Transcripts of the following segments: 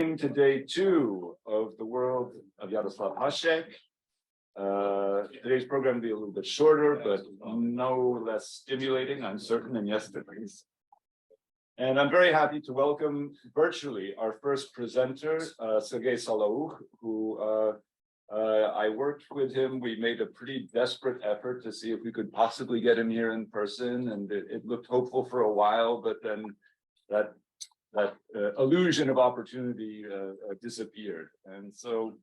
listening to day 2 of the world of Jaroslav Hašek. Today's program will be a little bit shorter, but no less stimulating, I'm certain, than yesterday's. And I'm very happy to welcome virtually our first presenter, Sergei Salouch, who I worked with him. We made a pretty desperate effort to see if we could possibly get him here in person, and it looked hopeful for a while, but then that illusion of opportunity disappeared. And so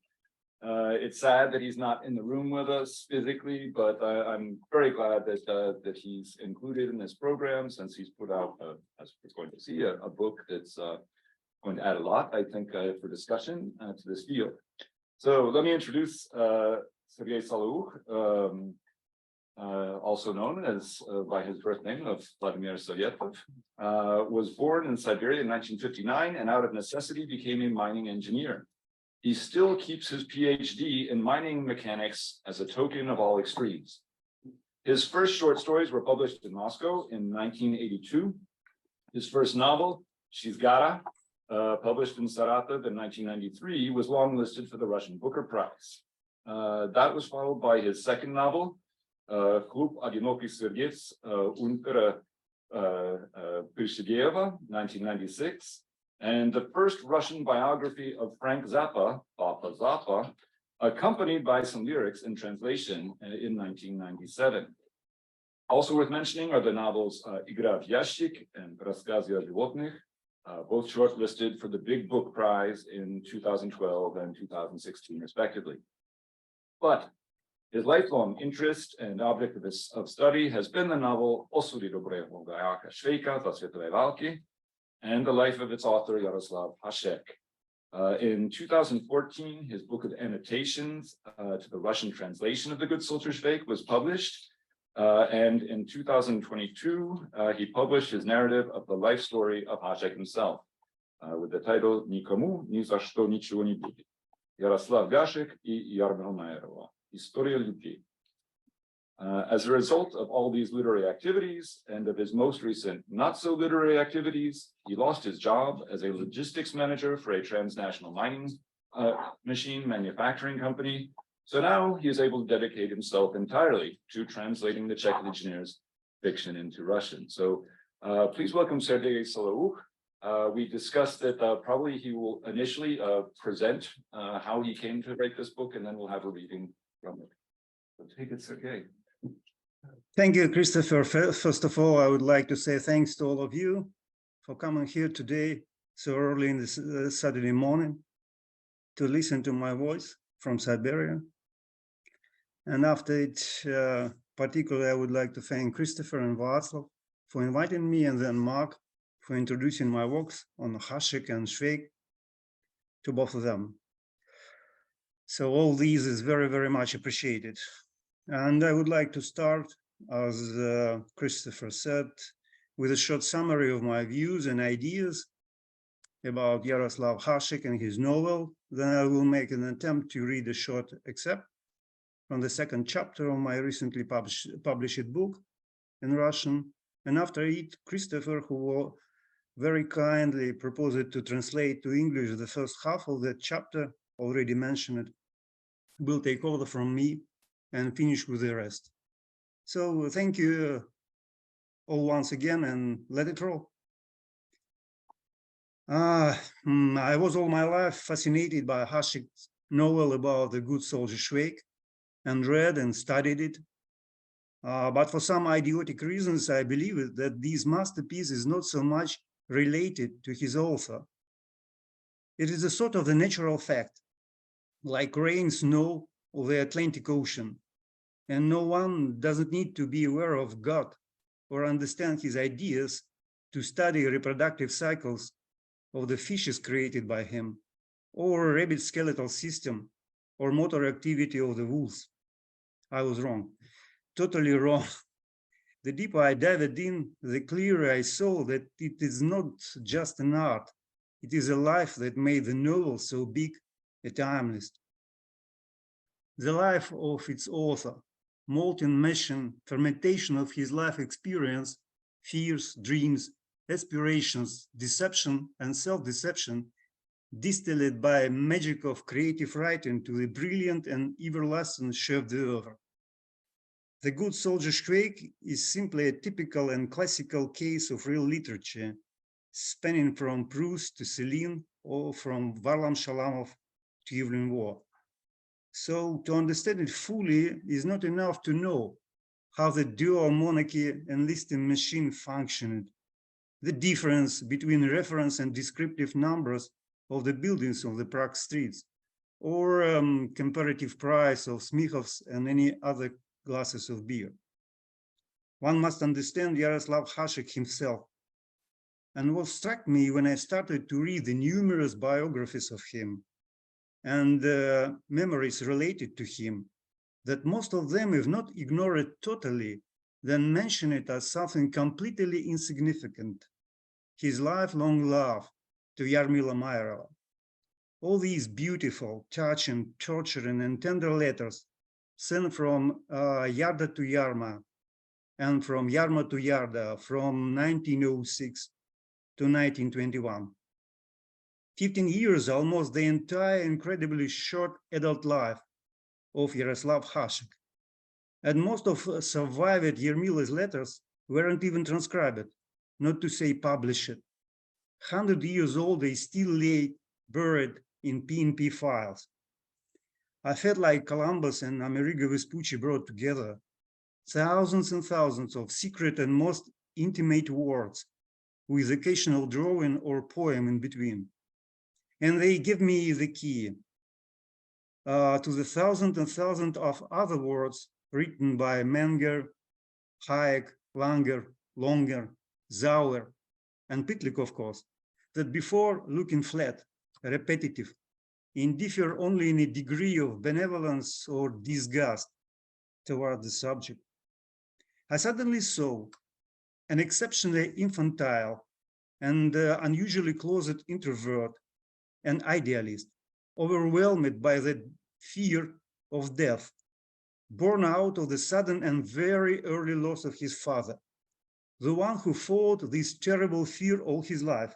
it's sad that he's not in the room with us physically, but I'm very glad that he's included in this program, since he's put out, as we're going to see, a book that's going to add a lot, I think, for discussion to this field. So let me introduce Sergei Salouch, also known as by his birth name of Vladimir Sovetov, was born in Siberia in 1959 and out of necessity became a mining engineer. He still keeps his PhD in mining mechanics as a token of all extremes. His first short stories were published in Moscow in 1982. His first novel, Shizgara, published in Saratov in 1993, was longlisted for the Russian Booker Prize. That was followed by his second novel, Klub Одиноких сердец Унтера Першигеева, 1996, and the first Russian biography of Frank Zappa, Papa Zappa, accompanied by some lyrics in translation in 1997. Also worth mentioning are the novels Игра в ящик and Рассказы о животных, both shortlisted for the Big Book Prize in 2012 and 2016, respectively. But his lifelong interest and object of study has been the novel Osudy, dobrého, vojáka, Švejka, světové války, and the life of its author, Jaroslav Hašek. In 2014, his book of annotations to the Russian translation of the Good Soldier Švejk was published. And in 2022, he published his narrative of the life story of Hašek himself, with the title Nikomu ni za что ничего не будет. Jaroslav Hašek и Jarmila Majerova. Historia любви. As a result of all these literary activities and of his most recent not-so-literary activities, he lost his job as a logistics manager for a transnational mining machine manufacturing company. So now he is able to dedicate himself entirely to translating the Czech legionnaires' fiction into Russian. So please welcome Sergei Salouch. We discussed that probably he will initially present how he came to write this book, and then we'll have a reading from it. So take it, Sergei. Thank you, Christopher. First of all, I would like to say thanks to all of you for coming here today so early in this Saturday morning to listen to my voice from Siberia. And after it, particularly, I would like to thank Christopher and Václav for inviting me, and then Mark for introducing my works on Hašek and Švejk to both of them. So all these is very, very much appreciated. And I would like to start, as Christopher said, with a short summary of my views and ideas about Jaroslav Hašek and his novel. Then I will make an attempt to read a short excerpt from the second chapter of my recently published book in Russian. And after it, Christopher, who very kindly proposed to translate to English the first half of that chapter, already mentioned, will take over from me and finish with the rest. So thank you all once again, and let it roll. I was all my life fascinated by Hašek's novel about the Good Soldier Švejk, and read and studied it. But for some idiotic reasons, I believe that this masterpiece is not so much related to his author. It is a sort of the natural fact, like rain, snow, or the Atlantic Ocean. And no one doesn't need to be aware of God or understand his ideas to study reproductive cycles of the fishes created by him, or rabbit skeletal system, or motor activity of the wolves. I was wrong, totally wrong. The deeper I dived in, the clearer I saw that it is not just an art. It is a life that made the novel so big and timeless. The life of its author, molten meshing, fermentation of his life experience, fears, dreams, aspirations, deception, and self-deception distilled by magic of creative writing to the brilliant and everlasting chef d'oeuvre. The Good Soldier Švejk is simply a typical and classical case of real literature, spanning from Proust to Céline or from Varlam Shalamov to Evelyn Waugh. So to understand it fully is not enough to know how the dual monarchy and listing machine functioned, the difference between reference and descriptive numbers of the buildings of the Prague streets, or comparative price of Smichov's and any other glasses of beer. One must understand Jaroslav Hašek himself. And what struck me when I started to read the numerous biographies of him and memories related to him, that most of them, if not ignore it totally, then mention it as something completely insignificant. His lifelong love to Yarmila Mayrova. All these beautiful, touching, torturing, and tender letters sent from Yarda to Yarma and from Yarma to Yarda from 1906 to 1921. 15 years, almost the entire incredibly short adult life of Jaroslav Hašek. And most of survived Yarmila's letters weren't even transcribed, not to say published. 100 years old, they still lay buried in PNP files. I felt like Columbus and Amerigo Vespucci brought together thousands and thousands of secret and most intimate words with occasional drawing or poem in between. And they give me the key to the thousands and thousands of other words written by Menger, Hayek, Langer, Longer, Zauer, and Pitlik, of course, that before looking flat, repetitive, differ only in a degree of benevolence or disgust toward the subject. I suddenly saw an exceptionally infantile and unusually closet introvert and idealist, overwhelmed by the fear of death, born out of the sudden and very early loss of his father, the one who fought this terrible fear all his life,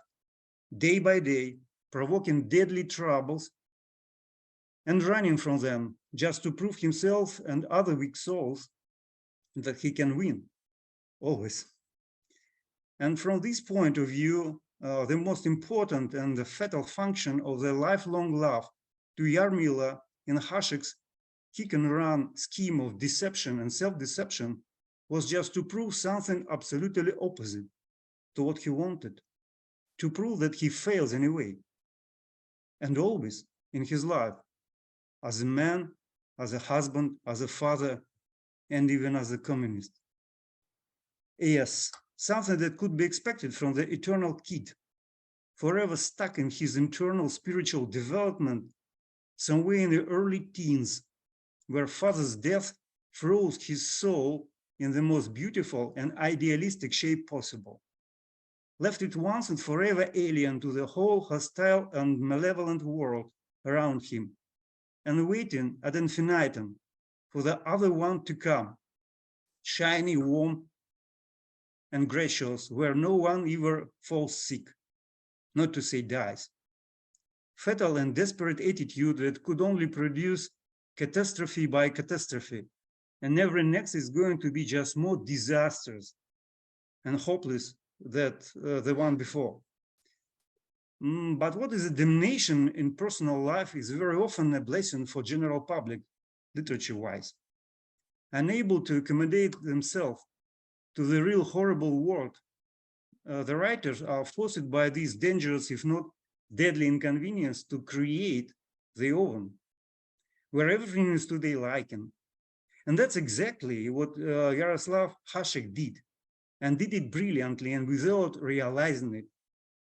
day by day, provoking deadly troubles and running from them just to prove himself and other weak souls that he can win, always. And from this point of view, the most important and the fatal function of the lifelong love to Yarmila in Hašek's kick-and-run scheme of deception and self-deception was just to prove something absolutely opposite to what he wanted, to prove that he fails anyway, and always in his life, as a man, as a husband, as a father, and even as a communist. Yes, something that could be expected from the eternal kid, forever stuck in his internal spiritual development, somewhere in the early teens, where father's death froze his soul in the most beautiful and idealistic shape possible, left it once and forever alien to the whole hostile and malevolent world around him, and waiting ad infinitum for the other one to come, shiny, warm, and gracious, where no one ever falls sick, not to say dies. Fatal and desperate attitude that could only produce catastrophe by catastrophe, and every next is going to be just more disastrous and hopeless than the one before. But what is a damnation in personal life is very often a blessing for general public, literature-wise. Unable to accommodate themselves to the real horrible world, the writers are forced by these dangerous, if not deadly inconvenience, to create their own, where everything is to their liking. And that's exactly what Jaroslav Hašek did, and did it brilliantly and without realizing it,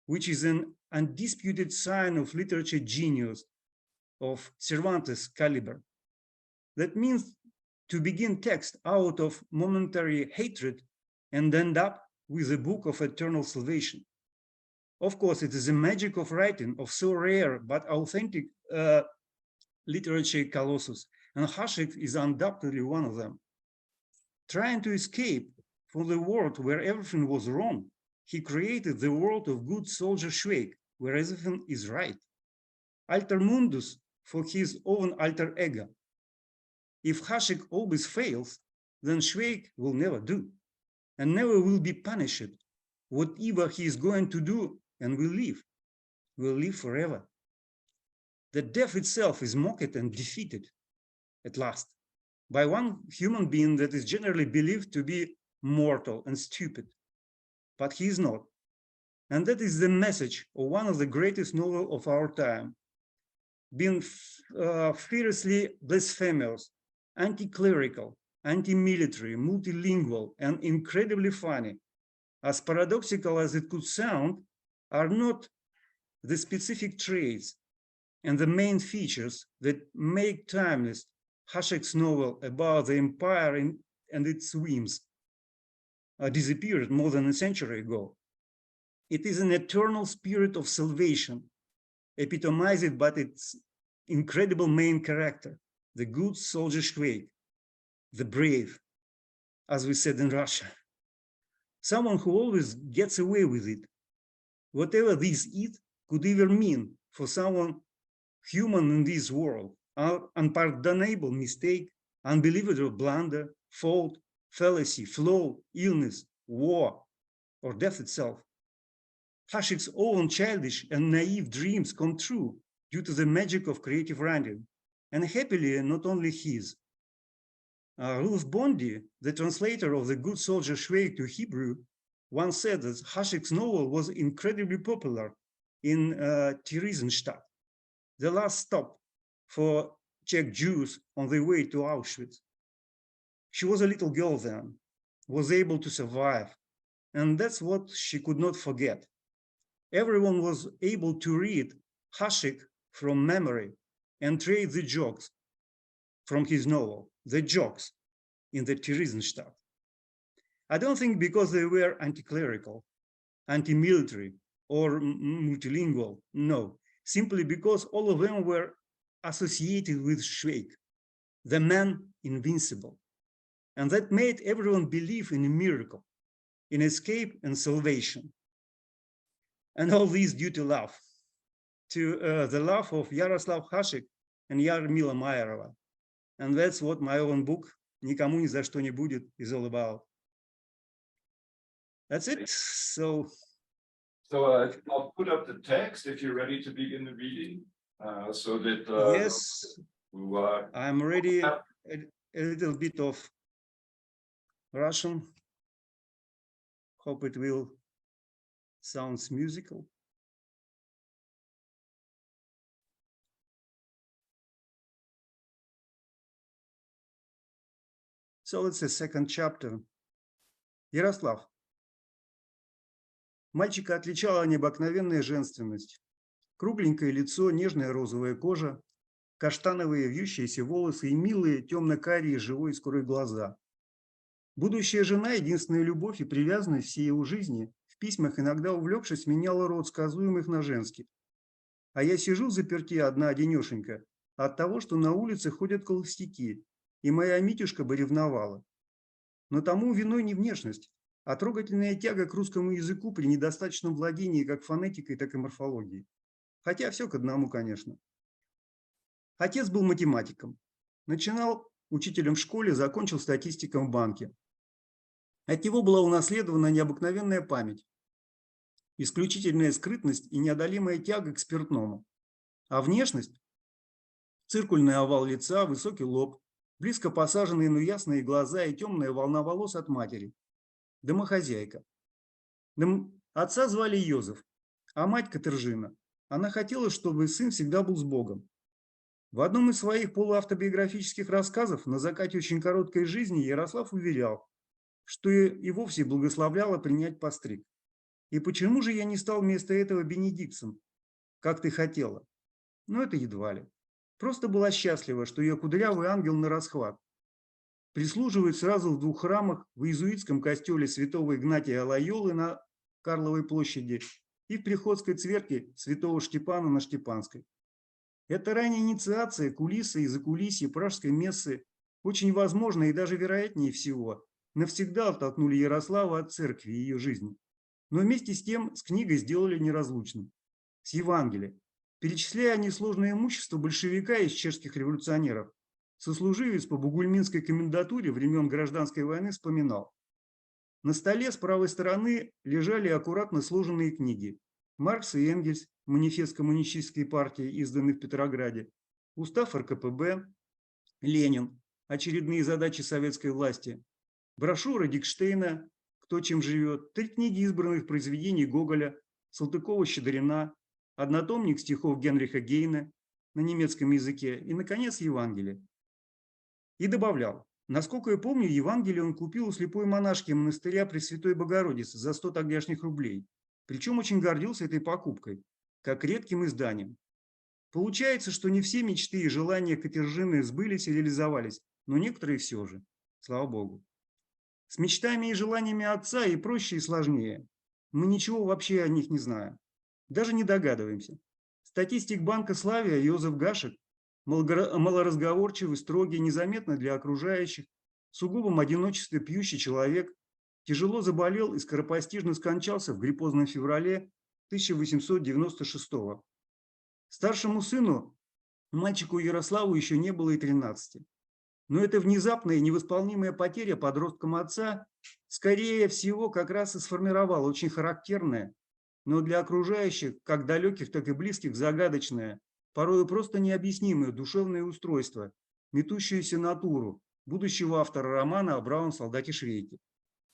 which is an undisputed sign of literature genius of Cervantes' caliber. That means to begin text out of momentary hatred and end up with a book of eternal salvation. Of course, it is the magic of writing, of so rare but authentic literature colossus, and Hašek is undoubtedly one of them. Trying to escape from the world where everything was wrong, he created the world of Good Soldier Švejk, where everything is right. alter mundus for his own alter ego. If Hašek always fails, then Švejk will never do, and never will be punished. Whatever he is going to do and will live forever. The death itself is mocked and defeated at last by one human being that is generally believed to be mortal and stupid, but he is not. And that is the message of one of the greatest novels of our time, being fiercely blasphemous, anti-clerical, anti-military, multilingual, and incredibly funny. As paradoxical as it could sound, are not the specific traits and the main features that make timeless Hašek's novel about the empire and its whims disappeared more than a century ago. It is an eternal spirit of salvation, epitomized by its incredible main character, the good soldier Švejk, the brave, as we said in Russia. Someone who always gets away with it, whatever this it could ever mean for someone human in this world, unpardonable mistake, unbelievable blunder, fault, fallacy, flaw, illness, war, or death itself. Hašek's own childish and naive dreams come true due to the magic of creative writing, and happily not only his. Rudolf Bondy, the translator of the Good Soldier Švejk to Hebrew, once said that Hašek's novel was incredibly popular in Theresienstadt, the last stop for Czech Jews on their way to Auschwitz. She was a little girl then, was able to survive, and that's what she could not forget. Everyone was able to read Hašek from memory and trade the jokes from his novel, the jokes in the Theresienstadt. I don't think because they were anti-clerical, anti-military, or multilingual, no, simply because all of them were associated with Švejk, the man invincible. And that made everyone believe in a miracle, in escape and salvation. And all this due to love, to the love of Jaroslav Hašek and Jarmila Mayerova. And that's what my own book, Никому ни за что не будет, is all about. That's it. So I'll put up the text if you're ready to begin the reading, so that yes, I'm ready. A little bit of Russian. Hope it will sound musical. So it's the second chapter. Ярослав. Мальчика отличала необыкновенная женственность. Кругленькое лицо, нежная розовая кожа, каштановые вьющиеся волосы и милые темно-карие живой скорые глаза. Будущая жена, единственная любовь и привязанность всей его жизни, в письмах иногда увлекшись, меняла род сказуемых на женский. А я сижу заперти одна-одинешенька от того, что на улице ходят холостяки, и моя Митюшка бы ревновала. Но тому виной не внешность, а трогательная тяга к русскому языку при недостаточном владении как фонетикой, так и морфологией. Хотя все к одному, конечно. Отец был математиком. Начинал учителем в школе, закончил статистиком в банке. От него была унаследована необыкновенная память, исключительная скрытность и неодолимая тяга к спиртному. А внешность – циркульный овал лица, высокий лоб, близко посаженные, но ясные глаза и темная волна волос от матери. Домохозяйка. Отца звали Йозеф, а мать Катержина. Она хотела, чтобы сын всегда был с Богом. В одном из своих полуавтобиографических рассказов на закате очень короткой жизни Ярослав уверял, что и вовсе благословляла принять постриг. И почему же я не стал вместо этого бенедиктом, как ты хотела? Но это едва ли. Просто была счастлива, что ее кудрявый ангел на расхват. Прислуживает сразу в 2 храмах, в иезуитском костеле святого Игнатия Лойолы на Карловой площади и в приходской церкви святого Штепана на Штепанской. Эта ранняя инициация, кулисы и закулисье пражской мессы очень возможно и даже вероятнее всего навсегда оттолкнули Ярослава от церкви и ее жизни. Но вместе с тем с книгой сделали неразлучным. С Евангелием, Перечисляя несложное имущество большевика из чешских революционеров, сослуживец по бугульминской комендатуре времен Гражданской войны вспоминал: на столе с правой стороны лежали аккуратно сложенные книги: Маркс и Энгельс, манифест коммунистической партии, изданный в Петрограде, устав РКПБ, Ленин, очередные задачи советской власти, брошюра Дикштейна «Кто чем живет», 3 книги избранных произведений Гоголя, Салтыкова-Щедрина, однотомник стихов Генриха Гейне на немецком языке и, наконец, Евангелие. И добавлял: насколько я помню, Евангелие он купил у слепой монашки монастыря Пресвятой Богородицы за 100 тогдашних рублей. Причем очень гордился этой покупкой, как редким изданием. Получается, что не все мечты и желания Катержины сбылись и реализовались, но некоторые все же, слава богу. С мечтами и желаниями отца и проще, и сложнее. Мы ничего вообще о них не знаем, даже не догадываемся. Статистик банка Славия Йозеф Гашек, малоразговорчивый, строгий, незаметно для окружающих, в сугубом одиночестве пьющий человек, тяжело заболел и скоропостижно скончался в гриппозном феврале 1896 года. Старшему сыну, мальчику Ярославу, еще не было и 13. Но эта внезапная и невосполнимая потеря подростком отца, скорее всего, как раз и сформировала очень характерное, но для окружающих, как далеких, так и близких, загадочное, порой просто необъяснимое душевное устройство, метущуюся натуру будущего автора романа о бравом солдате Швейке.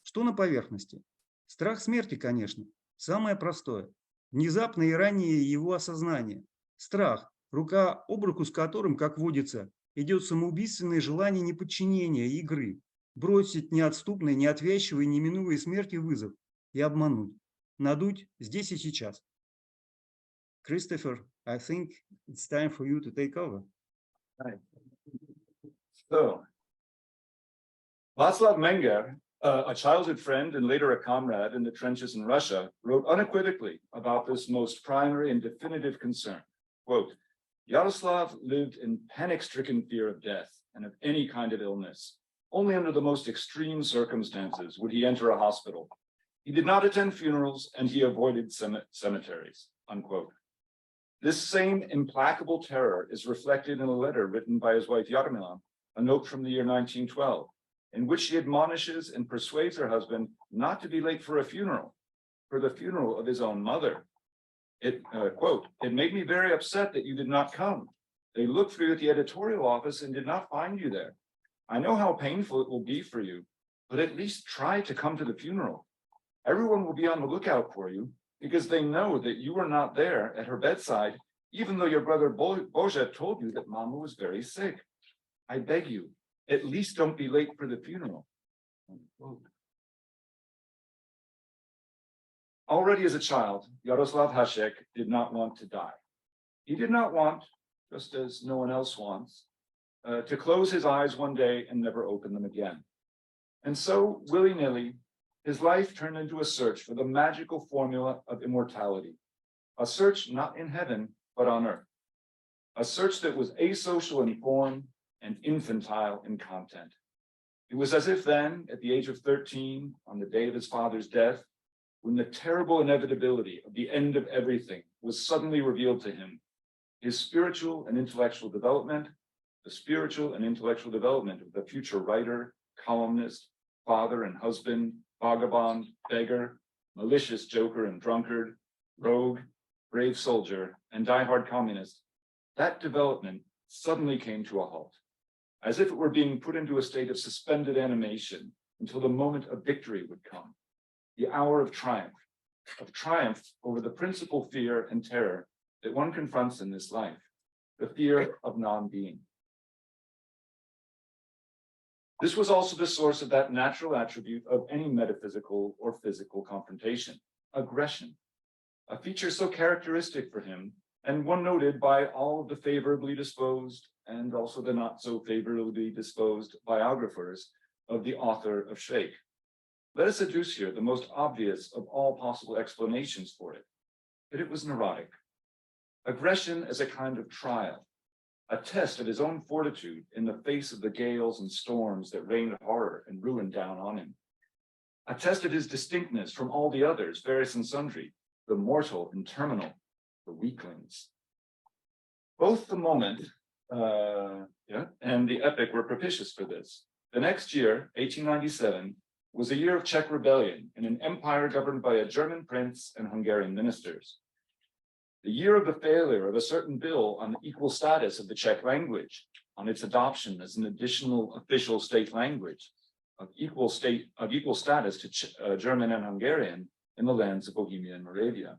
Что на поверхности? Страх смерти, конечно, самое простое. Внезапное и раннее его осознание. Страх, рука об руку с которым, как водится, идет самоубийственное желание неподчинения, игры, бросить неотступной, неотвязчивой, неминуемой смерти вызов и обмануть, надуть здесь и сейчас. Christopher, I think it's time for you to take over. Right. So, Václav Menger, a childhood friend and later a comrade in the trenches in Russia, wrote unequivocally about this most primary and definitive concern. Quote, Jaroslav lived in panic-stricken fear of death and of any kind of illness. Only under the most extreme circumstances would he enter a hospital. He did not attend funerals and he avoided cemeteries, unquote. This same implacable terror is reflected in a letter written by his wife Harriman, a note from the year 1912, in which she admonishes and persuades her husband not to be late for the funeral of his own mother. Quote, it made me very upset that you did not come. They looked for you at the editorial office and did not find you there. I know how painful it will be for you, but at least try to come to the funeral. Everyone will be on the lookout for you because they know that you were not there at her bedside, even though your brother Boja told you that Mama was very sick. I beg you, at least don't be late for the funeral. Unquote. Already as a child, Jaroslav Hašek did not want to die. He did not want, just as no one else wants, to close his eyes one day and never open them again. And so, willy-nilly, his life turned into a search for the magical formula of immortality, a search not in heaven, but on earth, a search that was asocial in form and infantile in content. It was as if then, at the age of 13, on the day of his father's death, when the terrible inevitability of the end of everything was suddenly revealed to him, his spiritual and intellectual development, the spiritual and intellectual development of the future writer, columnist, father and husband, vagabond, beggar, malicious joker and drunkard, rogue, brave soldier, and diehard communist, that development suddenly came to a halt, as if it were being put into a state of suspended animation until the moment of victory would come, the hour of triumph over the principal fear and terror that one confronts in this life, the fear of non-being. This was also the source of that natural attribute of any metaphysical or physical confrontation, aggression, a feature so characteristic for him, and one noted by all of the favorably disposed and also the not so favorably disposed biographers of the author of Švejk. Let us adduce here the most obvious of all possible explanations for it, that it was neurotic. Aggression as a kind of trial, a test of his own fortitude in the face of the gales and storms that rained horror and ruin down on him. A test of his distinctness from all the others, various and sundry, the mortal and terminal, the weaklings. Both the moment and the epoch were propitious for this. The next year, 1897, was a year of Czech rebellion in an empire governed by a German prince and Hungarian ministers. The year of the failure of a certain bill on the equal status of the Czech language, on its adoption as an additional official state language of equal status to German and Hungarian in the lands of Bohemia and Moravia.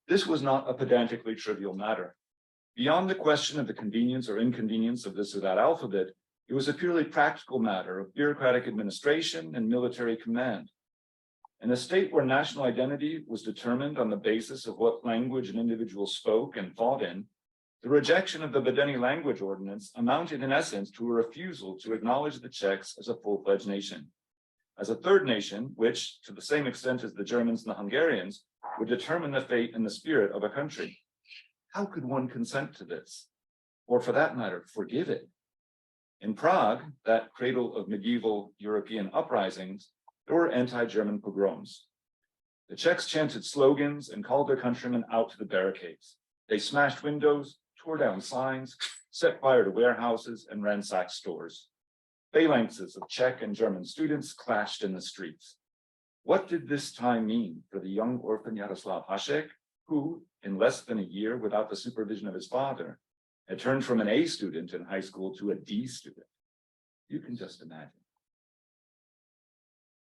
This was not a pedantically trivial matter. Beyond the question of the convenience or inconvenience of this or that alphabet, it was a purely practical matter of bureaucratic administration and military command. In a state where national identity was determined on the basis of what language an individual spoke and thought in, the rejection of the Vedeni language ordinance amounted in essence to a refusal to acknowledge the Czechs as a full-fledged nation, as a third nation, which, to the same extent as the Germans and the Hungarians, would determine the fate and the spirit of a country. How could one consent to this? Or for that matter, forgive it? In Prague, that cradle of medieval European uprisings, there were anti-German pogroms. The Czechs chanted slogans and called their countrymen out to the barricades. They smashed windows, tore down signs, set fire to warehouses, and ransacked stores. Phalanxes of Czech and German students clashed in the streets. What did this time mean for the young orphan Jaroslav Hašek, who, in less than a year without the supervision of his father, had turned from an A student in high school to a D student? You can just imagine.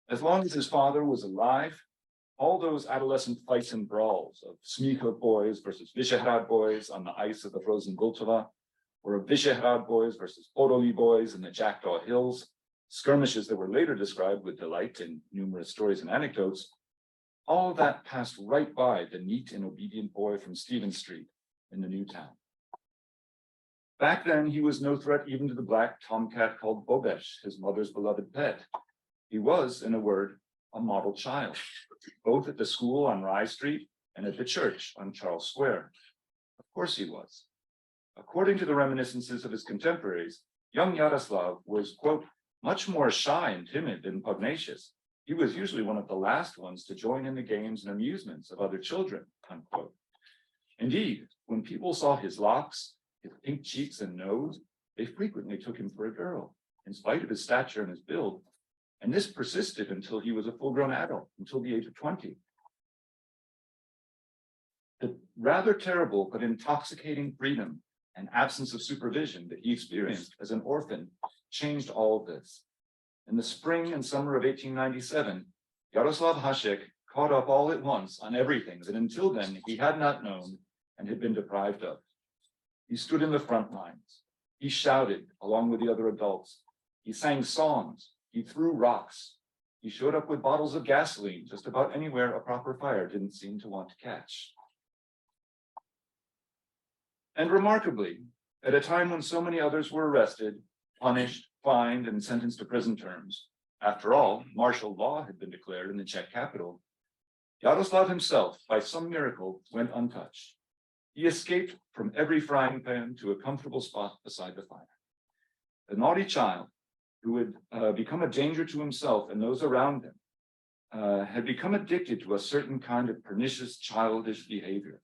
As long as his father was alive, all those adolescent fights and brawls of Smíchov boys versus Vyšehrad boys on the ice of the frozen Vltava, or of Vyšehrad boys versus Podolí boys in the Jackdaw Hills, skirmishes that were later described with delight in numerous stories and anecdotes, all that passed right by the neat and obedient boy from Stephen Street in the new town. Back then, he was no threat even to the black tomcat called Bobesh, his mother's beloved pet. He was, in a word, a model child, both at the school on Rye Street and at the church on Charles Square. Of course he was. According to the reminiscences of his contemporaries, young Jaroslav was, quote, much more shy and timid than pugnacious. He was usually one of the last ones to join in the games and amusements of other children, unquote. Indeed, when people saw his locks, his pink cheeks and nose, they frequently took him for a girl, in spite of his stature and his build. And this persisted until he was a full-grown adult, until the age of 20. The rather terrible but intoxicating freedom and absence of supervision that he experienced as an orphan changed all of this. In the spring and summer of 1897, Jaroslav Hašek caught up all at once on everything that until then he had not known and had been deprived of. He stood in the front lines. He shouted along with the other adults. He sang songs. He threw rocks. He showed up with bottles of gasoline just about anywhere a proper fire didn't seem to want to catch. And remarkably, at a time when so many others were arrested, punished, fined, and sentenced to prison terms, after all, martial law had been declared in the Czech capital, Jaroslav himself, by some miracle, went untouched. He escaped from every frying pan to a comfortable spot beside the fire. The naughty child, who had become a danger to himself and those around him, had become addicted to a certain kind of pernicious childish behavior.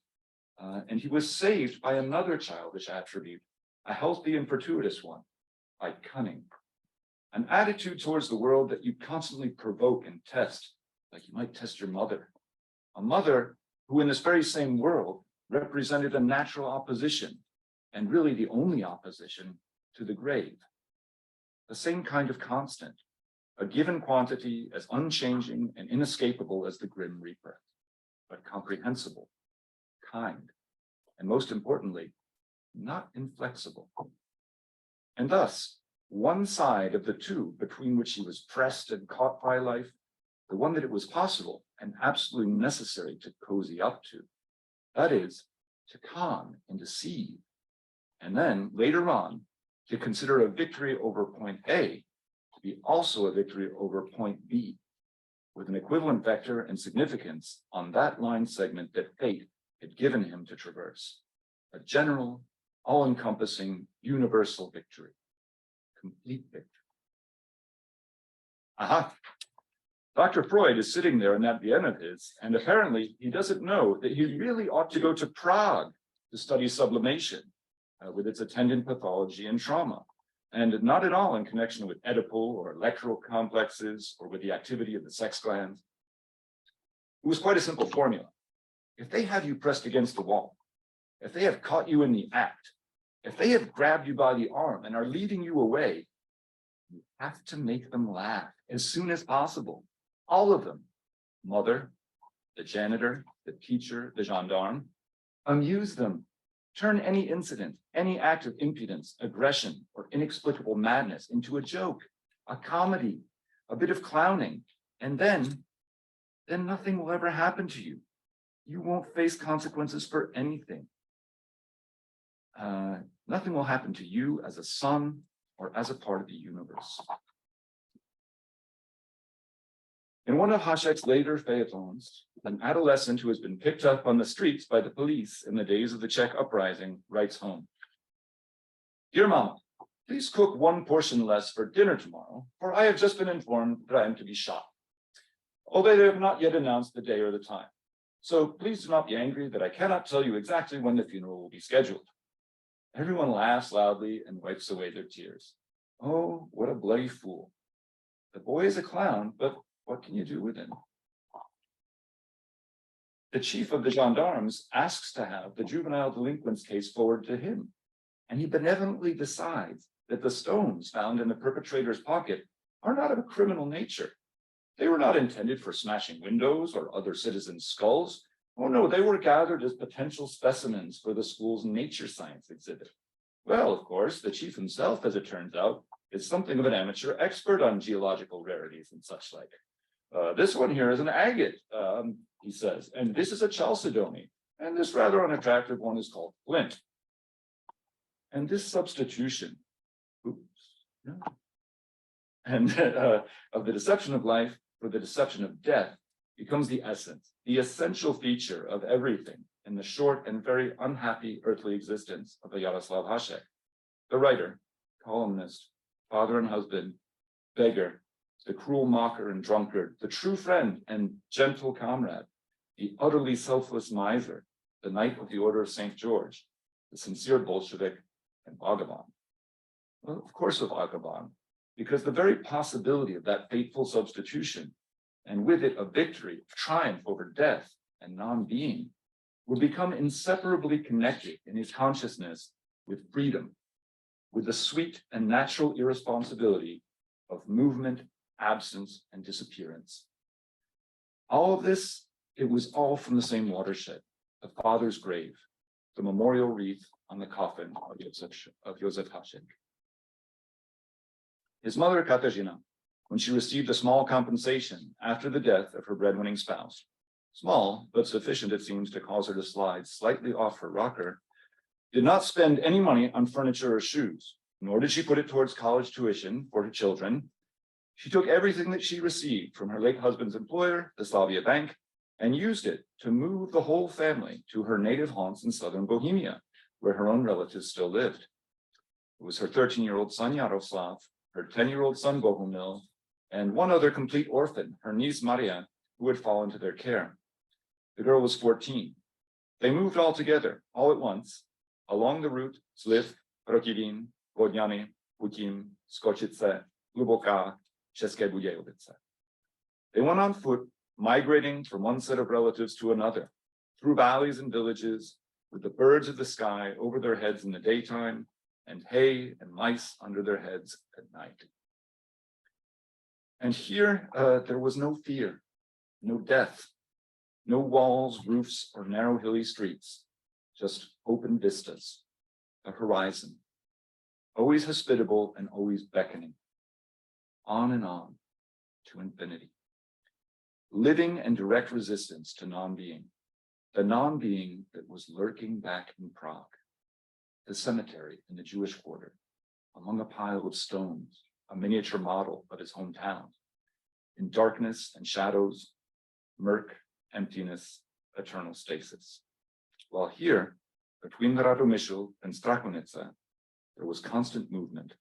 And he was saved by another childish attribute, a healthy and fortuitous one, by cunning. An attitude towards the world that you constantly provoke and test, like you might test your mother. A mother who in this very same world represented a natural opposition, and really the only opposition, to the grave. The same kind of constant, a given quantity as unchanging and inescapable as the grim reaper, but comprehensible, kind, and most importantly, not inflexible. And thus, one side of the two between which he was pressed and caught by life, the one that it was possible and absolutely necessary to cozy up to, that is, to con and deceive, and then later on, to consider a victory over point A to be also a victory over point B, with an equivalent vector and significance on that line segment that fate had given him to traverse. A general, all-encompassing, universal victory. Complete victory. Aha! Dr. Freud is sitting there in that Vienna of his, and apparently he doesn't know that he really ought to go to Prague to study sublimation with its attendant pathology and trauma, and not at all in connection with Oedipal or electoral complexes or with the activity of the sex glands. It was quite a simple formula. If they have you pressed against the wall, if they have caught you in the act, if they have grabbed you by the arm and are leading you away, you have to make them laugh as soon as possible. All of them. Mother, the janitor, the teacher, the gendarme. Amuse them. Turn any incident, any act of impudence, aggression, or inexplicable madness into a joke, a comedy, a bit of clowning, and then nothing will ever happen to you. You won't face consequences for anything. Nothing will happen to you as a son or as a part of the universe. In one of Hašek's later feuilletons, an adolescent who has been picked up on the streets by the police in the days of the Czech uprising writes home, "Dear Mama, please cook one portion less for dinner tomorrow, for I have just been informed that I am to be shot. Although they have not yet announced the day or the time. So please do not be angry that I cannot tell you exactly when the funeral will be scheduled." Everyone laughs loudly and wipes away their tears. Oh, what a bloody fool. The boy is a clown, but what can you do with him? The chief of the gendarmes asks to have the juvenile delinquents case forwarded to him, and he benevolently decides that the stones found in the perpetrator's pocket are not of a criminal nature. They were not intended for smashing windows or other citizens' skulls. Oh no, they were gathered as potential specimens for the school's nature science exhibit. Well, of course, the chief himself, as it turns out, is something of an amateur expert on geological rarities and such like. This one here is an agate, he says, and this is a chalcedony, and this rather unattractive one is called flint. And this substitution, and of the deception of life for the deception of death becomes the essence, the essential feature of everything in the short and very unhappy earthly existence of Jaroslav Hašek, the writer, columnist, father and husband, beggar, the cruel mocker and drunkard, the true friend and gentle comrade, the utterly selfless miser, the Knight of the Order of St. George, the sincere Bolshevik, and vagabond. Well, of course, a vagabond, because the very possibility of that fateful substitution, and with it a victory, a triumph over death and non-being, would become inseparably connected in his consciousness with freedom, with the sweet and natural irresponsibility of movement, absence, and disappearance. All of this, it was all from the same watershed, the father's grave, the memorial wreath on the coffin of Josef Hašek. His mother, Katarzyna, when she received a small compensation after the death of her breadwinning spouse, small, but sufficient, it seems, to cause her to slide slightly off her rocker, did not spend any money on furniture or shoes, nor did she put it towards college tuition for her children. She took everything that she received from her late husband's employer, the Slavia Bank, and used it to move the whole family to her native haunts in southern Bohemia, where her own relatives still lived. It was her 13-year-old son, Jaroslav, her 10-year-old son, Bohumil, and one other complete orphan, her niece, Maria, who had fallen to their care. The girl was 14. They moved all together, all at once, along the route Sliv, Rokidin, Vodňany, Putim, Skočice, Hluboká, České Budějovice. They went on foot, migrating from one set of relatives to another, through valleys and villages, with the birds of the sky over their heads in the daytime, and hay and mice under their heads at night. And here, there was no fear, no death, no walls, roofs, or narrow hilly streets, just open vistas, a horizon, always hospitable and always beckoning, on and on to infinity. Living and direct resistance to non-being, the non-being that was lurking back in Prague, the cemetery in the Jewish quarter, among a pile of stones, a miniature model of his hometown, in darkness and shadows, murk, emptiness, eternal stasis. While here, between Radomyšl and Strakonica, there was constant movement,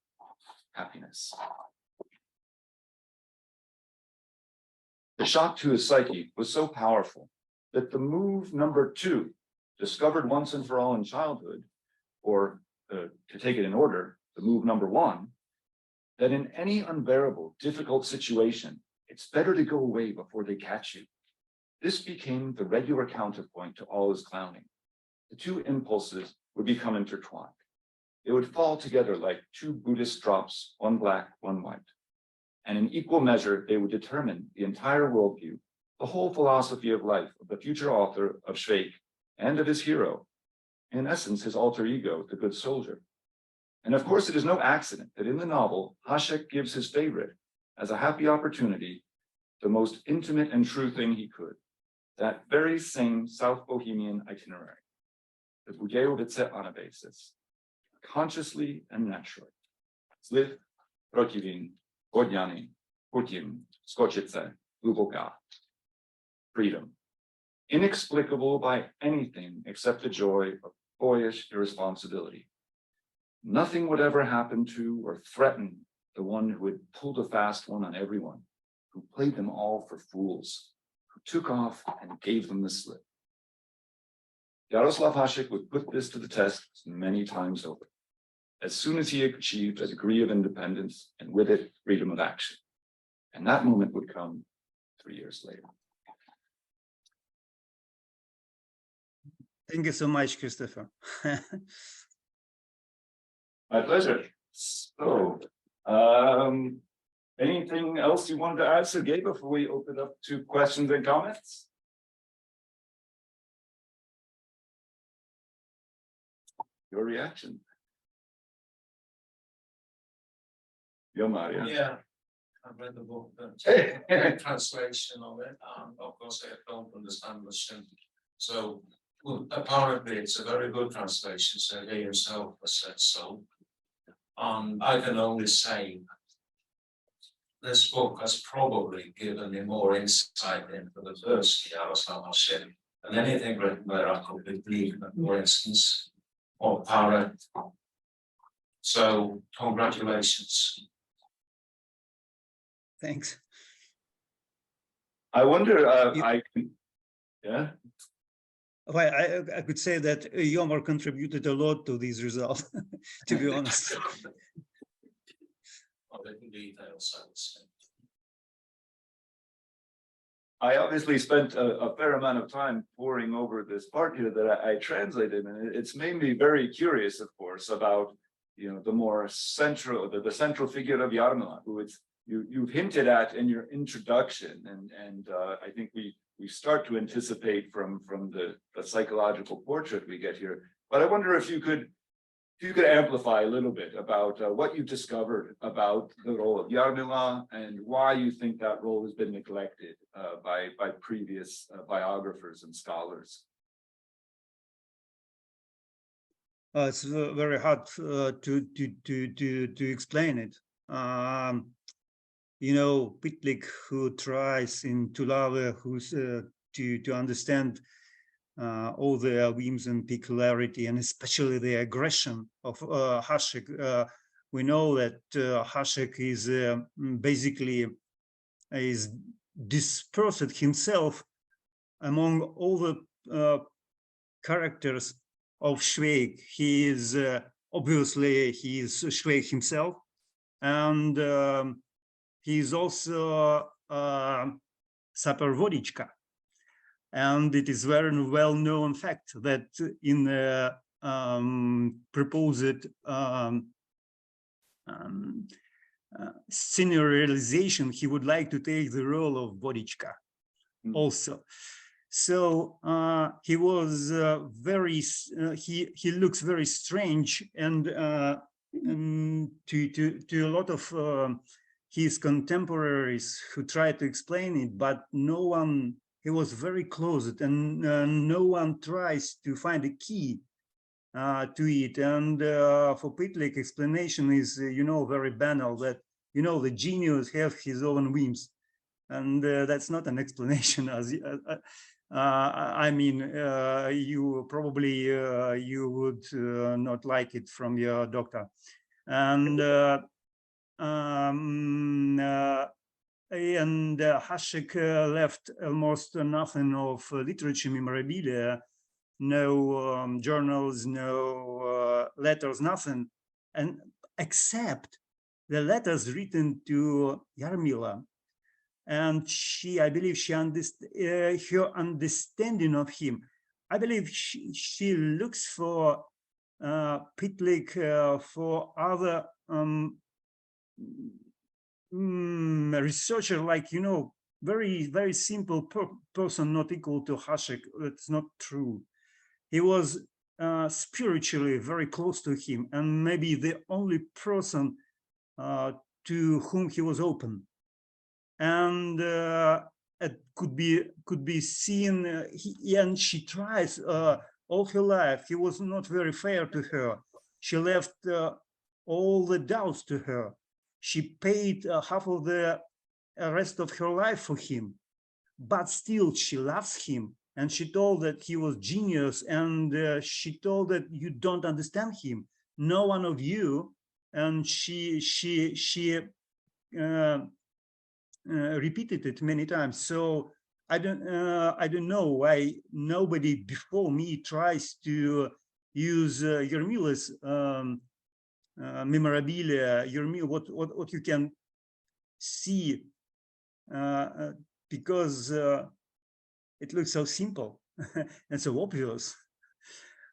happiness. The shock to his psyche was so powerful that the move number 2 discovered once and for all in childhood, or to take it in order, the move number one, that in any unbearable, difficult situation, it's better to go away before they catch you. This became the regular counterpoint to all his clowning. The two impulses would become intertwined. They would fall together like two Buddhist drops, one black, one white. And in equal measure, they would determine the entire worldview, the whole philosophy of life of the future author of Švejk and of his hero, in essence, his alter ego, the Good Soldier. And of course, it is no accident that in the novel, Hašek gives his favorite, as a happy opportunity, the most intimate and true thing he could, that very same South Bohemian itinerary, the Budějovice Anabasis, consciously and naturally. Sliv, Protivin, Vodňany, Putin, Skočice, Hluboká. Freedom, inexplicable by anything except the joy of boyish irresponsibility. Nothing would ever happen to or threaten the one who had pulled a fast one on everyone, who played them all for fools, who took off and gave them the slip. Jaroslav Hašek would put this to the test many times over, as soon as he achieved a degree of independence and with it freedom of action. And that moment would come 3 years later. Thank you so much, Christopher. My pleasure. So, anything else you wanted to add, Sergey, before we open up to questions and comments? Your reaction? Yo, Maria. Yeah, I've read the book, the translation of it. Of course, I don't understand much. So, well, apparently, it's a very good translation. So he himself has said so. I can only say this book has probably given me more insight into the first Jaroslav Hašek than anything written by Republic, for instance, or Parrot. So, congratulations. Thanks. I wonder, yeah? Well, I could say that humor contributed a lot to these results, to be honest. I obviously spent a fair amount of time poring over this part here that I translated, and it's made me very curious, of course, about the more central, the central figure of Jarmila, who you've hinted at in your introduction, and I think we start to anticipate from the psychological portrait we get here. But I wonder if you could amplify a little bit about what you discovered about the role of Jarmila and why you think that role has been neglected by previous biographers and scholars. It's very hard to explain it. Pitlik, who tries in Tulave, to understand all the whims and peculiarity, and especially the aggression of Hašek. We know that Hašek is basically dispersed himself among all the characters of Švejk. He is obviously Švejk himself, and he is also Sapper Vodička. And it is very well-known fact that in the proposed senior realization, he would like to take the role of Vodička also. So he was he looks very strange, and to a lot of his contemporaries who tried to explain it, but no one. He was very closed, and no one tries to find a key to it. And for Pitlik, explanation is, very banal, that, the genius have his own whims. And that's not an explanation. You probably, you would not like it from your doctor. And Hašek left almost nothing of literature memorabilia no journals, no letters, nothing, and except the letters written to Jarmila. And I believe her understanding of him, I believe she looks for Pitlick, for other researcher, like, very, very simple person, not equal to Hašek. It's not true. He was spiritually very close to him, and maybe the only person to whom he was open. And it could be seen, and she tries all her life. He was not very fair to her. She left all the doubts to her. She paid half of the rest of her life for him, but still she loves him. And she told that he was genius, and she told that you don't understand him, no one of you. And she repeated it many times. So I don't know why nobody before me tries to use Jarmila's memorabilia, what you can see, because it looks so simple and so obvious.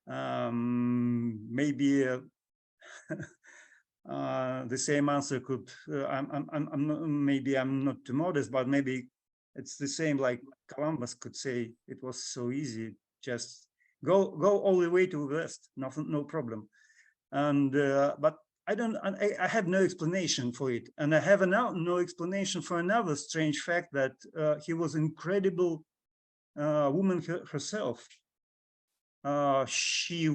Maybe the same answer could, maybe I'm not too modest, but maybe it's the same like Columbus could say, it was so easy, just go all the way to the west, nothing, no problem. And but I have no explanation for it, and I have no explanation for another strange fact, that he was incredible woman herself. She's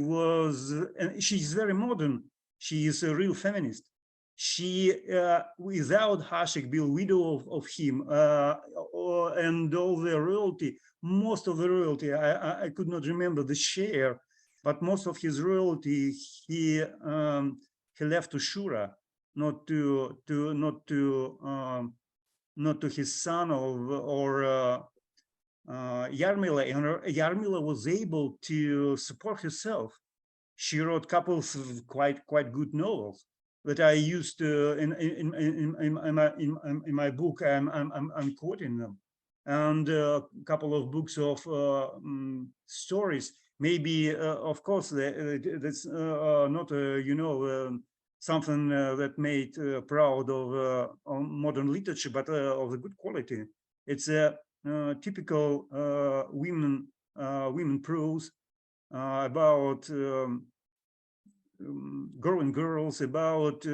very modern. She is a real feminist. She, without Hašek, be a widow of him, and all the royalty, most of the royalty, I could not remember the share, but most of his royalty he left to Shura, not to his son or Jarmila. And Jarmila was able to support herself. She wrote couples of quite good novels that I used in my book. I'm quoting them, and a couple of books of stories. Maybe, of course, that's not something that made proud of modern literature, but of the good quality. It's a typical women prose about growing girls, about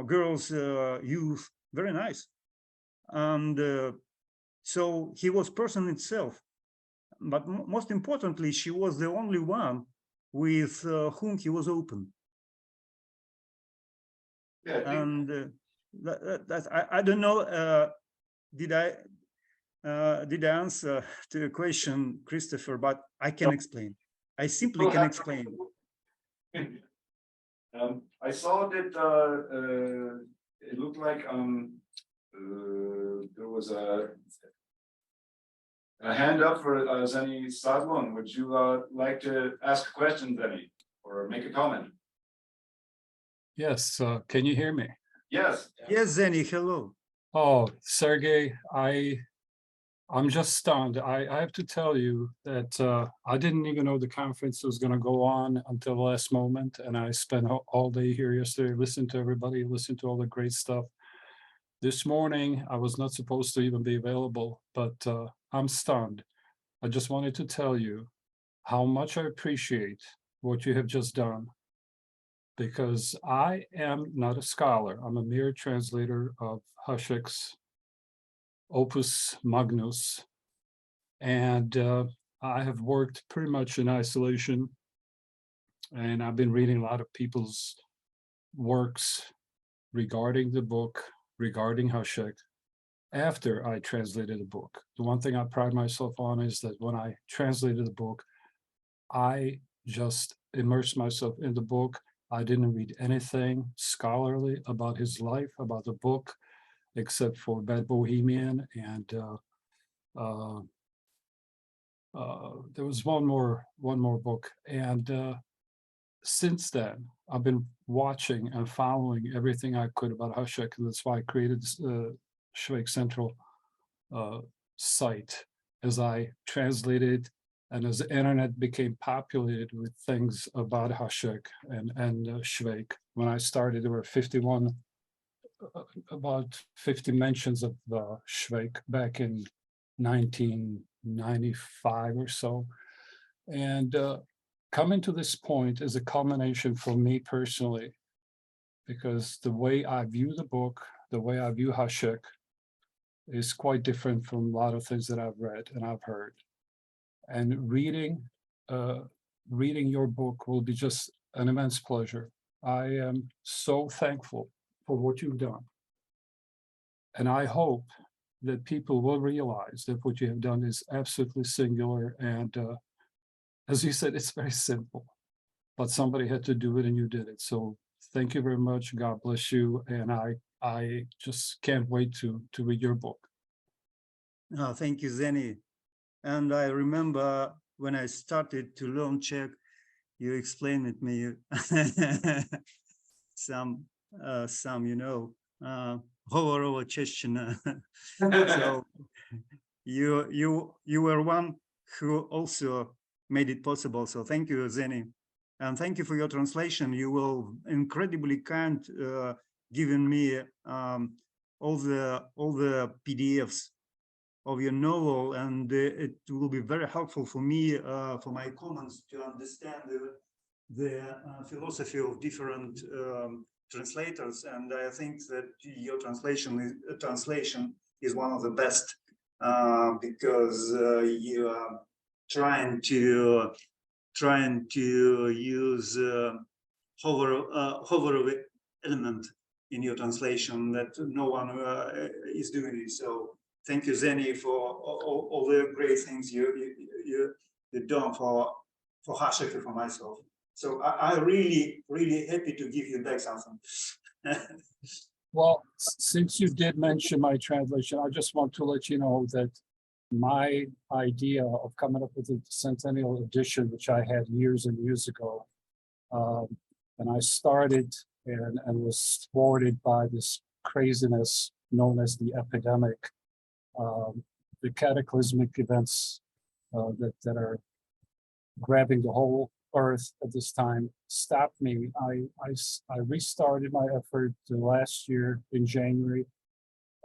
girls' youth. Very nice. And so he was person itself. But most importantly, she was the only one with whom he was open. Yeah, and I don't know. Did I answer to your question, Christopher? But I can explain. I simply can explain. I saw that it looked like there was a hand up for Zeni Sadlon. Would you like to ask a question, Zeni, or make a comment? Yes, can you hear me? Yes. Yes, Zeni, hello. Oh, Sergey, I'm just stunned. I have to tell you that I didn't even know the conference was going to go on until the last moment. And I spent all day here yesterday, listening to everybody, listening to all the great stuff. This morning, I was not supposed to even be available, but I'm stunned. I just wanted to tell you how much I appreciate what you have just done, because I am not a scholar. I'm a mere translator of Hašek's Opus Magnus, and I have worked pretty much in isolation, and I've been reading a lot of people's works regarding the book, regarding Hašek, after I translated the book. The one thing I pride myself on is that when I translated the book, I just immersed myself in the book. I didn't read anything scholarly about his life, about the book, except for Bad Bohemian and there was one more book, and since then I've been watching and following everything I could about Hašek, and that's why I created Švejk Central site, as I translated and as the internet became populated with things about Hašek and Švejk. When I started, there were 51, about 50 mentions of Švejk back in 1995 or so. And coming to this point is a culmination for me personally, because the way I view the book, the way I view Hašek is quite different from a lot of things that I've read and I've heard. And reading your book will be just an immense pleasure. I am so thankful for what you've done. And I hope that people will realize that what you have done is absolutely singular. And as you said, it's very simple, but somebody had to do it and you did it. So thank you very much. God bless you. And I just can't wait to read your book. Oh, thank you, Zeni. And I remember when I started to learn Czech, you explained it me some horror Czechina. So you were one who also made it possible. So thank you, Zeni, and thank you for your translation. You will incredibly kind, giving me all the PDFs of your novel, and it will be very helpful for me for my comments to understand the philosophy of different translators. And I think that your translation is one of the best, because you are trying to use hover element in your translation that no one is doing it. So thank you, Zeni, for all the great things you've done for Hašek and for myself. So I'm really happy to give you back something. Well, since you did mention my translation, I just want to let you know that my idea of coming up with a centennial edition, which I had years and years ago, and I started and was thwarted by this craziness known as the epidemic, the cataclysmic events that are grabbing the whole earth at this time stopped me. I restarted my effort last year in January,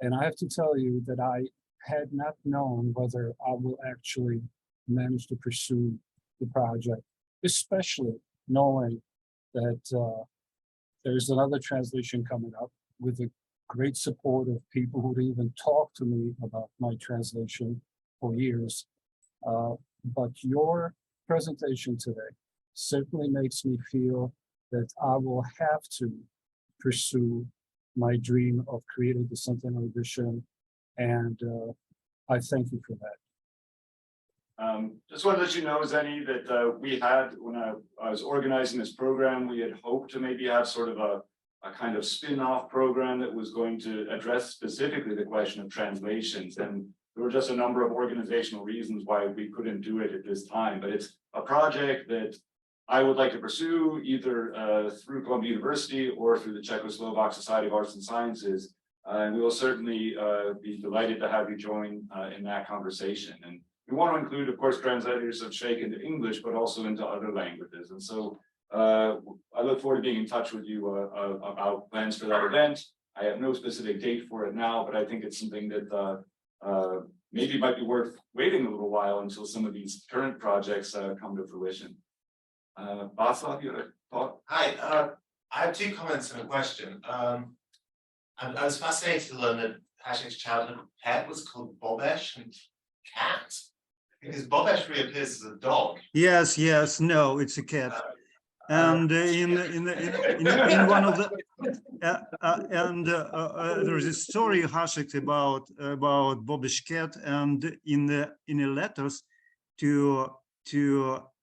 and I have to tell you that I had not known whether I will actually manage to pursue the project, especially knowing that there's another translation coming up with the great support of people who even talked to me about my translation for years. But your presentation today simply makes me feel that I will have to pursue my dream of creating the centennial edition, and I thank you for that. Just want to let you know, Zeni, that we had, when I was organizing this program, we had hoped to maybe have sort of a kind of spin-off program that was going to address specifically the question of translations. And there were just a number of organizational reasons why we couldn't do it at this time. But it's a project that I would like to pursue either through Columbia University or through the Czechoslovak Society of Arts and Sciences. And we will certainly be delighted to have you join in that conversation. And we want to include, of course, translators of Švejk into English, but also into other languages. And so I look forward to being in touch with you about plans for that event. I have no specific date for it now, but I think it's something that maybe might be worth waiting a little while until some of these current projects come to fruition. Václav, you have a thought? Hi, I have two comments and a question. I was fascinated to learn that Hašek's childhood pet was called Bobesh and cat, because Bobesh reappears as a dog. Yes, no, it's a cat. And in one of the there's a story Hašek about Bobesh cat, and in the letters to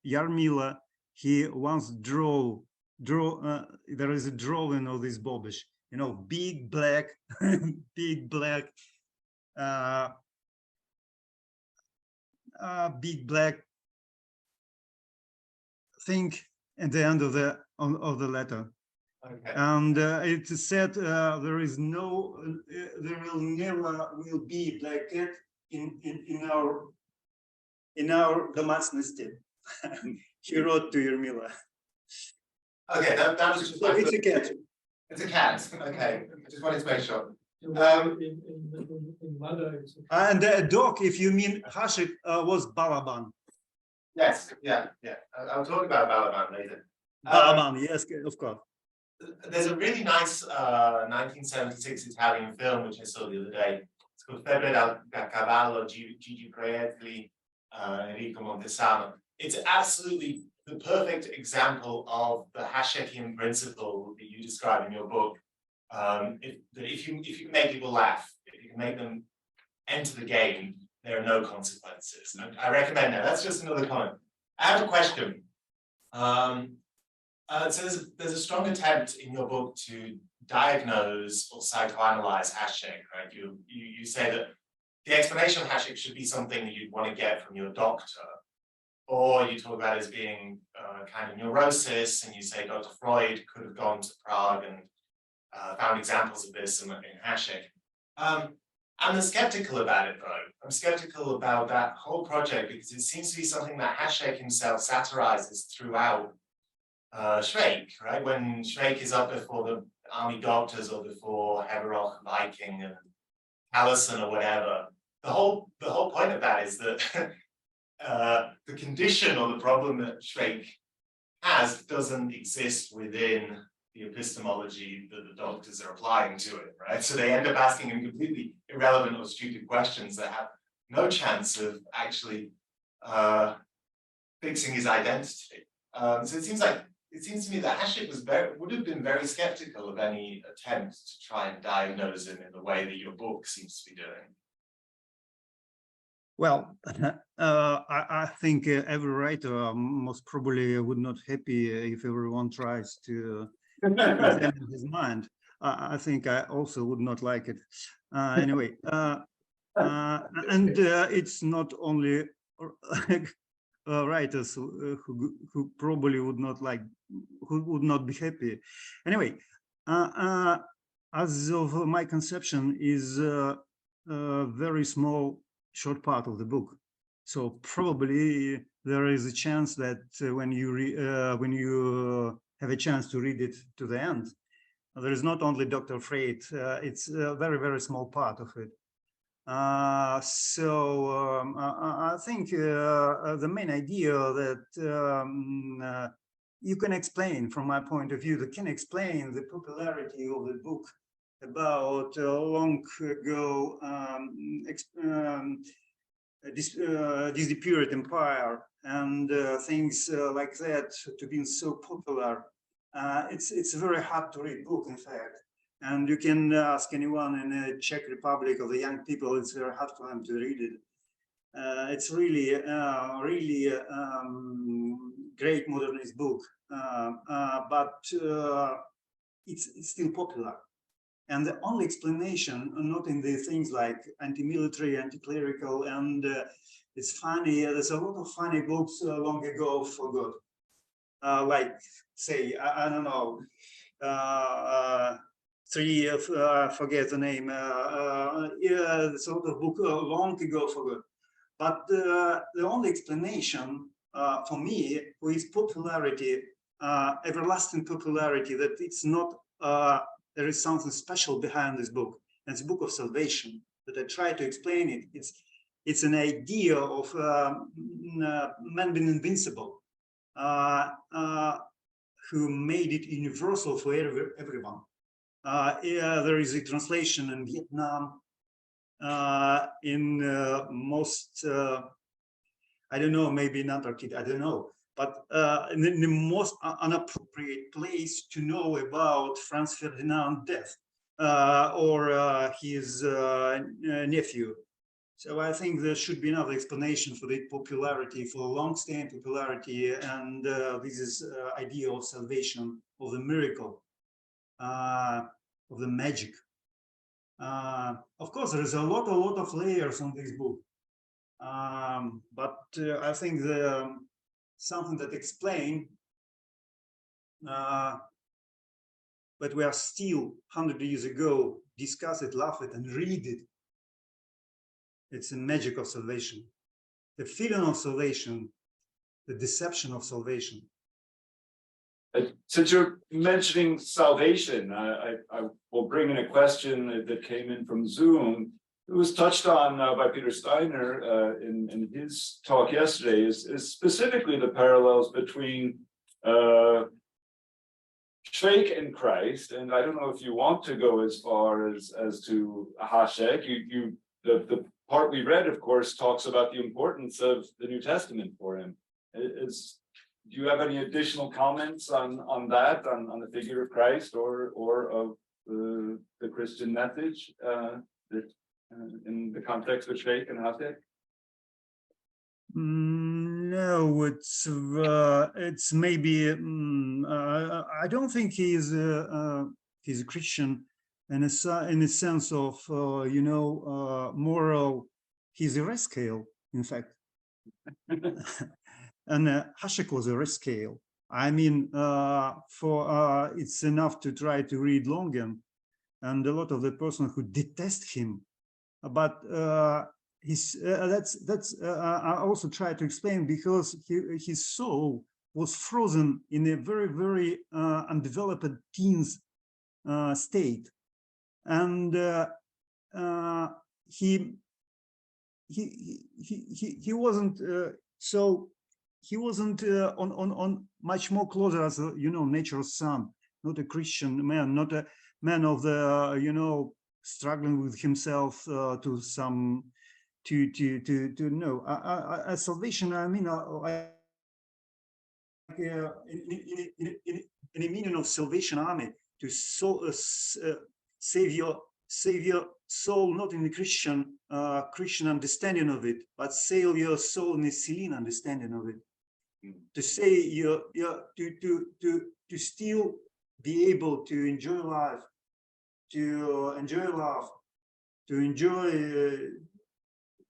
Jarmila, he once drew there is a drawing of this Bobesh, you know, big black big black thing at the end of the letter. Okay. And it said there is no, there will never will be black cat in our domesticity. He wrote to Yermila. Okay, that was just my It's a cat. It's a cat. Okay, just wanted to make sure. In Mother, it's And the dog, if you mean Hašek, was Balaban. Yes, yeah. I'll talk about Balaban later. Balaban, yes, of course. There's a really nice 1976 Italian film which I saw the other day. It's called Febbre da Cavallo, Gigi Proiettili, Enrico Montesano. It's absolutely the perfect example of the Hashekian principle that you describe in your book. If you can make people laugh, if you can make them enter the game, there are no consequences. And I recommend that. That's just another comment. I have a question. So there's a strong attempt in your book to diagnose or psychoanalyze Hašek, right? You say that the explanation of Hašek should be something that you'd want to get from your doctor, or you talk about it as being kind of neurosis, and you say Dr. Freud could have gone to Prague and found examples of this in Hašek. I'm skeptical about it, though. I'm skeptical about that whole project because it seems to be something that Hašek himself satirizes throughout Švejk, right? When Švejk is up before the army doctors or before Heveroch, Viking, and Allison or whatever, the whole point of that is that the condition or the problem that Švejk has doesn't exist within the epistemology that the doctors are applying to it, right? So they end up asking him completely irrelevant or stupid questions that have no chance of actually fixing his identity. So it seems to me that Hašek would have been very skeptical of any attempt to try and diagnose him in the way that your book seems to be doing. Well, I think every writer most probably would not happy if everyone tries to examine his mind. I think I also would not like it. Anyway, and it's not only writers who probably would not like, who would not be happy. Anyway, as of my conception is a very small short part of the book, so probably there is a chance that when you have a chance to read it to the end, there is not only Dr. Freud, it's a very, very small part of it. I think the main idea that you can explain from my point of view, that can explain the popularity of the book about long ago disappeared empire and things like that to be so popular. It's a very hard to read book, in fact. And you can ask anyone in the Czech Republic or the young people, it's very hard for them to read it. It's really, really great modernist book, but it's still popular. And the only explanation, not in the things like anti-military, anti-clerical, and it's funny, there's a lot of funny books long ago forgot. Like, say, I don't know, forget the name, yeah, sort of book long ago forgot. But the only explanation for me is popularity, everlasting popularity, that it's not, there is something special behind this book. And it's a book of salvation, that I try to explain it. It's an idea of man being invincible, who made it universal for everyone. Yeah, there is a translation in Vietnam, in most, I don't know, maybe in Antarctica, I don't know, but in the most inappropriate place to know about Franz Ferdinand's death or his nephew. So I think there should be another explanation for the popularity, for long-standing popularity, and this is idea of salvation, of the miracle, of the magic. Of course, there is a lot of layers on this book. but I think something that explain but we are still 100 years ago discuss it, laugh it, and read it. It's a magic of salvation, the feeling of salvation, the deception of salvation. Since you're mentioning salvation, I will bring in a question that came in from Zoom. It was touched on by Peter Steiner in his talk yesterday, is specifically the parallels between Švejk and Christ. And I don't know if you want to go as far as to Hašek. The part we read, of course, talks about the importance of the New Testament for him. Do you have any additional comments on that, on the figure of Christ or of the Christian message in the context of Švejk and Hašek? No, it's maybe I don't think he's a Christian in a sense of moral. He's a rascal, in fact. And Hašek was a rascal. I mean, it's enough to try to read Longen and a lot of the person who detest him, but I also try to explain because his soul was frozen in a very, very undeveloped teens state, and he wasn't he wasn't on much more closer as nature's son, not a Christian man, not a man of the struggling with himself to know a salvation. I mean, in a meaning of Salvation Army, to save your soul, not in the Christian understanding of it, but save your soul in the Celine understanding of it. To say to still be able to enjoy life, to enjoy love, to enjoy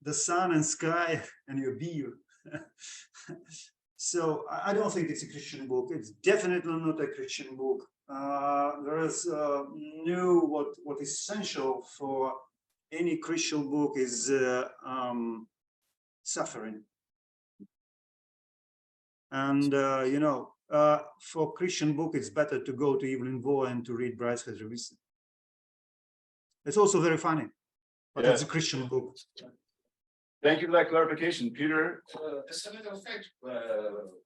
the sun and sky and your beer. So I don't think it's a Christian book. It's definitely not a Christian book. There is what is essential for any Christian book is suffering. And for Christian book, it's better to go to Evelyn Waugh and to read Bryce has released it. It's also very funny, but it's a Christian book. Thank you for that clarification, Peter. As a matter of fact,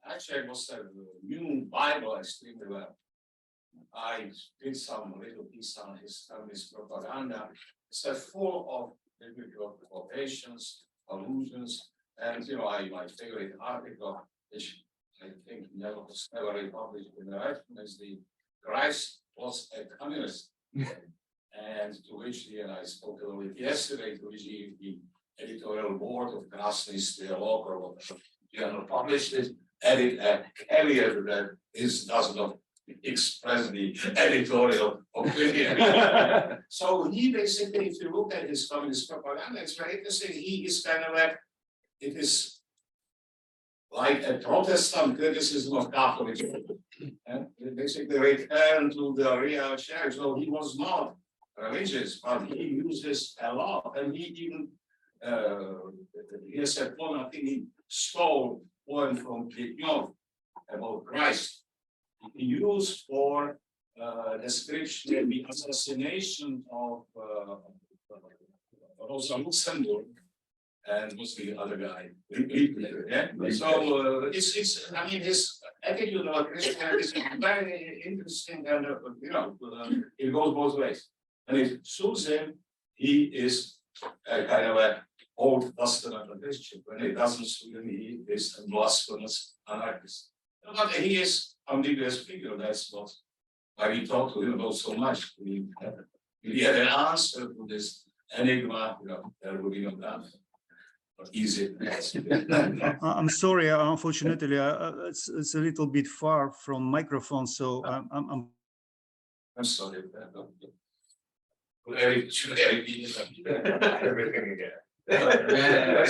actually, I was a new Bible extremely well. I did some little piece on his propaganda. It's full of biblical quotations, allusions, and my favorite article, which I think was never published in the Harriman, is the Christ was a communist, and to which I spoke a little bit yesterday, to which the editorial board of Krasny's local journal published it, added a caveat that this does not express the editorial opinion. So he basically, if you look at his communist propaganda, it's very interesting. He is kind of like, it is like a Protestant criticism of Catholicism. And it basically returned to the real church. So he was not religious, but he uses a lot, and he even he has a poem, I think he stole a poem from Plitnov about Christ. He used for description the assassination of Rosa Luxemburg and what's the other guy? Yeah? So it's I mean his attitude about Christianity is very interesting, and it goes both ways. And it suits him. He is kind of an old Testament Christian. When it doesn't suit him, he is a blasphemous anarchist. But he is ambiguous figure. That's what we talked to him about so much. We had an answer to this enigma. There will be no doubt. But easy. I'm sorry. Unfortunately, it's a little bit far from microphone, so I'm sorry. Should I repeat everything again? I'm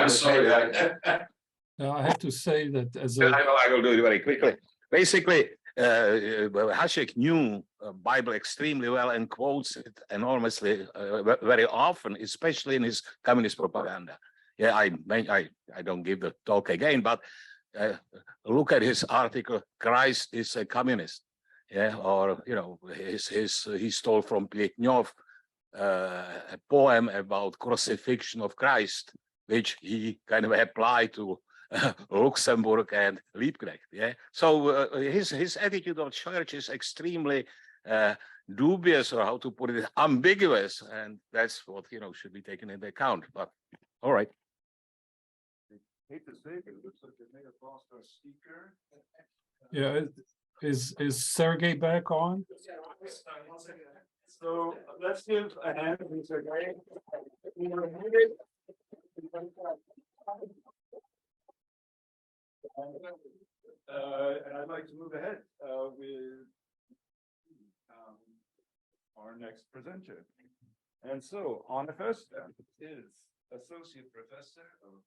sorry. I have to say that as a I will do it very quickly. Basically, Hašek knew Bible extremely well and quotes it enormously very often, especially in his communist propaganda. Yeah, I don't give the talk again, but look at his article, Christ is a communist. Yeah, or, you know, he stole from Pletnyov a poem about crucifixion of Christ, which he kind of applied to Luxembourg and Liebknecht. Yeah, so his attitude of church is extremely dubious, or how to put it, ambiguous, and that's what, you know, should be taken into account. But all right. Hate to say, but it looks like they may have lost our speaker. yeah, is Sergey back on? So let's give a hand to Sergey. And I'd like to move ahead with our next presenter. And so on the first step is Associate Professor of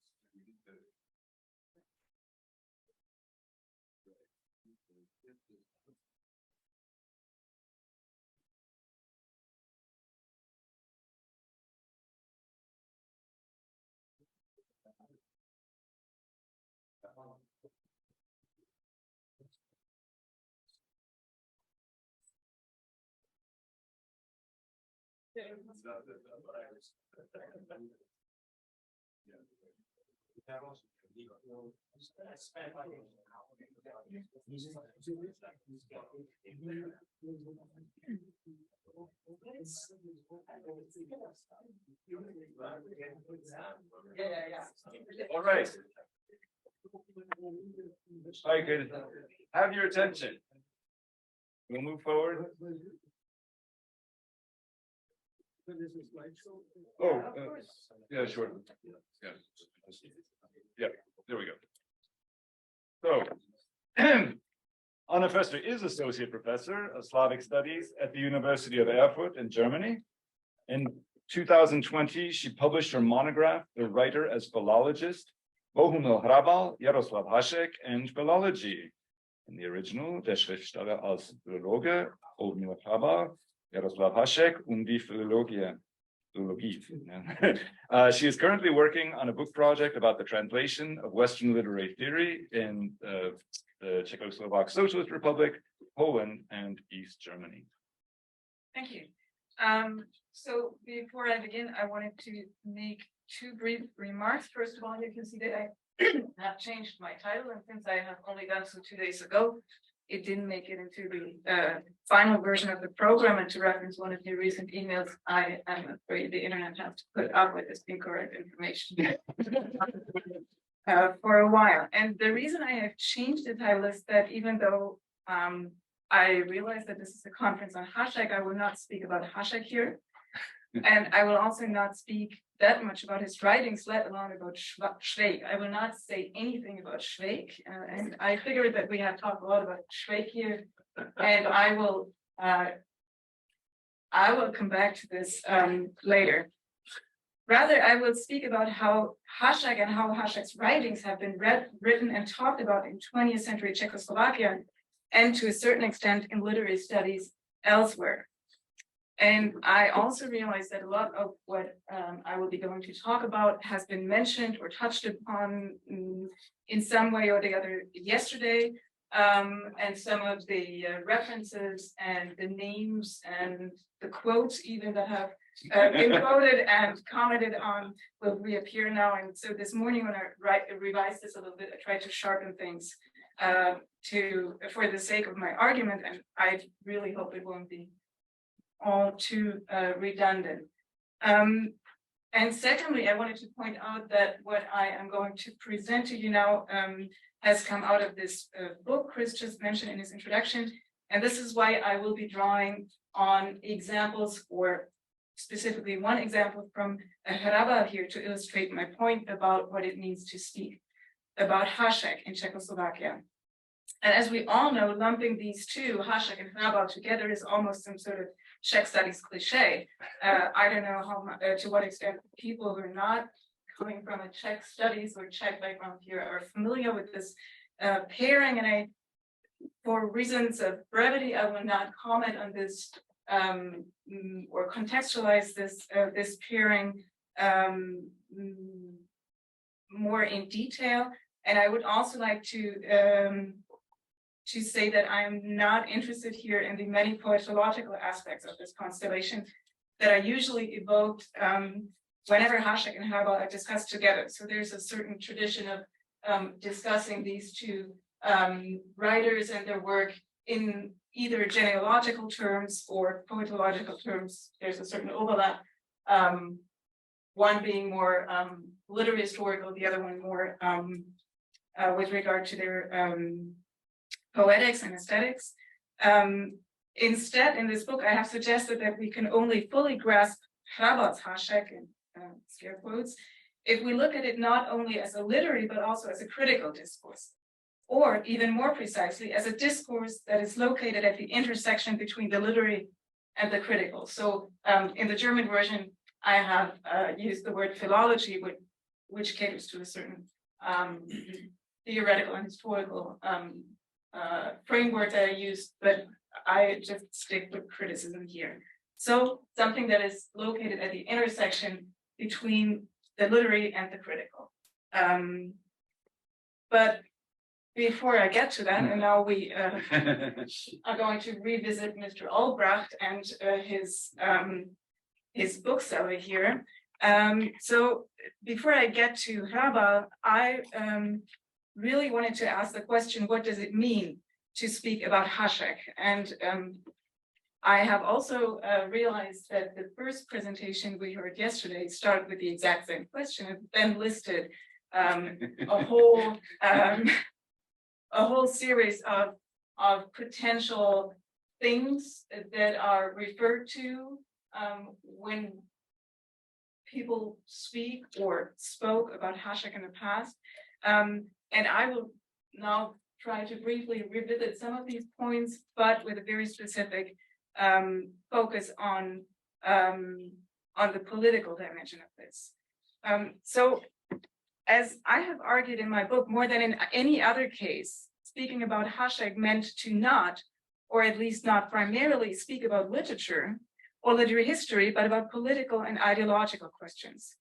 All right. I could have your attention. We'll move forward. Oh, yeah, sure. Yeah. Yeah, there we go. So, Anna Fester is Associate Professor of Slavic Studies at the University of Erfurt in Germany. In 2020, she published her monograph, The Writer as Philologist, Bohumil Hrabal, Jaroslav Hašek, and Philology. In the original, Der Schriftsteller als Philologe, Bohumil Hrabal, Jaroslav Hašek und die Philologie. She is currently working on a book project about the translation of Western literary theory in the Czechoslovak Socialist Republic, Poland, and East Germany. Thank you. So before I begin, I wanted to make two brief remarks. First of all, you can see that I have changed my title, and since I have only done so 2 days ago, it didn't make it into the final version of the program. And to reference one of your recent emails, I am afraid the internet has to put up with this incorrect information for a while. And the reason I have changed the title is that even though I realize that this is a conference on Hašek, I will not speak about Hašek here. And I will also not speak that much about his writings, let alone about Švejk. I will not say anything about Švejk. And I figured that we have talked a lot about Švejk here, and I will come back to this later. Rather, I will speak about how Hašek and how Hašek's writings have been written and talked about in 20th century Czechoslovakia, and to a certain extent in literary studies elsewhere. And I also realized that a lot of what I will be going to talk about has been mentioned or touched upon in some way or the other yesterday. And some of the references and the names and the quotes even that have been quoted and commented on will reappear now. And so this morning when I revised this a little bit, I tried to sharpen things for the sake of my argument. And I really hope it won't be all too redundant. And secondly, I wanted to point out that what I am going to present to you now has come out of this book Chris just mentioned in his introduction. And this is why I will be drawing on examples, or specifically one example from Hrabal here, to illustrate my point about what it means to speak about Hašek in Czechoslovakia. And as we all know, lumping these two, Hašek and Hrabal, together is almost some sort of Czech studies cliche. I don't know how much, to what extent people who are not coming from a Czech studies or Czech background here are familiar with this pairing. And for reasons of brevity, I will not comment on this or contextualize this pairing more in detail. And I would also like to say that I am not interested here in the many poetological aspects of this constellation that are usually evoked whenever Hašek and Hrabal are discussed together. So there's a certain tradition of discussing these two writers and their work in either genealogical terms or poetological terms. There's a certain overlap, one being more literary historical, the other one more with regard to their poetics and aesthetics. Instead, in this book, I have suggested that we can only fully grasp Hrabal's Hašek, in scare quotes, if we look at it not only as a literary, but also as a critical discourse, or even more precisely, as a discourse that is located at the intersection between the literary and the critical. So in the German version, I have used the word philology, which caters to a certain theoretical and historical framework that I used, but I just stick with criticism here. So something that is located at the intersection between the literary and the critical. But before I get to that, and now we are going to revisit Mr. Albrecht and his bookseller here. So before I get to Hrabal, I really wanted to ask the question, what does it mean to speak about Hašek? And I have also realized that the first presentation we heard yesterday started with the exact same question and then listed a whole series of potential things that are referred to when people speak or spoke about Hašek in the past. And I will now try to briefly revisit some of these points, but with a very specific focus on the political dimension of this. So, as I have argued in my book, more than in any other case, speaking about Hašek meant to not, or at least not primarily, speak about literature or literary history, but about political and ideological questions.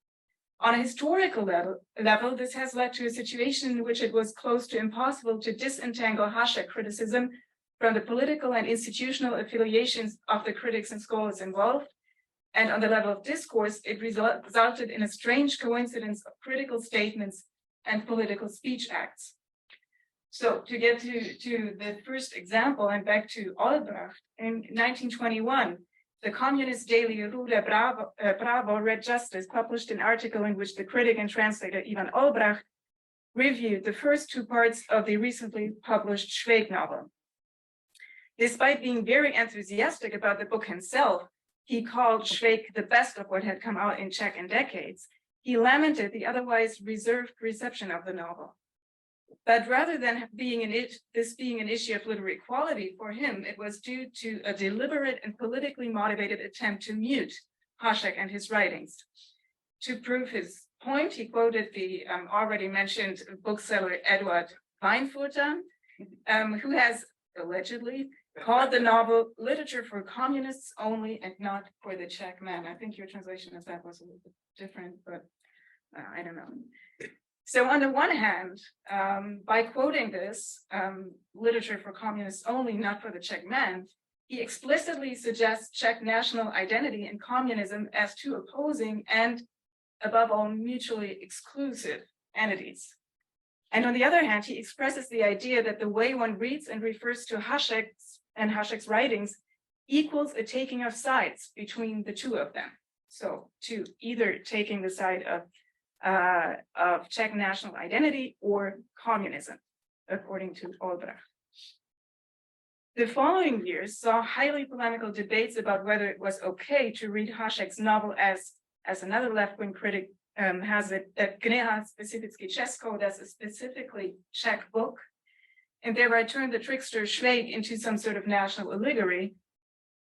On a historical level, this has led to a situation in which it was close to impossible to disentangle Hašek criticism from the political and institutional affiliations of the critics and scholars involved. And on the level of discourse, it resulted in a strange coincidence of critical statements and political speech acts. So to get to the first example and back to Albrecht, in 1921, the communist daily Rude Bravo Red Justice published an article in which the critic and translator Ivan Albrecht reviewed the first two parts of the recently published Švejk novel. Despite being very enthusiastic about the book himself, he called Švejk the best of what had come out in Czech in decades. He lamented the otherwise reserved reception of the novel. But rather than this being an issue of literary quality for him, it was due to a deliberate and politically motivated attempt to mute Hašek and his writings. To prove his point, he quoted the already mentioned bookseller Eduard Weinfurter, who has allegedly called the novel literature for communists only and not for the Czech man. I think your translation of that was a little bit different, but I don't know. So on the one hand, by quoting this literature for communists only, not for the Czech man, he explicitly suggests Czech national identity and communism as two opposing and, above all, mutually exclusive entities. And on the other hand, he expresses the idea that the way one reads and refers to Hašek's writings equals a taking of sides between the two of them. So to either taking the side of Czech national identity or communism, according to Albrecht. The following years saw highly polemical debates about whether it was okay to read Hašek's novel as another left-wing critic has it, Kniha specificky Českou, that's a specifically Czech book, and thereby turned the trickster Švejk into some sort of national allegory,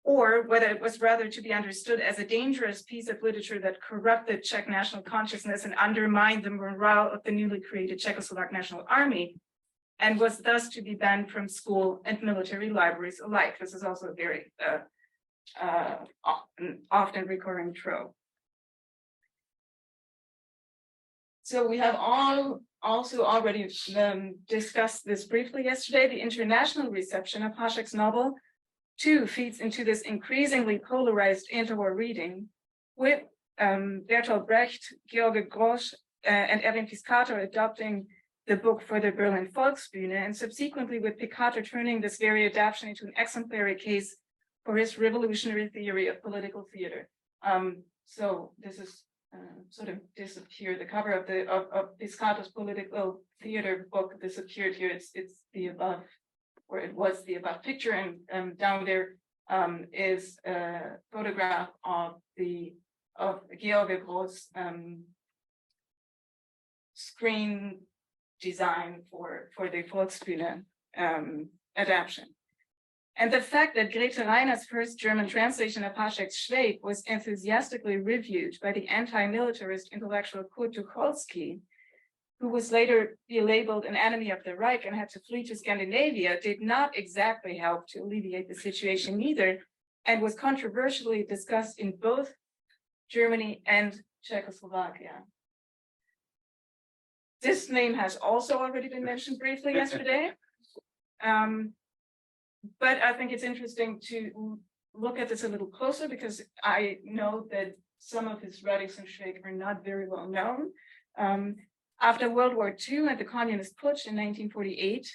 or whether it was rather to be understood as a dangerous piece of literature that corrupted Czech national consciousness and undermined the morale of the newly created Czechoslovak National Army, and was thus to be banned from school and military libraries alike. This is also a very often recurring trope. So we have also already discussed this briefly yesterday. The international reception of Hašek's novel too feeds into this increasingly polarized interwar reading, with Bertolt Brecht, Georg Grosz, and Erwin Piscator adopting the book for the Berlin Volksbühne, and subsequently with Piscator turning this very adaptation into an exemplary case for his revolutionary theory of political theater. So this is sort of disappeared. The cover of Piscator's political theater book disappeared here. It's the above, or it was the above picture, and down there is a photograph of Georg Gross screen design for the Volksbühne adaptation. And the fact that Grete Reiner's first German translation of Hašek's Švejk was enthusiastically reviewed by the anti-militarist intellectual Kurt Tucholsky, who was later labeled an enemy of the Reich and had to flee to Scandinavia, did not exactly help to alleviate the situation either, and was controversially discussed in both Germany and Czechoslovakia. This name has also already been mentioned briefly yesterday. But I think it's interesting to look at this a little closer, because I know that some of his writings in Švejk are not very well known. After World War II and the communist putsch in 1948,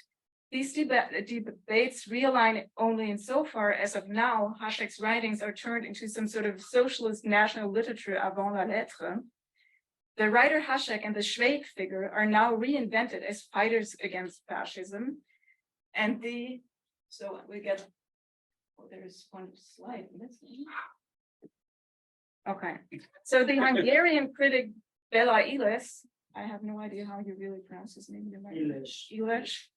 these debates realign only insofar as of now Hašek's writings are turned into some sort of socialist national literature avant la lettre. The writer Hašek and the Švejk figure are now reinvented as fighters against fascism, and so we get, there's one slide missing. Okay, so the Hungarian critic Bela Iles, I have no idea how you really pronounce his name. Iles,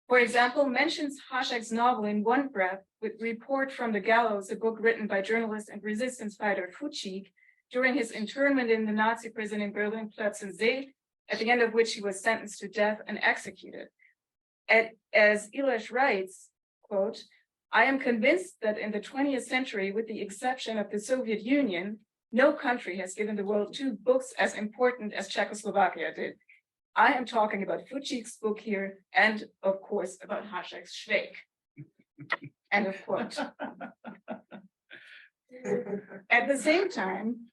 for example, mentions Hašek's novel in one breath with Report from the Gallows, a book written by journalist and resistance fighter Fučík during his internment in the Nazi prison in Berlin Plötzensee, at the end of which he was sentenced to death and executed. As Iles writes, quote, "I am convinced that in the 20th century, with the exception of the Soviet Union, no country has given the world two books as important as Czechoslovakia did. I am talking about Fučík's book here, and of course about Hašek's Švejk." End of quote. At the same time,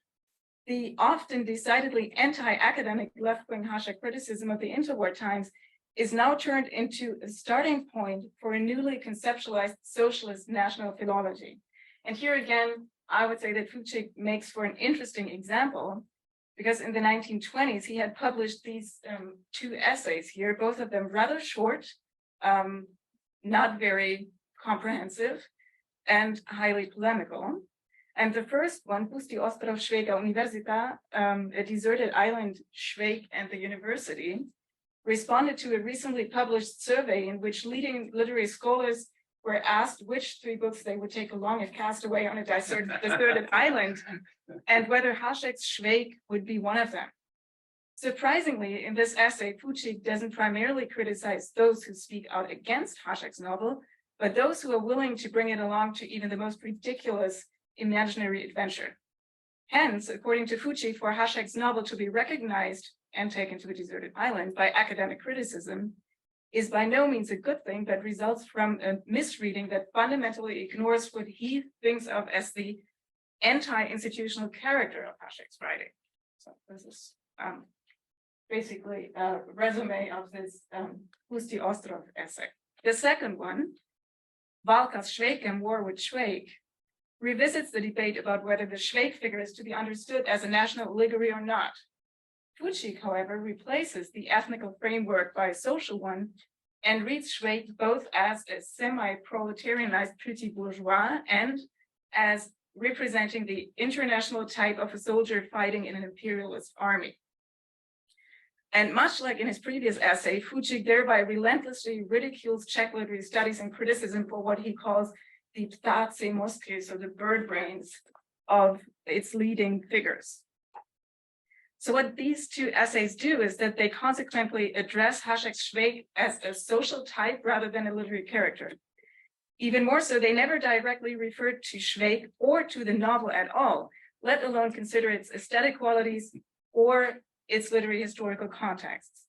the often decidedly anti-academic left-wing Hašek criticism of the interwar times is now turned into a starting point for a newly conceptualized socialist national philology. And here again, I would say that Fučík makes for an interesting example, because in the 1920s, he had published these two essays here, both of them rather short, not very comprehensive, and highly polemical. And the first one, Pusti ostrov Švejka Univerzita, a deserted island, Švejk and the university, responded to a recently published survey in which leading literary scholars were asked which three books they would take along if cast away on a deserted island, and whether Hašek's Švejk would be one of them. Surprisingly, in this essay, Fučík doesn't primarily criticize those who speak out against Hašek's novel, but those who are willing to bring it along to even the most ridiculous imaginary adventure. Hence, according to Fučík, for Hašek's novel to be recognized and taken to a deserted island by academic criticism is by no means a good thing, but results from a misreading that fundamentally ignores what he thinks of as the anti-institutional character of Hašek's writing. So this is basically a resume of this Pusti ostrov essay. The second one, Válka s Švejkem, War with Švejk, revisits the debate about whether the Švejk figure is to be understood as a national allegory or not. Fučík, however, replaces the ethnical framework by a social one and reads Švejk both as a semi-proletarianized petit bourgeois and as representing the international type of a soldier fighting in an imperialist army. And much like in his previous essay, Fučík thereby relentlessly ridicules Czech literary studies and criticism for what he calls the ptáci mozky, so the bird brains of its leading figures. So what these two essays do is that they consequently address Hašek's Švejk as a social type rather than a literary character. Even more so, they never directly referred to Švejk or to the novel at all, let alone consider its aesthetic qualities or its literary historical contexts.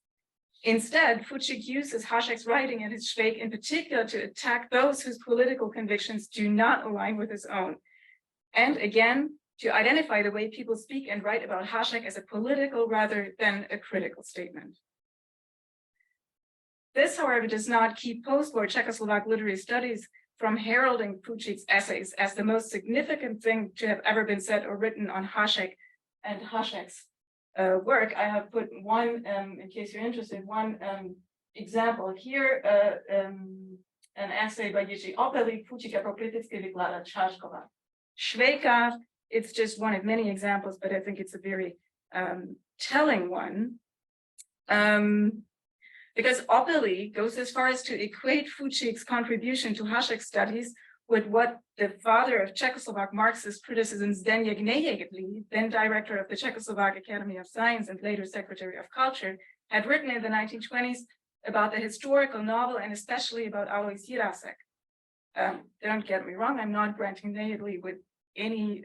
Instead, Fučík uses Hašek's writing and his Švejk in particular to attack those whose political convictions do not align with his own. And again, to identify the way people speak and write about Hašek as a political rather than a critical statement. This, however, does not keep post-war Czechoslovak literary studies from heralding Fučík's essays as the most significant thing to have ever been said or written on Hašek and Hašek's work. I have put one, in case you're interested, one example here, an essay by Jiří Opelík, Fučík jako kritický výkladač Haškova. Švejka, it's just one of many examples, but I think it's a very telling one. Because Opelík goes as far as to equate Fučík's contribution to Hašek studies with what the father of Czechoslovak Marxist criticism, Zdeněk Nejedlý, then director of the Czechoslovak Academy of Science and later Secretary of Culture, had written in the 1920s about the historical novel and especially about Alois Jirásek. Don't get me wrong, I'm not granting Nejedlý with any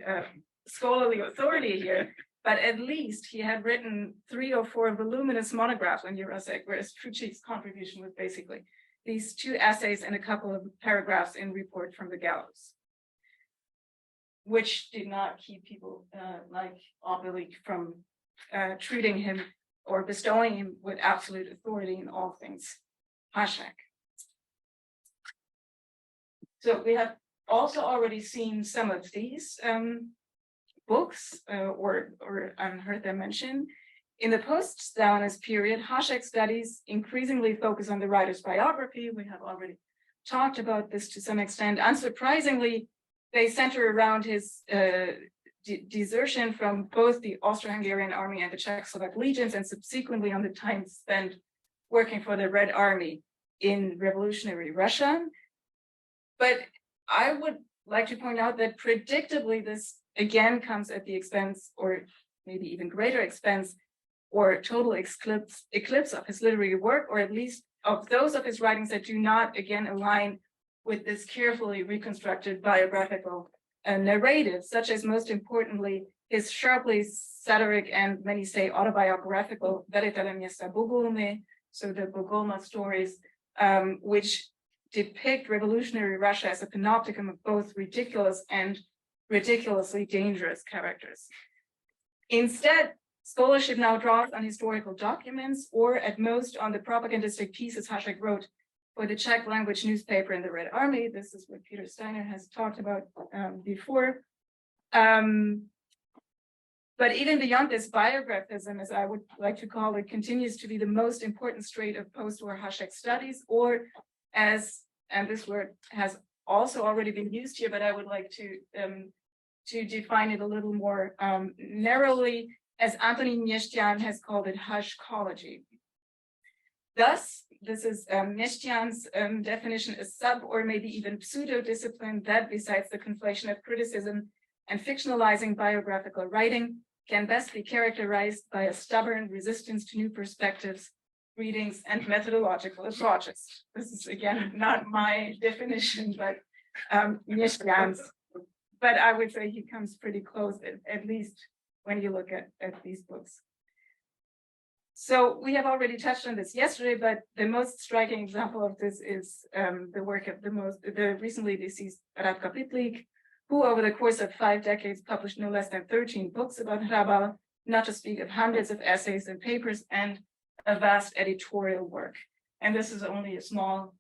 scholarly authority here, but at least he had written 3 or 4 voluminous monographs on Jirásek, whereas Fučík's contribution was basically these 2 essays and a couple of paragraphs in Report from the Gallows, which did not keep people like Opelík from treating him or bestowing him with absolute authority in all things Hašek. So we have also already seen some of these books or heard them mentioned. In the post-Stalinist period, Hašek studies increasingly focus on the writer's biography. We have already talked about this to some extent. Unsurprisingly, they center around his desertion from both the Austro-Hungarian army and the Czechoslovak legions, and subsequently on the time spent working for the Red Army in revolutionary Russia. But I would like to point out that predictably this again comes at the expense, or maybe even greater expense, or total eclipse of his literary work, or at least of those of his writings that do not again align with this carefully reconstructed biographical narrative, such as most importantly his sharply satiric and many say autobiographical Veritele města Bugulmy, so the Bugulma stories, which depict revolutionary Russia as a panopticon of both ridiculous and ridiculously dangerous characters. Instead, scholarship now draws on historical documents, or at most on the propagandistic pieces Hašek wrote for the Czech language newspaper in the Red Army. This is what Peter Steiner has talked about before. But even beyond this, biographism, as I would like to call it, continues to be the most important trait of post-war Hašek studies, or as, and this word has also already been used here, but I would like to define it a little more narrowly, as Anthony Měšťan has called it, Haškology. Thus, this is Měšťan's definition, a sub or maybe even pseudo-discipline that, besides the conflation of criticism and fictionalizing biographical writing, can best be characterized by a stubborn resistance to new perspectives, readings, and methodological approaches. This is, again, not my definition, but Měšťan's. But I would say he comes pretty close, at least when you look at these books. So we have already touched on this yesterday, but the most striking example of this is the work of the recently deceased Radka Pytlík, who over the course of 5 decades published no less than 13 books about Hrabal, not to speak of hundreds of essays and papers and a vast editorial work. And this is only a small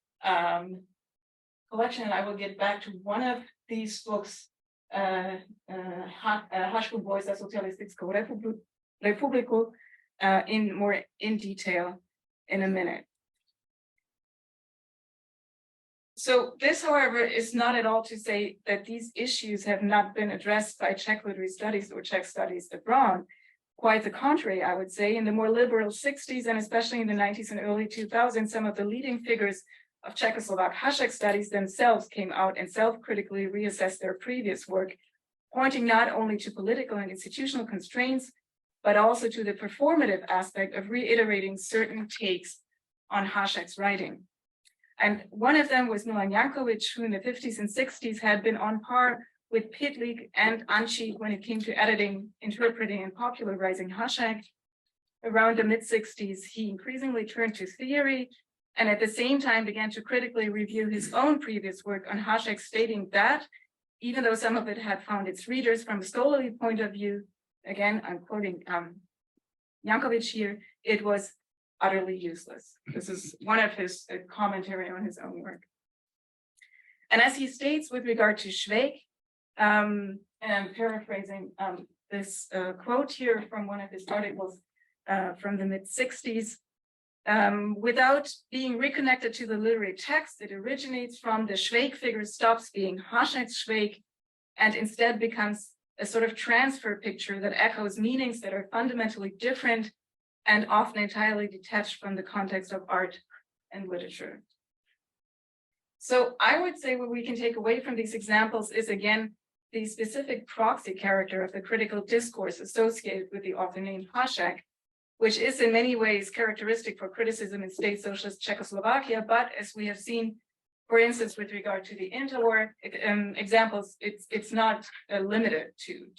collection. I will get back to one of these books, Haškův boj za socialistickou republiku, in detail in a minute. So this, however, is not at all to say that these issues have not been addressed by Czech literary studies or Czech studies abroad. Quite the contrary, I would say. In the more liberal 60s and especially in the 90s and early 2000s, some of the leading figures of Czechoslovak Hašek studies themselves came out and self-critically reassessed their previous work, pointing not only to political and institutional constraints, but also to the performative aspect of reiterating certain takes on Hašek's writing. And one of them was Milan Jankovic, who in the 50s and 60s had been on par with Pitlik and Anchi when it came to editing, interpreting, and popularizing Hašek. Around the mid-60s, he increasingly turned to theory and at the same time began to critically review his own previous work on Hašek, stating that even though some of it had found its readers from a scholarly point of view, again, I'm quoting Jankovic here, it was utterly useless. This is one of his commentary on his own work. And as he states with regard to Švejk, and I'm paraphrasing this quote here from one of his articles from the mid-60s, without being reconnected to the literary text, it originates from the Švejk figure stops being Hašek's Švejk and instead becomes a sort of transfer picture that echoes meanings that are fundamentally different and often entirely detached from the context of art and literature. So I would say what we can take away from these examples is, again, the specific proxy character of the critical discourse associated with the author named Hašek, which is in many ways characteristic for criticism in state socialist Czechoslovakia, but as we have seen, for instance, with regard to the interwar examples, it's not limited to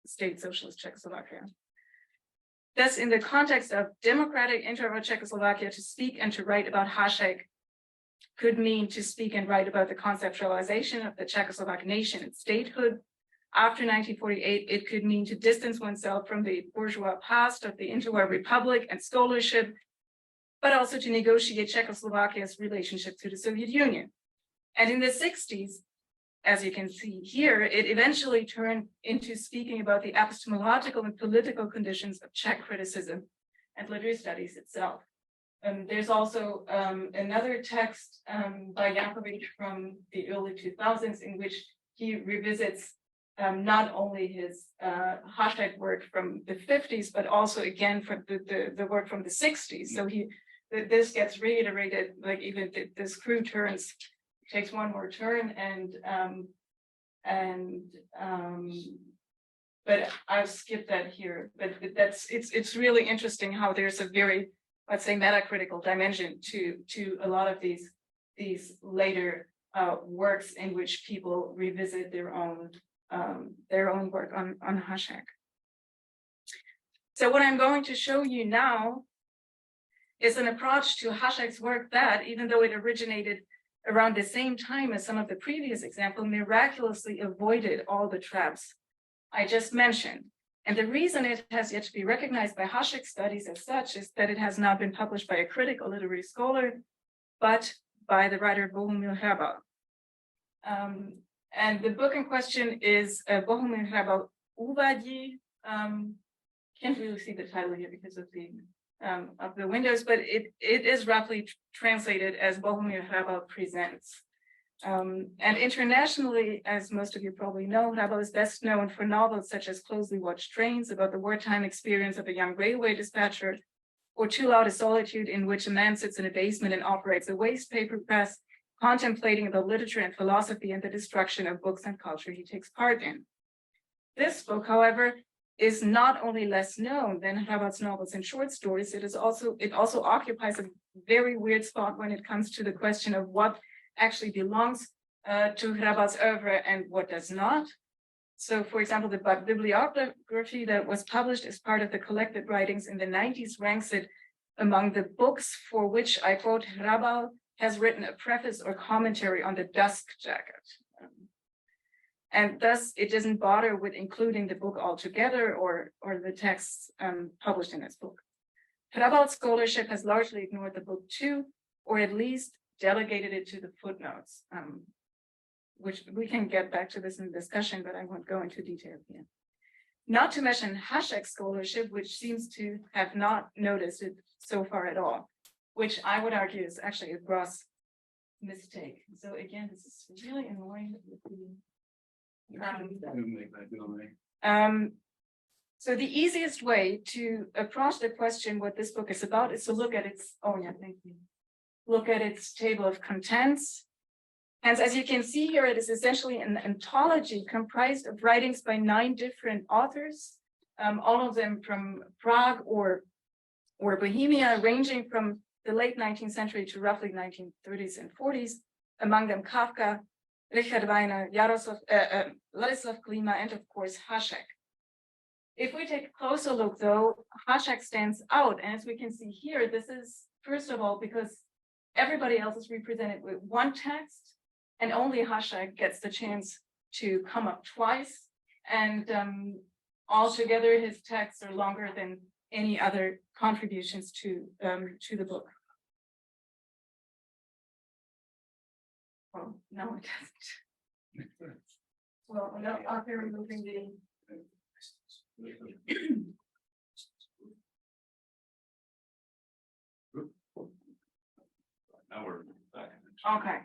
state socialist Czechoslovakia. Thus, in the context of democratic interwar Czechoslovakia, to speak and to write about Hašek could mean to speak and write about the conceptualization of the Czechoslovak nation and statehood. After 1948, it could mean to distance oneself from the bourgeois past of the interwar republic and scholarship, but also to negotiate Czechoslovakia's relationship to the Soviet Union. And in the 60s, as you can see here, it eventually turned into speaking about the epistemological and political conditions of Czech criticism and literary studies itself. There's also another text by Jankovic from the early 2000s in which he revisits not only his Hašek work from the 50s, but also again from the work from the 60s. So this gets reiterated, like even the screw turns, takes one more turn, but I've skipped that here. But it's really interesting how there's a very, let's say, metacritical dimension to a lot of these later works in which people revisit their own work on Hašek. So what I'm going to show you now is an approach to Hašek's work that, even though it originated around the same time as some of the previous examples, miraculously avoided all the traps I just mentioned. And the reason it has yet to be recognized by Hašek studies as such is that it has not been published by a critical literary scholar, but by the writer Bohumil Hrabal. And the book in question is Bohumil Hrabal Uvádí. Can't really see the title here because of the windows, but it is roughly translated as Bohumil Hrabal Presents. And internationally, as most of you probably know, Hrabal is best known for novels such as Closely Watched Trains, about the wartime experience of a young railway dispatcher, or Too Loud a Solitude, in which a man sits in a basement and operates a waste paper press, contemplating the literature and philosophy and the destruction of books and culture he takes part in. This book, however, is not only less known than Hrabal's novels and short stories, it also occupies a very weird spot when it comes to the question of what actually belongs to Hrabal's oeuvre and what does not. So, for example, the bibliography that was published as part of the collected writings in the 90s ranks it among the books for which, I quote, Hrabal has written a preface or commentary on the dust jacket. And thus, it doesn't bother with including the book altogether or the texts published in this book. Hrabal's scholarship has largely ignored the book too, or at least delegated it to the footnotes, which we can get back to this in the discussion, but I won't go into detail here. Not to mention Hašek's scholarship, which seems to have not noticed it so far at all, which I would argue is actually a gross mistake. So again, this is really annoying. So the easiest way to approach the question what this book is about is to look at its, look at its table of contents. And as you can see here, it is essentially an anthology comprised of writings by 9 different authors, all of them from Prague or Bohemia, ranging from the late 19th century to roughly 1930s and 40s, among them Kafka, Richard Weiner, Ladislav Klima, and of course Hašek. If we take a closer look though, Hašek stands out, and as we can see here, this is first of all because everybody else is represented with one text, and only Hašek gets the chance to come up twice, and altogether his texts are longer than any other contributions to the book. Oh, no, it doesn't. Well, no, after removing the. Now we're back. Okay.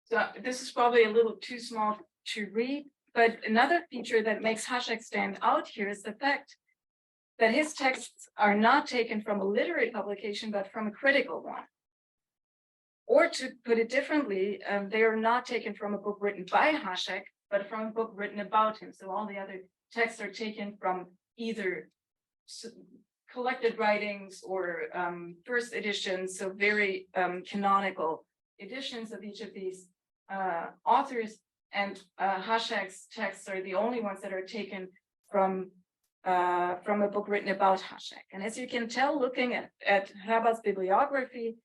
So this is probably a little too small to read, but another feature that makes Hašek stand out here is the fact that his texts are not taken from a literary publication, but from a critical one. Or to put it differently, they are not taken from a book written by Hašek, but from a book written about him. So all the other texts are taken from either collected writings or first editions, so very canonical editions of each of these authors. And Hašek's texts are the only ones that are taken from a book written about Hašek. And as you can tell, looking at Hrabat's bibliography,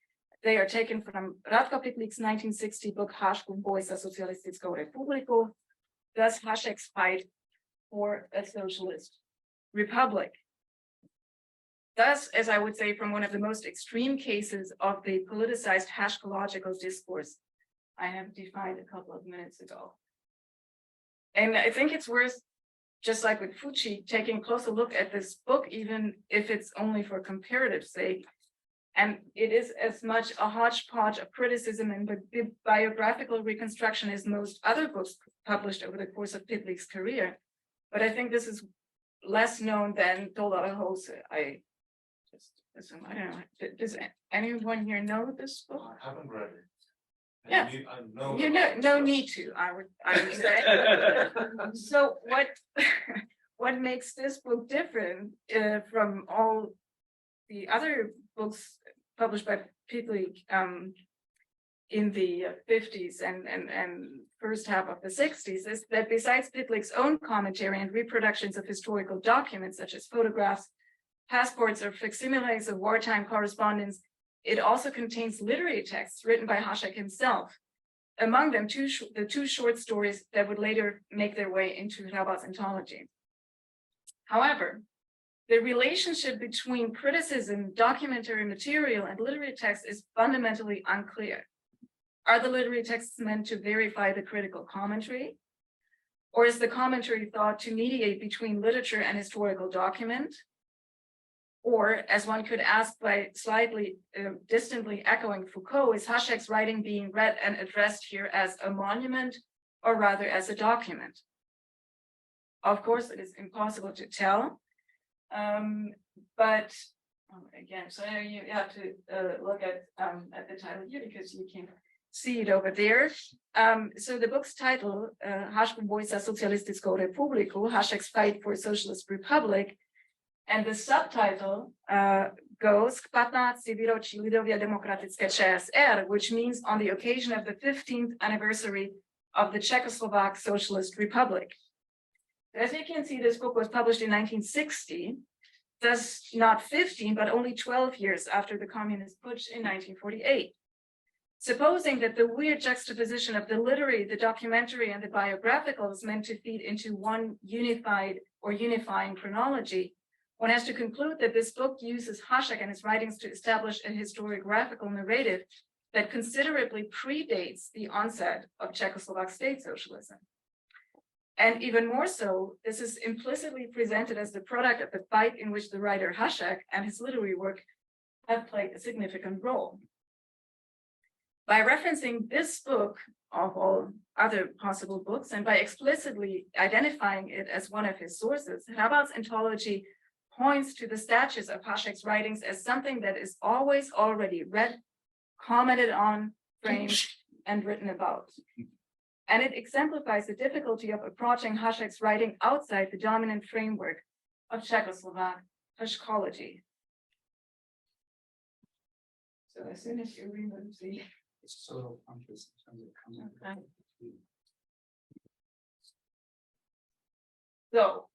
they are taken from Radko Pitlik's 1960 book Haškův boj za socialistickou republiku, thus Hašek's fight for a socialist republic. Thus, as I would say, from one of the most extreme cases of the politicized Haškological discourse I have defined a couple of minutes ago. And I think it's worth, just like with Fucci, taking a closer look at this book, even if it's only for comparative sake. And it is as much a hodgepodge of criticism and biographical reconstruction as most other books published over the course of Pitlik's career. But I think this is less known than dobrého. I don't know. Does anyone here know this book? I haven't read it. Yeah. I know You know, no need to, I would say. So what makes this book different from all the other books published by Pitlik in the 50s and first half of the 60s is that besides Pitlik's own commentary and reproductions of historical documents such as photographs, passports, or facsimiles of wartime correspondence, it also contains literary texts written by Hašek himself. Among them, the 2 short stories that would later make their way into Hrabat's anthology. However, the relationship between criticism, documentary material, and literary text is fundamentally unclear. Are the literary texts meant to verify the critical commentary? Or is the commentary thought to mediate between literature and historical document? Or, as one could ask by slightly distantly echoing Foucault, is Hašek's writing being read and addressed here as a monument, or rather as a document? Of course, it is impossible to tell. But again, so you have to look at the title here because you can see it over there. So the book's title, Haškův boj za socialistickou republiku, Hašek's fight for a socialist republic, and the subtitle goes k 15. výročí lidově demokratické ČSR, which means on the occasion of the 15th anniversary of the Czechoslovak Socialist Republic. As you can see, this book was published in 1960, thus not 15, but only 12 years after the communist putsch in 1948. Supposing that the weird juxtaposition of the literary, the documentary, and the biographical is meant to feed into one unified or unifying chronology, one has to conclude that this book uses Hašek and his writings to establish a historiographical narrative that considerably predates the onset of Czechoslovak state socialism. And even more so, this is implicitly presented as the product of the fight in which the writer Hašek and his literary work have played a significant role. By referencing this book of all other possible books and by explicitly identifying it as one of his sources, Hrabal's ontology points to the status of Hašek's writings as something that is always already read, commented on, framed, and written about. And it exemplifies the difficulty of approaching Hašek's writing outside the dominant framework of Czechoslovak Haškology. So as soon as you remove the It's so conscious in terms of coming. Okay. So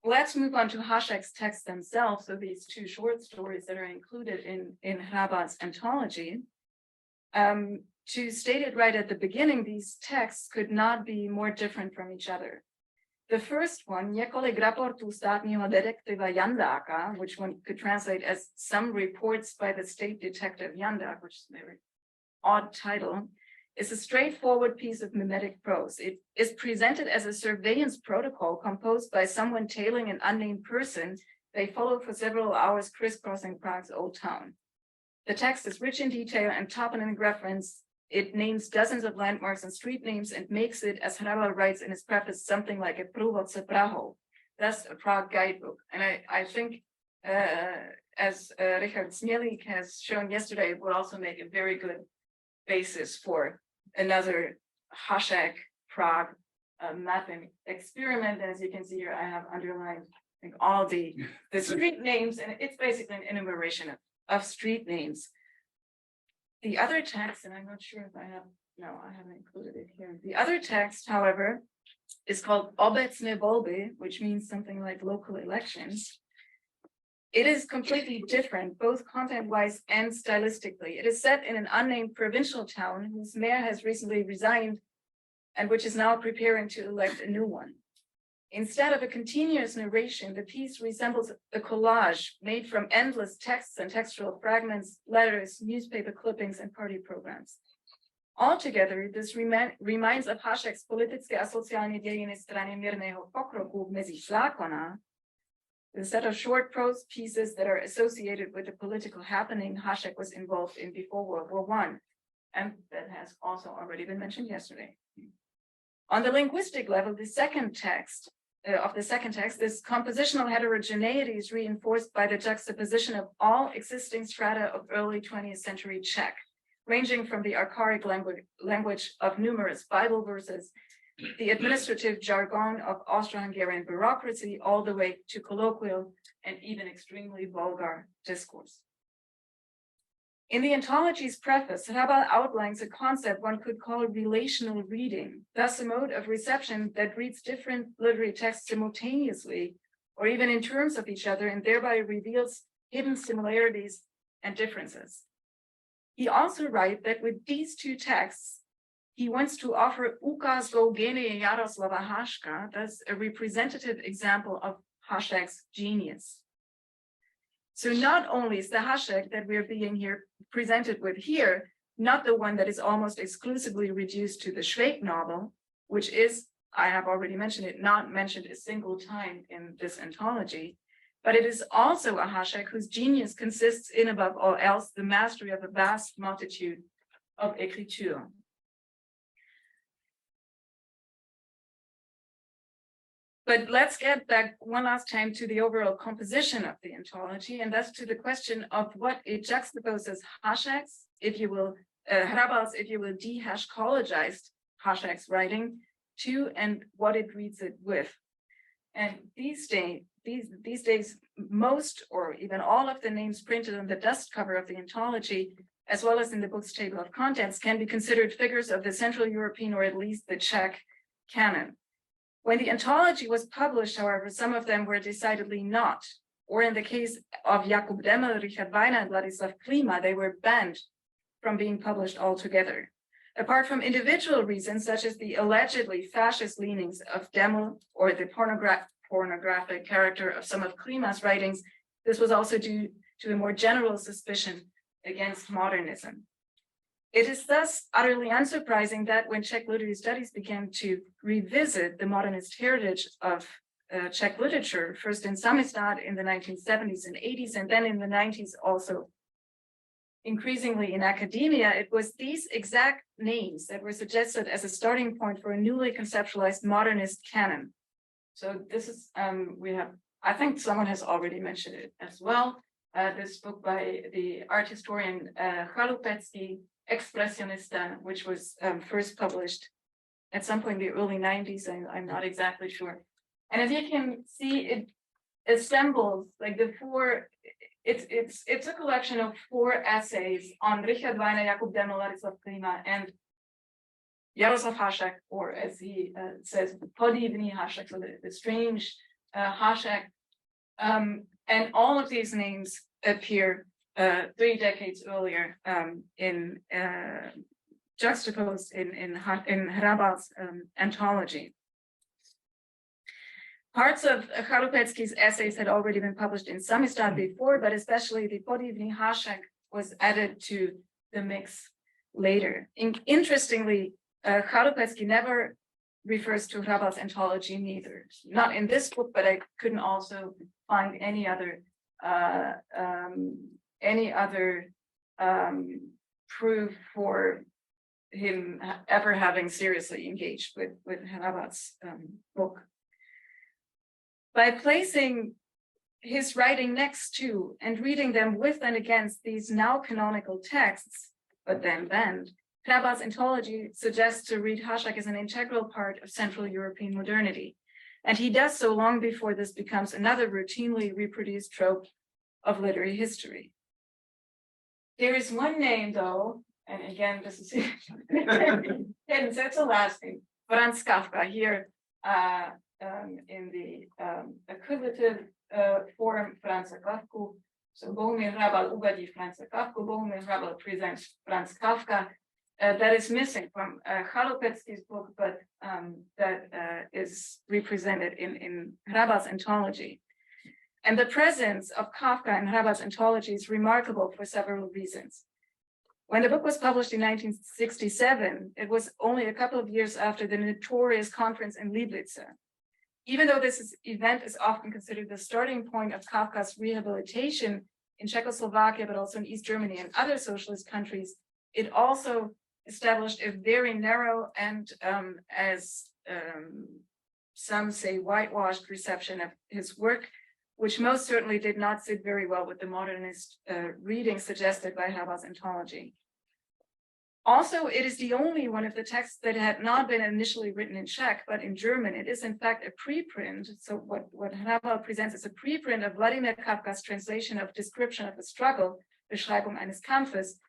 let's move on to Hašek's texts themselves. So these two short stories that are included in Hrabal's ontology. To state it right at the beginning, these texts could not be more different from each other. The first one, Několik raportů státního detektiva Jandáka, which one could translate as some reports by the state detective Jandák, which is a very odd title, is a straightforward piece of mimetic prose. It is presented as a surveillance protocol composed by someone tailing an unnamed person they followed for several hours crisscrossing Prague's old town. The text is rich in detail and toponymic reference. It names dozens of landmarks and street names and makes it, as Hrabal writes in his preface, something like a průvodce Prahou. That's a Prague guidebook. And I think, as Richard Smělík has shown yesterday, it would also make a very good basis for another Hašek Prague mapping experiment. As you can see here, I have underlined I think all the street names, and it's basically an enumeration of street names. The other text, and I'm not sure if I have, no, I haven't included it here. The other text, however, is called Obecné volby, which means something like local elections. It is completely different, both content-wise and stylistically. It is set in an unnamed provincial town whose mayor has recently resigned and which is now preparing to elect a new one. Instead of a continuous narration, the piece resembles a collage made from endless texts and textual fragments, letters, newspaper clippings, and party programs. Altogether, this reminds of Hašek's politické a sociální dějiny strany mírného pokroku mezi zákona, the set of short prose pieces that are associated with the political happening Hašek was involved in before World War I, and that has also already been mentioned yesterday. On the linguistic level, the second text, this compositional heterogeneity is reinforced by the juxtaposition of all existing strata of early 20th century Czech, ranging from the archaic language of numerous Bible verses, the administrative jargon of Austro-Hungarian bureaucracy, all the way to colloquial and even extremely vulgar discourse. In the ontology's preface, Hrabal outlines a concept one could call relational reading, thus a mode of reception that reads different literary texts simultaneously, or even in terms of each other, and thereby reveals hidden similarities and differences. He also writes that with these two texts, he wants to offer ukázkou génie Jaroslava Haška, thus a representative example of Hašek's genius. So not only is the Hašek that we're being here presented with here, not the one that is almost exclusively reduced to the Švejk novel, which is, I have already mentioned it, not mentioned a single time in this ontology, but it is also a Hašek whose genius consists in, above all else, the mastery of a vast multitude of écriture. But let's get back one last time to the overall composition of the ontology, and thus to the question of what it juxtaposes Hašek's, if you will, Hrabal's, if you will, de-Haškologized Hašek's writing to, and what it reads it with. And these days, most or even all of the names printed on the dust cover of the ontology, as well as in the book's table of contents, can be considered figures of the Central European or at least the Czech canon. When the ontology was published, however, some of them were decidedly not, or in the case of Jakub Demel, Richard Weiner, and Ladislav Klima, they were banned from being published altogether. Apart from individual reasons, such as the allegedly fascist leanings of Demel or the pornographic character of some of Klima's writings, this was also due to a more general suspicion against modernism. It is thus utterly unsurprising that when Czech literary studies began to revisit the modernist heritage of Czech literature, first in Samizdat in the 1970s and 80s, and then in the 90s also increasingly in academia, it was these exact names that were suggested as a starting point for a newly conceptualized modernist canon. So this is, we have, I think someone has already mentioned it as well. This book by the art historian Chalupetsky, Expressionista, which was first published at some point in the early 90s, I'm not exactly sure. And as you can see, it assembles like the four, it's a collection of 4 essays on Richard Wagner, Jakub Deml, Ladislav Klima, and Jaroslav Hašek, or as he says, podivný Hašek, so the strange Hašek. And all of these names appear 3 decades earlier in juxtaposed in Hrabal's anthology. Parts of Chalupetsky's essays had already been published in Samizdat before, but especially the Podivný Hašek was added to the mix later. Interestingly, Chalupetsky never refers to Hrabal's anthology neither. Not in this book, but I couldn't also find any other proof for him ever having seriously engaged with Hrabal's book. By placing his writing next to and reading them with and against these now canonical texts, but then banned, Hrabal's anthology suggests to read Hašek as an integral part of Central European modernity. And he does so long before this becomes another routinely reproduced trope of literary history. There is one name, though, and again, this is hidden, so it's a last name, Franz Kafka, here in the equivocative form, Franz Kafka. So Bohemian Hrabal uvádí Franz Kafka, Bohemian Hrabal presents Franz Kafka. That is missing from Chalupetsky's book, but that is represented in Hrabal's anthology. And the presence of Kafka in Hrabal's anthology is remarkable for several reasons. When the book was published in 1967, it was only a couple of years after the notorious conference in Liblice. Even though this event is often considered the starting point of Kafka's rehabilitation in Czechoslovakia, but also in East Germany and other socialist countries, it also established a very narrow and, as some say, whitewashed reception of his work, which most certainly did not sit very well with the modernist reading suggested by Hrabal's anthology. Also, it is the only one of the texts that had not been initially written in Czech, but in German. It is in fact a preprint. So what Hrabal presents is a preprint of Vladimir Kafka's translation of Description of the Struggle, Beschreibung eines Kampfes,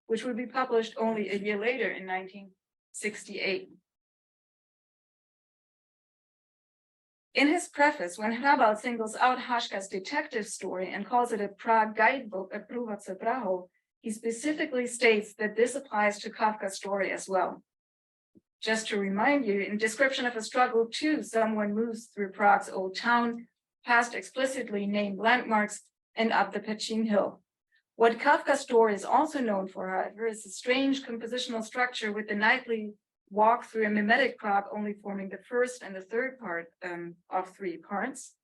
which would be published only a year later in 1968. In his preface, when Hrabal singles out Haška's detective story and calls it a Prague guidebook, a průvodce Prahou, he specifically states that this applies to Kafka's story as well. Just to remind you, in Description of a Struggle 2, someone moves through Prague's old town, past explicitly named landmarks, and up the Pečín Hill. What Kafka's story is also known for, however, is a strange compositional structure with the nightly walk through a mimetic Prague only forming the first and the third part of 3 parts.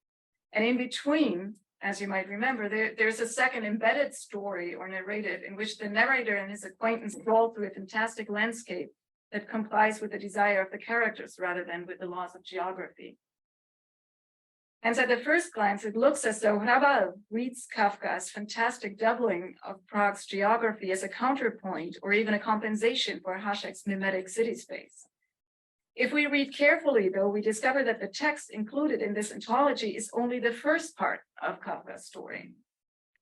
And in between, as you might remember, there's a second embedded story or narrative in which the narrator and his acquaintance crawl through a fantastic landscape that complies with the desire of the characters rather than with the laws of geography. And at the first glance, it looks as though Hrabal reads Kafka's fantastic doubling of Prague's geography as a counterpoint or even a compensation for Hašek's mimetic city space. If we read carefully, though, we discover that the text included in this anthology is only the first part of Kafka's story.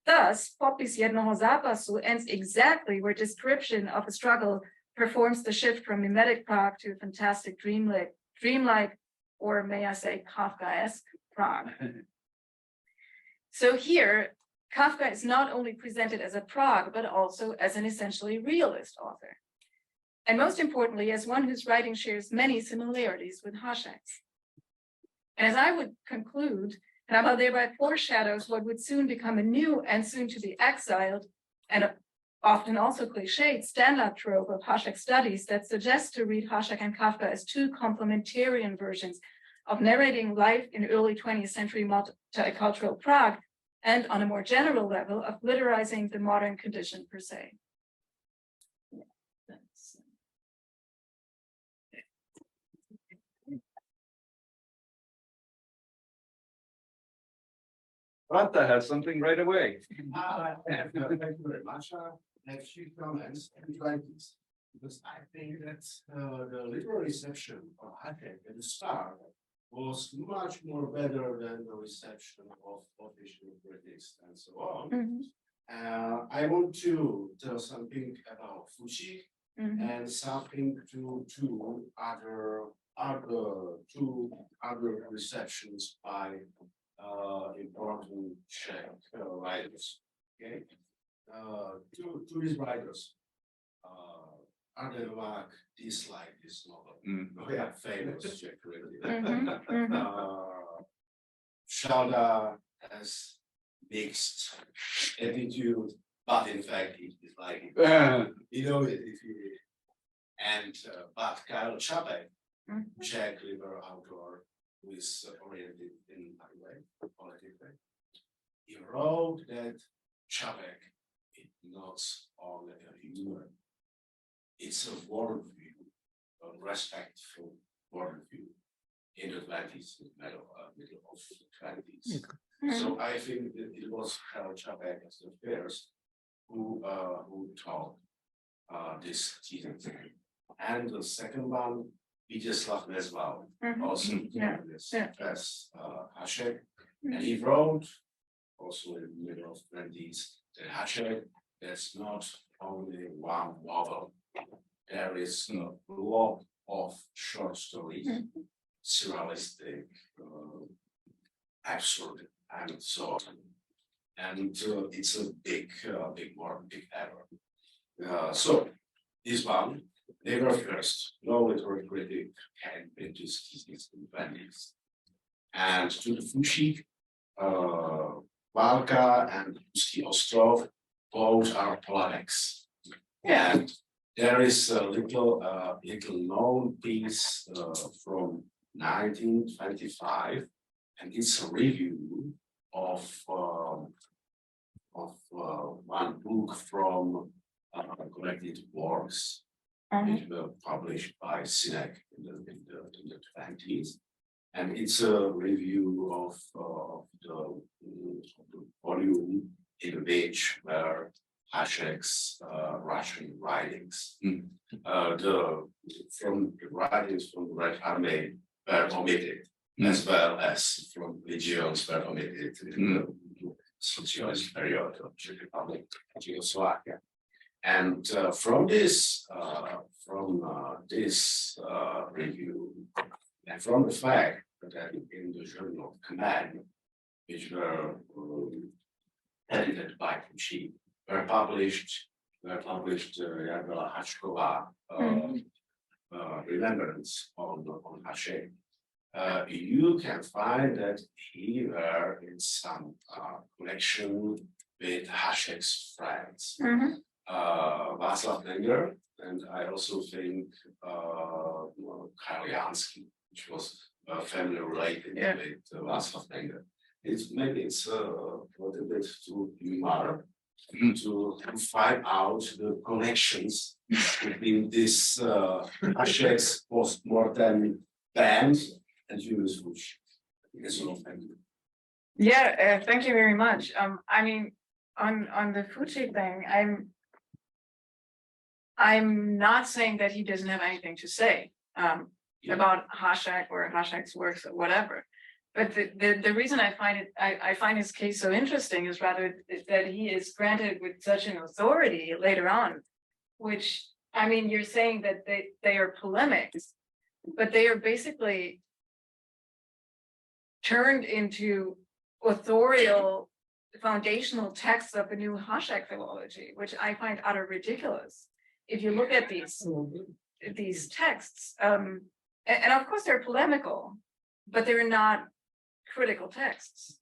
Thus, Popis jednoho zápasu ends exactly where Description of a Struggle performs the shift from mimetic Prague to a fantastic dreamlike, or may I say Kafkaesque Prague. So here, Kafka is not only presented as a Prague, but also as an essentially realist author. And most importantly, as one whose writing shares many similarities with Hašek's. And as I would conclude, Hrabal thereby foreshadows what would soon become a new and soon to be exiled and often also cliched stand-up trope of Hašek studies that suggests to read Hašek and Kafka as 2 complementarian versions of narrating life in early 20th century multicultural Prague, and on a more general level of literizing the modern condition per se. Ranta has something right away. Thank you very much. I have few comments and twenties. Because I think that the literal reception of Hašek at the start was much more better than the reception of official critics and so on. I want to tell something about Fuchik and something to two other receptions by important Czech writers. Okay, to these writers, Novák disliked this novel. We are famous Czech really. Šalda has mixed attitude, but in fact he disliked it. You know it if you read. And but Karel Čapek, Czech liberal author, who is oriented in that way, politically, he wrote that Čapek is not only a humor, it's a worldview, a respectful worldview in the 20s, middle of the 20s. So I think that it was Karel Čapek as the first who taught this teaching. And the second one, Jaroslav Hašek, also this as Hašek, and he wrote also in the middle of 20s that Hašek, that's not only one novel. There is a lot of short stories, surrealistic, absurd, and so on. And it's a big word, big error. So this one, they were first. No literary critic came into this in the 20s. And to the Fuchik, Válka and Ruský ostrov, both are polemics. And there is a little known piece from 1925, and it's a review of one book from collected works, which were published by Sinek in the 20s, and it's a review of the volume in which were Hašek's Russian writings. From the writings from the Red Army were omitted, as well as from legions were omitted in the socialist period of Czech Republic, Czechoslovakia. And from this review, and from the fact that in the journal Command, which were edited by Fuchik, were published Jaroslava Haškova remembrance on Hašek. You can find that he were in some connection with Hašek's friends. Václav Nenger, and I also think Karliansky, which was family related with Václav Nenger. Maybe it's a little bit too humor to find out the connections between this Hašek's post-mortem band and Julius Fuchik. Yeah, thank you very much. I mean, on the Fuchik thing, I'm not saying that he doesn't have anything to say about Hašek or Hašek's works or whatever. But the reason I find his case so interesting is rather that he is granted with such an authority later on, which, I mean, you're saying that they are polemics, but they are basically turned into authorial foundational texts of the new Hašek philology, which I find utter ridiculous. If you look at these texts, and of course they're polemical, but they're not critical texts.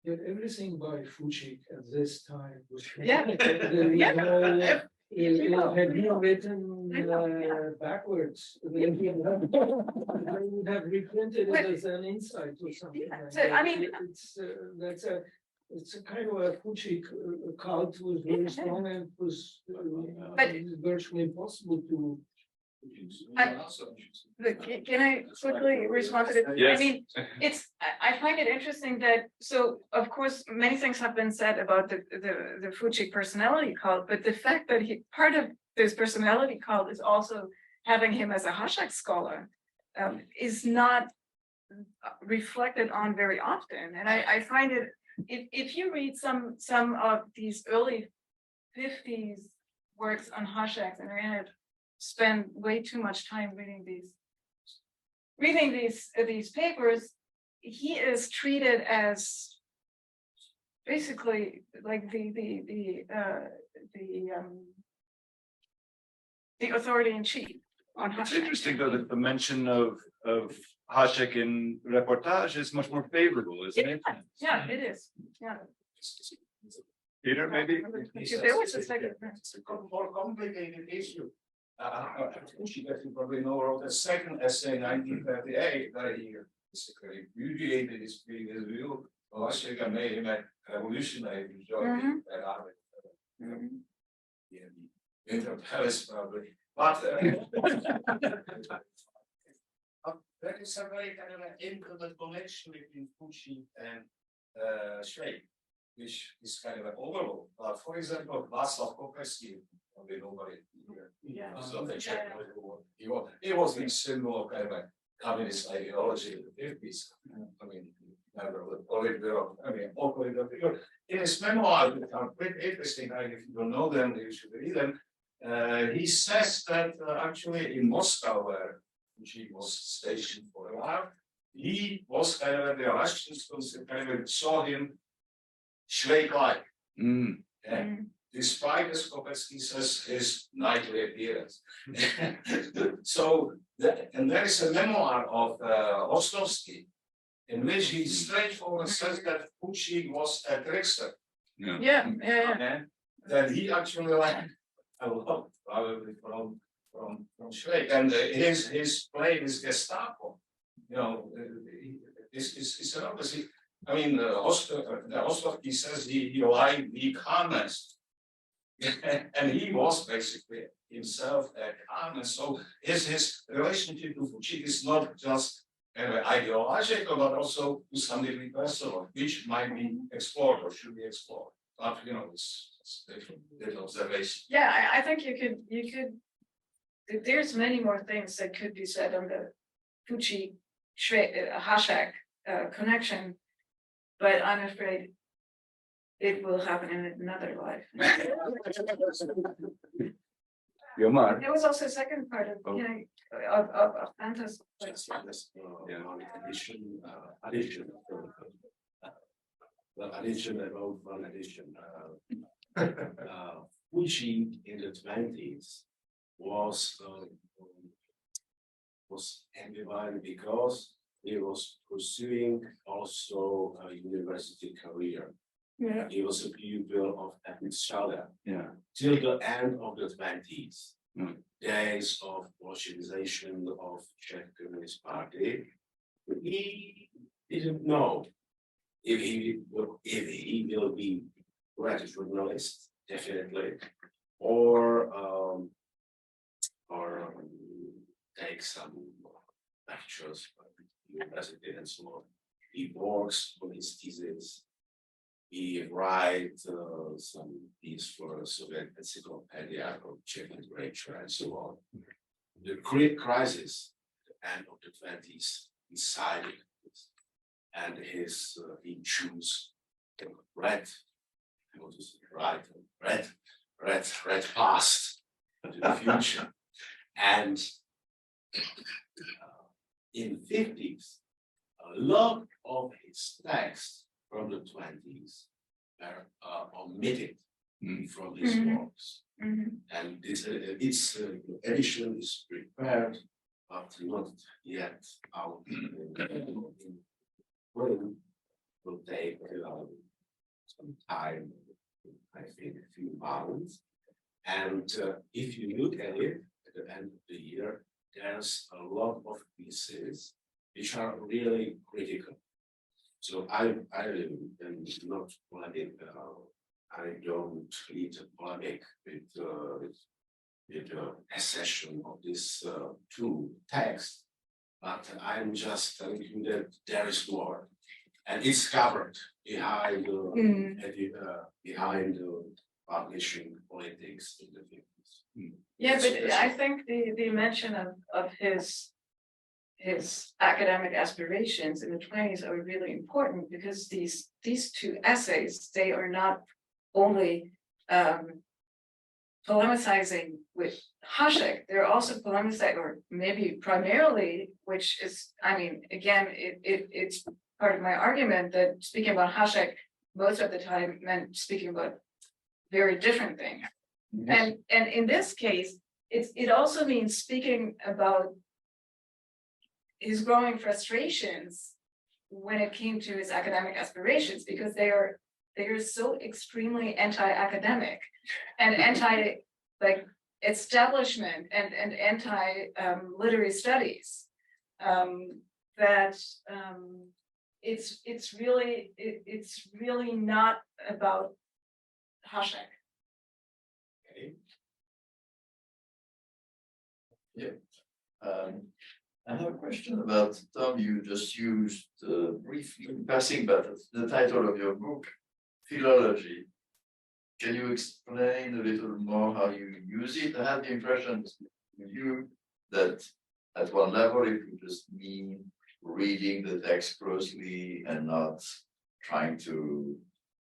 Yet everything by Fuchik at this time was He had been written backwards. They would have reprinted it as an insight or something. So, I mean, it's a kind of a Fuchik cult was very strong and it was virtually impossible to Can I quickly respond to that? Yes. I mean, I find it interesting that, so of course, many things have been said about the Fuchik personality cult, but the fact that part of this personality cult is also having him as a Hašek scholar is not reflected on very often. And I find it, if you read some of these early 50s works on Hašek, and I have spend way too much time reading these papers, he is treated as basically like the authority in chief on It's Hašek. interesting though that the mention of Hašek in reportage is much more favorable, isn't it? Yeah, it is. Yeah. Peter, maybe? There was a second. It's a more complicated issue. You probably know, wrote a second essay in 1938, very basically repudiated his previous view. Hašek made him a revolutionary, joining that army. Winter Palace, probably. But there is a very kind of an intimate connection between Fuchik and Švejk, which is kind of an overload. But for example, Václav Kopecký, probably nobody here. Yeah. So the Czech Republic, he was the symbol of kind of a communist ideology in the 50s. I mean, never with Politburo, I mean, all Politburo. In his memoirs, which are pretty interesting, if you don't know them, you should read them. He says that actually in Moscow, where he was stationed for a while, he was kind of at the elections, kind of saw him Švejk-like. Yeah. Despite, as Kopecký says, his nightly appearance. So, and there is a memoir of Ostrovsky, in which he straightforward says that Fuchik was a trickster. Yeah. That he actually learned a lot, probably from Švejk, and his play is Gestapo. You know, it's obviously. I mean, Ostrovsky says he liked the calmness, and he was basically himself a calmness. So his relationship to Fuchik is not just ideological, but also to some degree personal, which might be explored or should be explored. But you know, it's different observation. Yeah, I think you could. There's many more things that could be said on the Fuchik Hašek connection. But I'm afraid it will happen in another life. Yomar. There was also a second part of Anta's question. Addition about one addition. Fuchik in the 20s was ambivalent because he was pursuing also a university career. Yeah. He was a pupil of ethnic study. Yeah. Till the end of the 20s, days of Bolshevization of Czech Communist Party, he didn't know if he will be a journalist, definitely, or take some lectures at the university and so on. He works on his thesis. He writes some piece for a Soviet encyclopedia of Czech literature and so on. The Great Crisis, at the end of the 20s, decided this, and he chose red past to the future, and in the 50s, a lot of his texts from the 20s were omitted from his works. And this its edition is prepared, but not yet out. Will take some time, I think a few months. And if you look at it at the end of the year, there's a lot of pieces which are really critical. So I am not polemic. I don't lead a polemic with accession of this two texts, but I'm just telling you that there is more, and it's covered behind behind the publishing politics in the 50s. Yeah, but I think the mention of his academic aspirations in the 20s are really important, because these two essays, they are not only polemicizing with Hašek, they're also polemicizing, or maybe primarily, which is, I mean, again, it's part of my argument that speaking about Hašek most of the time meant speaking about very different things. And in this case, it also means speaking about his growing frustrations when it came to his academic aspirations, because they are so extremely anti-academic and anti like establishment and anti literary studies, that it's really not about Hašek. I have a question about the term you just used briefly in passing, but the title of your book, philology. Can you explain a little more how you use it? I had the impression with you that at one level it would just mean reading the text closely and not trying to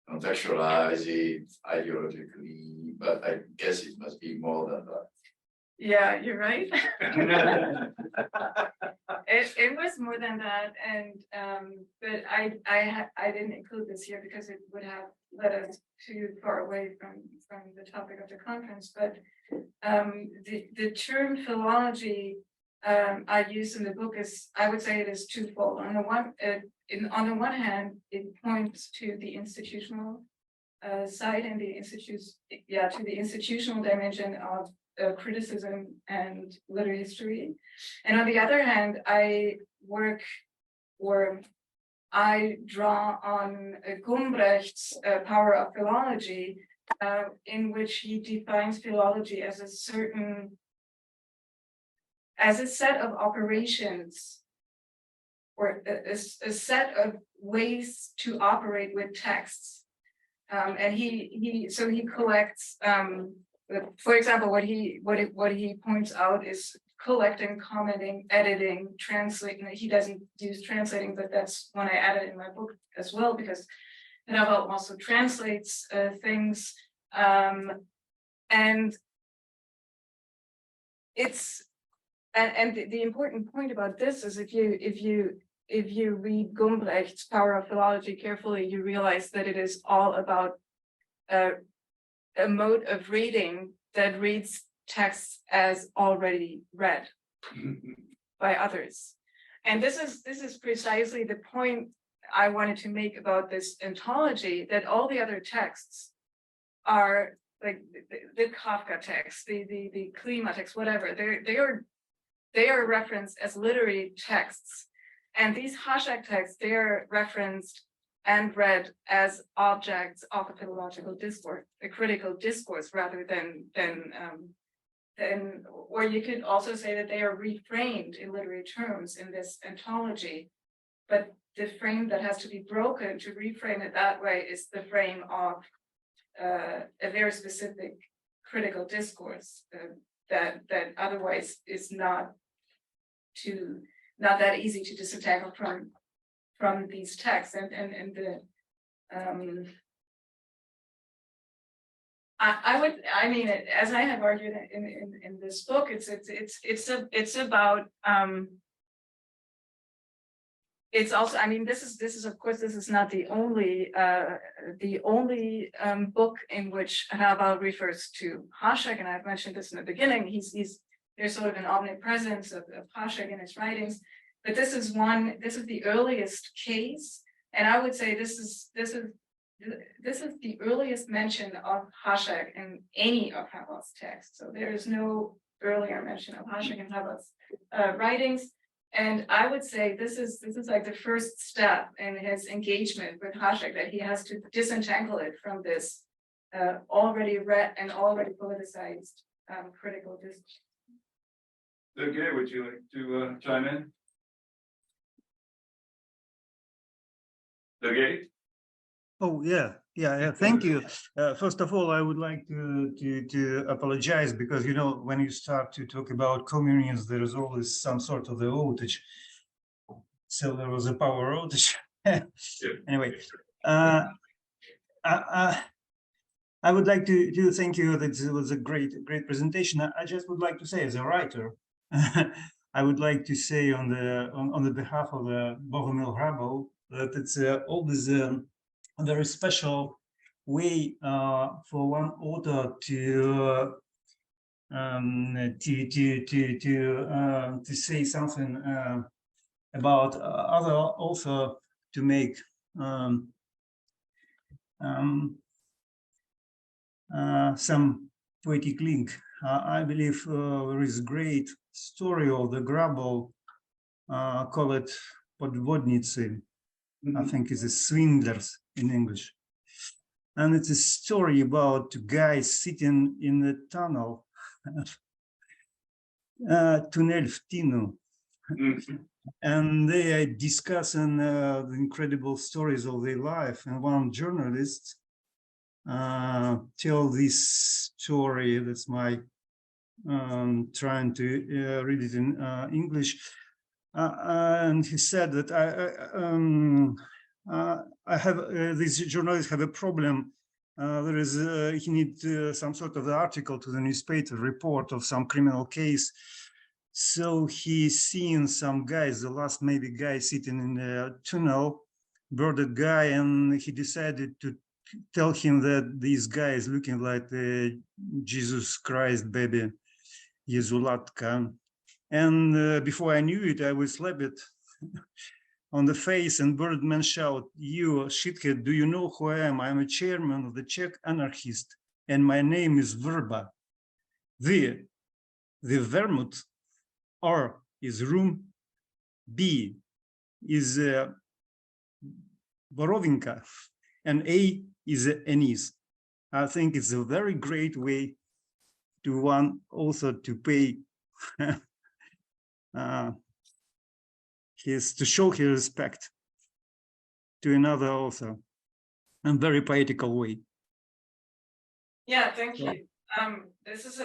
contextualize it ideologically, but I guess it must be more than that. Yeah, you're right. It was more than that, and but I didn't include this here because it would have led us too far away from the topic of the conference. But the term philology I use in the book is, I would say, it is twofold. On the one hand, it points to the institutional side and to the institutional dimension of criticism and literary history. And on the other hand, I draw on Gumbrecht's Power of Philology, in which he defines philology as a set of operations, or a set of ways to operate with texts. And he collects, for example, what he points out is collecting, commenting, editing, translating. He doesn't use translating, but that's one I added in my book as well, because Havel also translates things, and it's and the important point about this is if you read Gumbrecht's Power of Philology carefully, you realize that it is all about a mode of reading that reads texts as already read by others. And this is precisely the point I wanted to make about this anthology, that all the other texts are like the Kafka text, the Klima text, whatever, they are referenced as literary texts. And these Hašek texts, they are referenced and read as objects of a philological discourse, a critical discourse, rather than, or you could also say that they are reframed in literary terms in this anthology. But the frame that has to be broken to reframe it that way is the frame of a very specific critical discourse that otherwise is not that easy to disentangle from these texts, and the I mean, as I have argued in this book, it's about it's also, I mean, this is of course, this is not the only book in which Havel refers to Hašek, and I've mentioned this in the beginning. There's sort of an omnipresence of Hašek in his writings, but this is the earliest case, and I would say this is the earliest mention of Hašek in any of Havel's texts. So there is no earlier mention of Hašek in Havel's writings. And I would say this is like the first step in his engagement with Hašek, that he has to disentangle it from this already read and already politicized critical distance. Sergey, would you like to chime in? Sergey? Oh, yeah. Thank you. First of all, I would like to apologize because, you know, when you start to talk about communions, there is always some sort of the outage. So there was a power outage. Anyway, I would like to thank you. That it was a great presentation. I just would like to say, as a writer, I would like to say on the behalf of the Bohemian Rabble that it's always a very special way for one author to say something about other author, to make some poetic link. I believe there is great story of the Grabble, call it podvodnicy. I think it's a swindlers in English. And it's a story about two guys sitting in the tunnel, tunnel v Tinu. And they are discussing the incredible stories of their life. And one journalist tell this story. That's my trying to read it in English. And he said that I have these journalists have a problem. There is he needs some sort of article to the newspaper report of some criminal case. So he's seeing some guys, the last maybe guy sitting in the tunnel, bearded guy, and he decided to tell him that this guy is looking like the Jesus Christ baby, Jezulatka. And before I knew it, I was slapped it on the face, and Birdman shout, "You shithead, do you know who I am? I'm a chairman of the Czech anarchist, and my name is Verba. The vermouth R is room, B is Borovinka, and A is anise." I think it's a very great way to one author to pay to show his respect to another author in very poetical way. Yeah, thank you. This is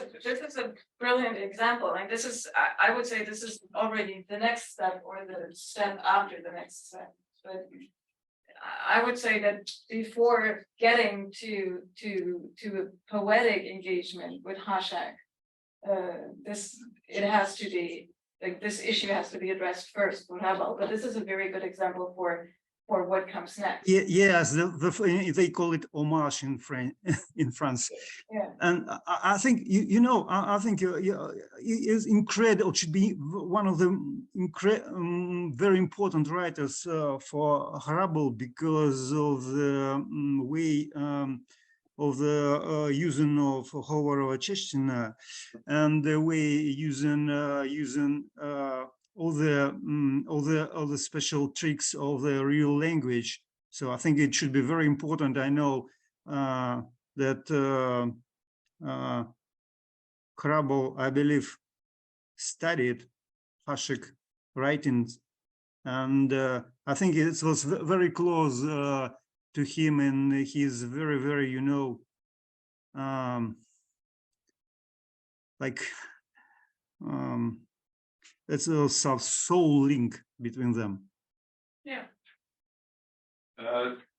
a brilliant example, and this is I would say this is already the next step, or the step after the next step. But I would say that before getting to a poetic engagement with Hašek, it has to be like this issue has to be addressed first for Havel. But this is a very good example for what comes next. Yes, they call it homage in France. Yeah. And I think I think is incredible. It should be one of the very important writers for Hrabal because of the way of the using of Hovorova Chechtina and the way using all the special tricks of the real language. So I think it should be very important. I know that Hrabal, I believe, studied Hašek writings, and I think it was very close to him, and he's very, very, it's a soul link between them. Yeah.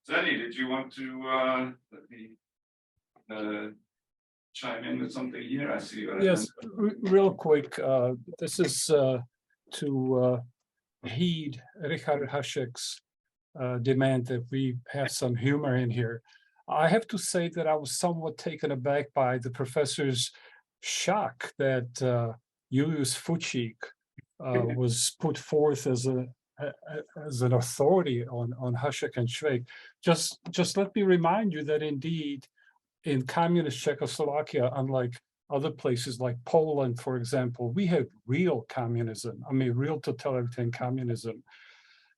Zeni, did you want to let me chime in with something here? I see. Yes, real quick. This is to heed Richard Hašek's demand that we have some humor in here. I have to say that I was somewhat taken aback by the professor's shock that Julius Fučík was put forth as an authority on Hašek and Švejk. Just let me remind you that indeed in communist Czechoslovakia, unlike other places like Poland, for example, we had real communism. I mean, real totalitarian communism.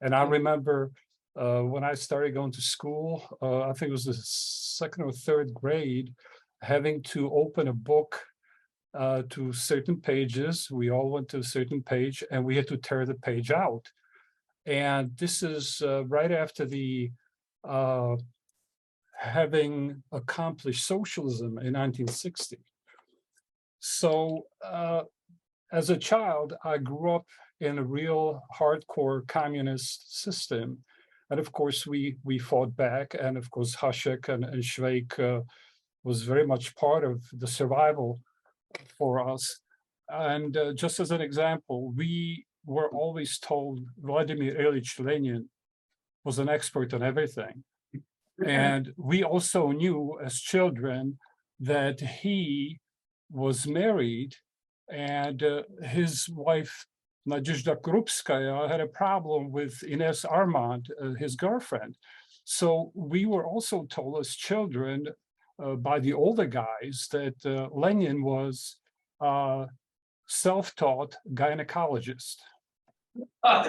And I remember when I started going to school, I think it was the second or third grade, having to open a book to certain pages. We all went to a certain page and we had to tear the page out. And this is right after the having accomplished socialism in 1960. So as a child, I grew up in a real hardcore communist system. And of course, we fought back. And of course, Hašek and Švejk was very much part of the survival for us. And just as an example, we were always told Vladimir Ilyich Lenin was an expert on everything. And we also knew as children that he was married and his wife, Nadezhda Krupskaya, had a problem with Ines Armand, his girlfriend. So we were also told as children by the older guys that Lenin was a self-taught gynecologist. There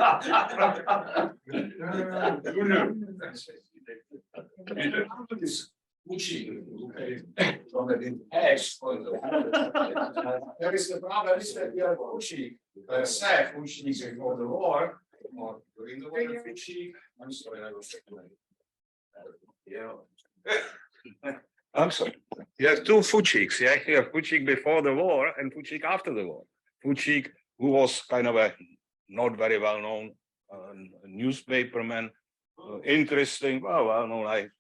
is the problem is that we are Fuchik, self, which is before the war, or during the war, Fuchik. I'm sorry, I was I'm sorry. You have two Fuchiks, yeah? You have Fuchik before the war and Fuchik after the war. Fuchik, who was kind of a not very well-known newspaperman, interesting, well-known,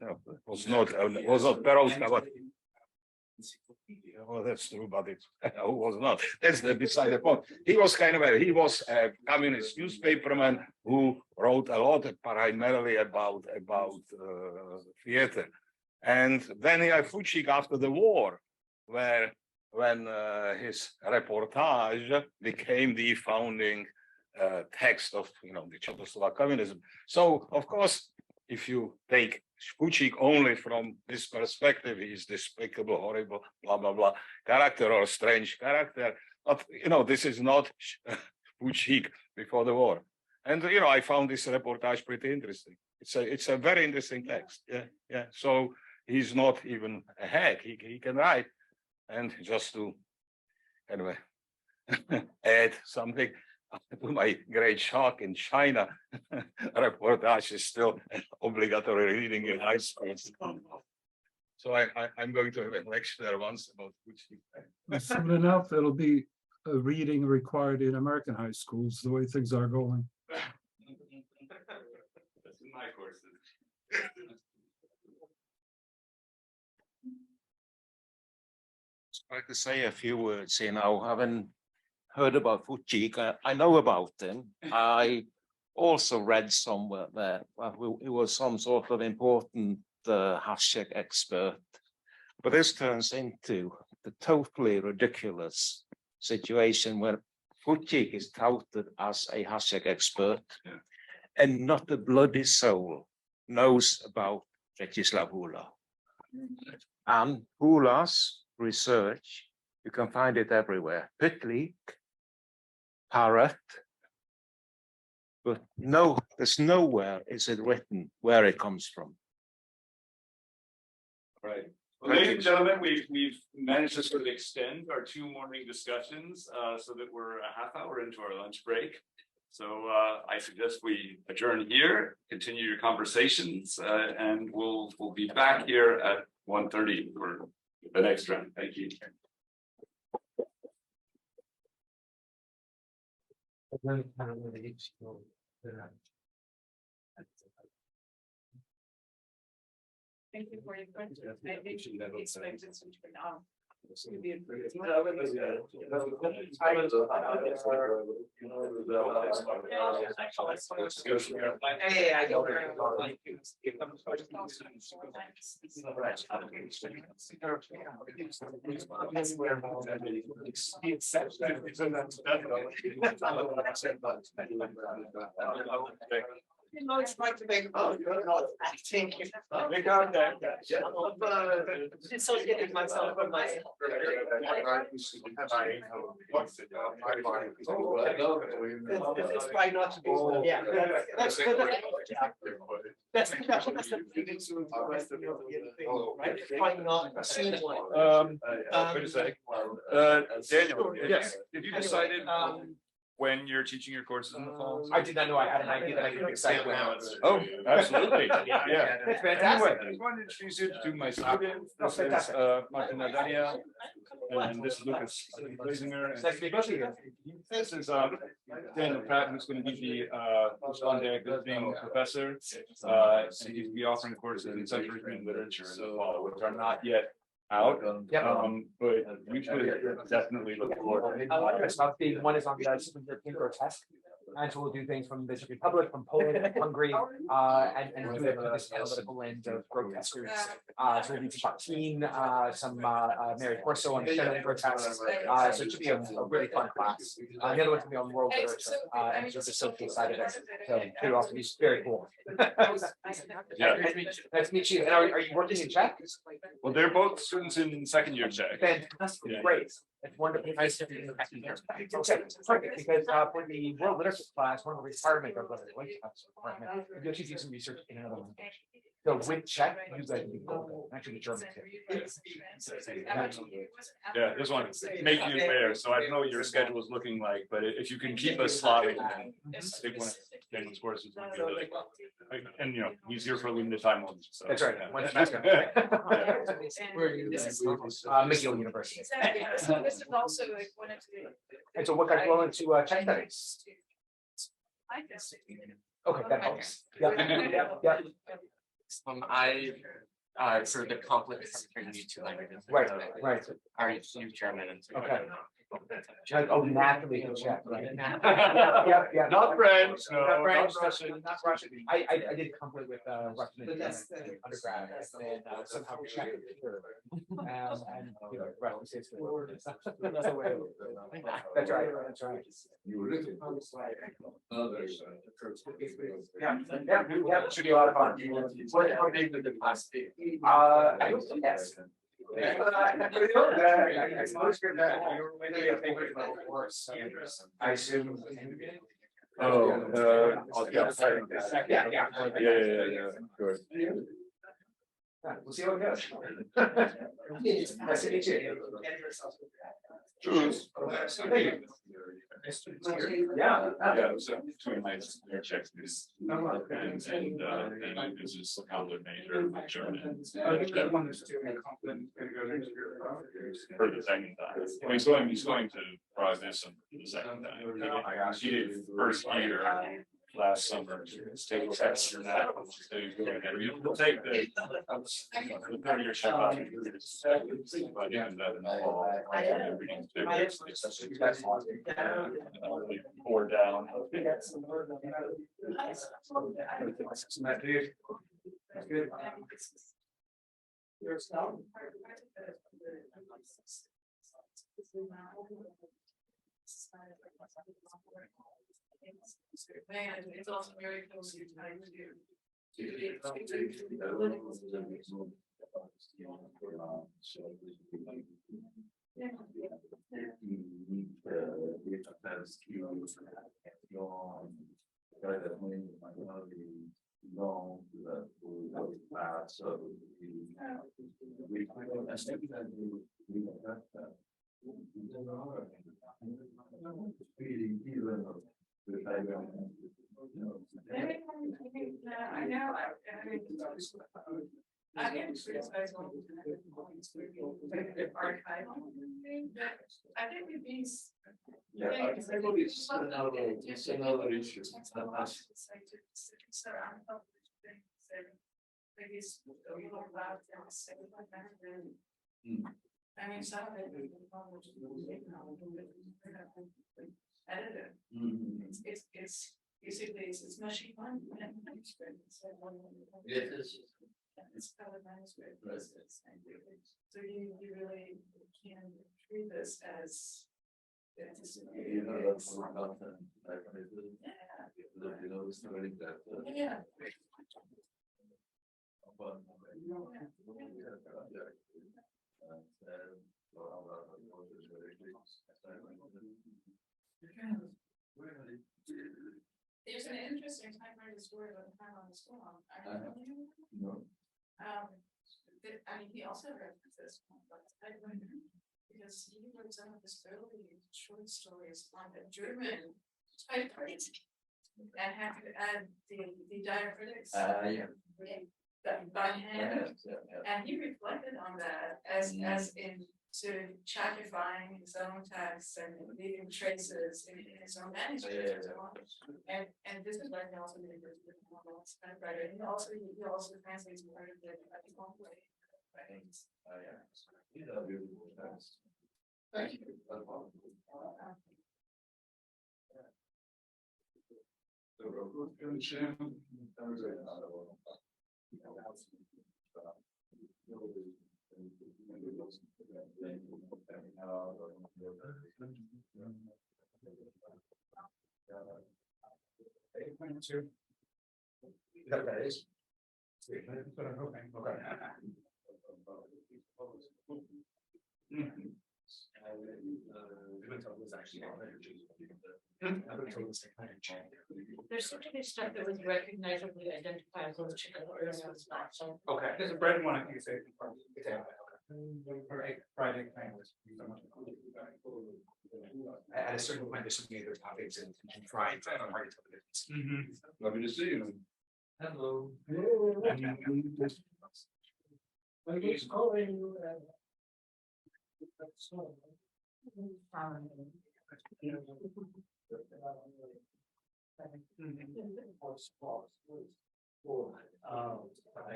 was not Perovska, but well, that's true, but it was not. That's beside the point. He was a communist newspaperman who wrote a lot, primarily about theater. And then he had Fuchik after the war, when his reportage became the founding text of the Czechoslovak communism. So of course, if you take Fuchik only from this perspective, he is despicable, horrible, blah blah blah character or strange character. But this is not Fuchik before the war. And I found this reportage pretty interesting. It's a very interesting text. Yeah. So he's not even a hack. He can write. And just to anyway add something. To my great shock, in China, reportage is still obligatory reading in high schools. So I'm going to have a lecture there once about Fuchik. Soon enough, it'll be a reading required in American high schools, the way things are going. That's in my courses. I'd like to say a few words here now, having heard about Fuchik. I know about him. I also read somewhere that he was some sort of important Hašek expert. But this turns into the totally ridiculous situation where Fuchik is touted as a Hašek expert, and not a bloody soul knows about Jaroslav Hula. And Hula's research, you can find it everywhere. Pitlik, Parrot, but no, there's nowhere is it written where it comes from. Right. Well, ladies and gentlemen, we've managed to sort of extend our 2 morning discussions so that we're a half hour into our lunch break. So I suggest we adjourn here, continue your conversations, and we'll be back here at 1:30 for the next round. Thank you. Thank you for your question. I didn't expect this to turn out to be a great. You know, it's like to think about, acting. Dissociating myself from myself. It's trying not to be. Yeah. That's the right? Trying not to seem like. Wait a sec. Daniel, yes, have you decided when you're teaching your courses in the fall? I did not know I had an idea that I could excite when. Oh, absolutely. Yeah. That's fantastic. Anyway, I just wanted to introduce you to my student. This is fantastic. Martina Dania, and this is Lucas Blazinger. It's nice to meet both of you. This is Daniel Pratt, who's going to be the on-deck visiting professor. And he's going to be offering courses in Czech Republic literature in the fall, which are not yet out. But you should definitely look forward. One is on the European grotesque. And so we'll do things from the Czech Republic, from Poland, Hungary, and do it with this analytical lens of grotesques. So we'll do Bakhtin, some Mary Corso on the feminine grotesque. So it should be a really fun class. The other one's gonna be on world literature, and so the social side of it. So it'll also be very cool. Yeah. Nice to meet you. And are you working in Czech? Well, they're both students in second year Czech. Fantastic, Yeah. great. It's wonderful. Nice to meet you. Okay, perfect, because for the world literature class, one of the requirements of the you actually do some research in another language. So with Czech, you guys can be golden. Actually, the German too. Yeah, just want to make you aware. So I don't know what your schedule is looking like, but if you can keep us Slavic, then I think one of Daniel's courses will be really, and you know, he's here for a limited time only. So. That's right. Yeah. One semester. McGill University. So this is also like one of the. And so what got you into Czech studies? Okay, that helps. Yeah. Yeah. For the conflict between these two languages. Right. Are you German and Okay. Oh, naturally in Czech, right? Yeah. Not French, no, Not French, not Russian. not Russian. I did conflict with Russian in undergrad, and then somehow Czech. And you know, Russian states. That's right. Yeah. It should be a lot of fun. What name did the class be? I don't think yes. I assume. Oh, Yeah. Sure. We'll see how it goes. Nice to meet you. Choose. Yeah. Yeah, so between my checks this and this is conflict major German. For the second time. Well, he's going to probably miss him the second time. He did first year last summer, take tests for that. He'll take the third year check off. But even that in the fall, everything's pour down. Good. It's also very closely tied I know. I can criticize all the archive. I think it'd be. Yeah, archival is another issue. I mean, some of it. Editor. It's basically it's mushy fun. It's kind of manuscript. So you really can treat this as. was learning that. Yeah. There's an interesting typewriter story about the time on the school. I don't know. I mean, he also references typewriter because he wrote some of his early short stories on the German typewriter and had to add the diacritics by hand. And he reflected on that as in sort of chatifying his own texts and leaving traces in his own manuscript and so on. And this is why he also made a typewriter. He also translates part of it at his own way. Thank you. There's certainly stuff that was recognizably identifiable as Czechoslovak. Okay. There's a bread one, I think, say. At a certain point, there's so many other topics and trying to hard to tell the difference. Lovely to see you. Hello. I was calling you. I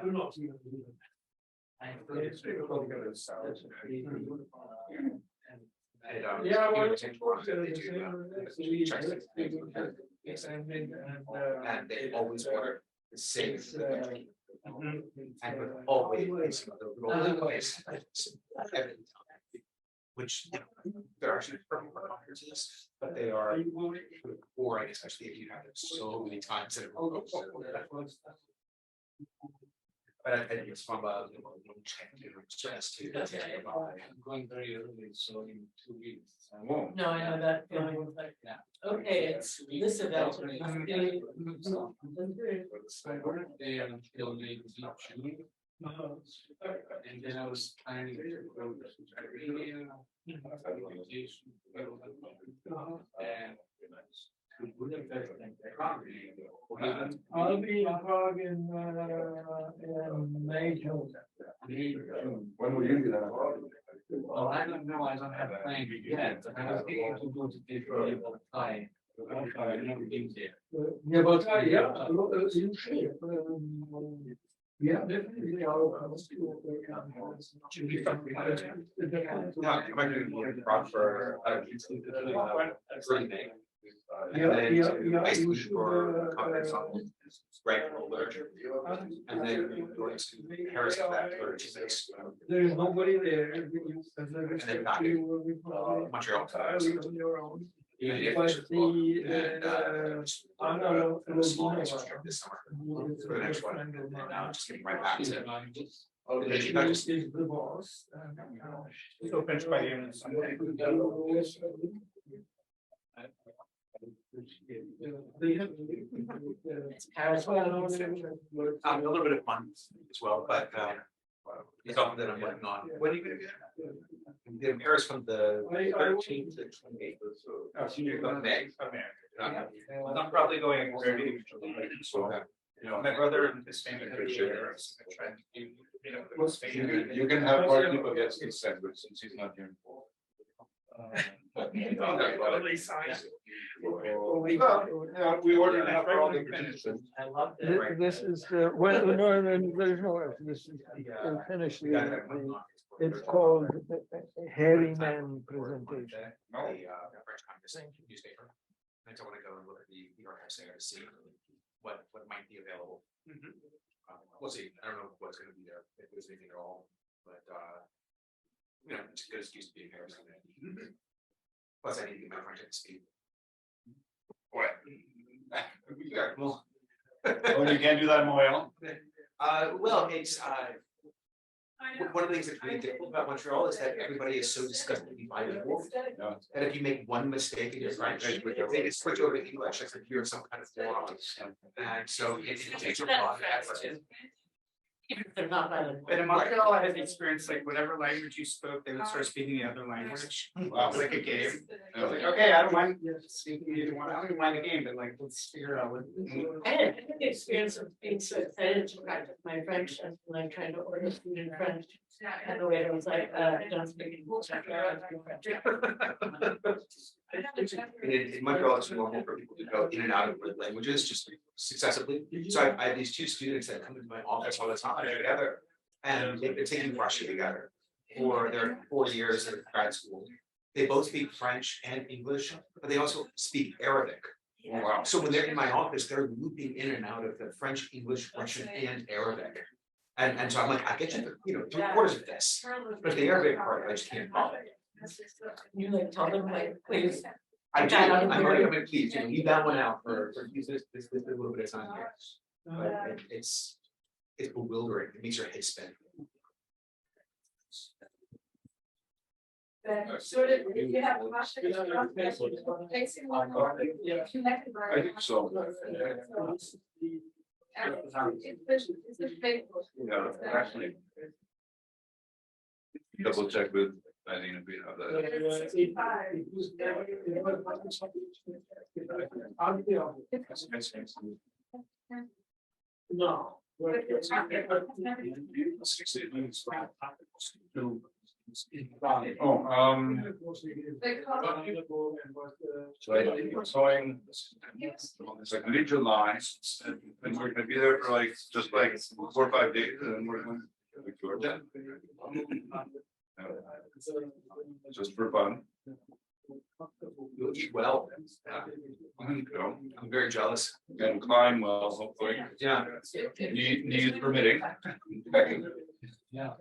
do not even believe it. Yeah, well, and they always were the same. And with always which there are actually perfect markers to this, but they are boring, especially if you have it so many times in a row. But I think it's from a just to I'm going very early, so in 2 weeks. No, I know that feeling. Okay, it's this event. I worked there until maybe June. And then I was planning to go to Armenia. I'll be in Prague in May, June. When will you be there? Well, I don't know, I don't have a plan yet, but I was able to go to different time. I've never been there. Yeah, but yeah, you should. Yeah, definitely. for and then going to Harrison back to There's nobody there. and then back in Montreal. But the this summer for the next one, and now just getting right back to is the boss. So finished by the end of the a little bit of fun as well, but it's often that I'm working on. When are you going to be there? In Paris from the 13th to 28th of May. I'm probably going very so. My brother and his family are here. You can have more people get his sandwich since he's not here. We ordered that for all the finished. This is the, well, no, there's no, this is finish. It's called Harriman presentation. French Congress newspaper. I don't want to go and look at the archives there to see what might be available. We'll see. I don't know what's going to be there, if there's anything at all, but it's a good excuse to be in Paris. Plus, I need to get my French at speed. What? Well, Oh, you can't do that in Montreal? well, it's one of the things that's really difficult about Montreal is that everybody is so disgustingly bilingual. And if you make one mistake in your French, they just switch over to English as if you're some kind of moron. And so it takes a lot of effort. Even if they're not bilingual. But in Montreal, I had the experience like whatever language you spoke, they would start speaking the other language. Wow, like a game. I was like, okay, I don't mind speaking either one. I don't even mind the game, but like, let's figure out what. I had the experience of being so excited to practice my French and like trying to order food in French. And the waiter was like, I don't speak English. In Montreal, it's normal for people to go in and out of languages just successively. So I have these two students that come into my office all the time together, and they're taking Russian together for their 4 years at grad school. They both speak French and English, but they also speak Arabic. Wow. So when they're in my office, they're looping in and out of the French, English, Russian, and Arabic. And so I'm like, I get you, 3/4 of this, but the Arabic part, I just can't follow. You like tell them like, please. I'm gonna please, leave that one out for this a little bit of time here. But it's bewildering. It makes your head spin. If you have I think so. Yeah, actually. Double check with, I think if we have No. Sewing, it's like leisure lines, and we're gonna be there for like, just like 4 or 5 days, and then we're going to Georgia. Just for fun. You'll eat well. I'm very jealous. And climb well, hopefully. Yeah. Knees permitting. Yeah.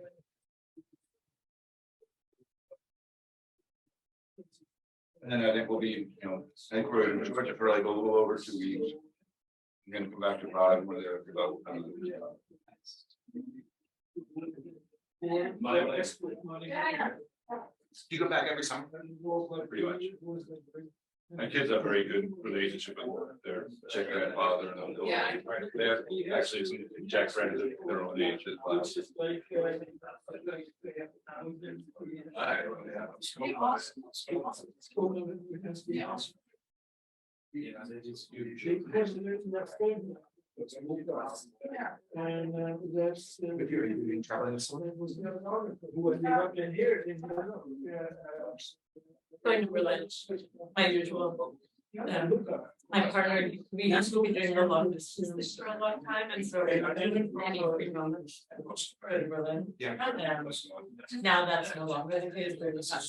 And then I think we'll be, I think we're in Georgia for like a little over 2 weeks. I'm gonna come back to Prague where they're about. You go back every summer? Pretty much. My kids have a very good relationship with their Czech grandfather and they have actually some Czech friends of their own age as well. And that's. If you're traveling this summer. Going to Berlin, my usual. My partner, we used to be doing a long distance for a long time, and so we're doing many free moments in Berlin. Yeah. Now that's no longer the case. We're just not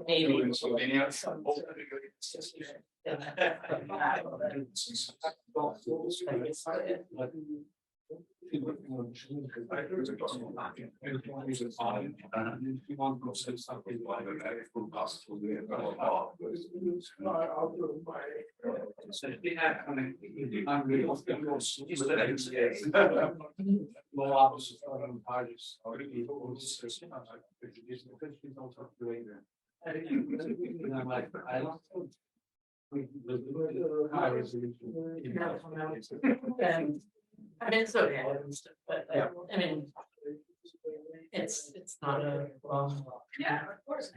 maybe. In Slovenia. I mean, so yeah, but I mean, it's not a long. Yeah, of course.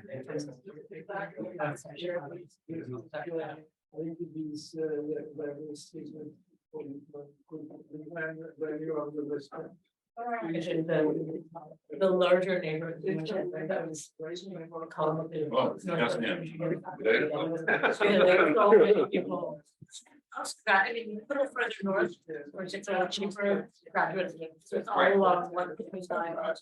The larger neighborhood that was called. Oh, yes, People. I mean, a little further north, where it's a cheaper graduate, so it's all along 159. Right.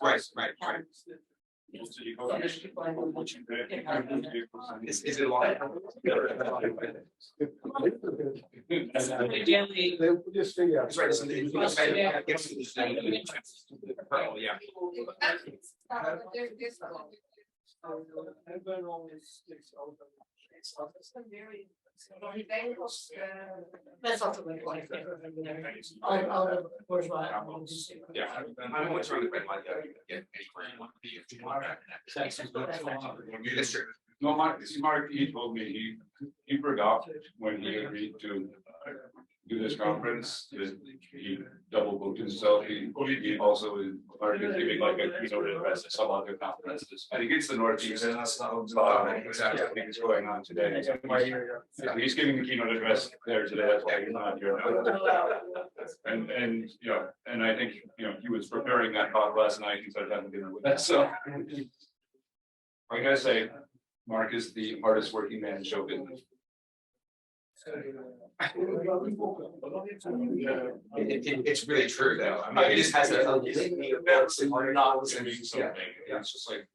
Is it a lot? Ideally. That's right. That's also my point. All the bourgeois. Yeah, I'm always trying to make my get anywhere you want to be if you want that. No, Mark, he told me he forgot when he agreed to do this conference, that he double booked himself. He also started giving like a keynote address at some other conferences. I think it's the Northeast. And that's not exactly what I think is going on today. He's giving the keynote address there today. That's why he's not here now. And you know, and I think he was preparing that talk last night. He started having dinner with us. So I gotta say, Mark is the hardest working man in show business. It's really true though. I mean, it just has a litany of books and novels and something. Yeah, it's just like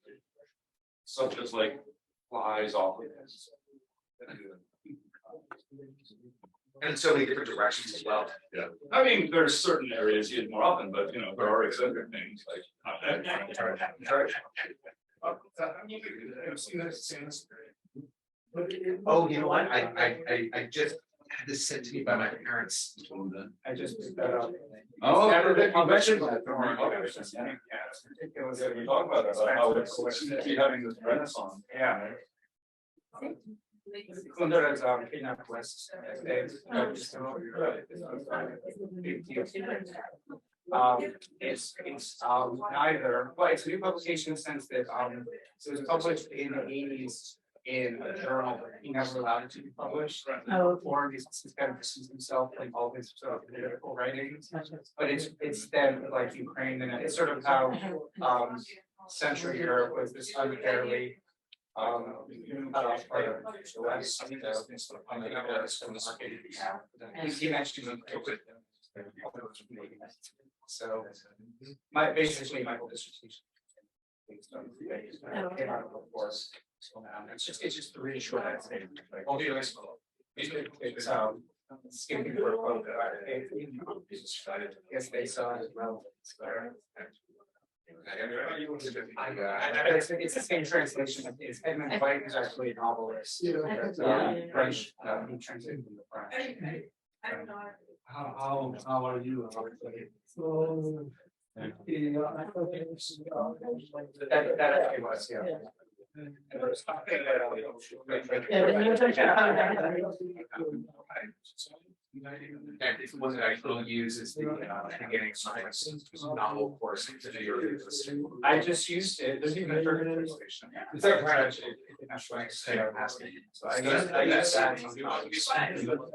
such as like flies off of this. And so many different directions as well. Yeah, I mean, there's certain areas you hit more often, but there are eccentric things like not that. Oh, you know what? I just had this sent to me by my parents. I just picked that up. Oh, I mentioned that. We talk about how it's having this renaissance. Yeah. Honduras kidnapped West. It's neither, but it's a new publication in the sense that so it was published in the 80s in a journal, but he never allowed it to be published. Or he's kind of distanced himself like all his sort of political writings. But it's then like Ukraine, and it's sort of how Central Europe was this unfairly cut off part of the West. He mentioned so basically my whole dissertation. It's just really short. It's skipping for a quote that I guess they saw as well. It's the same translation. It's Edmund White is actually a novelist. French. He translated from the French. How are you? That actually was, yeah. It's one that I will use is the beginning science novel course. I just used it. There's even a third translation. It's like so I used that.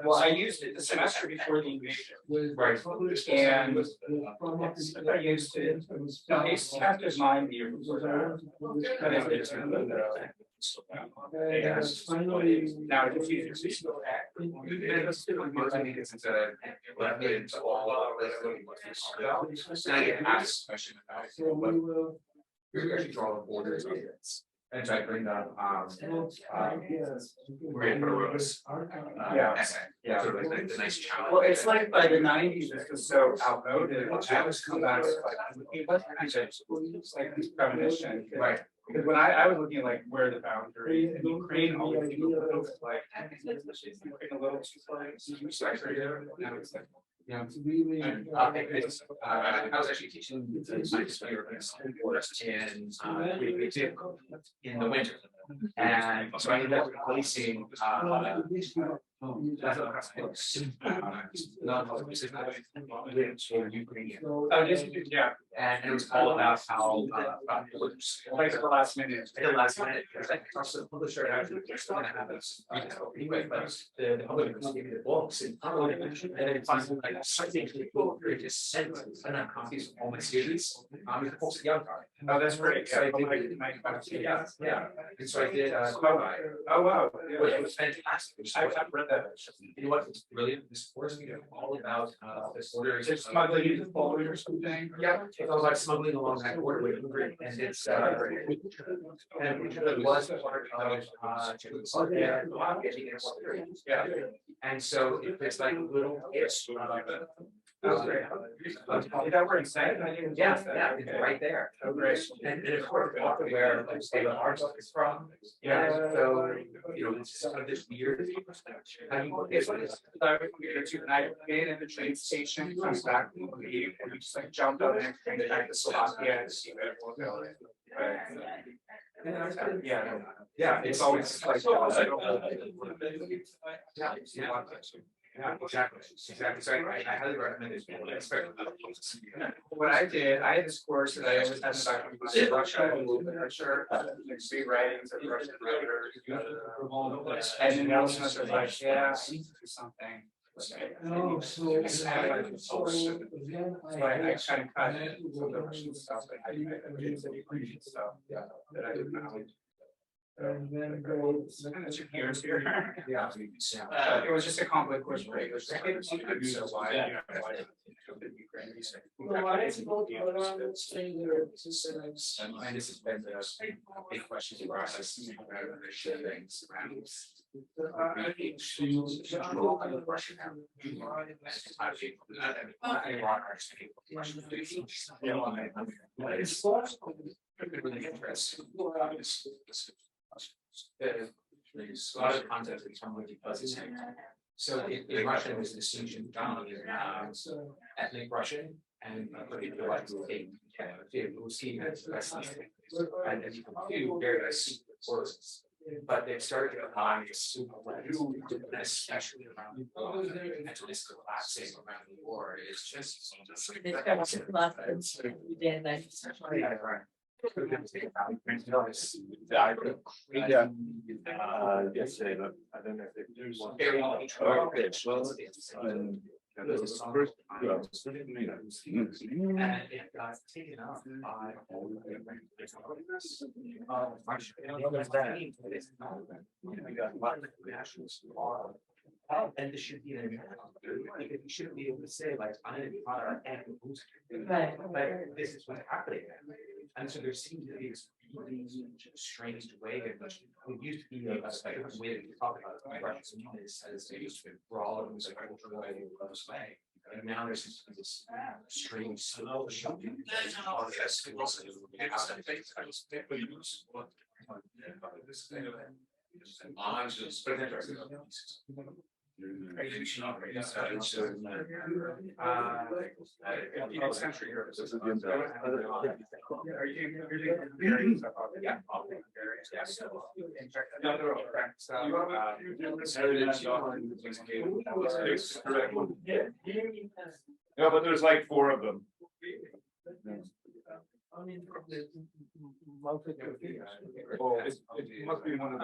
Well, I used it the semester before the invasion. Right. And I used it. No, it's chapter 9 the year before that. But it's now it just uses I think it's into all of this. Now you ask a question about what you actually draw the borders on this. And try to bring up Rose. Yeah. Sort of like the nice challenge. Well, it's like by the 90s, this was so outmoded. I was come back like premonition. Right. Because when I was looking at like where the boundaries in Ukraine always people like Ukraine a little too close. Now it's like I was actually teaching forest in the winter, and so I ended up replacing Ukrainian. Yeah, and it was all about how like at the last minute. At the last minute, because I talked to the publisher and I was going to have this anyway, but the publisher was giving me the books and then finally like something to book or just sent copies of all my series. It's post young card. Oh, that's great. So I did my yeah. And so I did oh wow. It was fantastic. I've read that. You know what? It's brilliant. This course we all about this order. Is it smuggling the border or something? Yeah, it's all about smuggling along that border with Hungary, and it's and it was part of Czechoslovak. Yeah, and so it's like little hits That was great. That were insane. Yeah, yeah, it's right there. Oh, great. And of course, where like state of arts is from. Yeah, so, you know, it's sort of this weird. How you look at it. Tonight, in the train station, comes back, we just like jumped on it, and back to Slovakia and see where yeah, it's always like. Yeah, exactly. So I highly recommend it. What I did, I had this course that I always had in the back of my Russia and literature, speed writings of Russian writers. And then also was like, yeah, I need to do something. So I kind of cut some of the Russian stuff, but I did some Ukrainian stuff that I didn't know. And then go. Years here. Yeah. It was just a complex course for English. So why? And this has been a big question for us. Things around. Really interesting. There's a lot of context in terms of because so in Russia there's a distinction between ethnic Russian and and you can do various words. But they started to apply especially around the nationalistic collapsing around the war. It's just Yesterday, but I don't know if there's one. And it was first, and it got taken up by and this should be you shouldn't be able to say like I'm in product and like this is what's happening. And so there seems to be this really strange way in which it used to be a way to talk about Russian as they used to brawl and was like way. And now there's this strange slow shocking. Century Europe. Yeah, but there's like 4 of them. I mean, it must be one of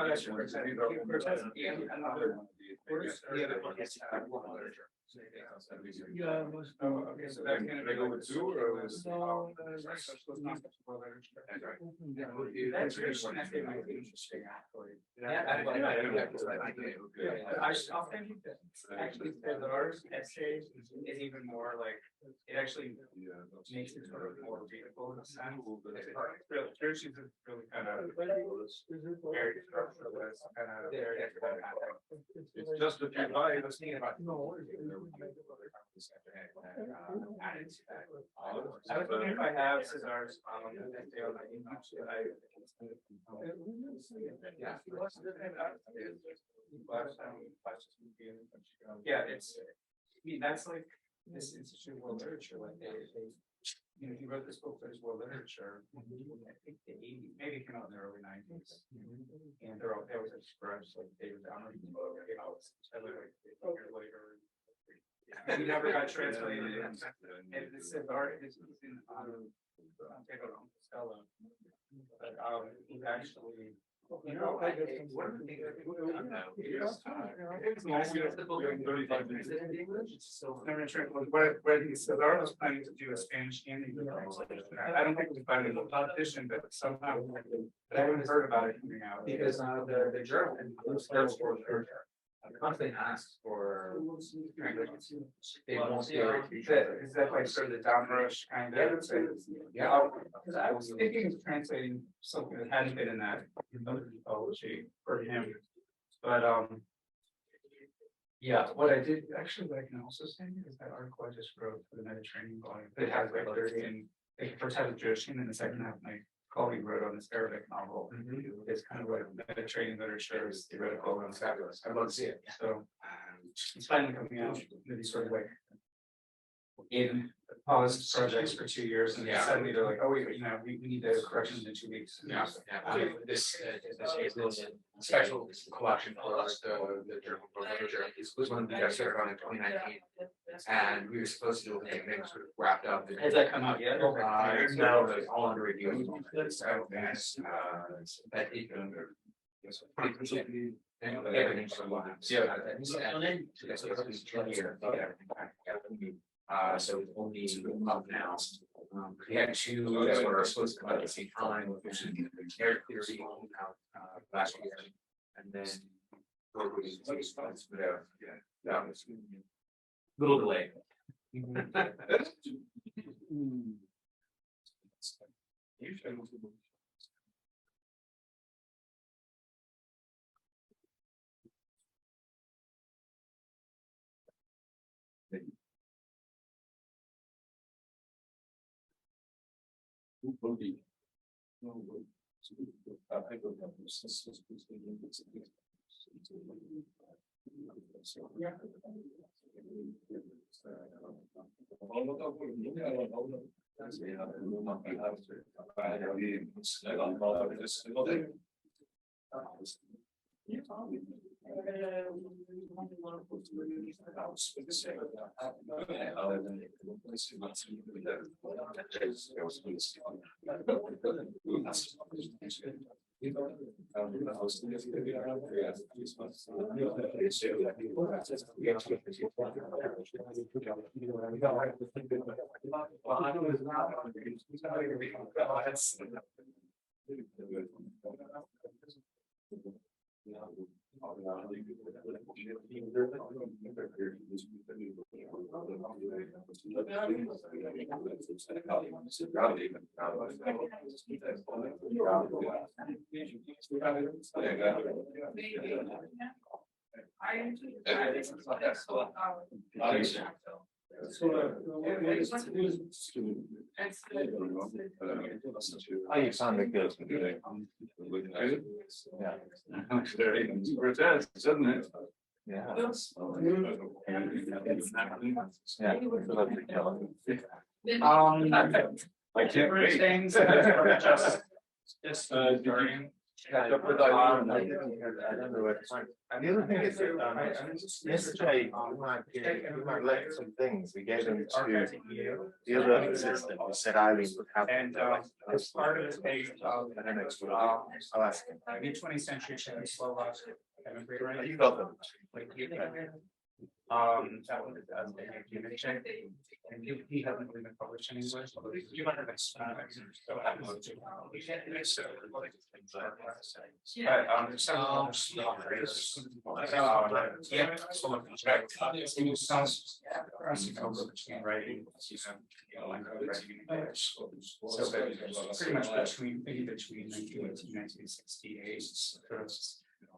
Yeah, okay, so that's gonna go with 2 or was no, that's I often think that actually Theodore's essays is even more like it actually makes it sort of more beautiful in a sense. Church is really kind of very structural. it's just a few lines. I was thinking about I was wondering if I have Cesar's yeah, it's I mean that's like this Institute of World Literature, like they you know, he wrote this book for his world literature, I think the 80s, maybe it came out in the early 90s. And there was a scrubs like David Downer, you know, years later. He never got translated. And this is art is in Stella. But he actually you know, I just one of the things that people don't know is when Cesar was planning to do a Spanish and English translation. I don't think we found a politician, but somehow I haven't heard about it coming out because the journal constantly asks for they won't do it. Is that like sort of the downrush kind of? Yeah, because I was thinking of translating something that hadn't been in that poetry for him, but Yeah, what I did, actually, what I can also say is that article I just wrote for the Mediterranean volume, it has regularly in, it first has a Jewish theme, and the second half, my colleague wrote on this Arabic novel. It's kind of like Mediterranean literature is theoretical and fabulous. I'd love to see it. So it's finally coming out, maybe sort of like in paused projects for 2 years, and suddenly they're like, oh wait, you know, we need the corrections in 2 weeks. Yeah, this is a special collection for us, the German literature. This was one that I started on in 2019, and we were supposed to do a thing sort of wrapped up. Has that come out yet? No, it's all under review. So that's that it's pretty everything's from so it's only up now. We had two that were supposed to come out at the same time, which is air theory out last year, and then that was a little delay. Oh, you sound like this. Yeah. Very grotesque, isn't it? Yeah. I can't wait. Things. Just during. I don't know where to find. And the other thing is that yesterday we might let some things. We gave them to the other assistant who said Eileen would have. And as part of this page, I don't know. I'll ask him. mid-20th century Czechoslovak. You got them. That one is and he hasn't really been published in English. You might have so pretty much between 1918 and 1968,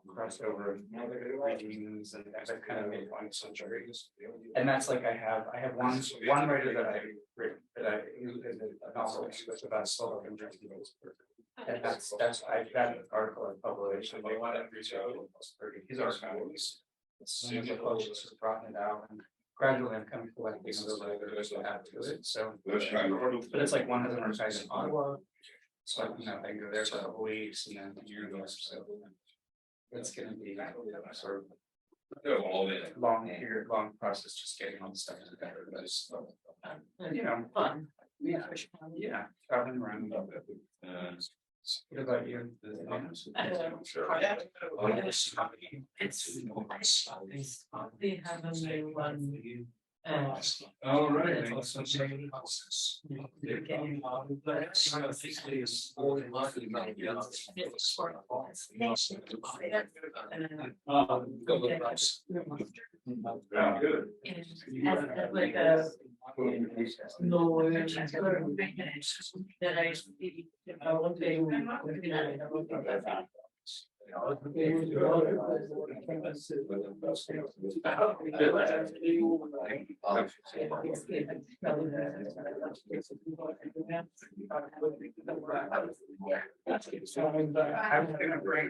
crossed over regimes and that kind of made one centuries. And that's like I have one writer that I written that is a novel with about Slovak and German. And that's that article I published and they wanted to reach out his archives. Soon the publishers have brought it out and gradually I'm kind of collecting those letters to add to it. So but it's like one has an archive in Ottawa. So I can go there for a couple weeks and then year goes so it's going to be sort of long process, just getting all the stuff together. But it's, fun. Yeah, traveling around. What about you? They have a new one. All right. Like a lawyer that I speak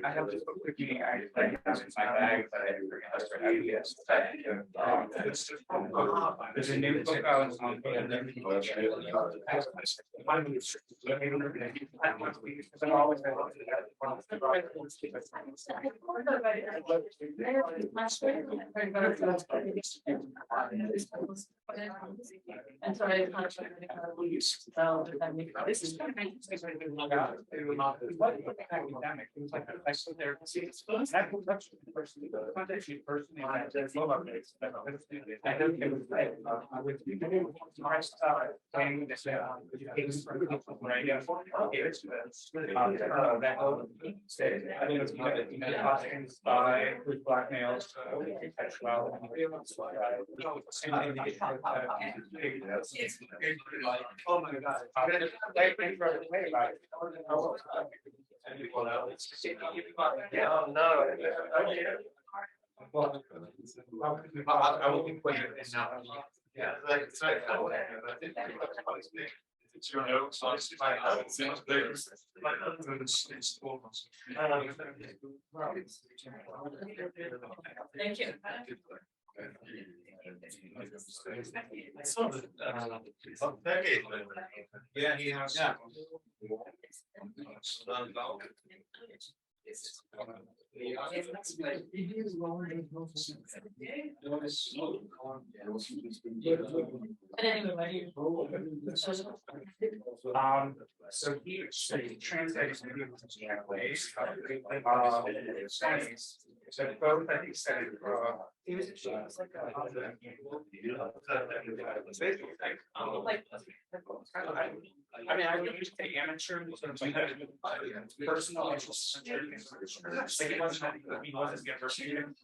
I have this book with me. I have in my bag, but I didn't bring it. There's a new book out on And so I this is academic. It was like a psychotherapy. That was actually the person who contacted personally. I know it was like with playing this I mean, it's costumes by with blackmails. Oh my God. Yeah, no. Well, I will be putting it in now. Yeah, it's right. It's your notes, honestly, my notes. Thank you. I saw the, yeah, he has. Yeah. So he translates ways. So both I think said he was like I mean, I would just say amateur, personal interest. Like it wasn't he wasn't getting pursued.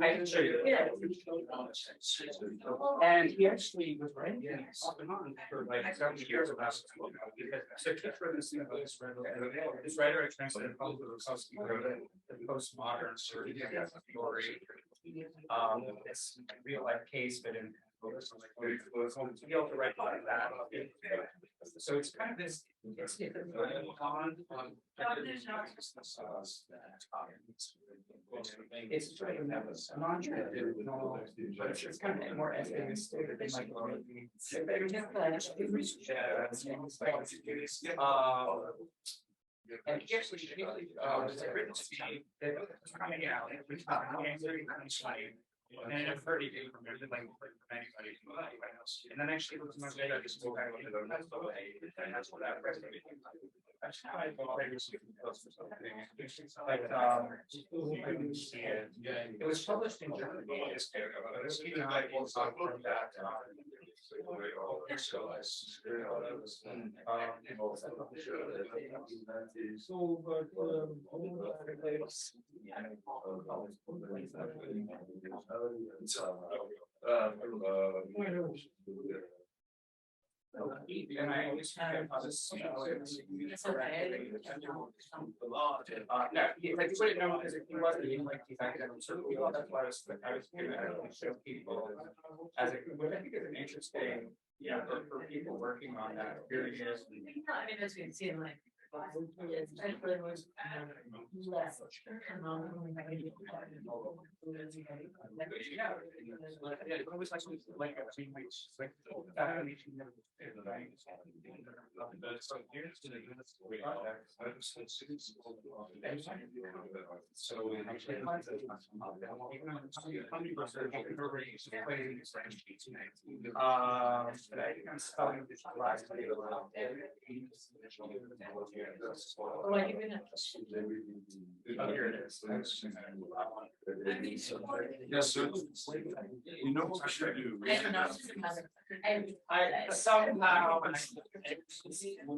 I can show you. And he actually was writing off and on for like 70 years about it. So keep for this thing about this writer I translated from the postmodern sort of story. It's a real life case, but in to be able to write like that. So it's kind of this it's sort of a non-traditional, but it's kind of more essays that they might go and he actually written to me that was coming out every time and I've heard it from like anybody and then actually it was much later this book I went to go that's the way and that's what that resonated. That's how I thought I was but it was published in Germany. From that and I always kind of no, like you wouldn't know because if he wasn't even like these academic circles, that's why I was going to show people as a what I think is an interesting, for people working on that really is. I mean, as we can see in like it was less like even here it is. Yes, sir. You know what I should do? I somehow when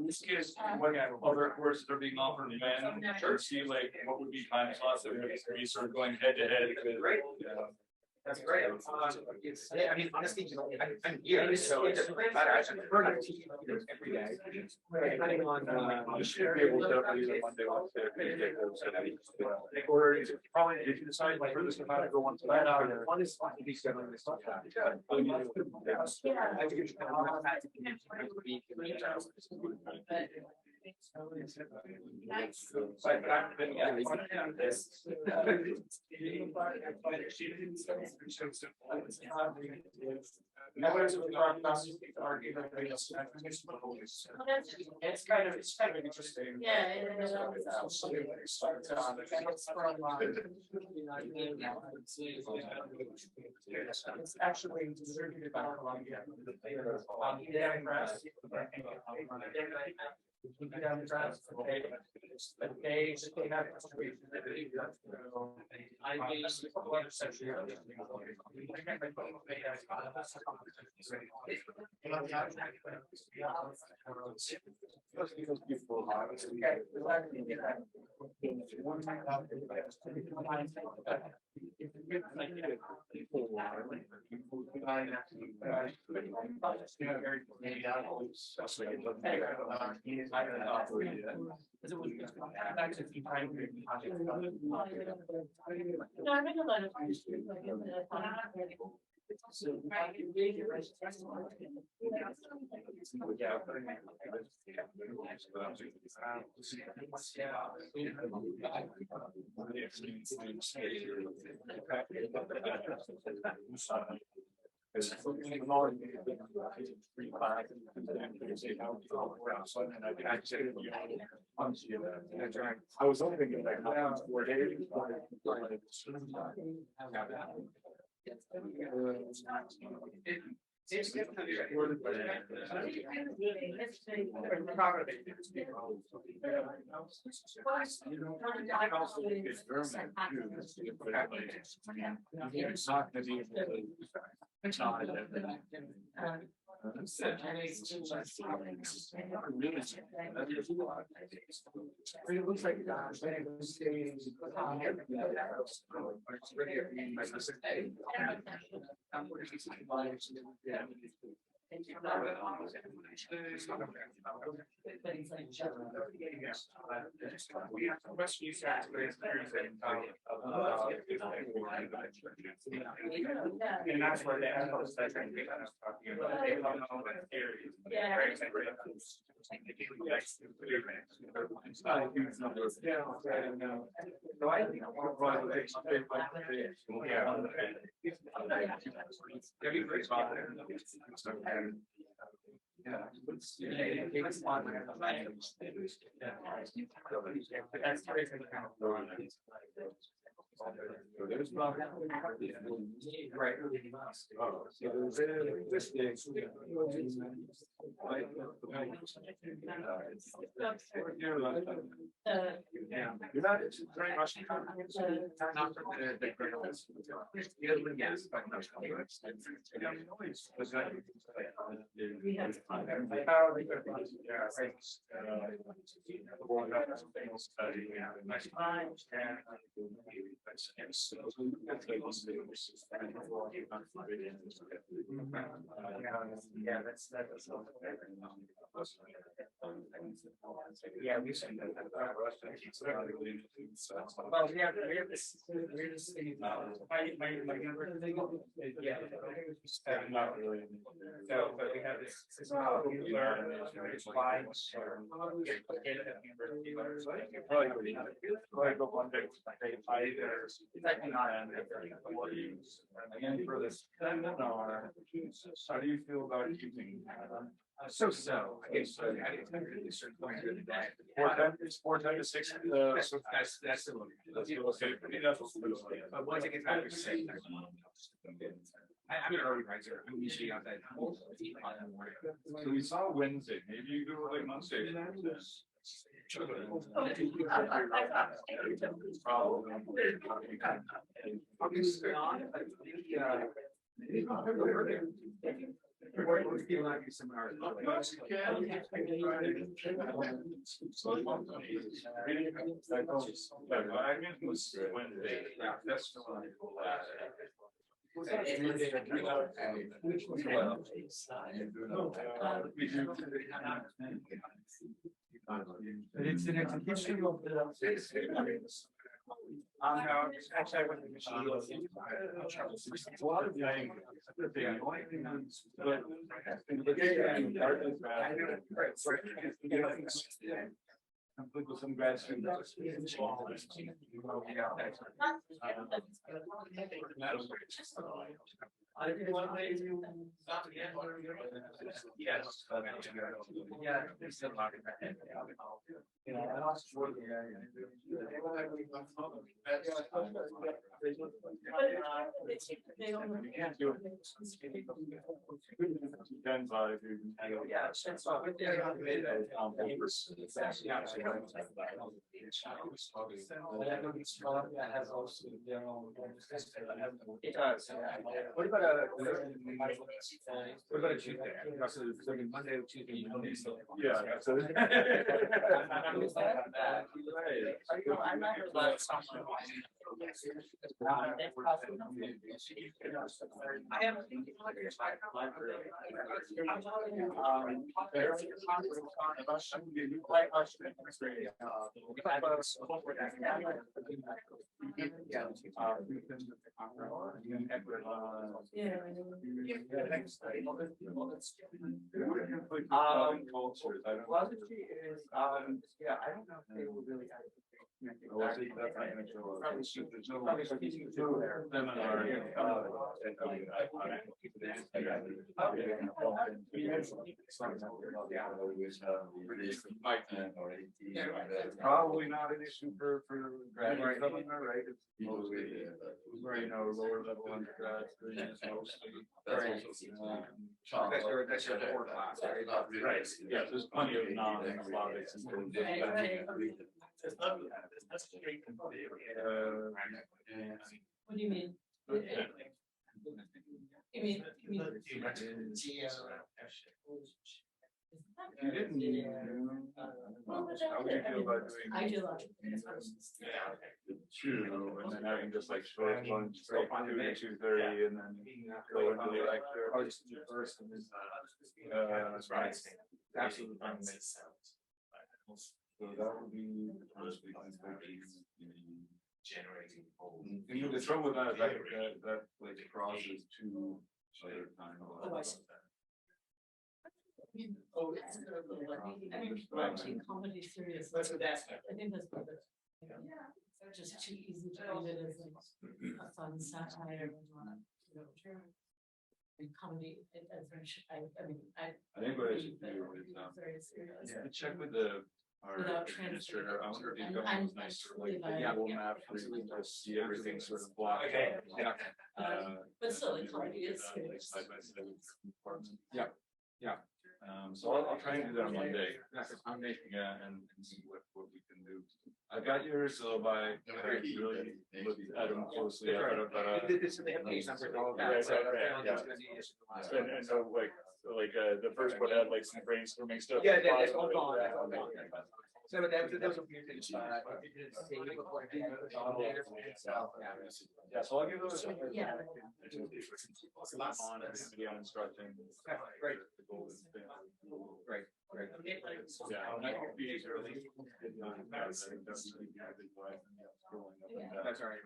this kid's looking at other courses that are being offered in men, or see like what would be time slots that would be sort of going head to head. That's great. I mean, honestly, I'm here, so it doesn't really matter. I'm heard of TV every day. Depending on, you should be able to use Monday, or is it probably if you decide like for this about to go on to that, one is to be scheduling this stuff. It's kind of interesting. Yeah. It's actually distributed by Columbia. I was only thinking like 4 days. It looks like and that's where the analysts that talking about they don't know what theory is. So I think you're not very much not from the yeah, that's yeah, we should well, we have this thing. My younger yeah, not really. No, but we have this system we learn why it's probably go one day either it's not and for this seminar, how do you feel about using so I guess I didn't really certain point of the day. 4 times 6 so that's the one. But once it gets back to 6, I'm an early riser. I'm usually out that So we saw Wednesday, maybe you do like Monday. It's an execution of the. Actually, I went to Michigan. With some grad students. Yes. Depends on if you. What about a Tuesday? Monday or Tuesday? Yeah. So. I am thinking yeah, I don't know if they will really. Probably not an issue for graduate governor, right? It's mostly, lower level undergrads. That's your core class, right? Yeah, there's plenty of non-Slavics and what do you mean? You didn't. How would you feel about doing? I do love it. Two, and then having just like short lunch, break 2:30, and then go into the lecture. That's right. Absolutely. So that would be generating. The trouble with that is that like crosses two other time. I mean, watching comedy serious. That's what that's. I think that's perfect. Just too easy to read it as like a fun satire. And comedy, I mean, I think what I should do is very serious. check with our administrator. I wonder if he's going to nice sort of like Google Maps where you can just see everything sort of blocked. Okay. But still, the comedy is serious. Yeah. Yeah. So I'll try and do that on Monday. Yeah, and see what we can do. I got yours, so by really look at them closely. They have page numbers all of that. And so like the first one had like some brainstorming stuff. Yeah, that's all gone. So that was a weird thing. Yeah, so I'll give those. Yeah. On video instructing. Great. Great. Yeah, and that could be early. That's all right.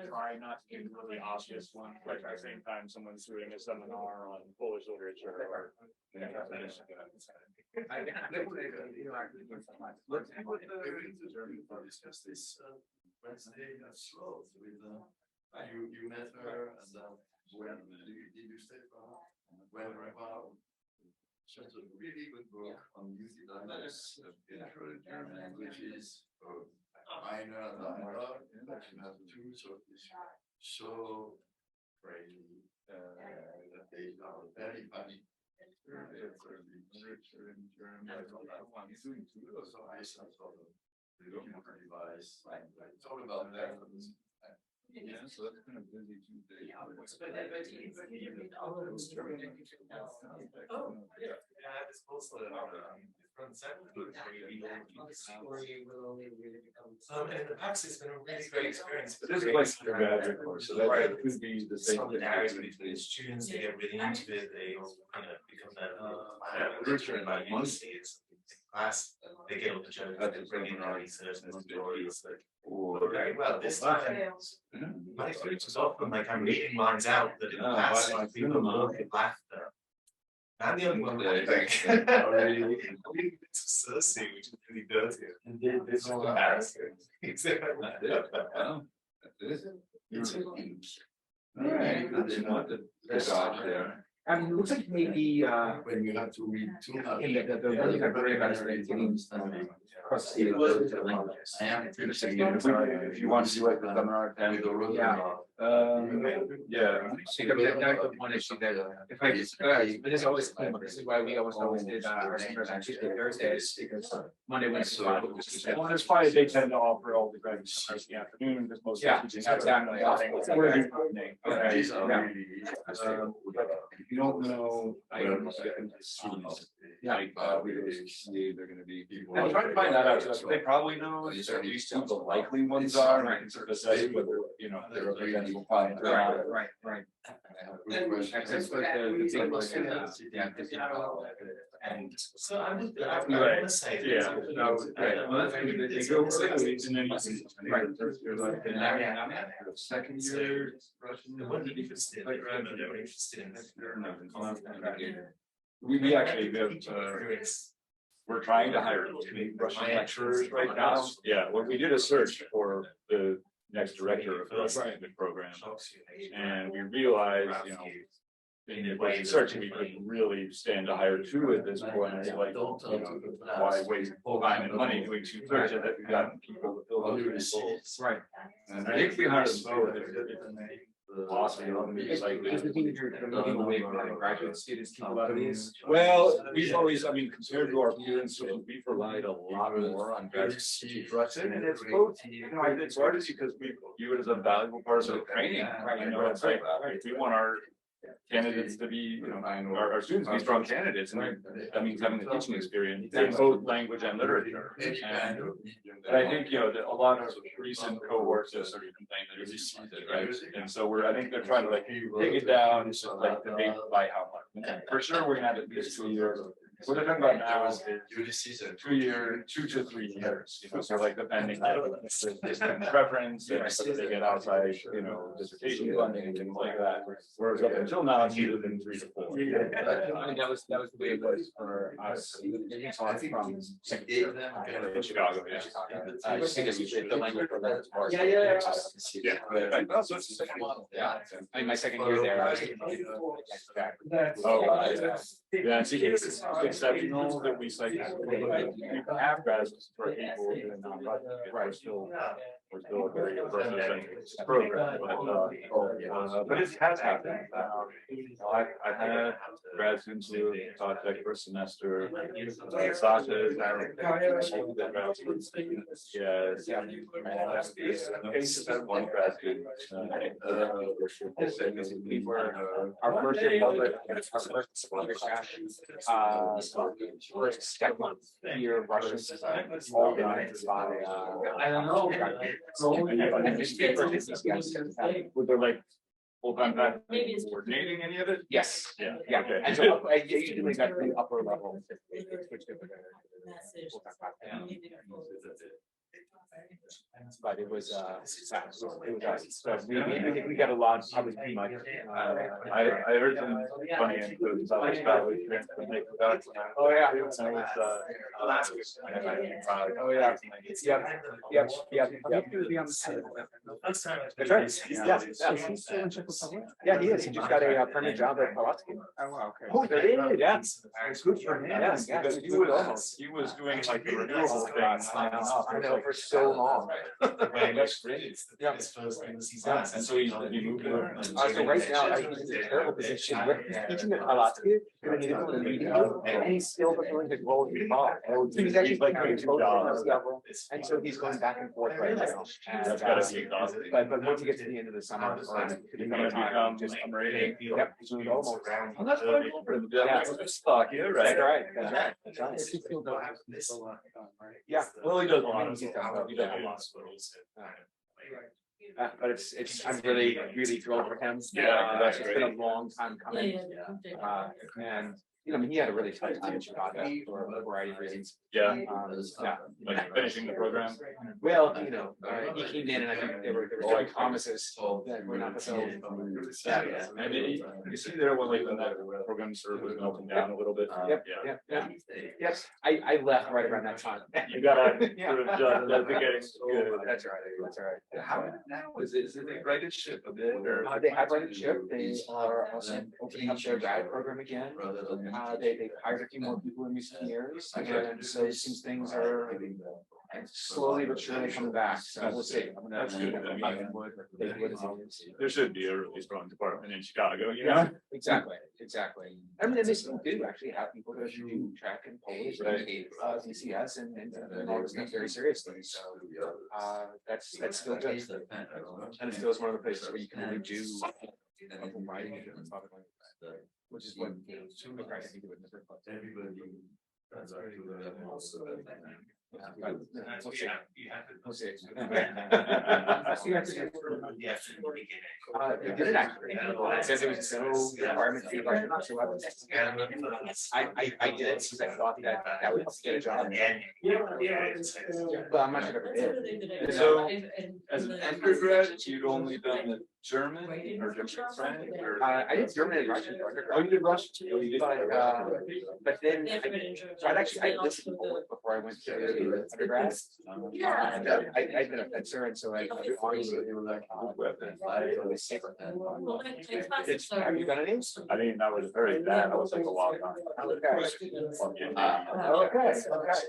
Try not to do really obvious one, like at the same time someone's doing a seminar on Polish literature or. Let's discuss this Wednesday slow with you met her and when did you stay for her? When about such a really good book on youth dynamics of intro to German, which is minor and dialogue, that you have two sort of so crazy that they are very funny. So I sort of device. Talk about that. Yeah, so that's been a busy Tuesday. Oh, yeah. Yeah, it's also different And the PAX has been a really great experience. But this is like the graduate course, so that could be the same Some of the thing. narratives between students, they get really into it, they kind of become their like honestly, it's class, they get all the jokes, they bring in their research and stories that very well. This time, my experience was often like I'm reading lines out that in the past, like people market laughter. I'm the only one that I think. It's Cersei, which is really dirty. It's embarrassing. Exactly. All right, that's not the dodge there. It looks like maybe When you have to read two. in the you have very about across the languages. If you want to do like the seminar, then One issue that if I it is always this is why we always did our seminars on Tuesday, Thursdays, because Monday, Wednesday. Well, that's why they tend to offer all the graduate seminars in the afternoon, because most. Exactly. If you don't know, I don't know. Like, they're gonna be people. I'm trying to find that out, so they probably know, at least who the likely ones are, and I can sort of say whether, you know, they're a potential client. Right. And so I would say. Yeah. They go early, and then you see. Second year Russian. We actually have, we're trying to hire Russian lecturers right now. Yeah, well, we did a search for the next director of the Russian program. And we realized, you know, in the search, we could really stand to hire two at this point. It's like, you know, why waste time and money doing two searches that we've got people to fill those roles. Right. And I think we hired both. Awesome. Moving away from having graduate students keep a lot of these. Well, we've always, I mean, compared to our peers, we've relied a lot more on graduate students. And it's both, you know, it's hard because we view it as a valuable part of the training. You know, it's like, we want our candidates to be, you know, our students to be strong candidates, and that means having the teaching experience in both language and literature. And I think, you know, that a lot of recent cohorts have sort of complained that it's season, right? And so I think they're trying to like take it down, it's just like debate by how much. For sure, we're gonna have at least 2 years. What they're talking about now is 2 to 3 years, you know, so like depending on the preference, if they get outside, you know, dissertation funding and things like that. Whereas up until now, it's either been 3 to 4. I mean, that was the way it was for us. From In Chicago, yeah. Because we did the language for that part. Yeah. I mean, my second year there. Yeah, see, it's exceptional that we like have graduates for people in a non-profit. We're still a very person-centric program, but it has happened. I've had grad students who taught Czech for a semester. Sasha is our one grad student. We were our first year public, first second year Russian all organized by I don't know. Were there like full-time faculty coordinating any of it? Yes. Yeah. Okay. And so I usually got the upper level. But it was we got a lot, probably too much. I heard some funny anecdotes about like travel experience when they forgot. Oh yeah. It was That's right. Yeah, he is. He just got a permanent job at Palatsky. Oh, wow, okay. Oh, there is. Yes. It's good for him. Yes, because he was doing like the renewable thing. for so long. That's great. Yeah. It's first thing that he's Yeah, asked. and so he moved there. So right now, I think he's in a terrible position. He's teaching at Alaska, and he didn't want to meet him, and he's still fulfilling his role in the bar. So he's actually like very close, and so he's going back and forth right now. That's gotta be exhausting. But once he gets to the end of the summer, You're gonna become just a Marine. yep, he's doing almost. Oh, that's quite cool for him. Yeah. Stock here, right? That's right. That's right. That's right. Yeah. Well, he does a lot of He's stuff. done He does a lot. But it's I'm really thrilled for him. Yeah, that's It's great. been a long time coming. And I mean, he had a really tough time in Chicago for a variety of reasons. Yeah. Yeah. Like finishing the program. Well, he came in and I think there were certain promises that were not fulfilled. Yeah. And you see there when that program sort of was melting down a little bit. Yep. Yes, I left right around that time. You gotta Yeah. sort of judge as it gets good. That's right. That's right. How now is it they righted ship a bit or? They have righted ship. They are also opening up their grad program again. They've hired a few more people in recent years, and so since things are slowly but surely coming back, so we'll see. That's good. I mean, What there should be a really strong department in Chicago, you know? Exactly. I mean, and they still do actually have people that do track and Polish and DCS and all this stuff very seriously. So that's still good. And it still is one of the places where you can really do writing and different stuff like that, which is what we're trying to do in the first place. We'll see. It did actually. It says it was no requirement to be Russian. Not sure why. I did it because I thought that would get a job. But I'm not sure if it did. So, as an undergrad, you'd only done the German or German French or? I did German and Russian for undergrad. Oh, you did Russian? Oh, you did. But then I listened to Polish before I went to undergrad. I'd been a fencer, and so I honestly they were like, have you done any? I mean, that was very bad. I was like a walk on. Okay.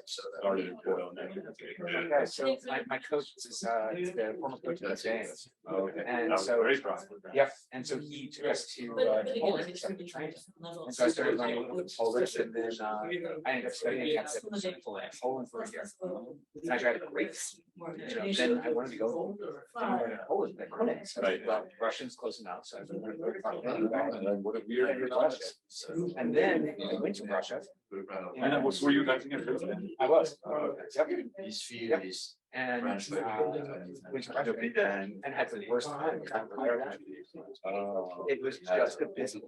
Started in Boyle. Okay, so my coach is the former coach of the James. Okay. And so very strong. yep, and so he took us to Poland to start the training. And so I started learning a little bit of Polish, and then I ended up studying at Poland for a year. And I tried to great. Then I wanted to go to Poland, but I couldn't. So Russian's close enough, so I learned what a weird Russia. And then I went to Russia. And were you guys in Finland? I was. This field is And went to Russia and had the worst time. It was just a busy.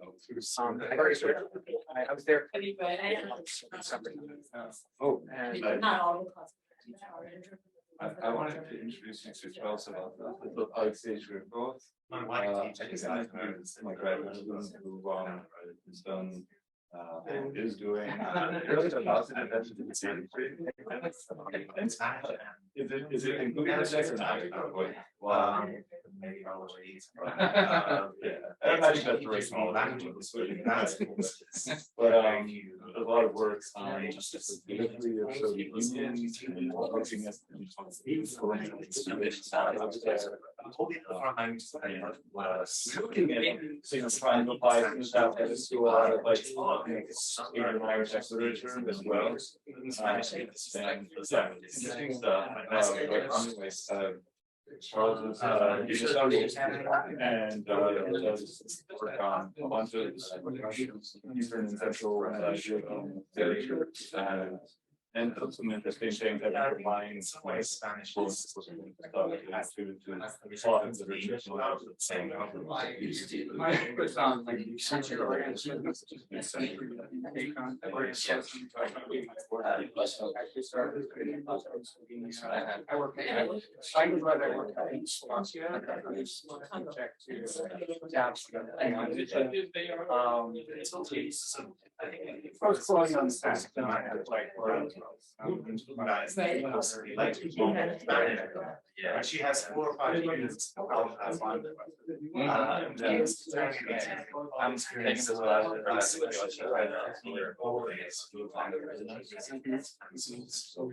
I was there. Oh, and Not all the classes. I wanted to introduce you to Charles about the five stage group both. I just had my graduate student who has done and is doing is it including the Czech or not? I think that's very small. But a lot of work on just the delivery of Soviet Union and looking at trying to apply some stuff that is to a lot of like Asian Irish literature as well. Interesting stuff. Anyways, Charles is he's a socialist and does work on a bunch of Eastern and Central European literature and some interesting things that are combined with Spanish books Post-colonial sense, then I had like. Yeah, she has 4 or 5 units. I'm taking this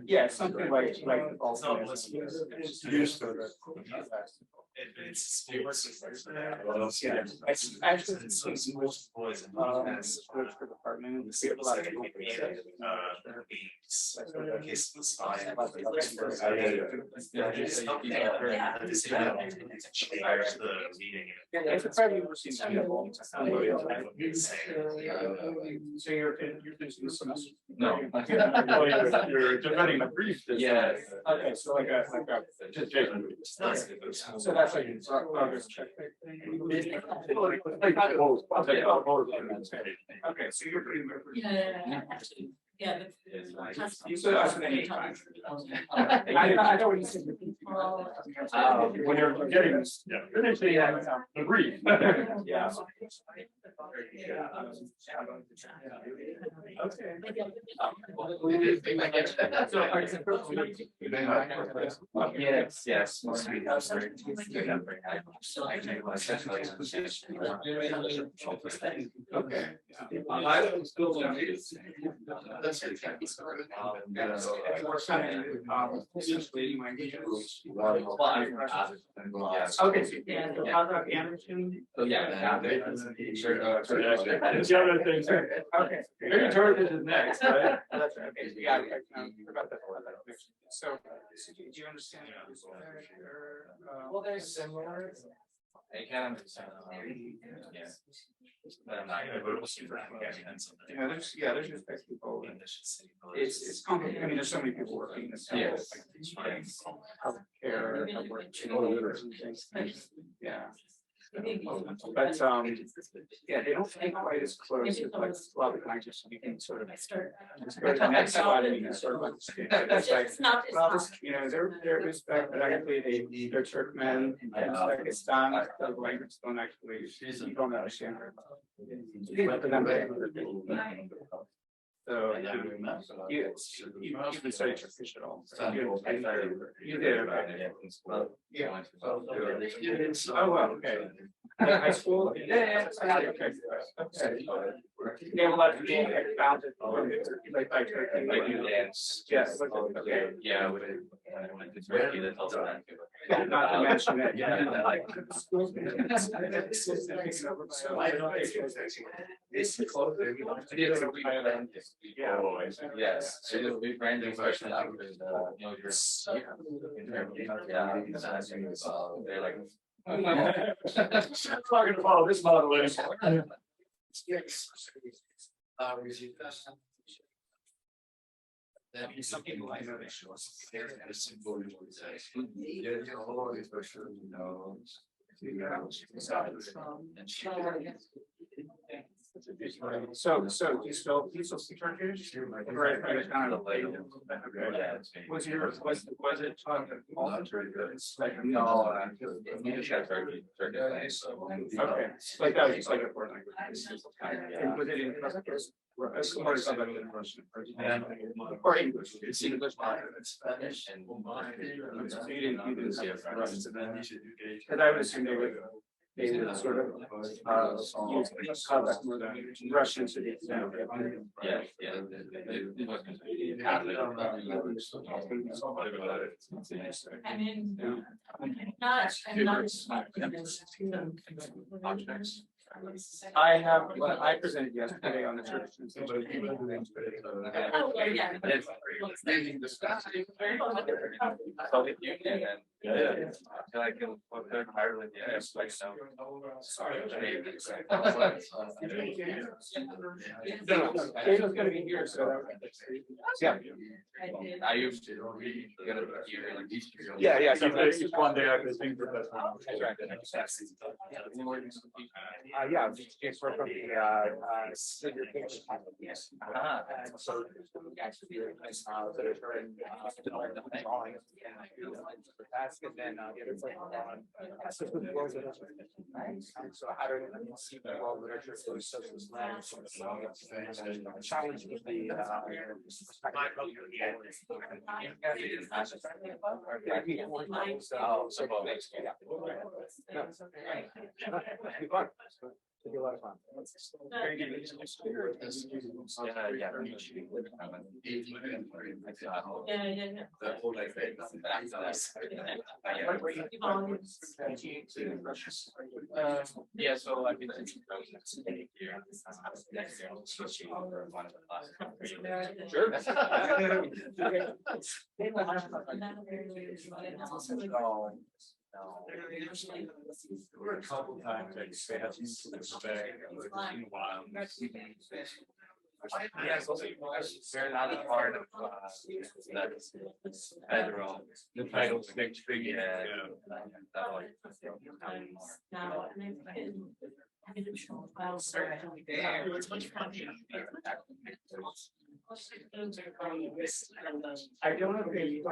yeah, something like also used for the. It's actually department. We see a lot of people. So you're finishing the semester? No. You're defending the brief. Yes. Okay, so like a just so that's like progress check. Okay, so you're pretty much. Yeah. You said us at any time. I don't want to say when you're getting this, finishing the brief. Yeah. Okay. Yes, yes. Okay. I was still okay. Yeah. How about Anderson? So yeah. The other things. Okay. Maybe Jordan is next, right? That's right. Okay. Yeah. About that. So, do you understand? Well, they're similar. I can understand. Yeah. But I'm not gonna go to super. There's respect people. It's complicated. I mean, there's so many people working in this. Yes. Healthcare, yeah. But yeah, they don't take quite as close as like Slavic language. So you can sort of just go to the next slide and you can sort of understand. It's like, well, you know, they're respect, but actually they're Turkmen and Uzbekistan. The language don't actually, you don't understand very well. So you can study Turkish at all. You did, right? Yeah. Oh, well, okay. High school? Yeah. Okay. They have a lot of being expounded like by Turkey. Yes. Okay. Yeah. It's Turkey that tells them that. Not to mention that, Yes, so it'll be branding version of they're like. I'm not gonna follow this model anymore. Some people I know they show us. So do you still speak Turkish? Right, kind of like. Was it No, okay, like that was just like a foreign language. Was it in Russian or English? It's English, Spanish and. So you didn't see it from Russian. Because I would assume they would sort of use contact more than Russian to the extent. Yeah. I mean, I'm not. I presented yesterday on the church. It's gonna be here, so. Yeah. I used to get a year like these. Yeah. So it's one day I could think of that. Yeah, it's for the yes. So actually that are very drawing. task, and then the other like assessment of world literature. So how to see the world literature through socialist lens, challenge with the It'd be a lot of fun. Very good. Yeah, so I've been There were a couple times I expanded to the spec, but in a while. Yeah, so they're not a part of that federal, the title six figure. I don't agree.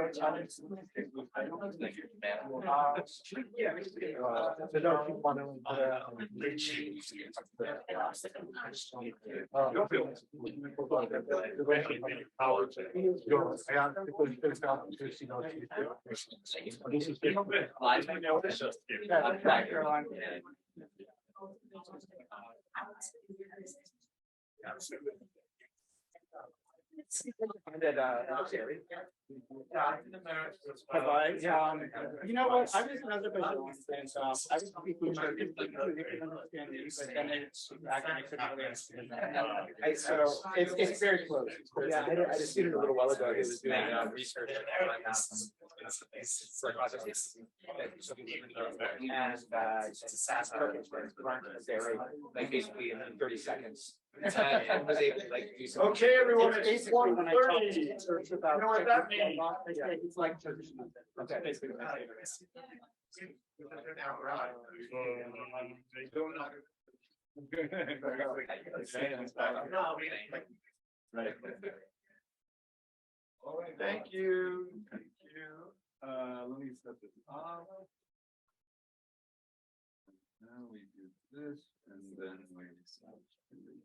Have I? You know what? I was in Azerbaijan once, and I was speaking to people who didn't understand it, but then it's so it's very close. Yeah, I had a student a little while ago who was doing research and like basically in 30 seconds. Was able to like do some. Okay, everyone, it's basically when I talk 1:30. to research about. You know what that means? It's like okay, basically. Right. All right, thank you. Thank you. Let me set this up. Now we do this, and then we start doing this.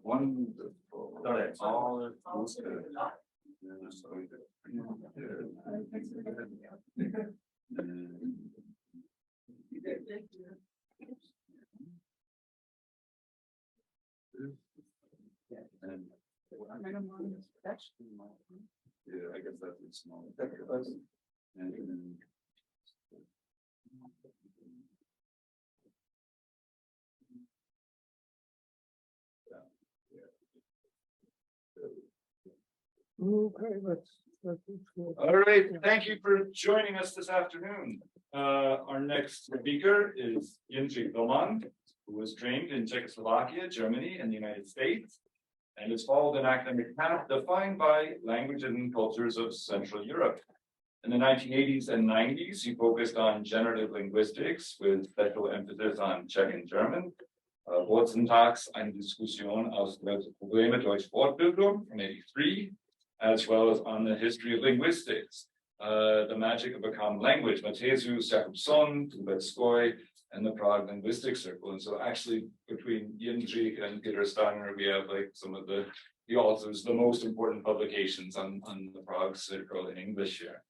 Wonderful. All good. Yeah, I guess that's a small. And then. Okay, let's. All right, thank you for joining us this afternoon. Our next speaker is Jindřich Doman, who was trained in Czechoslovakia, Germany, and the United States, and has followed an academic path defined by languages and cultures of Central Europe. In the 1980s and 90s, he focused on generative linguistics with special emphasis on Czech and German. Worzentags, eine Diskussion aus der Probleme durch Wortbildung from 83, as well as on the history of linguistics, the magic of a common language, Mateusz Jakubson, Tubetskoy, and the Prague Linguistics Circle. And so actually between Jindřich and Peter Steiner, we have like some of the authors, the most important publications on the Prague Circle in English here.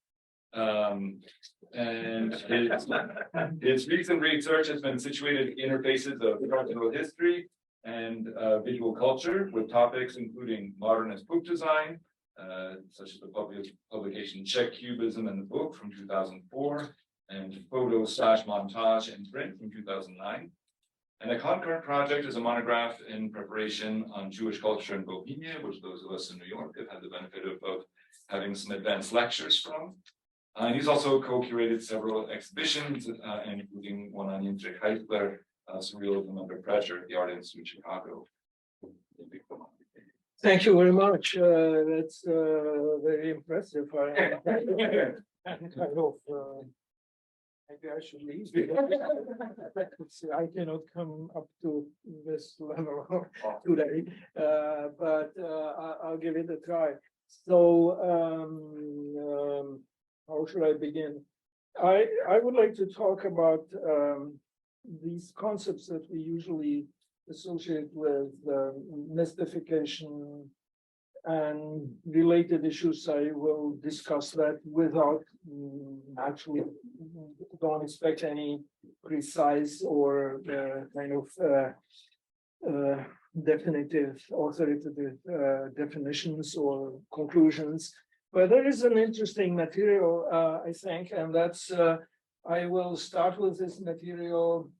And his recent research has been situated in interfaces of cultural history and visual culture with topics including modernist book design, such as the publication Czech Cubism in the book from 2004, and photo slash montage in print from 2009. And a concurrent project is a monograph in preparation on Jewish culture in Bohemia, which those of us in New York have had the benefit of having some advanced lectures from. And he's also co-curated several exhibitions, including one on Jindřich Heitler, Surrealism Under Pressure at the Art Institute in Chicago. Thank you very much. That's very impressive. Maybe I should leave. I cannot come up to this level today, but I'll give it a try. So how should I begin? I would like to talk about these concepts that we usually associate with mystification and related issues. I will discuss that without actually don't expect any precise or kind of definitive, authoritative definitions or conclusions. But there is an interesting material, I think, and that's, I will start with this material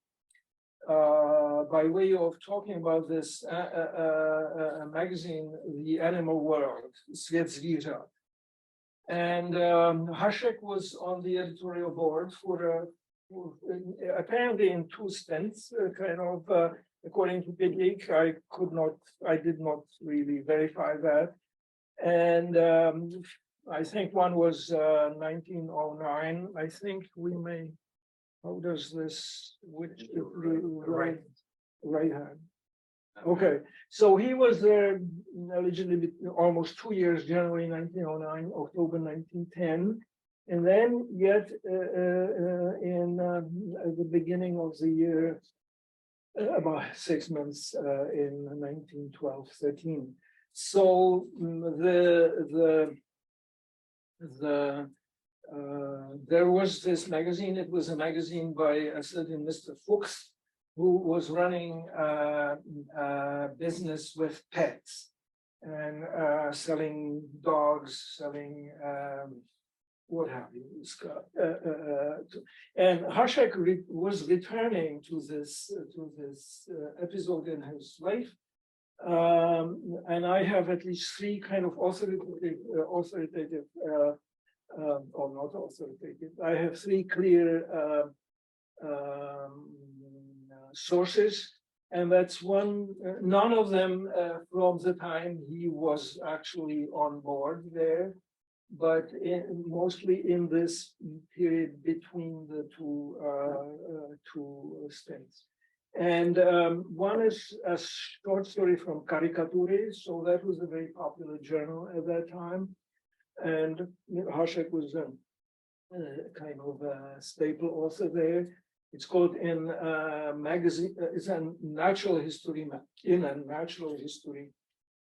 by way of talking about this magazine, The Animal World, Svět zvířat. And Hašek was on the editorial board for apparently in two stints, kind of, according to Bidlik. I did not really verify that. And I think one was 1909. I think we may, how does this, which right hand? Okay, so he was there allegedly almost 2 years, January 1909, October 1910. And then yet in at the beginning of the year, about 6 months in 1912-13. So there was this magazine. It was a magazine by a certain Mr. Fuchs, who was running business with pets and selling dogs, selling what have you. And Hašek was returning to this episode in his life. And I have at least three kind of authoritative or not authoritative. I have three clear sources, and that's one. None of them from the time he was actually on board there, but mostly in this period between the two stints. And one is a short story from Caricatury, so that was a very popular journal at that time. And Hašek was a kind of a staple author there. It's called in magazine. It's a natural history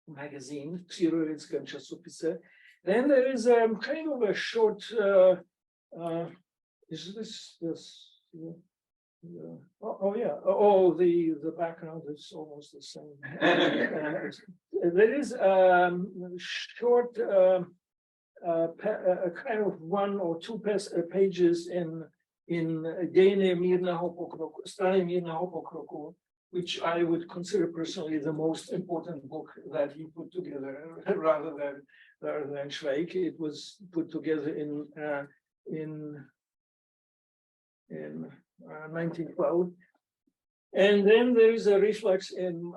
magazine. Přírodovědském časopise. Then there is kind of a short. Is this? Oh yeah. Oh, the background is almost the same. There is short. Kind of 1 or 2 pages in Dějiny mírného pokroku, Strany mírného pokroku, which I would consider personally the most important book that he put together, rather than Švejk. It was put together in 1912. And then there is a reflex in,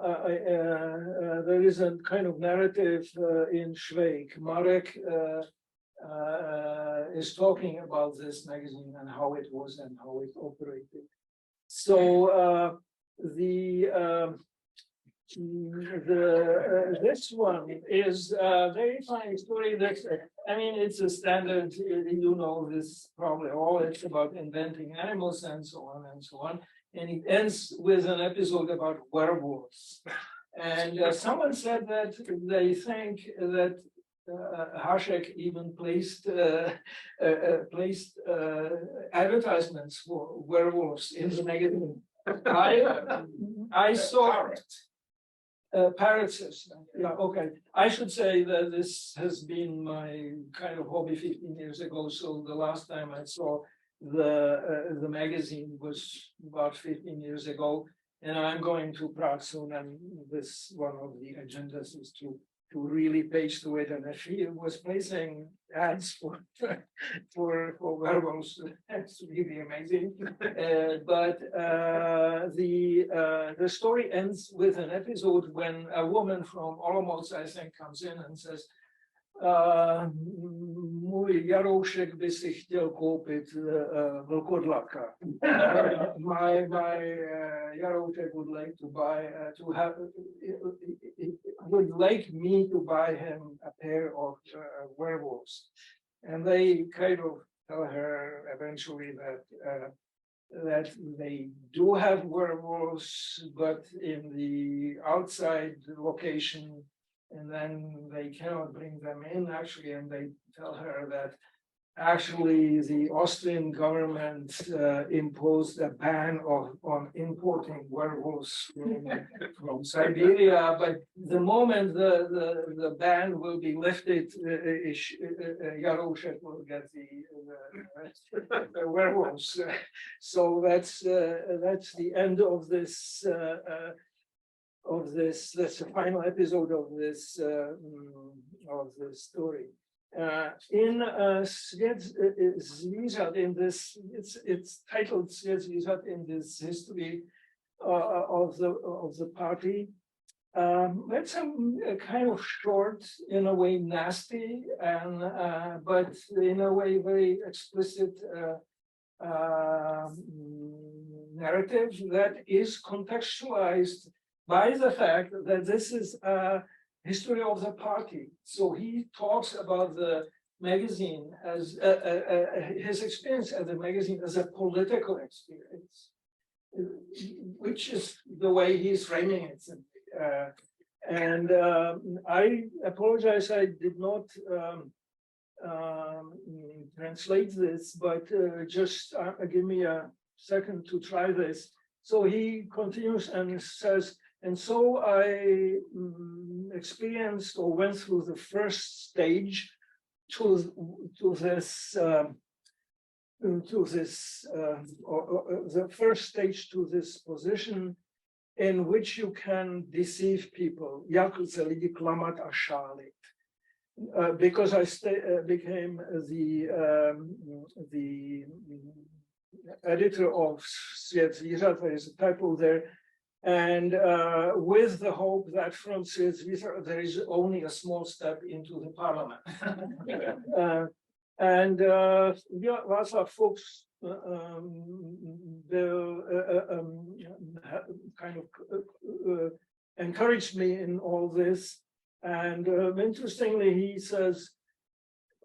there is a kind of narrative in Švejk. Marek is talking about this magazine and how it was and how it operated. So this one is a very funny story. That I mean, it's a standard. You know this probably all. It's about inventing animals and so on and so on. And it ends with an episode about werewolves. And someone said that they think that Hašek even placed advertisements for werewolves in the magazine. I saw parrots. Yeah, okay. I should say that this has been my kind of hobby 15 years ago. So the last time I saw the magazine was about 15 years ago, and I'm going to Prague soon, and this one of the agendas is to really page to it. And if he was placing ads for werewolves, that's really amazing. But the story ends with an episode when a woman from Olomouc, I think, comes in and says, můj Jaroušek by si chtěl koupit vlkodlaka. My Jaroušek would like to buy, would like me to buy him a pair of werewolves. And they kind of tell her eventually that that they do have werewolves, but in the outside location, and then they cannot bring them in actually, and they tell her that actually the Austrian government imposed a ban on importing werewolves from Siberia, but the moment the ban will be lifted, Jaroslav will get the werewolves. So that's the end of this. That's the final episode of this story. In Svět zvířat, in this, it's titled Svět zvířat in this history of the party. That's a kind of short, in a way nasty, and but in a way very explicit narrative that is contextualized by the fact that this is a history of the party. So he talks about the magazine as his experience at the magazine as a political experience, which is the way he's framing it. And I apologize, I did not translate this, but just give me a second to try this. So he continues and says, and so I experienced or went through the first stage to this the first stage to this position in which you can deceive people, jak lze lidi klamat a šálit. Because I became the editor of Svět zvířat, there is a typo there, and with the hope that from Svět zvířat there is only a small step into the parliament. And Václav Fuchs kind of encouraged me in all this. And interestingly, he says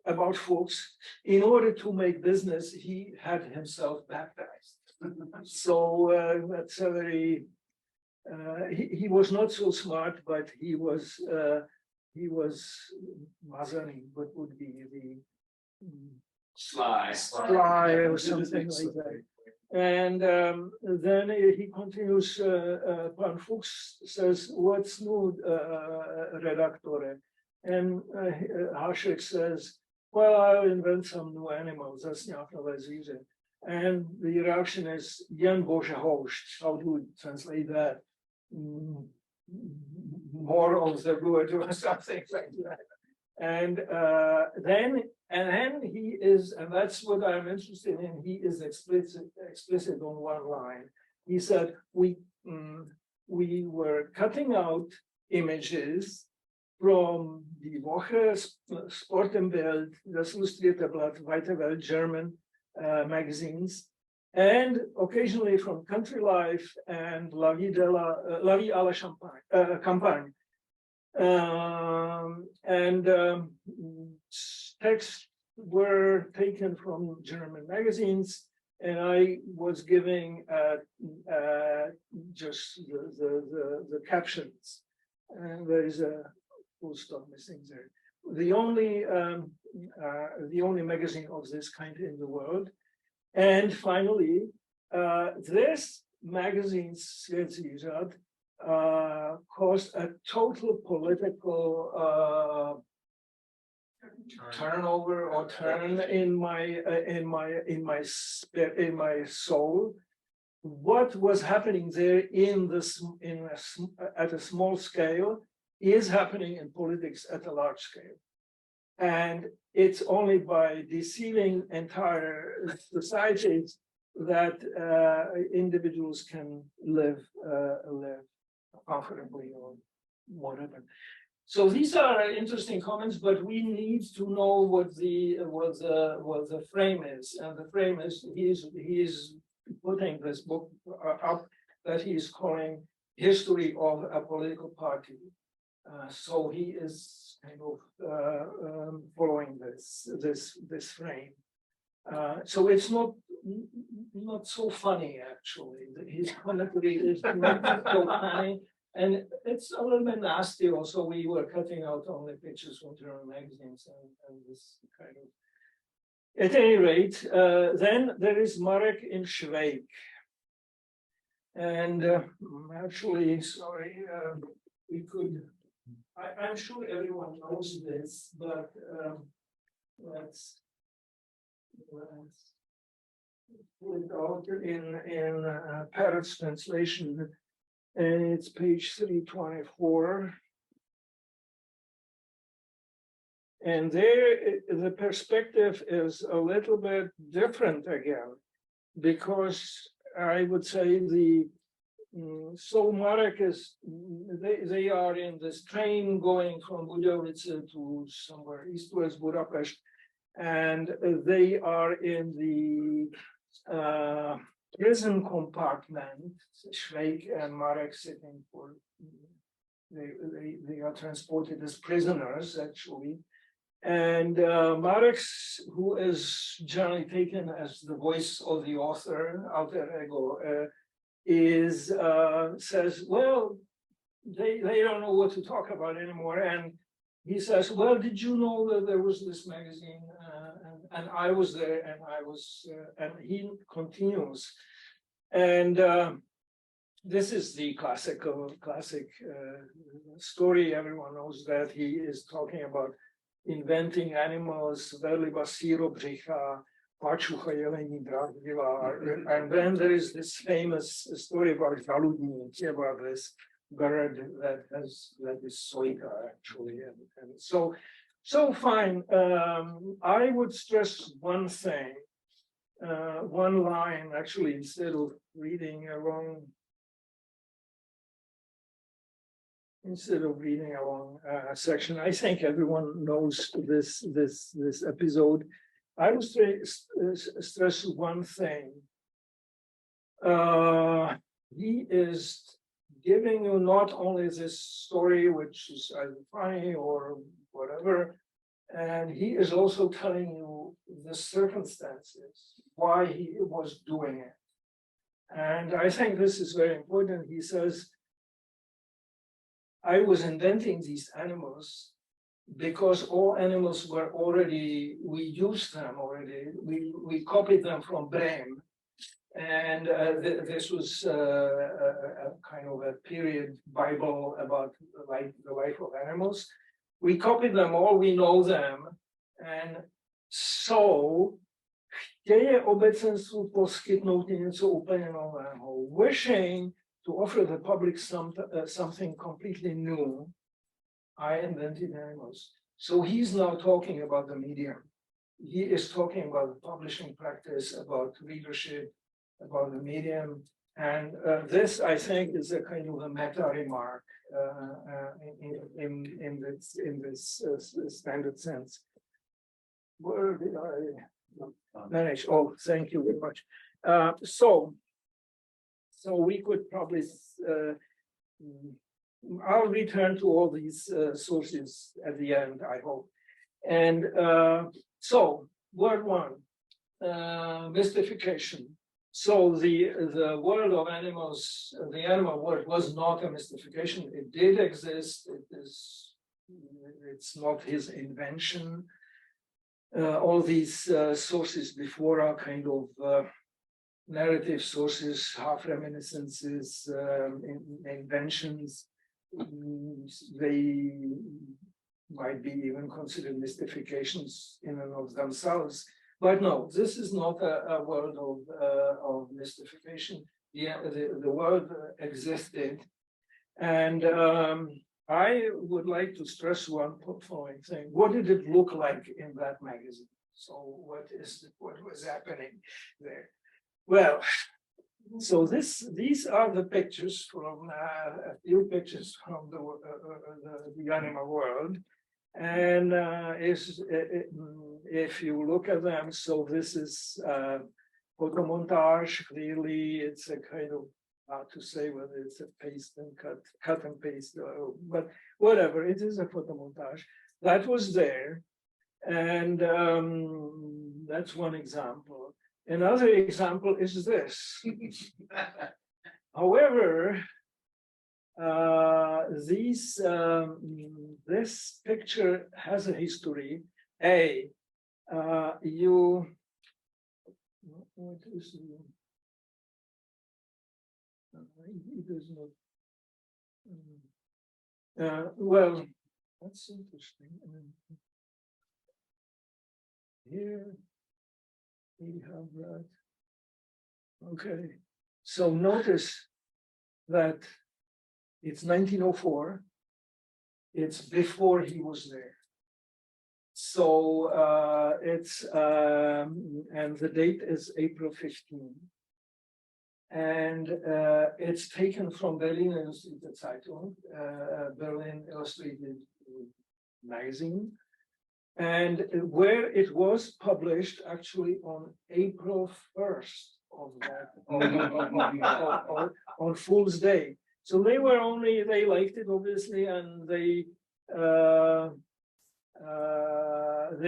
about Fuchs, in order to make business, he had himself baptized. So that's a very, he was not so smart, but he was Mazany, what would be the Sly or something like that. And then he continues, Pan Fuchs says, what's new, redaktore? And Hašek says, well, I'll invent some new animals, that's nějaké zvíře. And the reaction is, jen bože hošt. How do we translate that? More of the good or something like that. And then he is, and that's what I'm interested in, he is explicit on one line. He said, we were cutting out images from the Woche, Sport and Bild, das Illustrierte Blatt, Weite Welt, German magazines, and occasionally from Country Life and La Vie à la Campagne. Texts were taken from German magazines, and I was giving just the captions, and there is a full stop missing there. The only magazine of this kind in the world. And finally, this magazine, Svět zvířat, caused a total political turnover or turn in my soul. What was happening there at a small scale is happening in politics at a large scale. And it's only by deceiving entire societies that individuals can live comfortably or whatever. So these are interesting comments, but we need to know what the frame is. And the frame is he's putting this book up that he's calling History of a Political Party. So he is kind of following this. this frame. So it's not so funny actually. His commentary is not so funny, and it's a little bit nasty. Also, we were cutting out only pictures from German magazines and this kind of. At any rate, then there is Marek in Švejk. And actually, sorry, we could, I'm sure everyone knows this, but let's put it out in Parrot's translation, and it's page 324. And there, the perspective is a little bit different again, because I would say so Marek is, they are in this train going from Budějovice to somewhere eastwards Budapest, and they are in the prison compartment, Švejk and Marek sitting for, they are transported as prisoners actually. And Marek, who is generally taken as the voice of the author, alter ego, says, well, they don't know what to talk about anymore. And he says, well, did you know that there was this magazine? And I was there, and and he continues. And this is the classic story. Everyone knows that he is talking about inventing animals, verliba síro břicha, pačucha jelení dráždivá. And then there is this famous story about žaludník, about this bird that is Švejka actually. And so fine. I would stress one thing, one line actually, instead of reading along. Instead of reading a long section, I think everyone knows this episode. I would stress one thing. He is giving you not only this story, which is either funny or whatever, and he is also telling you the circumstances, why he was doing it. And I think this is very important. He says, I was inventing these animals because all animals were already, we used them already, we copied them from Brehm. And this was a kind of a period Bible about the life of animals. We copied them all, we know them. And so, chtěje obecenstvu poskytnout něco úplně nového, wishing to offer the public something completely new, I invented animals. So he's now talking about the medium. He is talking about the publishing practice, about readership, about the medium. And this, I think, is a kind of a meta remark in this standard sense. Where did I manage? Oh, thank you very much. So we could probably, I'll return to all these sources at the end, I hope. And so, word one, mystification. So the world of animals, the animal world was not a mystification. It did exist. It's not his invention. All these sources before are kind of narrative sources, half reminiscences, inventions. They might be even considered mystifications in and of themselves. But no, this is not a world of mystification. The world existed. And I would like to stress one following thing. What did it look like in that magazine? So what was happening there? Well, so these are the pictures from a few pictures from the animal world, and if you look at them, so this is photomontage. Clearly, it's a kind of hard to say whether it's a paste and cut and paste, but whatever. It is a photomontage that was there. And that's one example. Another example is this. However, this picture has a history. What is it is not. Well, that's interesting. Here we have that. Okay, so notice that it's 1904. It's before he was there. So it's and the date is April 15. And it's taken from Berlin Illustrated Zeitung, Berlin Illustrated magazine, and where it was published actually on April 1st of that, on Fool's Day. So they liked it obviously, and they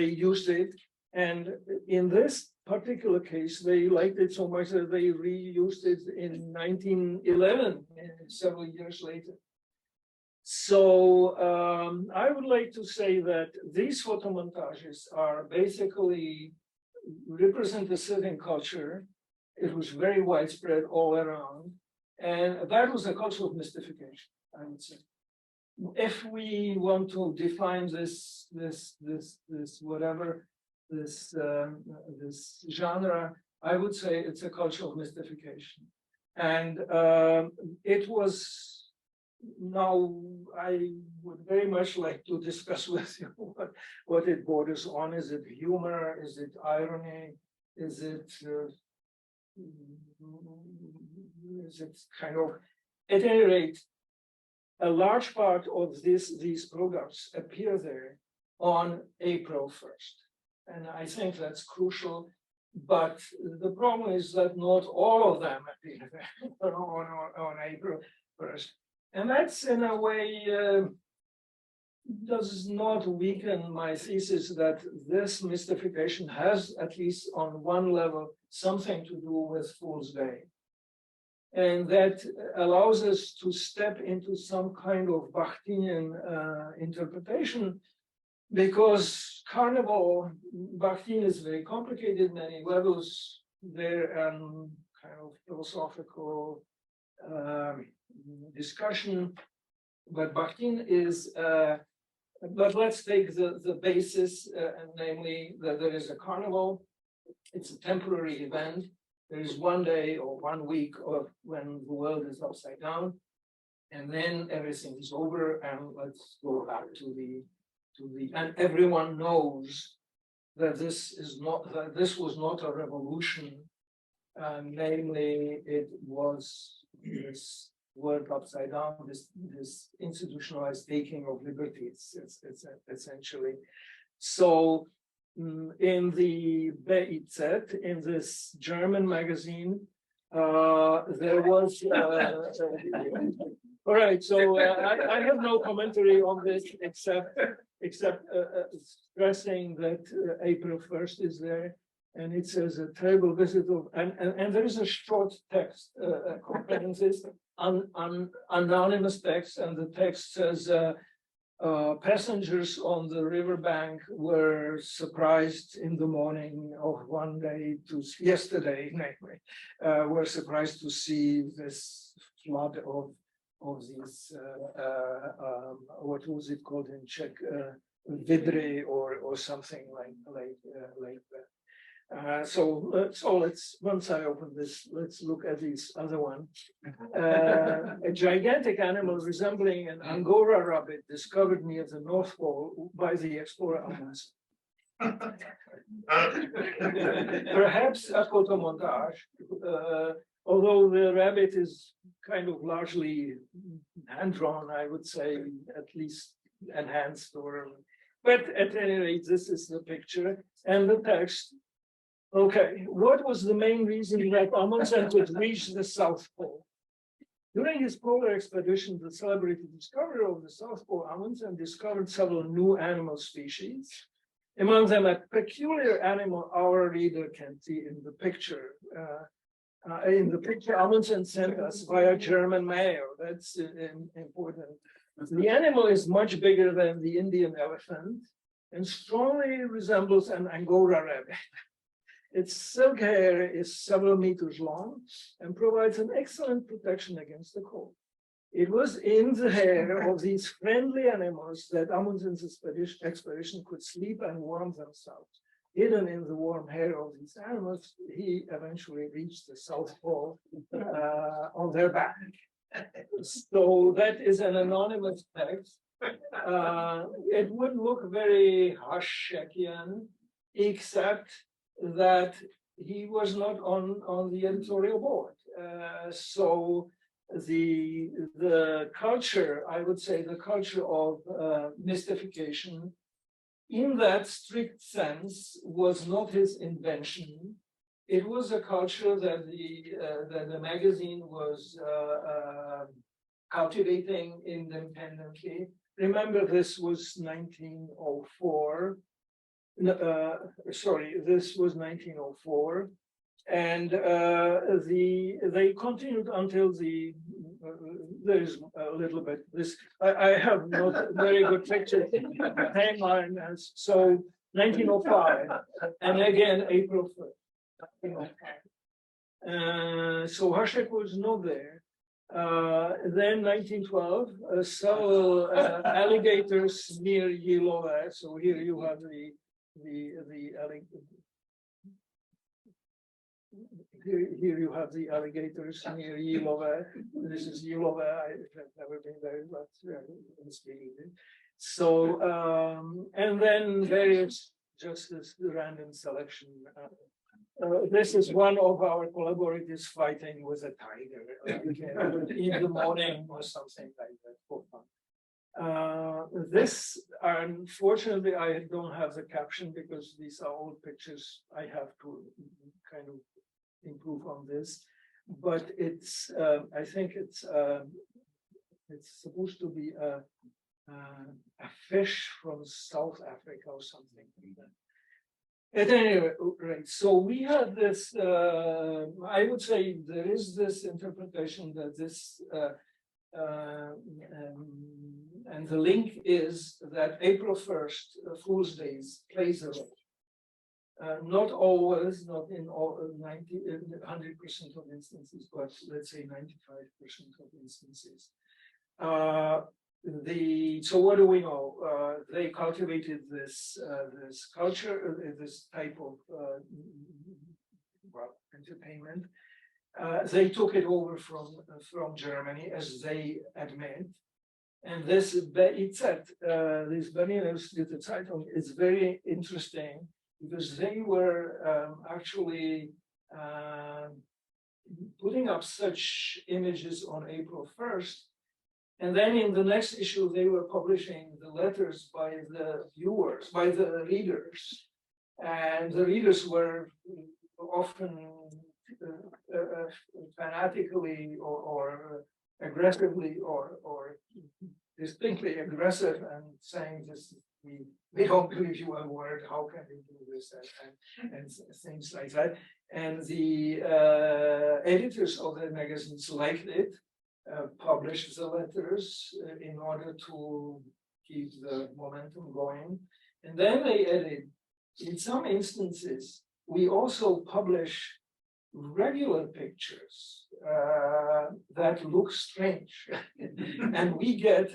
used it. And in this particular case, they liked it so much that they reused it in 1911, several years later. So I would like to say that these photomontages are basically represent a certain culture. It was very widespread all around. And that was a culture of mystification, I would say. If we want to define this genre, I would say it's a culture of mystification. And it was, now I would very much like to discuss with you what it borders on. Is it humor? Is it irony? Is it kind of, at any rate, a large part of these programs appear there on April 1st. And I think that's crucial. But the problem is that not all of them appear there on April 1st. And that's in a way does not weaken my thesis that this mystification has, at least on one level, something to do with Fool's Day. And that allows us to step into some kind of Bakhtinian interpretation, because Carnival, Bakhtin is very complicated, many levels there, and kind of philosophical discussion. But Bakhtin is, but let's take the basis, namely that there is a carnival. It's a temporary event. There is one day or 1 week of when the world is upside down, and then everything is over, and let's go back to the, and everyone knows that this was not a revolution, namely it was this world upside down, this institutionalized taking of liberties, it's essentially. So in the BIZ, in this German magazine, there was, all right, so I have no commentary on this except stressing that April 1st is there, and it says a terrible visit of, and there is a short text, comprehensive, anonymous text, and the text says, passengers on the riverbank were surprised in the morning of one day yesterday, namely, were surprised to see this flood of these, what was it called in Czech, vidry or something like that. So let's, once I open this, let's look at this other one. A gigantic animal resembling an Angora rabbit discovered near the North Pole by the explorer Amundsen. Perhaps a photomontage, although the rabbit is kind of largely hand-drawn, I would say, at least enhanced, but at any rate, this is the picture and the text. Okay, what was the main reason that Amundsen could reach the South Pole? During his polar expedition, the celebrated discoverer of the South Pole, Amundsen discovered several new animal species, Among them, a peculiar animal our reader can see in the picture. Amundsen sent us via German mail. That's important. The animal is much bigger than the Indian elephant and strongly resembles an Angora rabbit. Its silk hair is several meters long and provides an excellent protection against the cold. It was in the hair of these friendly animals that Amundsen's expedition could sleep and warm themselves. Hidden in the warm hair of these animals, he eventually reached the South Pole on their back. So that is an anonymous text. It would look very Hashekian, except that he was not on the editorial board. So the culture, I would say the culture of mystification, in that strict sense, was not his invention. It was a culture that the magazine was cultivating independently. Remember, this was 1904. This was 1904, and they continued until there is a little bit this. I have not very good picture timeline, so 1905, and again April 1st. So Hašek was not there. Then 1912, several alligators near Yilove. So here you have here you have the alligators near Yilove. This is Yilove. I've never been there, but it's really good. So and then various just this random selection. This is one of our collaborators fighting with a tiger in the morning or something like that for fun. This, unfortunately, I don't have the caption because these are old pictures. I have to kind of improve on this, but it's. I think it's supposed to be a fish from South Africa or something like that. At any rate, so we have this. I would say there is this interpretation that this. And the link is that April 1st, Fool's Days, plays a role. Not always, not in all 100% of instances, but let's say 95% of instances. So what do we know? They cultivated this this culture, this type of entertainment. They took it over from Germany, as they admit. And this this Berliner Zeitung is very interesting because they were actually putting up such images on April 1st. And then in the next issue, they were publishing the letters by the viewers, by the readers. And the readers were often fanatically or aggressively or distinctly aggressive and saying this, we don't believe you a word, how can you do this, and things like that. And the editors of the magazines liked it, published the letters in order to keep the momentum going. And then they added, in some instances, we also publish regular pictures that look strange, and we get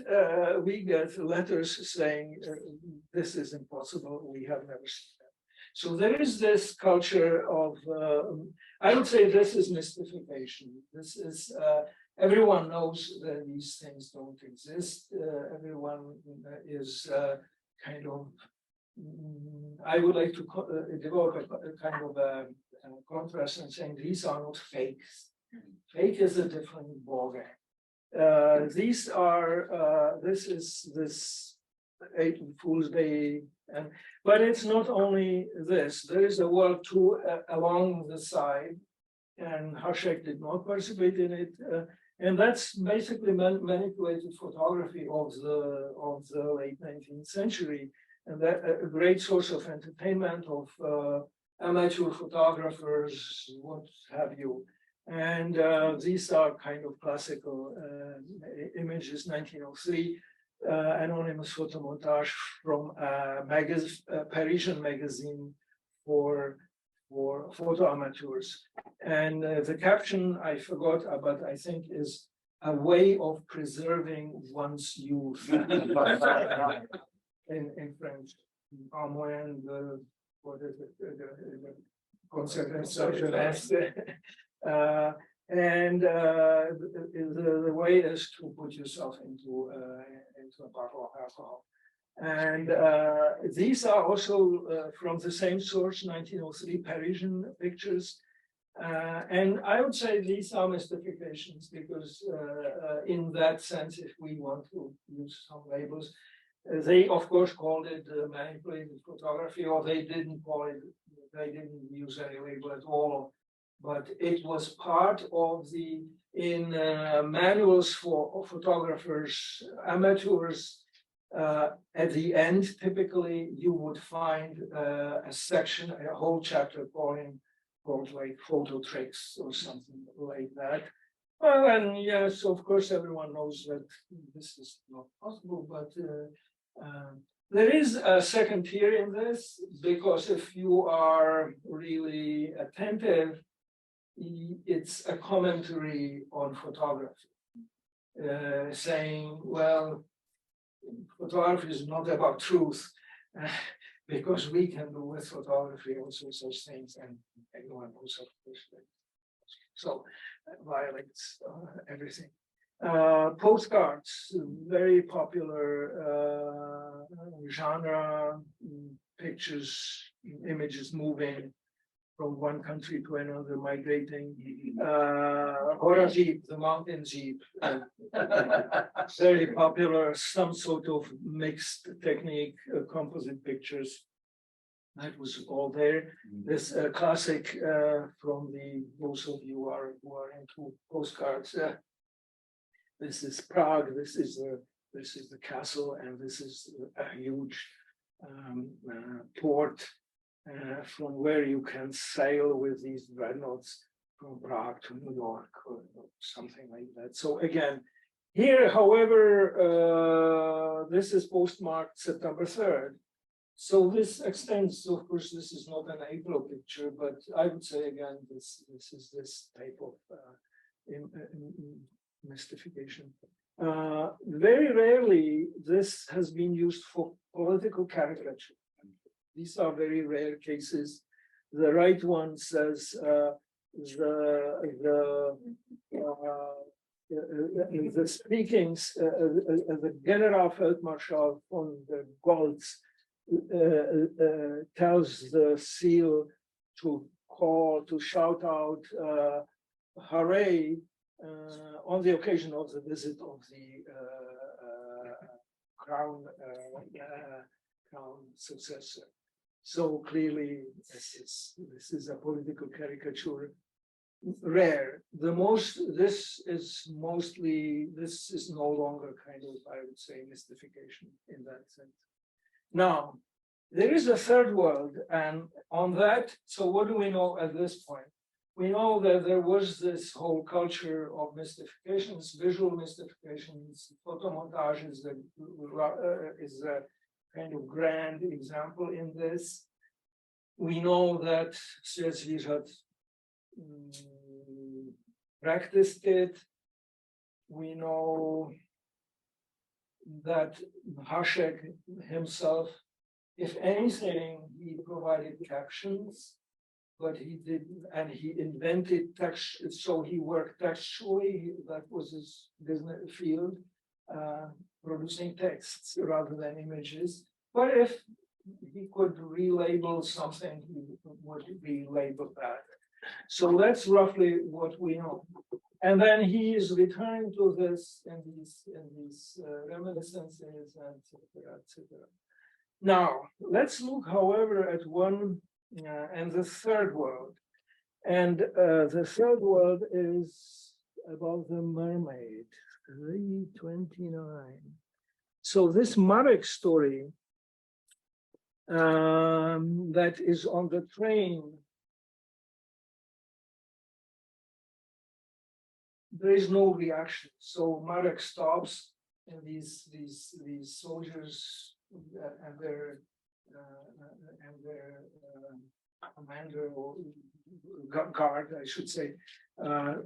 letters saying this is impossible. We have never seen that. So there is this culture of I would say this is mystification. This is everyone knows that these things don't exist. Everyone is kind of. I would like to develop a kind of a contrast and saying these are not fakes. Fake is a different ballgame. These are this is this April Fool's Day, but it's not only this. There is a World Tour along the side, and Hašek did not participate in it, and that's basically manipulated photography of the late 19th century. and that a great source of entertainment of amateur photographers, what have you. And these are kind of classical images, 1903, anonymous photomontage from a Parisian magazine for photo amateurs. And the caption I forgot, but I think is a way of preserving one's youth. in French, what is it? And the way is to put yourself into a bottle of alcohol. And these are also from the same source, 1903 Parisian pictures. And I would say these are mystifications because in that sense, if we want to use some labels, they of course called it manipulated photography, or they didn't call it, they didn't use any label at all. But it was part of in manuals for photographers, amateurs, at the end, typically you would find a section, a whole chapter called like photo tricks or something like that. Well, and yes, of course, everyone knows that this is not possible, but there is a second tier in this, because if you are really attentive, it's a commentary on photography, saying, well, photography is not about truth, because we can do with photography also such things, and anyone knows of course. So violates everything. Postcards, very popular genre, pictures, images moving from one country to another, migrating. Jeep, the mountain jeep, very popular, some sort of mixed technique, composite pictures. That was all there. This classic from those of you who are into postcards. This is Prague. This is the castle, and this is a huge port from where you can sail with these dreadnoughts from Prague to New York or something like that. So again, here, however, this is postmarked September 3rd. So this extends, of course, this is not an April picture, but I would say again, this is this type of mystification. Very rarely this has been used for political caricature. These are very rare cases. The right one says the speakings, the Generalfeldmarschall von der Goltz tells the seal to shout out hooray on the occasion of the visit of the crown successor. So clearly this is a political caricature. Rare. This is no longer kind of, I would say, mystification in that sense. Now, there is a third world, and on that, so what do we know at this point? We know that there was this whole culture of mystifications, visual mystifications. Photomontage is a kind of grand example in this. We know that Szewski had practiced it. We know that Hašek himself, if anything, he provided captions, but he didn't, and he invented text, so he worked textually. That was his business field, producing texts rather than images. But if he could relabel something, he would relabel that. So that's roughly what we know. And then he is returning to this in these reminiscences, and etc. Now, let's look, however, at one and the third world. And the third world is about the mermaid, 329. So this Marek story that is on the train. There is no reaction. So Marek stops, and these soldiers and their commander or guard, I should say,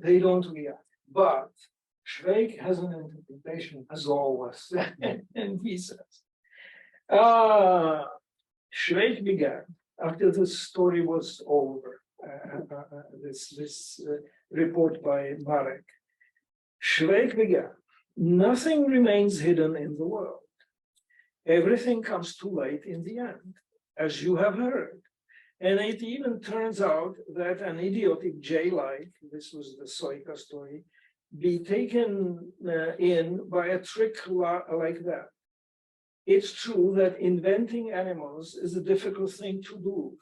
they don't react. But Švejk has an interpretation, as always, and he says, Švejk began after the story was over. This report by Marek. Švejk began. Nothing remains hidden in the world. Everything comes too late in the end, as you have heard. And it even turns out that an idiotic J-like, this was the Švejka story, be taken in by a trick like that. It's true that inventing animals is a difficult thing to do.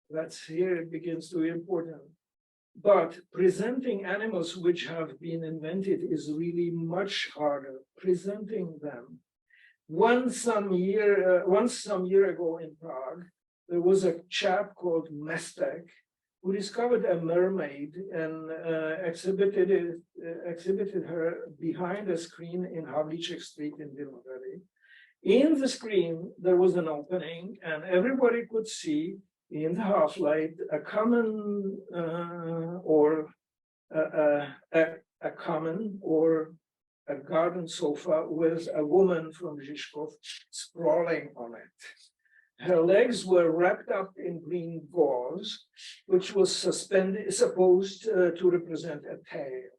That's here it begins to be important. But presenting animals which have been invented is really much harder. Presenting them. Once some year ago in Prague, there was a chap called Mestek who discovered a mermaid and exhibited her behind a screen in Havlíček Street in Vinohrady. In the screen, there was an opening, and everybody could see in the half light a common or a common or a garden sofa with a woman from Žižkov sprawling on it. Her legs were wrapped up in green gauze, which was supposed to represent a tail.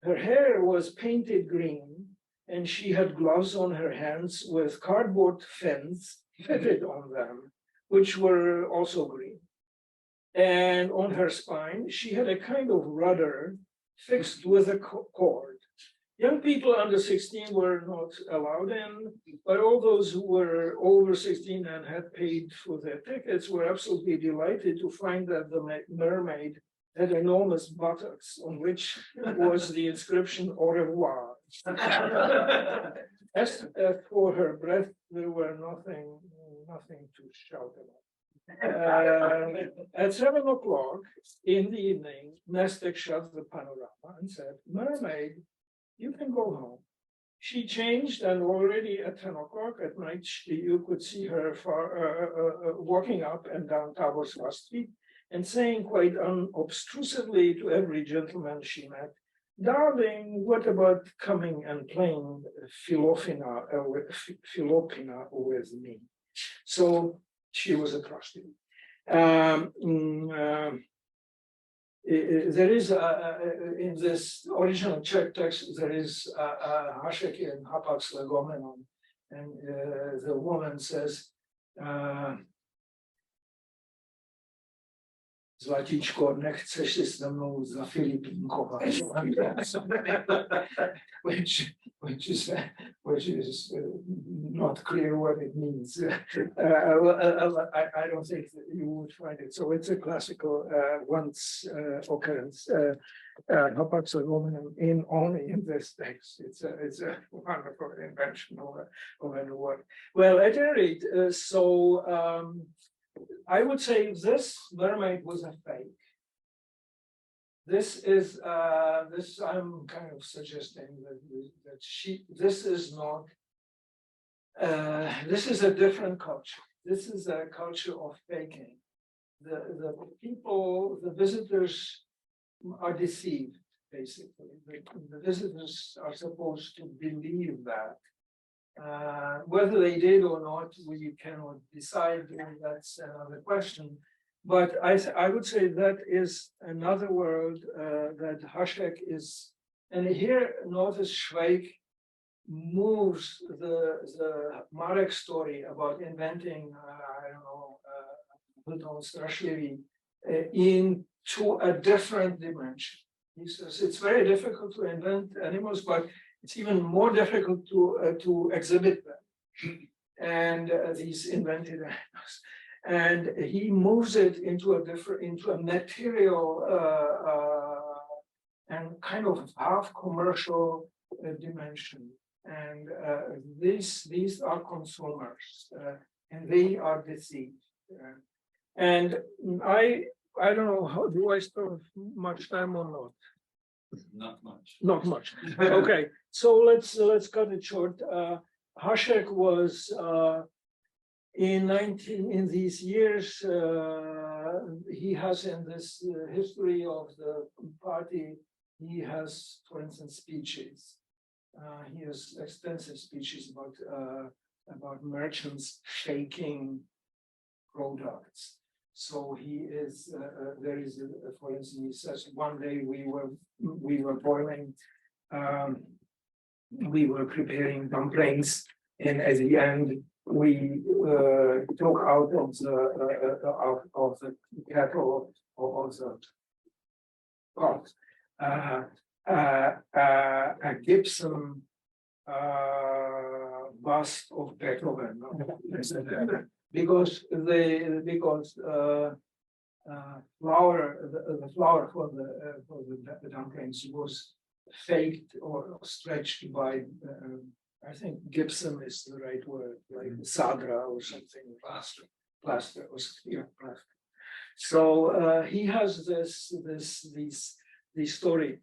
Her hair was painted green, and she had gloves on her hands with cardboard fins fitted on them, which were also green. And on her spine, she had a kind of rudder fixed with a cord. Young people under 16 were not allowed in, but all those who were over 16 and had paid for their tickets were absolutely delighted to find that the mermaid had enormous buttocks on which was the inscription "Au revoir." As for her breath, there were nothing to shout about. At 7 o'clock in the evening, Mestek shut the panorama and said, "Mermaid, you can go home." She changed, and already at 10 o'clock at night, you could see her walking up and down Táborská Street and saying quite unobtrusively to every gentleman she met, "Darling, what about coming and playing Filopina with me?" So she was a prostitute. There is in this original Czech text, there is Hašek in Hapax legomenon, and the woman says, "Zlatíčko, nechceš si s mnou za Filipínkovat?" which is not clear what it means. I don't think that you would find it. So it's a classical occurrence. Hapax legomenon only in this text. It's a wonderful invention of a new word. Well, at any rate, I would say this mermaid was a fake. This is this I'm kind of suggesting that this is not this is a different culture. This is a culture of faking. The people, the visitors are deceived, basically. The visitors are supposed to believe that. Whether they did or not, we cannot decide, and that's another question. But I would say that is another world that Hašek is, and here notice Švejk moves the Marek story about inventing, Strašlivý, into a different dimension. He says it's very difficult to invent animals, but it's even more difficult to exhibit them, and these invented animals. And he moves it into a material and kind of half commercial dimension. And these are consumers. and they are deceived. And I don't know, how do I spend much time or not? Not much. Not much. Okay, so let's cut it short. Hašek was in these years, he has in this history of the party, he has, for instance, speeches. He has extensive speeches about merchants faking products. So he is, there is, for instance, he says, one day we were boiling, we were preparing dumplings, and at the end, we took out of the kettle or of the pot a Gibson bust of Beethoven, because the flour for the dumplings was faked or stretched by I think Gibson is the right word, like Sadra or something. Plaster was plaster. So he has this story.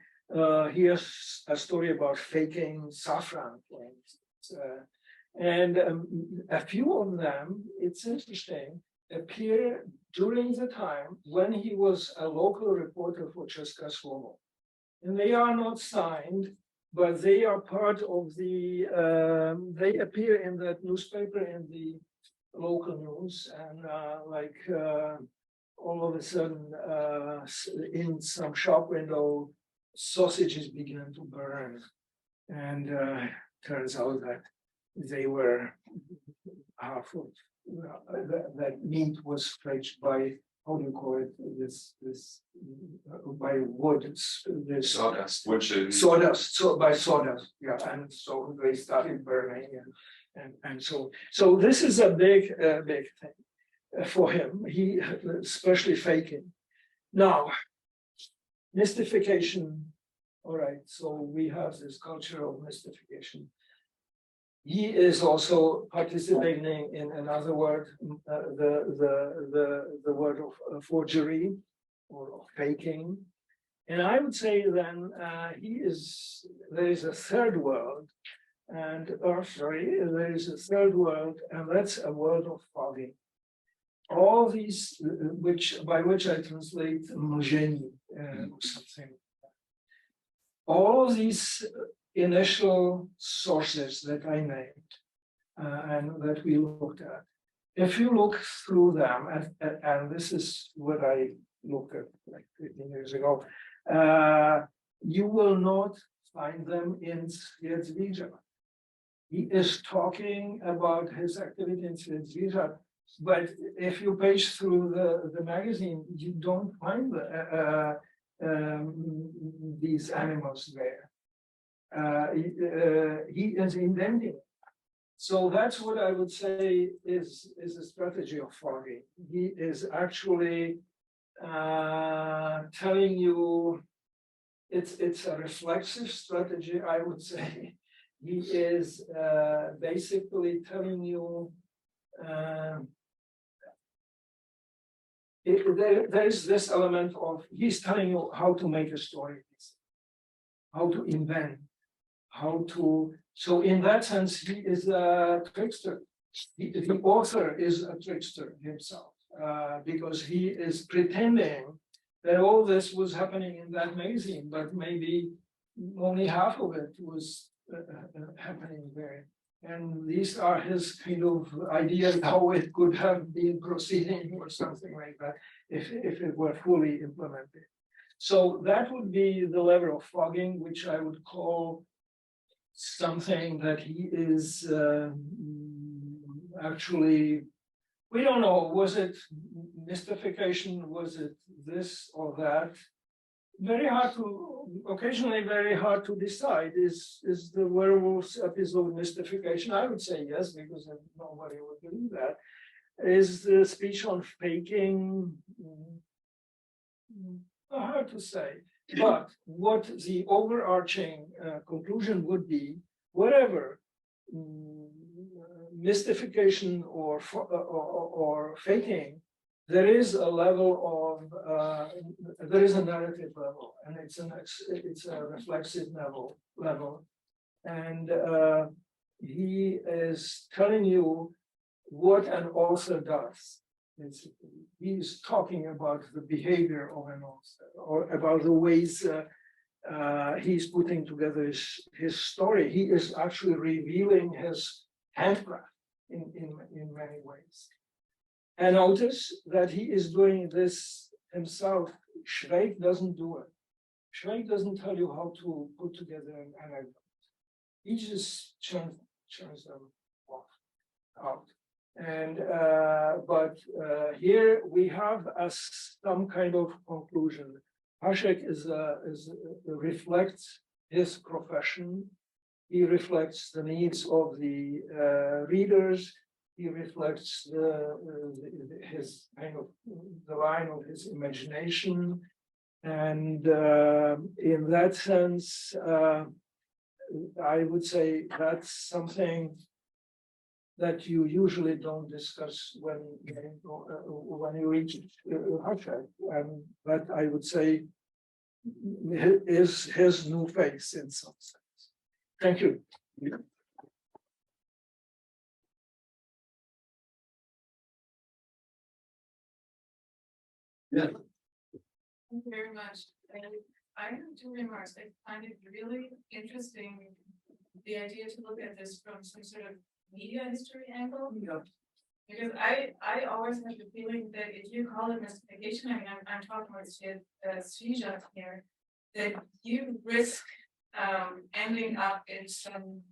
He has a story about faking saffron, for instance. And a few of them, it's interesting, appear during the time when he was a local reporter for Czechoslovak. And they are not signed, but they are part of the, they appear in that newspaper in the local news, and all of a sudden in some shop window, sausages began to burn. And turns out that they were half of that meat was stretched by, how do you call it, this by wood, this Sawdust. Wood sawdust, so by sawdust, yeah, and so they started burning, and so this is a big thing for him. He especially faking. Now, mystification. All right, so we have this culture of mystification. He is also participating in another word, the word of forgery or faking. And I would say then there is a third world, and there is a third world, and that's a world of fogging. All these, by which I translate mlžení or something. All these initial sources that I named and that we looked at, if you look through them, and this is what I looked at like 15 years ago, you will not find them in Světzvířad. He is talking about his activity in Světzvířad, but if you page through the magazine, you don't find these animals there. He is inventing. So that's what I would say is a strategy of fogging. He is actually telling you, it's a reflexive strategy, I would say. He is basically telling you there is this element of, he's telling you how to make a story, how to invent, how to, so in that sense, he is a trickster. The author is a trickster himself, because he is pretending that all this was happening in that magazine, but maybe only half of it was happening there. And these are his kind of ideas how it could have been proceeding or something like that if it were fully implemented. So that would be the level of fogging, which I would call something that he is actually, we don't know, was it mystification, was it this or that? Very hard to, occasionally very hard to decide. Is the werewolves episode mystification? I would say yes, because nobody would believe that. Is the speech on faking? Hard to say. But what the overarching conclusion would be, whatever mystification or faking, there is a level of there is a narrative level, and it's a reflexive level, and he is telling you what an author does. He's talking about the behavior of an author, or about the ways he's putting together his story. He is actually revealing his handcraft in many ways. And notice that he is doing this himself. Švejk doesn't do it. Švejk doesn't tell you how to put together an anecdote. He just churns them out. And but here we have some kind of conclusion. Hašek reflects his profession. He reflects the needs of the readers. He reflects his kind of the line of his imagination, and in that sense, I would say that's something that you usually don't discuss when you reach Hašek, and that I would say is his new face in some sense. Thank you. Thank you very much. I have two remarks. I find it really interesting, the idea to look at this from some sort of media history angle. Yeah. Because I always have the feeling that if you call it mystification, I mean, I'm talking with Švejk here, that you risk ending up in some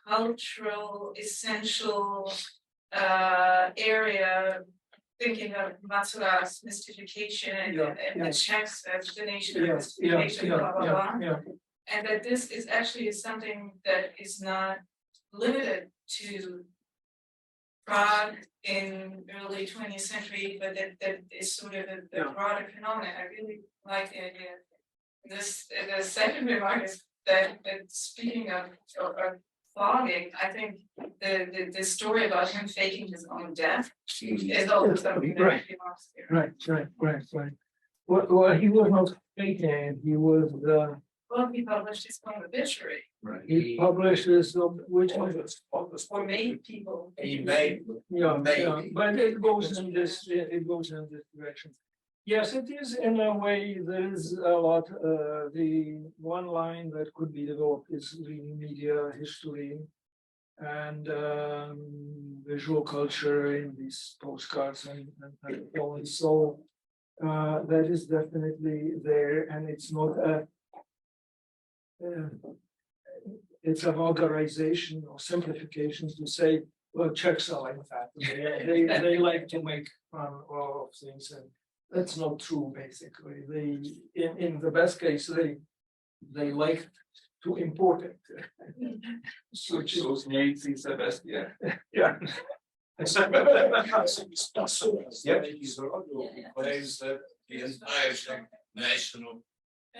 cultural essential area, thinking of Matsura's mystification and the Czechs as the nation of mystification, blah, blah, blah. And that this is actually something that is not limited to Prague in early 20th century, but that is sort of a broader phenomenon. I really like the idea. The second remark is that speaking of flogging, I think the story about him faking his own death is also something that Right. belongs here. Right. Well, he was not faking. He was. Well, he published his own obituary. Right. He published his, which was or made people. He made. But it goes in this. It goes in this direction. Yes, it is in a way. There is a lot. The one line that could be developed is reading media history and visual culture in these postcards and so on. So that is definitely there, and it's not a. It's a vulgarization or simplification to say, well, Czechs are like that. They like to make fun of things, and that's not true. Basically, in the best case they like to import it. So it's the best, yeah. Yeah. Plays that the entire national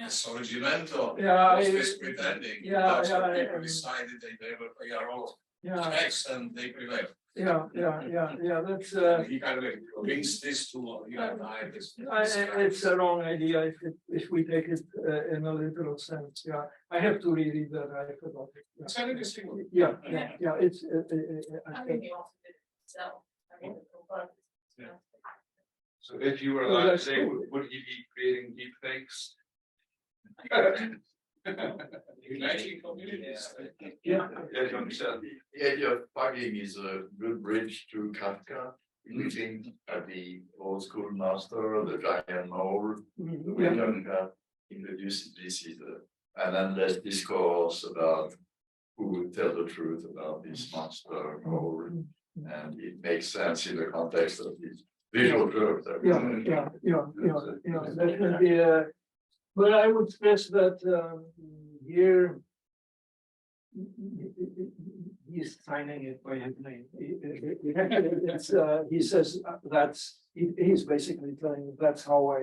Sorgimento was pretending. That's what people decided they are all Czechs and they prevailed. Yeah. That's He kind of brings this to it's a wrong idea if we take it in a literal sense. Yeah, I have to reread that. I forgot it. It's kind of interesting. Yeah. It's. I think he also did it himself. I mean, So if you were allowed to say, would he be creating deep fakes? Uniting communities. Yeah. You understand. The idea of pugging is a good bridge to Kafka, looking at the old school master, the giant mole. The way Kafka introduces this is an endless discourse about who would tell the truth about this monster mole, and it makes sense in the context of these visual jokes. Yeah. That can be but I would stress that here he's signing it by his name. He says he's basically telling that's how I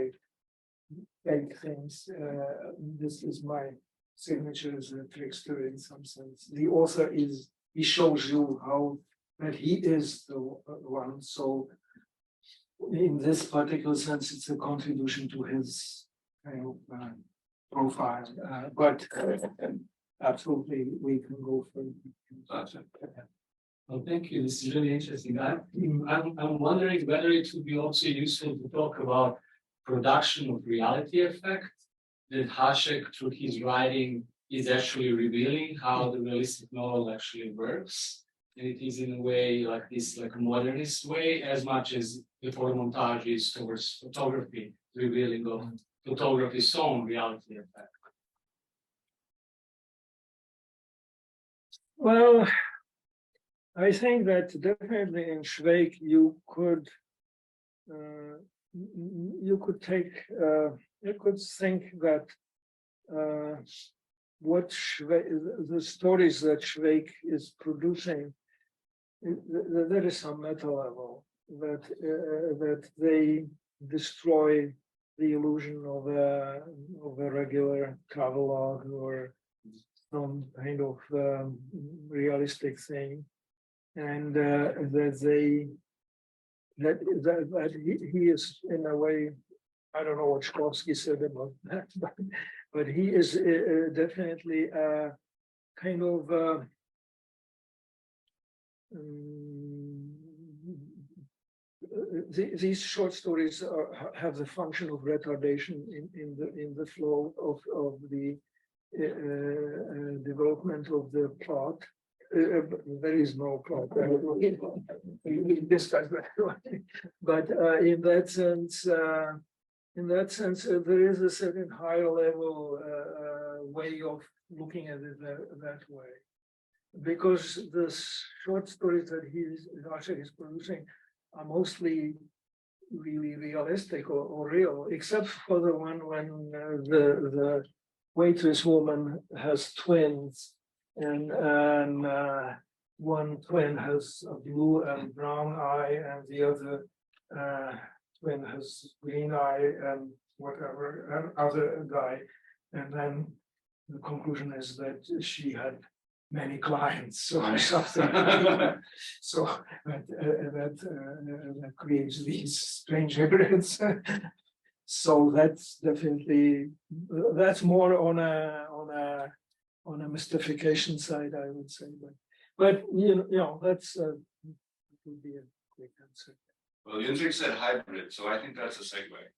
make things. This is my signature as a trickster in some sense. The author he shows you how that he is the one. So in this particular sense, it's a contribution to his kind of profile. But absolutely, we can go for. Well, thank you. This is really interesting. I'm wondering whether it would be also useful to talk about production of reality effect, that Hašek, through his writing, is actually revealing how the realistic novel actually works. And it is in a way like this, like a modernist way, as much as the photomontage is towards photography, revealing of photography's own reality effect. Well, I think that definitely in Švejk you could think that what the stories that Švejk is producing, there is some meta level that they destroy the illusion of a regular travelogue or some kind of realistic thing. And that he is in a way, I don't know what Shklovsky said about that, but he is definitely a kind of these short stories have the function of retardation in the flow of the development of the plot. There is no plot. But in that sense, there is a certain higher level way of looking at it that way, because the short stories that Hašek is producing are mostly really realistic or real, except for the one when the waitress woman has twins. And one twin has a blue and brown eye, and the other twin has green eye, and whatever other guy. And then the conclusion is that she had many clients or something. So that creates these strange hybrids. So that's definitely more on a mystification side, I would say, but you know that's would be a quick answer. Well, Jindřich said hybrid, so I think that's a segue.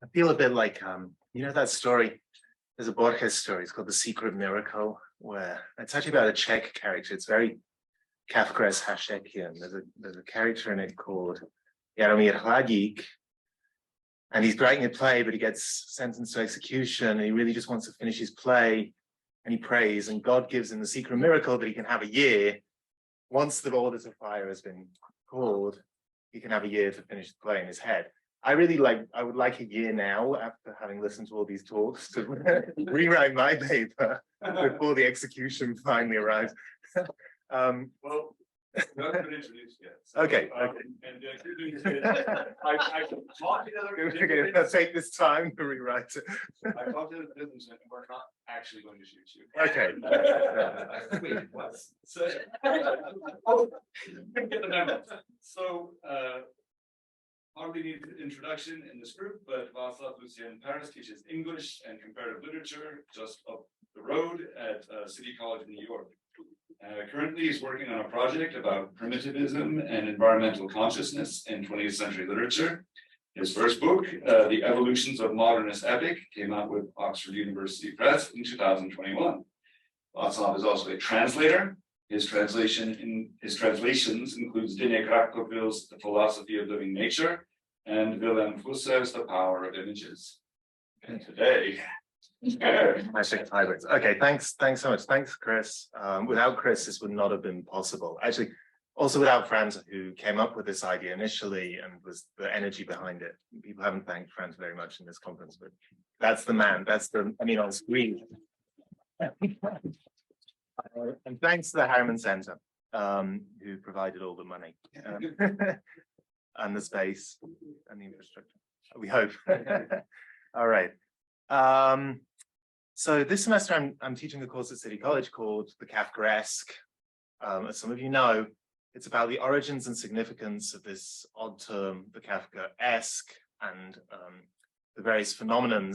I feel a bit like, you know that story, there's a Borges story, it's called The Secret Miracle, where it's actually about a Czech character. It's very Kafkaesque Hašekian. There's a character in it called Jaromír Hladík, and he's writing a play, but he gets sentenced to execution, and he really just wants to finish his play, and he prays, and God gives him the secret miracle that he can have a year. Once the orders of fire has been called, he can have a year to finish the play in his head. I would like a year now, after having listened to all these talks, to rewrite my paper before the execution finally arrives. Well, not been introduced yet. So, Okay. And the good news is, I talked to the other. We're going to take this time to rewrite it. I talked to the businessman, and we're not actually going to shoot you. Okay. Wait, what? So, get the memo. So, hardly need introduction in this group, but Václav Lucien Paris teaches English and comparative literature just up the road at City College in New York. Currently, he's working on a project about primitivism and environmental consciousness in 20th century literature. His first book, The Evolutions of Modernist Epic, came out with Oxford University Press in 2021. Václav is also a translator. His translations includes Zdeněk Rakopil's The Philosophy of Living Nature and Willem Fusser's The Power of Images. And today, Hashtag hybrids. Okay, thanks so much. Thanks, Chris. Without Chris, this would not have been possible. Actually, also without Franz, who came up with this idea initially and was the energy behind it. People haven't thanked Franz very much in this conference, but that's the man. That's the, I mean, on screen. And thanks to the Harriman Center, who provided all the money and the space and the infrastructure. We hope. All right. So this semester I'm teaching a course at City College called The Kafkaesque. As some of you know, it's about the origins and significance of this odd term, the Kafkaesque, and the various phenomena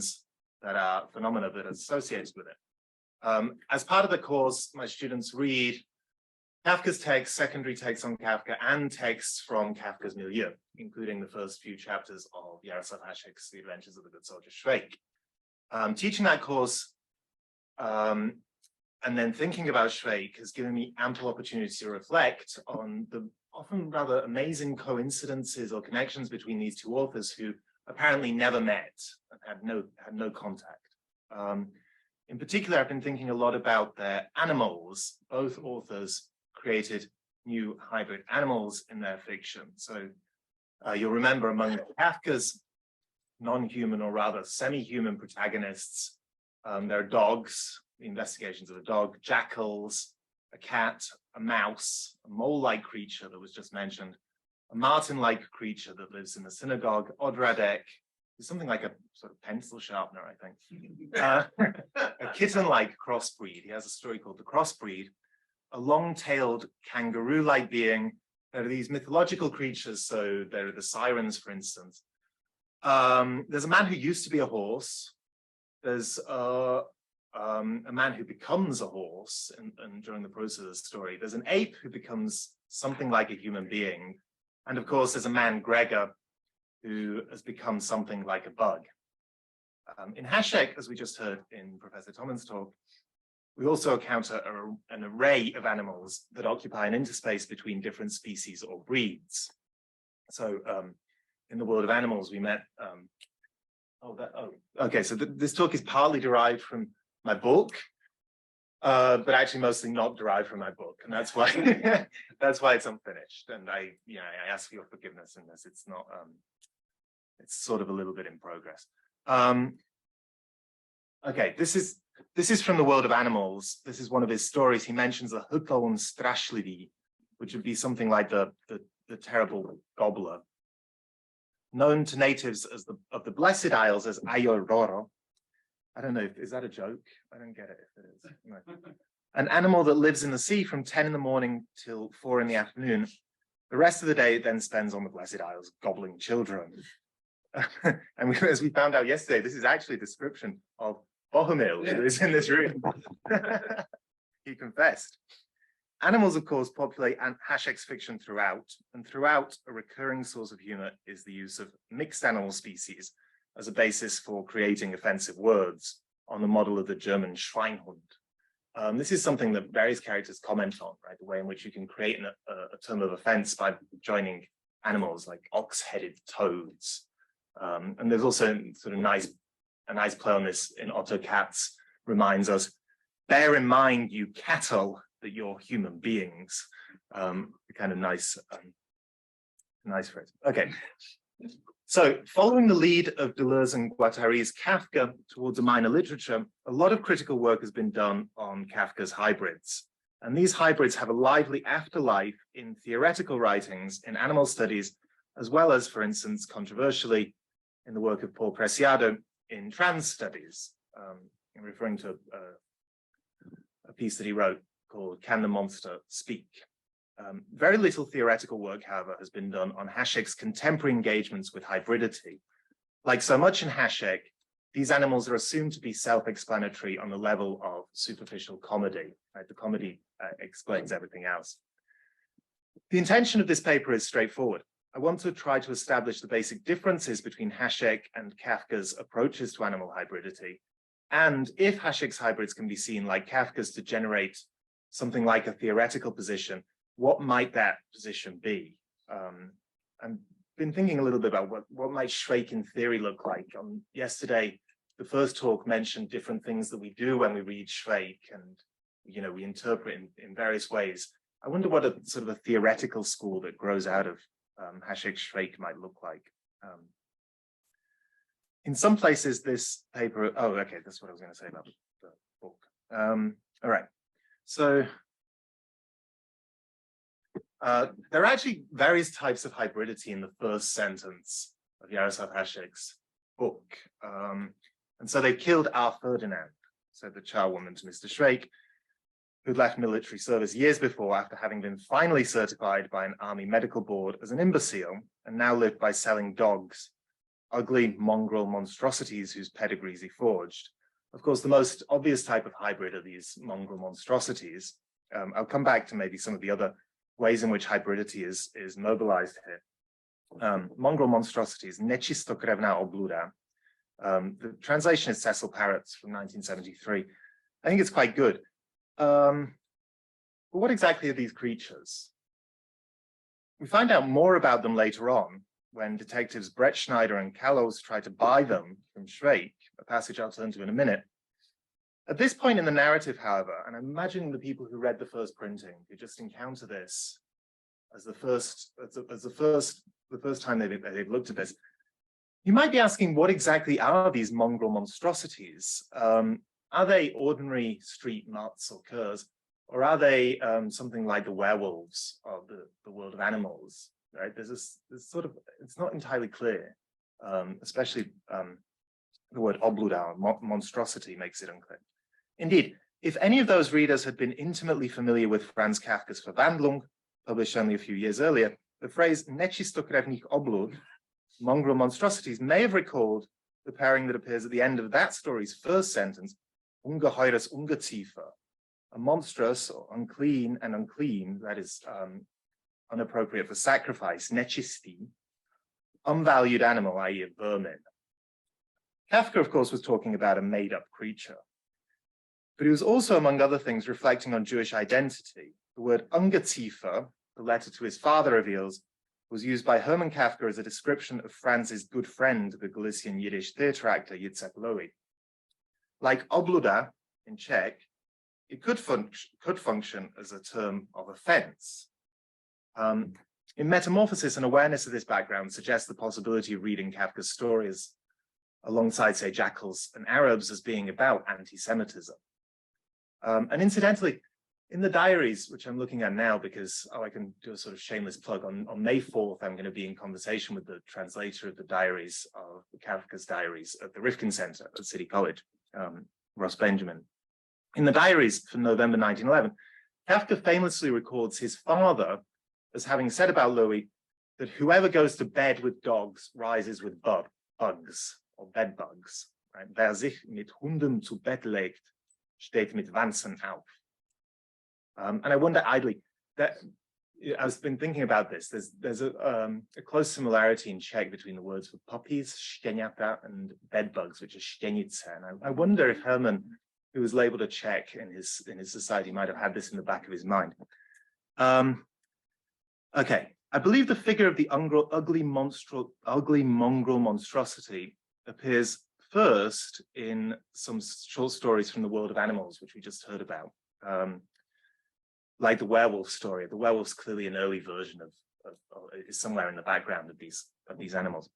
that are associated with it. As part of the course, my students read Kafka's texts, secondary texts on Kafka, and texts from Kafka's milieu, including the first few chapters of Jaroslav Hašek's The Adventures of the Good Soldier Švejk. Teaching that course and then thinking about Švejk has given me ample opportunity to reflect on the often rather amazing coincidences or connections between these two authors who apparently never met and had no contact. In particular, I've been thinking a lot about their animals. Both authors created new hybrid animals in their fiction. So you'll remember among Kafka's non-human or rather semi-human protagonists, there are dogs, the investigations of a dog, jackals, a cat, a mouse, a mole-like creature that was just mentioned, a marten-like creature that lives in the synagogue, Odradek, is something like a sort of pencil sharpener, I think. A kitten-like crossbreed. He has a story called The Crossbreed. A long-tailed kangaroo-like being. There are these mythological creatures, so there are the sirens, for instance. There's a man who used to be a horse. There's a man who becomes a horse and during the process of the story. There's an ape who becomes something like a human being. And of course, there's a man, Gregor, who has become something like a bug. In Hašek, as we just heard in Professor Tommen's talk, we also encounter an array of animals that occupy an interspace between different species or breeds. So in the world of animals, we met, okay, so this talk is partly derived from my book, but actually mostly not derived from my book. And that's why that's why it's unfinished. And I ask for your forgiveness in this. It's not, it's sort of a little bit in progress. Okay, this is from the world of animals. This is one of his stories. He mentions a Huton Strashlivý, which would be something like the terrible gobbler, known to natives as of the Blessed Isles as Ayororo. I don't know, is that a joke? I don't get it if it is. No. An animal that lives in the sea from 10 in the morning till 4 in the afternoon. The rest of the day it then spends on the Blessed Isles gobbling children. And as we found out yesterday, this is actually a description of Bohemian, who is in this room. He confessed. Animals, of course, populate Hašek's fiction throughout, and throughout a recurring source of humor is the use of mixed animal species as a basis for creating offensive words on the model of the German Schweinhund. This is something that various characters comment on, right? The way in which you can create a term of offense by joining animals like ox-headed toads. And there's also sort of a nice play on this in Otto Katz reminds us, bear in mind, you cattle, that you're human beings. A kind of nice phrase. Okay. So following the lead of Deleuze and Guattari's Kafka towards a minor literature, a lot of critical work has been done on Kafka's hybrids. And these hybrids have a lively afterlife in theoretical writings, in animal studies, as well as, for instance, controversially, in the work of Paul Preciado in trans studies, referring to a piece that he wrote called Can the Monster Speak? Very little theoretical work, however, has been done on Hašek's contemporary engagements with hybridity. Like so much in Hašek, these animals are assumed to be self-explanatory on the level of superficial comedy. Right? The comedy explains everything else. The intention of this paper is straightforward. I want to try to establish the basic differences between Hašek and Kafka's approaches to animal hybridity, and if Hašek's hybrids can be seen like Kafka's to generate something like a theoretical position, what might that position be? And been thinking a little bit about what might Švejk in theory look like. Yesterday, the first talk mentioned different things that we do when we read Švejk, and we interpret in various ways. I wonder what a sort of a theoretical school that grows out of Hašek Švejk might look like. In some places, this paper. Oh, okay, that's what I was going to say about the book. All right, so. There are actually various types of hybridity in the first sentence of Jaroslav Hašek's book. And so they killed our Ferdinand, said the charwoman to Mr. Švejk, who'd left military service years before after having been finally certified by an army medical board as an imbecile, and now lived by selling dogs, ugly mongrel monstrosities whose pedigrees he forged. Of course, the most obvious type of hybrid are these mongrel monstrosities. I'll come back to maybe some of the other ways in which hybridity is mobilized here. Mongrel monstrosities, nečistokrevná obluda. The translation is Cecil Parrott's from 1973. I think it's quite good. But what exactly are these creatures? We find out more about them later on when detectives Brett Schneider and Kallos try to buy them from Švejk, a passage I'll turn to in a minute. At this point in the narrative, however, and I'm imagining the people who read the first printing who just encounter this as the first time they've looked at this, you might be asking, what exactly are these mongrel monstrosities? Are they ordinary street mutts or curs, or are they something like the werewolves of the world of animals? Right? There's sort of, it's not entirely clear, especially the word obluda, monstrosity, makes it unclear. Indeed, if any of those readers had been intimately familiar with Franz Kafka's Verwandlung, published only a few years earlier, the phrase nečistokrevných oblud, mongrel monstrosities, may have recalled the pairing that appears at the end of that story's first sentence, ungeheures Ungeziefer, a monstrous or unclean and unclean, that is unappropriate for sacrifice, nečisti, unvalued animal, i.e. a vermin. Kafka, of course, was talking about a made-up creature. But he was also, among other things, reflecting on Jewish identity. The word Ungeziefer, the letter to his father reveals, was used by Hermann Kafka as a description of Franz's good friend, the Galician Yiddish theatre actor Jacek Lowy. Like obluda in Czech, it could function as a term of offense. In Metamorphosis, an awareness of this background suggests the possibility of reading Kafka's stories alongside, say, Jackals and Arabs as being about anti-Semitism. And incidentally, in the diaries, which I'm looking at now because, I can do a sort of shameless plug, on May 4th, I'm going to be in conversation with the translator of the diaries of Kafka's diaries at the Rifkin Center at City College, Ross Benjamin. In the diaries from November 1911, Kafka famously records his father as having said about Lowy that whoever goes to bed with dogs rises with bugs or bed bugs. Right? Wer sich mit Hunden zu Bett legt, steht mit Wanzen auf. And I wonder idly that I've been thinking about this. There's a close similarity in Czech between the words for puppies, szczeniata, and bed bugs, which is szczenice. And I wonder if Herman, who was labeled a Czech in his society, might have had this in the back of his mind. Okay, I believe the figure of the ugly mongrel monstrosity appears first in some short stories from the world of animals, which we just heard about. Like the werewolf story. The werewolf's clearly an early version of is somewhere in the background of these animals.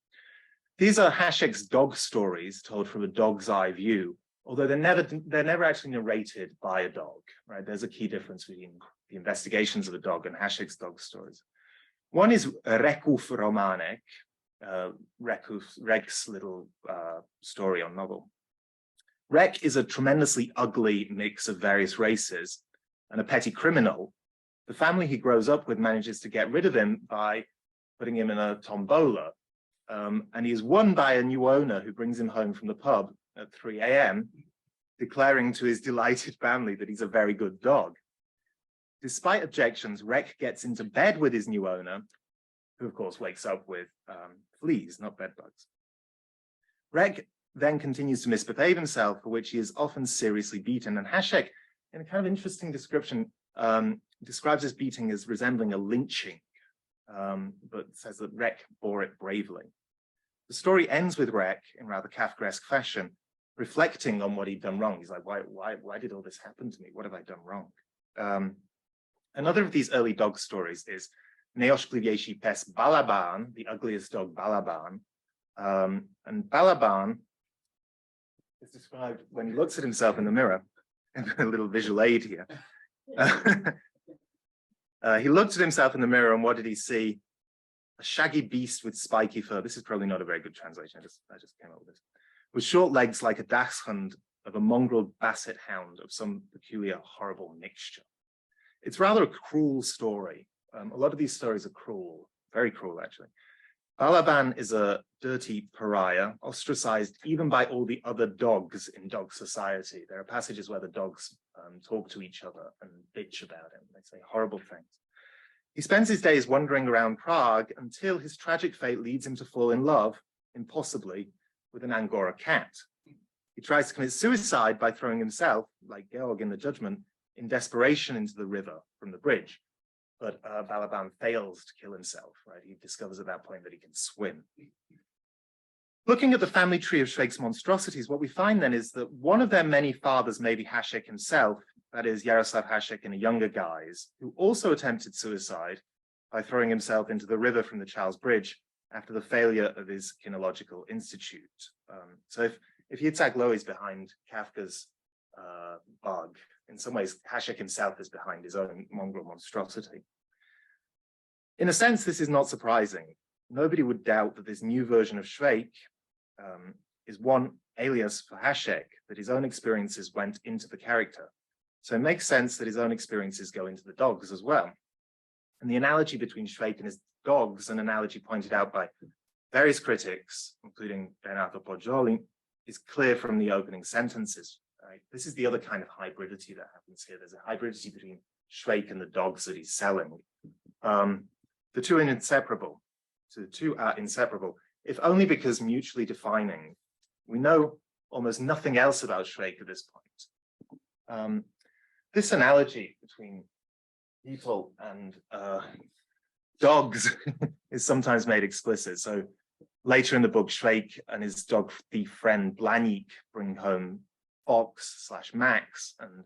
These are Hašek's dog stories told from a dog's eye view, although they're never actually narrated by a dog. Right? There's a key difference between the investigations of a dog and Hašek's dog stories. One is Rekův románek, Rek's little story or novel. Rek is a tremendously ugly mix of various races and a petty criminal. The family he grows up with manages to get rid of him by putting him in a tombola. And he is won by a new owner who brings him home from the pub at 3 a.m., declaring to his delighted family that he's a very good dog. Despite objections, Rek gets into bed with his new owner, who of course wakes up with fleas, not bedbugs. Rek then continues to misbehave himself, for which he is often seriously beaten. And Hašek, in a kind of interesting description, describes this beating as resembling a lynching. but says that Rek bore it bravely. The story ends with Rek, in rather Kafkaesque fashion, reflecting on what he'd done wrong. He's like, why did all this happen to me? What have I done wrong? Another of these early dog stories is Neošklivější pes Balaban, the ugliest dog Balaban. And Balaban is described when he looks at himself in the mirror, and a little visual aid here. He looked at himself in the mirror, and what did he see? A shaggy beast with spiky fur. This is probably not a very good translation. I just came up with this. With short legs like a dachshund of a mongrel basset hound of some peculiar, horrible mixture. It's rather a cruel story. A lot of these stories are cruel, very cruel, actually. Balaban is a dirty pariah, ostracized even by all the other dogs in dog society. There are passages where the dogs talk to each other and bitch about him. They say horrible things. He spends his days wandering around Prague until his tragic fate leads him to fall in love, impossibly, with an Angora cat. He tries to commit suicide by throwing himself, like Georg in the Judgment, in desperation into the river from the bridge. But Balaban fails to kill himself, right? He discovers at that point that he can swim. Looking at the family tree of Švejk's monstrosities, what we find then is that one of their many fathers may be Hašek himself, that is Jaroslav Hašek in a younger guise, who also attempted suicide by throwing himself into the river from the Charles Bridge after the failure of his kinological institute. So if Yitzhak Lowy is behind Kafka's bug, in some ways, Hašek himself is behind his own mongrel monstrosity. In a sense, this is not surprising. Nobody would doubt that this new version of Švejk is one alias for Hašek, that his own experiences went into the character. So it makes sense that his own experiences go into the dogs as well. And the analogy between Švejk and his dogs, an analogy pointed out by various critics, including Renato Poggioli, is clear from the opening sentences. Right? This is the other kind of hybridity that happens here. There's a hybridity between Švejk and the dogs that he's selling. The two are inseparable. So the two are inseparable, if only because mutually defining. We know almost nothing else about Švejk at this point. This analogy between people and dogs is sometimes made explicit. So later in the book, Švejk and his dog thief friend Blaník bring home Fox/Max, and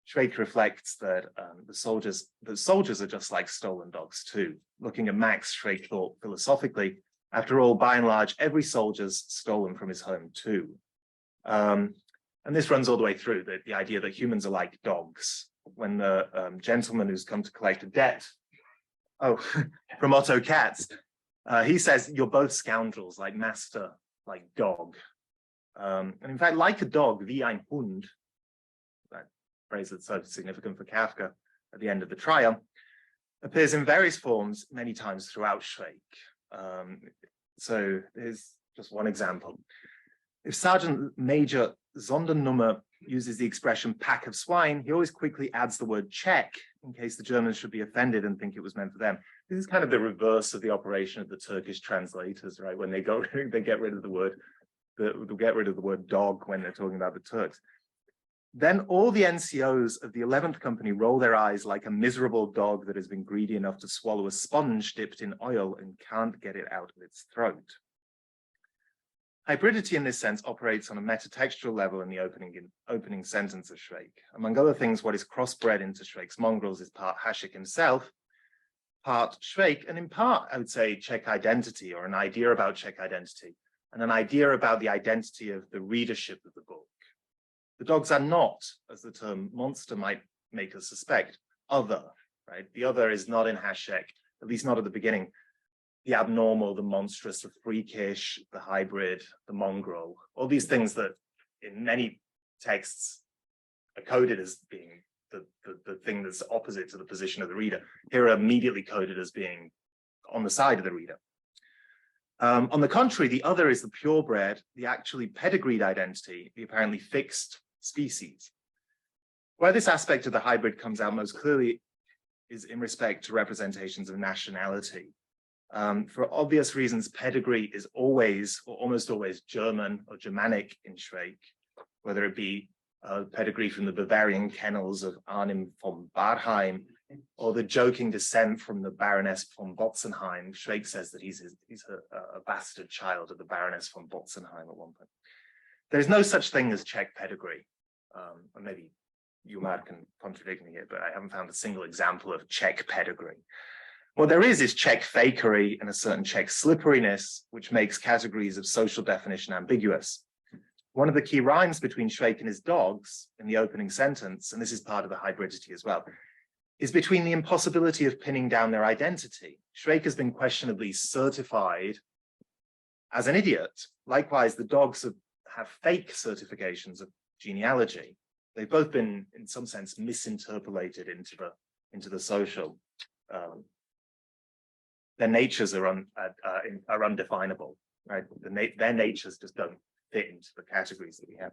Švejk reflects that the soldiers are just like stolen dogs too. Looking at Max, Švejk thought philosophically, after all, by and large, every soldier's stolen from his home too. And this runs all the way through the idea that humans are like dogs. When the gentleman who's come to collect a debt, from Otto Katz, he says, you're both scoundrels, like master, like dog. And in fact, like a dog, wie ein Hund, that phrase that's so significant for Kafka at the end of the trial, appears in various forms many times throughout Švejk. So here's just one example. If Sergeant Major Sondernummer uses the expression pack of swine, he always quickly adds the word Czech in case the Germans should be offended and think it was meant for them. This is kind of the reverse of the operation of the Turkish translators, right? When they get rid of the word, they'll get rid of the word dog when they're talking about the Turks. Then all the NCOs of the 11th Company roll their eyes like a miserable dog that has been greedy enough to swallow a sponge dipped in oil and can't get it out of its throat. Hybridity in this sense operates on a metatextual level in the opening sentence of Švejk. Among other things, what is crossbred into Švejk's mongrels is part Hašek himself, part Švejk, and in part, I would say, Czech identity, or an idea about Czech identity, and an idea about the identity of the readership of the book. The dogs are not, as the term monster might make us suspect, other, right? The other is not in Hašek, at least not at the beginning. The abnormal, the monstrous, the freakish, the hybrid, the mongrel, all these things that in many texts are coded as being the thing that's opposite to the position of the reader, here are immediately coded as being on the side of the reader. On the contrary, the other is the purebred, the actually pedigreed identity, the apparently fixed species. Where this aspect of the hybrid comes out most clearly is in respect to representations of nationality. For obvious reasons, pedigree is always, or almost always, German or Germanic in Švejk, whether it be pedigree from the Bavarian kennels of Arnim von Barheim or the joking descent from the Baroness von Botzenheim. Švejk says that he's a bastard child of the Baroness von Botzenheim at one point. There's no such thing as Czech pedigree. Or maybe you might can contradict me here, but I haven't found a single example of Czech pedigree. What there is Czech fakery and a certain Czech slipperiness, which makes categories of social definition ambiguous. One of the key rhymes between Švejk and his dogs in the opening sentence, and this is part of the hybridity as well, is between the impossibility of pinning down their identity. Švejk has been questionably certified as an idiot. Likewise, the dogs have fake certifications of genealogy. They've both been, in some sense, misinterpolated into the social. Their natures are undefinable, right? Their natures just don't fit into the categories that we have.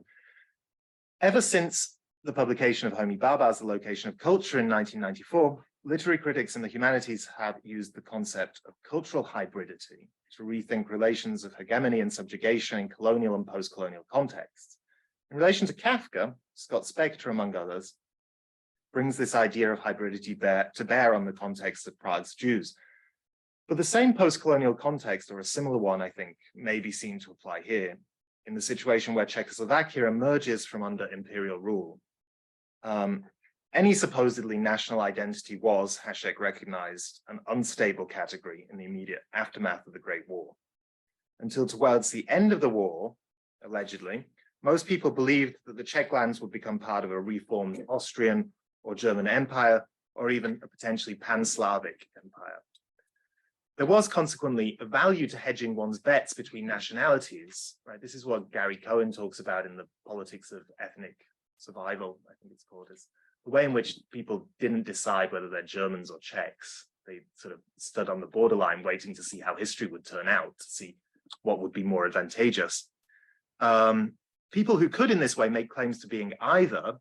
Ever since the publication of Homi Bhabha's The Location of Culture in 1994, literary critics in the humanities have used the concept of cultural hybridity to rethink relations of hegemony and subjugation in colonial and post-colonial contexts. In relation to Kafka, Scott Spector, among others, brings this idea of hybridity to bear on the context of Prague's Jews. But the same post-colonial context, or a similar one, I think, may be seen to apply here, in the situation where Czechoslovakia emerges from under imperial rule. Any supposedly national identity was, Hašek recognized, an unstable category in the immediate aftermath of the Great War. Until towards the end of the war, allegedly, most people believed that the Czech lands would become part of a reformed Austrian or German empire, or even a potentially pan-Slavic empire. There was consequently a value to hedging one's bets between nationalities, right? This is what Gary Cohen talks about in the Politics of Ethnic Survival, I think it's called, is the way in which people didn't decide whether they're Germans or Czechs. They sort of stood on the borderline waiting to see how history would turn out, to see what would be more advantageous. People who could in this way make claims to being either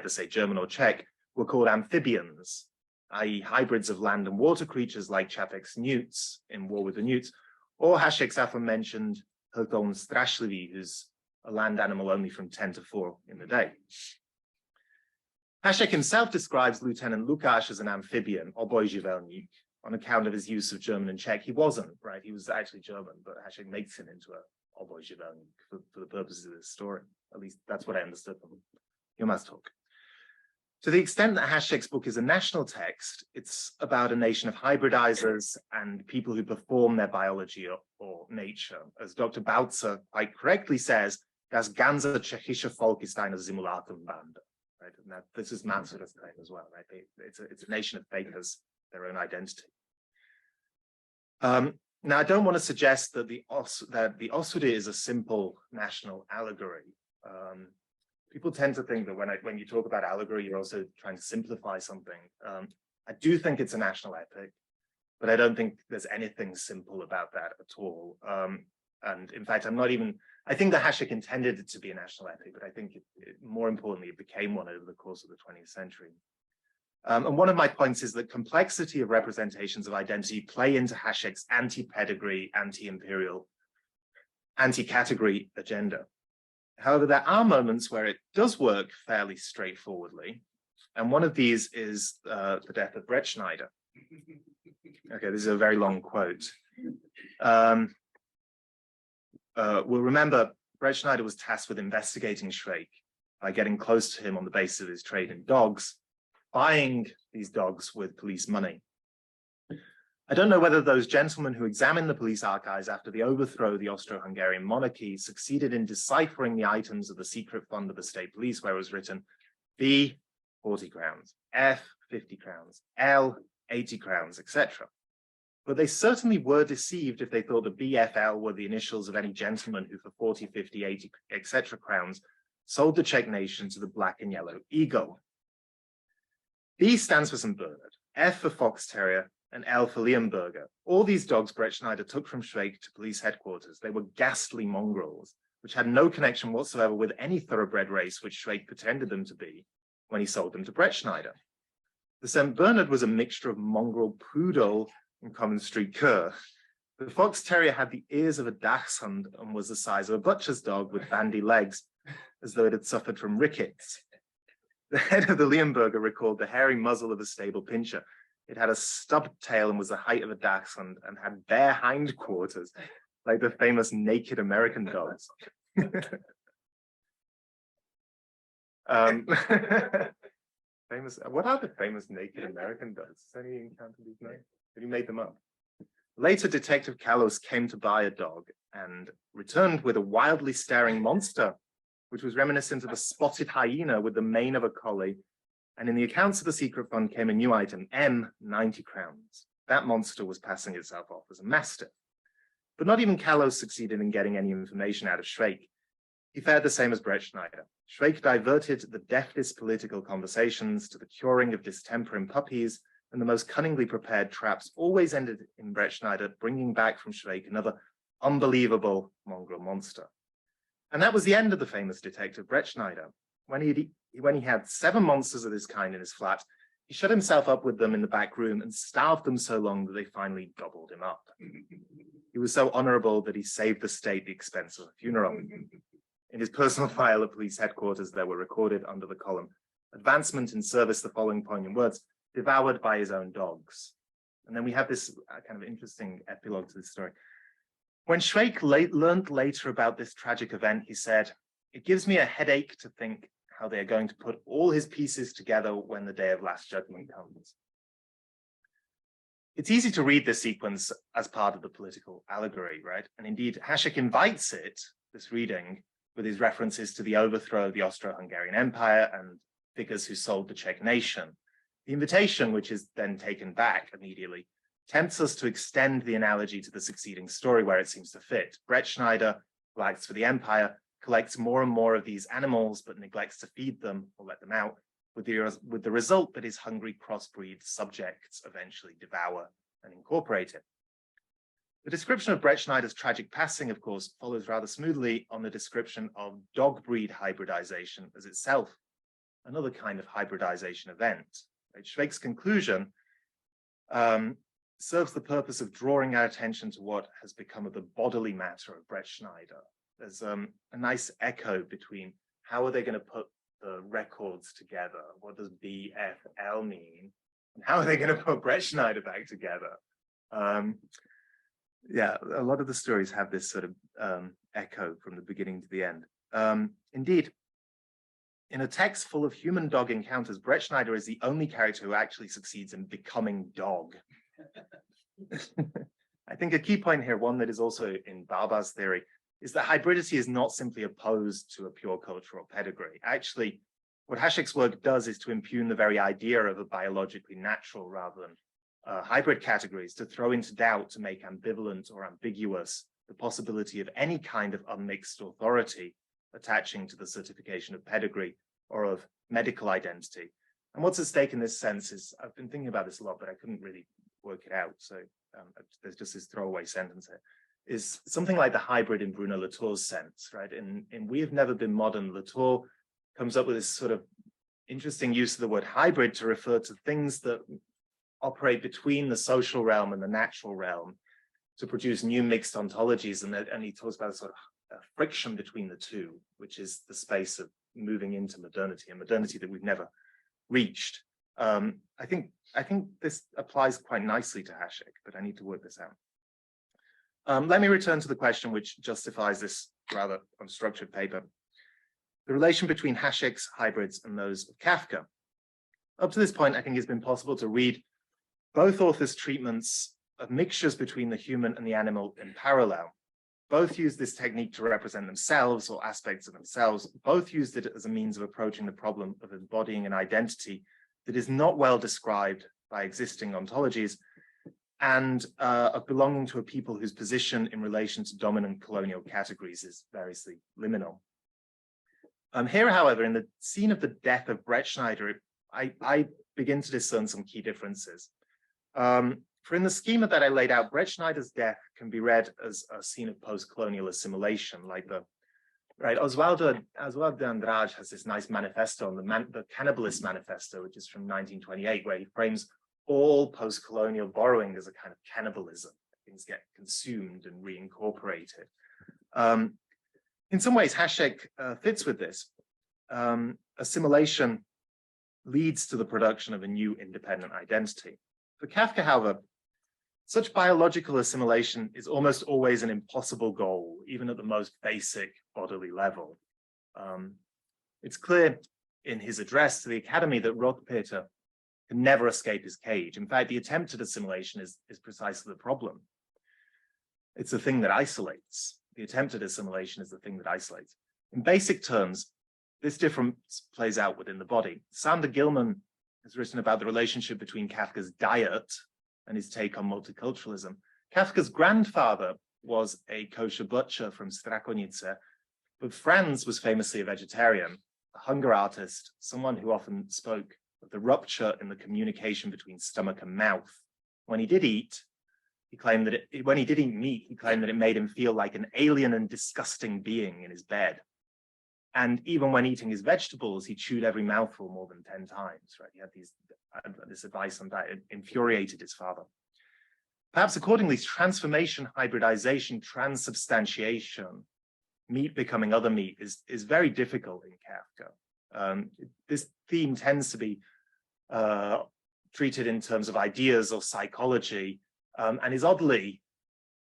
say German or Czech, were called amphibians, i.e. hybrids of land and water creatures like Čapek's newts in War with the Newts, or Hašek's aforementioned Hrton Strašlivý, who's a land animal only from 10 to 4 in the day. Hašek himself describes Lieutenant Lukáš as an amphibian, obojživelník, on account of his use of German and Czech. He wasn't, right? He was actually German, but Hašek makes him into a obojživelník for the purposes of this story. At least that's what I understood from your mass talk. To the extent that Hašek's book is a national text, it's about a nation of hybridizers and people who perform their biology or nature. As Dr. Bautzer quite correctly says, das ganze tschechische Volk ist eine Simulatenbande. Right? And this is Mansour's claim as well, right? It's a nation of fakers, their own identity. Now, I don't want to suggest that the Osudy is a simple national allegory. People tend to think that when you talk about allegory, you're also trying to simplify something. I do think it's a national epic, but I don't think there's anything simple about that at all. And in fact, I think that Hašek intended it to be a national epic, but I think more importantly, it became one over the course of the 20th century. And one of my points is that complexity of representations of identity play into Hašek's anti-pedigree, anti-imperial, anti-category agenda. However, there are moments where it does work fairly straightforwardly. And one of these is the death of Brett Schneider. Okay, this is a very long quote. We'll remember Brett Schneider was tasked with investigating Švejk by getting close to him on the basis of his trade in dogs, buying these dogs with police money. I don't know whether those gentlemen who examined the police archives after the overthrow of the Austro-Hungarian monarchy succeeded in deciphering the items of the secret fund of the state police, where it was written B, 40 crowns, F, 50 crowns, L, 80 crowns, etc. But they certainly were deceived if they thought the BFL were the initials of any gentleman who for 40, 50, 80, etc. crowns sold the Czech nation to the black and yellow eagle. B stands for St. Bernard, F for Fox Terrier, and L for Leonberger. All these dogs Brett Schneider took from Švejk to police headquarters. They were ghastly mongrels, which had no connection whatsoever with any thoroughbred race which Švejk pretended them to be when he sold them to Brett Schneider. The St. Bernard was a mixture of mongrel poodle and common street cur. The Fox Terrier had the ears of a dachshund and was the size of a butcher's dog with bandy legs, as though it had suffered from rickets. The head of the Leonberger recalled the hairy muzzle of a stable pincher. It had a stubbed tail and was the height of a dachshund and had bare hindquarters, like the famous naked American dogs. What are the famous naked American dogs? Has any encountered these names? Did he make them up? Later, Detective Kalos came to buy a dog and returned with a wildly staring monster, which was reminiscent of a spotted hyena with the mane of a collie. And in the accounts of the secret fund came a new item, M, 90 crowns. That monster was passing itself off as a mastiff. But not even Kalos succeeded in getting any information out of Švejk. He fared the same as Brettschneider. Švejk diverted the deftest political conversations to the curing of distemper in puppies, and the most cunningly prepared traps always ended in Brettschneider bringing back from Švejk another unbelievable mongrel monster. And that was the end of the famous detective Brettschneider. When he had 7 monsters of this kind in his flat, he shut himself up with them in the back room and starved them so long that they finally gobbled him up. He was so honorable that he saved the state the expense of a funeral. In his personal file at police headquarters, there were recorded under the column, advancement in service, the following poignant words, devoured by his own dogs. And then we have this kind of interesting epilogue to this story. When Švejk learned later about this tragic event, he said, "It gives me a headache to think how they are going to put all his pieces together when the day of last judgment comes." It's easy to read this sequence as part of the political allegory, right? And indeed, Hašek invites it, this reading, with his references to the overthrow of the Austro-Hungarian Empire and figures who sold the Czech nation. The invitation, which is then taken back immediately, tempts us to extend the analogy to the succeeding story where it seems to fit. Brettschneider, who acts for the empire, collects more and more of these animals, but neglects to feed them or let them out, with the result that his hungry crossbreed subjects eventually devour and incorporate it. The description of Brettschneider's tragic passing, of course, follows rather smoothly on the description of dog breed hybridization as itself another kind of hybridization event. Right? Švejk's conclusion serves the purpose of drawing our attention to what has become of the bodily matter of Brettschneider. There's a nice echo between how are they going to put the records together? What does BFL mean? And how are they going to put Brettschneider back together? Yeah, a lot of the stories have this sort of echo from the beginning to the end. Indeed, in a text full of human-dog encounters, Brettschneider is the only character who actually succeeds in becoming dog. I think a key point here, one that is also in Barbar's theory, is that hybridity is not simply opposed to a pure cultural pedigree. Actually, what Hašek's work does is to impugn the very idea of a biologically natural rather than hybrid categories, to throw into doubt, to make ambivalent or ambiguous the possibility of any kind of unmixed authority attaching to the certification of pedigree or of medical identity. And what's at stake in this sense is, I've been thinking about this a lot, but I couldn't really work it out. So there's just this throwaway sentence here, is something like the hybrid in Bruno Latour's sense, right? In We Have Never Been Modern, Latour comes up with this sort of interesting use of the word hybrid to refer to things that operate between the social realm and the natural realm to produce new mixed ontologies. And he talks about a sort of friction between the two, which is the space of moving into modernity, and modernity that we've never reached. I think this applies quite nicely to Hašek, but I need to work this out. Let me return to the question which justifies this rather unstructured paper. The relation between Hašek's hybrids and those of Kafka. Up to this point, I think it's been possible to read both authors' treatments of mixtures between the human and the animal in parallel. Both used this technique to represent themselves or aspects of themselves. Both used it as a means of approaching the problem of embodying an identity that is not well described by existing ontologies and of belonging to a people whose position in relation to dominant colonial categories is variously liminal. Here, however, in the scene of the death of Brettschneider, I begin to discern some key differences. For in the schema that I laid out, Brettschneider's death can be read as a scene of post-colonial assimilation, like Oswaldo de Andrade has this nice manifesto, the Cannibalist Manifesto, which is from 1928, where he frames all post-colonial borrowing as a kind of cannibalism. Things get consumed and reincorporated. In some ways, Hašek fits with this. Assimilation leads to the production of a new independent identity. For Kafka, however, such biological assimilation is almost always an impossible goal, even at the most basic bodily level. It's clear in his address to the Academy that Rockpeter can never escape his cage. In fact, the attempted assimilation is precisely the problem. It's the thing that isolates. The attempted assimilation is the thing that isolates. In basic terms, this difference plays out within the body. Sander Gilman has written about the relationship between Kafka's diet and his take on multiculturalism. Kafka's grandfather was a kosher butcher from Strakonice, but Franz was famously a vegetarian, a hunger artist, someone who often spoke of the rupture in the communication between stomach and mouth. When he did eat, he claimed that when he did eat meat, he claimed that it made him feel like an alien and disgusting being in his bed. And even when eating his vegetables, he chewed every mouthful more than 10 times, right? He had this advice on diet. It infuriated his father. Perhaps accordingly, transformation, hybridization, transubstantiation, meat becoming other meat is very difficult in Kafka. This theme tends to be treated in terms of ideas or psychology, and is oddly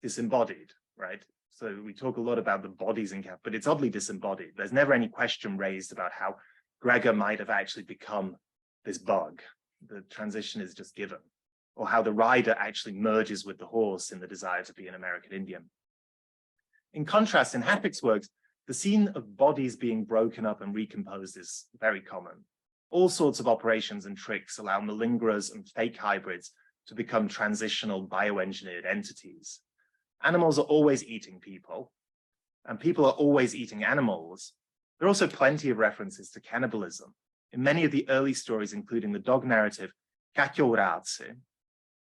disembodied, right? So we talk a lot about the bodies in Kafka, but it's oddly disembodied. There's never any question raised about how Gregor might have actually become this bug. The transition is just given, or how the rider actually merges with the horse in the desire to be an American Indian. In contrast, in Hašek's works, the scene of bodies being broken up and recomposed is very common. All sorts of operations and tricks allow malingerers and fake hybrids to become transitional bioengineered entities. Animals are always eating people, and people are always eating animals. There are also plenty of references to cannibalism. In many of the early stories, including the dog narrative, Kaťouráci,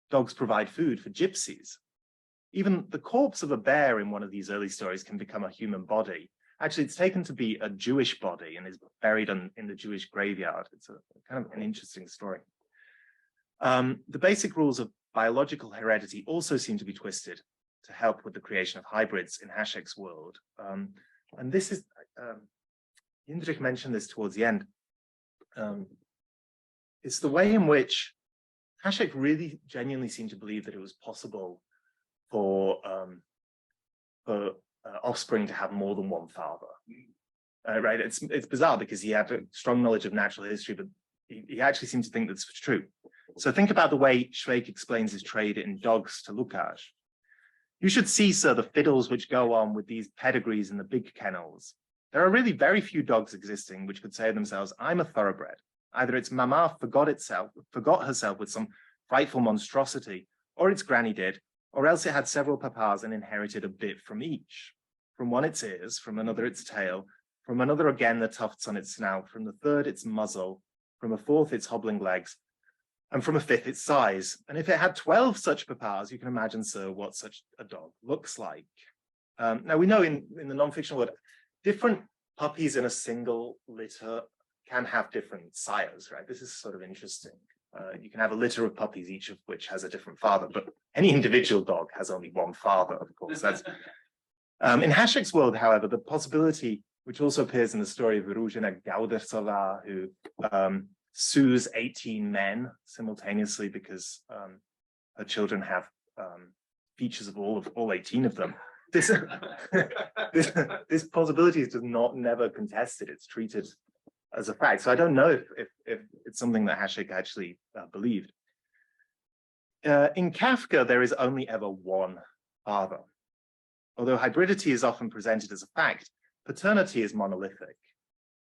dogs provide food for gypsies. Even the corpse of a bear in one of these early stories can become a human body. Actually, it's taken to be a Jewish body and is buried in the Jewish graveyard. It's a kind of an interesting story. The basic rules of biological heredity also seem to be twisted to help with the creation of hybrids in Hašek's world. And this is, Jindřich mentioned this towards the end. It's the way in which Hašek really genuinely seemed to believe that it was possible for offspring to have more than one father. Right? It's bizarre because he had a strong knowledge of natural history, but he actually seemed to think that's true. So think about the way Švejk explains his trade in dogs to Lukáš. You should see, sir, the fiddles which go on with these pedigrees in the big kennels. There are really very few dogs existing which could say of themselves, I'm a thoroughbred. Either its mama forgot herself with some frightful monstrosity, or its granny did, or else it had several papas and inherited a bit from each. From one its ears, from another its tail, from another again the tufts on its snout, from the third its muzzle, from a fourth its hobbling legs, and from a fifth its size. And if it had 12 such papas, you can imagine, sir, what such a dog looks like. Now we know in the non-fictional world, different puppies in a single litter can have different sires, right? This is sort of interesting. You can have a litter of puppies, each of which has a different father, but any individual dog has only one father, of course. That's in Hašek's world, however, the possibility, which also appears in the story of Růžena Gaudersová, who sues 18 men simultaneously because her children have features of all 18 of them. This possibility is never contested. It's treated as a fact. So I don't know if it's something that Hašek actually believed. In Kafka, there is only ever one father. Although hybridity is often presented as a fact, paternity is monolithic.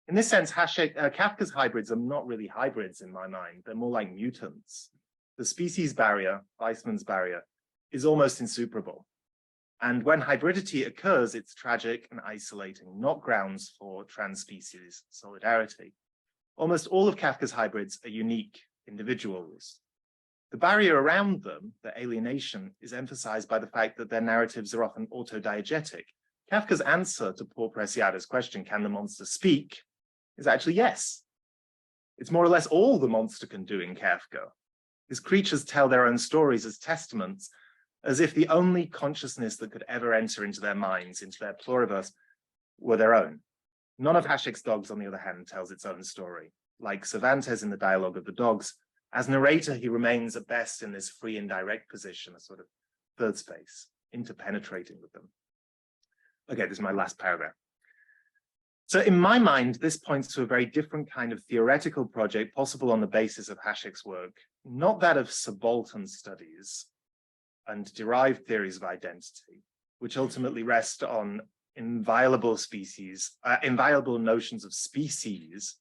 In this sense, Kafka's hybrids are not really hybrids in my mind. They're more like mutants. The species barrier, Weissmann's barrier, is almost insuperable. And when hybridity occurs, it's tragic and isolating, not grounds for trans-species solidarity. Almost all of Kafka's hybrids are unique individuals. The barrier around them, the alienation, is emphasized by the fact that their narratives are often autodiegetic. Kafka's answer to Paul Preciado's question, can the monster speak, is actually yes. It's more or less all the monster can do in Kafka. His creatures tell their own stories as testaments, as if the only consciousness that could ever enter into their minds, into their pluriverse, were their own. None of Hašek's dogs, on the other hand, tells its own story. like Cervantes in the Dialogue of the Dogs, as narrator, he remains at best in this free and direct position, a sort of third space, interpenetrating with them. Okay, this is my last paragraph. So in my mind, this points to a very different kind of theoretical project possible on the basis of Hašek's work, not that of subaltern studies and derived theories of identity, which ultimately rest on inviolable notions of species,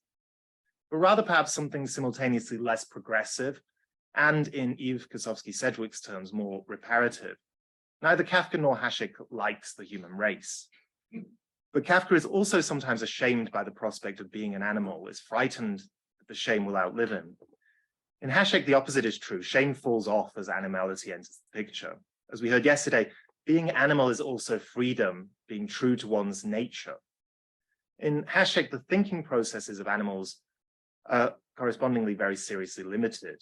but rather perhaps something simultaneously less progressive and, in Eve Kosowski-Sedgwick's terms, more reparative. Neither Kafka nor Hašek likes the human race. But Kafka is also sometimes ashamed by the prospect of being an animal, is frightened that the shame will outlive him. In Hašek, the opposite is true. Shame falls off as animality enters the picture. As we heard yesterday, being animal is also freedom, being true to one's nature. In Hašek, the thinking processes of animals are correspondingly very seriously limited.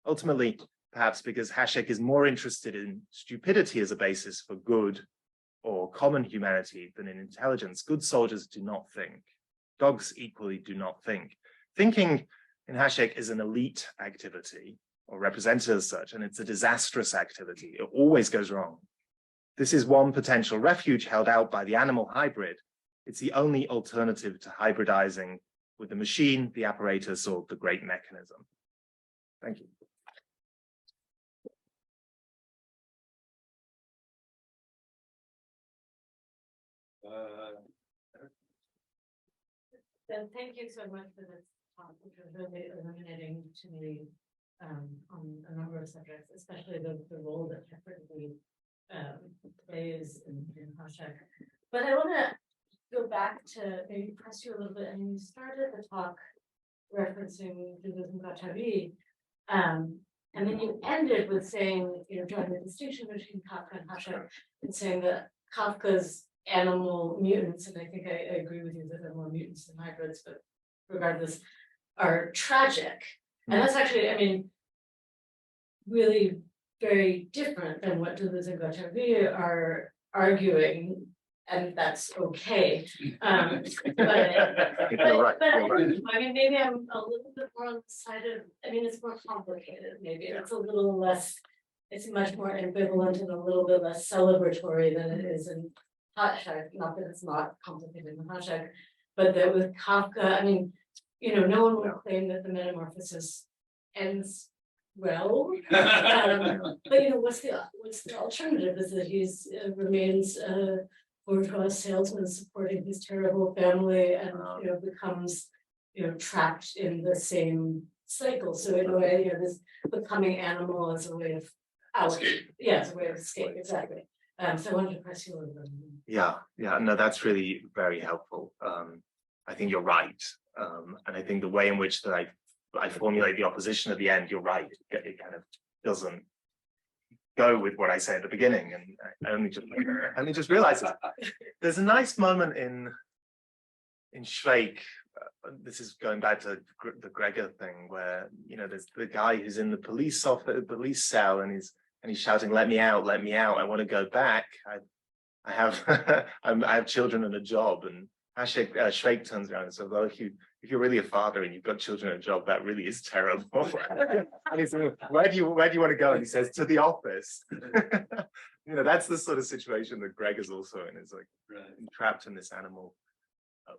Ultimately, perhaps because Hašek is more interested in stupidity as a basis for good or common humanity than in intelligence. Good soldiers do not think. Dogs equally do not think. Thinking in Hašek is an elite activity, or represented as such, and it's a disastrous activity. It always goes wrong. This is one potential refuge held out by the animal hybrid. It's the only alternative to hybridizing with the machine, the apparatus, or the great mechanism. Thank you. Then thank you so much for this talk, which was really illuminating to me on a number of subjects, especially the role that Czech Republic plays in Hašek. But I want to go back to maybe press you a little bit. I mean, you started the talk referencing the and then you ended with saying, you know, drawing the distinction between Kafka and Hašek, and saying that Kafka's animal mutants, and I think I agree with you that they're more mutants than hybrids, but regardless, are tragic. And that's actually, I mean, really very different than what Deleuze and Guattari are arguing, and that's okay. But You're right. I mean, maybe I'm a little bit more on the side of, I mean, it's more complicated, maybe. It's a little less, it's much more ambivalent and a little bit less celebratory than it is in Hašek. Not that it's not complicated in Hašek, but that with Kafka, I mean, you know, no one would claim that the metamorphosis ends well. But you know, what's the alternative? Is that he's remains a bourgeois salesman supporting his terrible family, and you know, becomes, you know, trapped in the same cycle. So in a way, you know, this becoming animal is a way of escape. Yeah, it's a way of escape, exactly. So I wanted to press you a little bit. Yeah, no, that's really very helpful. I think you're right. And I think the way in which that I formulate the opposition at the end, you're right. It kind of doesn't go with what I say at the beginning, and I only just realized it. There's a nice moment in Švejk. This is going back to the Gregor thing, where, you know, there's the guy who's in the police cell, and he's shouting, "Let me out! Let me out! I want to go back. I have I have children and a job." And Švejk turns around and says, "Well, if you're really a father and you've got children and a job, that really is terrible." And he says, where do you want to go? And he says, "To the office." You know, that's the sort of situation that Greg is also in. Is like trapped in this animal.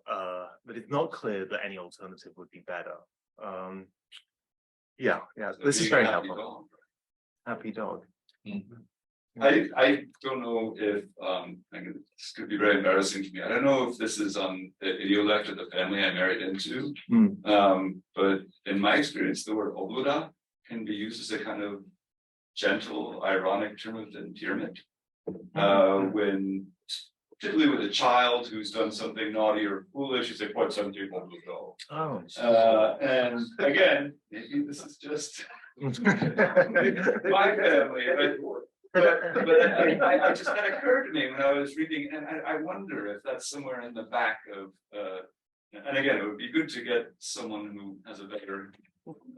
But it's not clear that any alternative would be better. Yeah. This is very helpful. Happy dog. I don't know if this could be very embarrassing to me. I don't know if this is on the idiolect of the family I married into. But in my experience, the word obluda can be used as a kind of gentle, ironic term of endearment. When typically with a child who's done something naughty or foolish, you say, "Put something obludo." And again, maybe this is just my family, but I just that occurred to me when I was reading, and I wonder if that's somewhere in the back of. And again, it would be good to get someone who has a better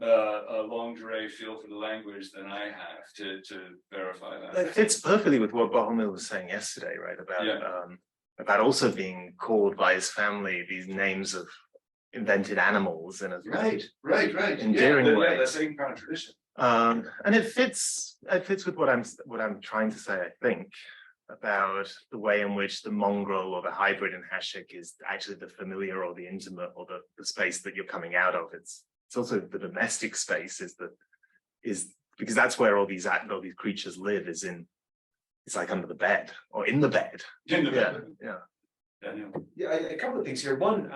lingerie feel for the language than I have to verify that. It fits perfectly with what Bohemian was saying yesterday, right? About also being called by his family these names of invented animals in a Right. endearing way. The same kind of tradition. And it fits with what I'm trying to say, I think, about the way in which the mongrel or the hybrid in Hašek is actually the familiar or the intimate or the space that you're coming out of. It's also the domestic space is because that's where all these creatures live, it's like under the bed or in the bed. In the bed. Yeah, a couple of things here. One,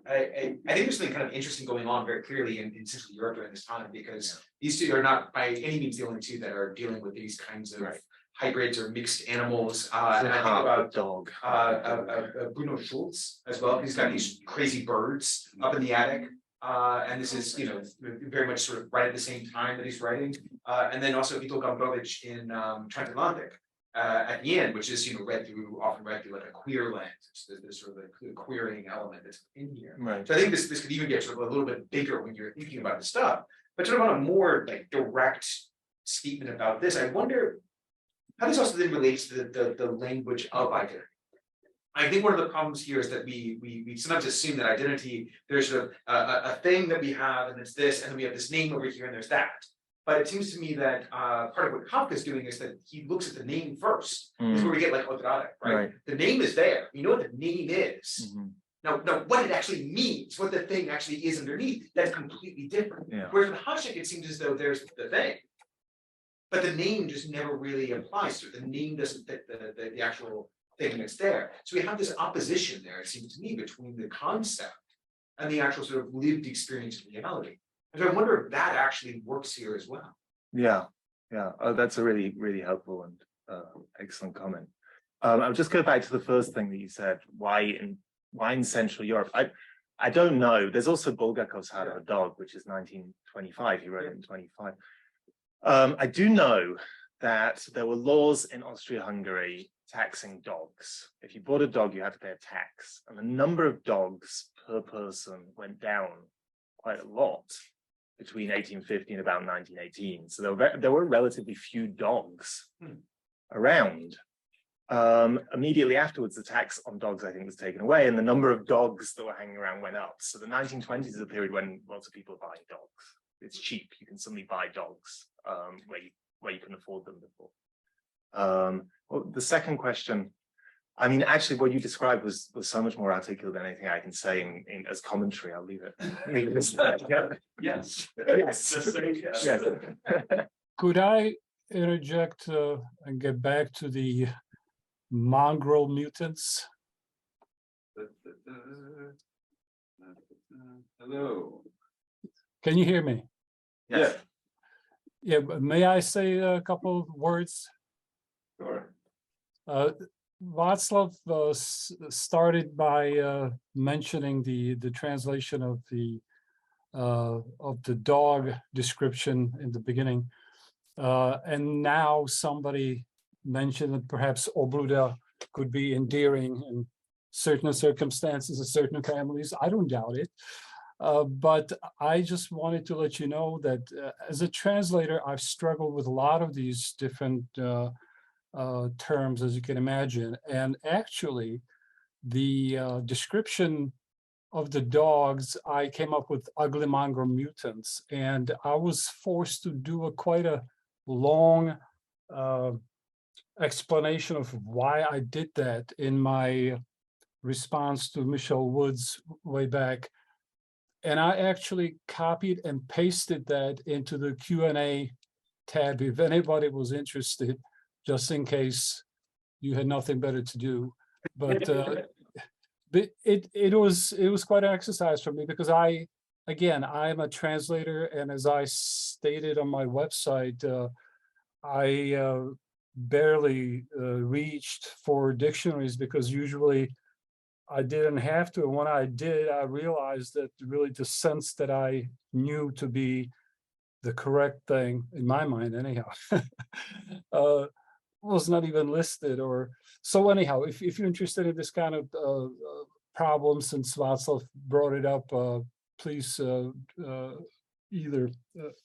I think there's something kind of interesting going on very clearly in Central Europe during this time, because these two are not by any means the only two that are dealing with these kinds of hybrids or mixed animals. And I think about dog, Bruno Schulz as well. He's got these crazy birds up in the attic. And this is, very much sort of right at the same time that he's writing. And then also Vito Gombrowicz in Transatlantic at the end, which is, often read through like a queer lens. There's sort of a queering element that's in here. Right. So I think this could even get sort of a little bit bigger when you're thinking about the stuff. But sort of on a more like direct statement about this, I wonder how this also then relates to the language of identity. I think one of the problems here is that we sometimes assume that identity, there's sort of a thing that we have, and it's this, and then we have this name over here, and there's that. But it seems to me that part of what Kafka's doing is that he looks at the name first. This is where we get like Odrade, right? The name is there. You know what the name is. Now, what it actually means, what the thing actually is underneath, that's completely different. Whereas with Hašek, it seems as though there's the thing, but the name just never really applies to it. The name doesn't fit the actual thing that's there. So we have this opposition there, it seems to me, between the concept and the actual sort of lived experience of reality. And so I wonder if that actually works here as well. Yeah. Oh, that's a really, really helpful and excellent comment. I'll just go back to the first thing that you said. Why in Central Europe? I don't know. There's also Bulgakov's Heart of a Dog, which is 1925. He wrote it in 25. I do know that there were laws in Austria-Hungary taxing dogs. If you bought a dog, you had to pay a tax, and the number of dogs per person went down quite a lot between 1850 and about 1918. So there were relatively few dogs around. Immediately afterwards, the tax on dogs, I think, was taken away, and the number of dogs that were hanging around went up. So the 1920s is a period when lots of people are buying dogs. It's cheap. You can suddenly buy dogs where you can afford them before. Well, the second question, I mean, actually, what you described was so much more articulate than anything I can say in as commentary. I'll leave it. Yes. Yes. Could I interject and get back to the mongrel mutants? Hello. Can you hear me? Yes. Yeah, but may I say a couple of words? Sure. Václav started by mentioning the translation of the dog description in the beginning, and now somebody mentioned that perhaps obluda could be endearing in certain circumstances in certain families. I don't doubt it. But I just wanted to let you know that as a translator, I've struggled with a lot of these different terms, as you can imagine. And actually, the description of the dogs, I came up with ugly mongrel mutants. And I was forced to do quite a long explanation of why I did that in my response to Michelle Woods way back. And I actually copied and pasted that into the Q&A tab if anybody was interested, just in case you had nothing better to do. But it was quite an exercise for me, because I'm a translator, and as I stated on my website, I barely reached for dictionaries, because usually I didn't have to. And when I did, I realized that really the sense that I knew to be the correct thing, in my mind anyhow, was not even listed. Or so anyhow, if you're interested in this kind of problem, since Václav brought it up, please either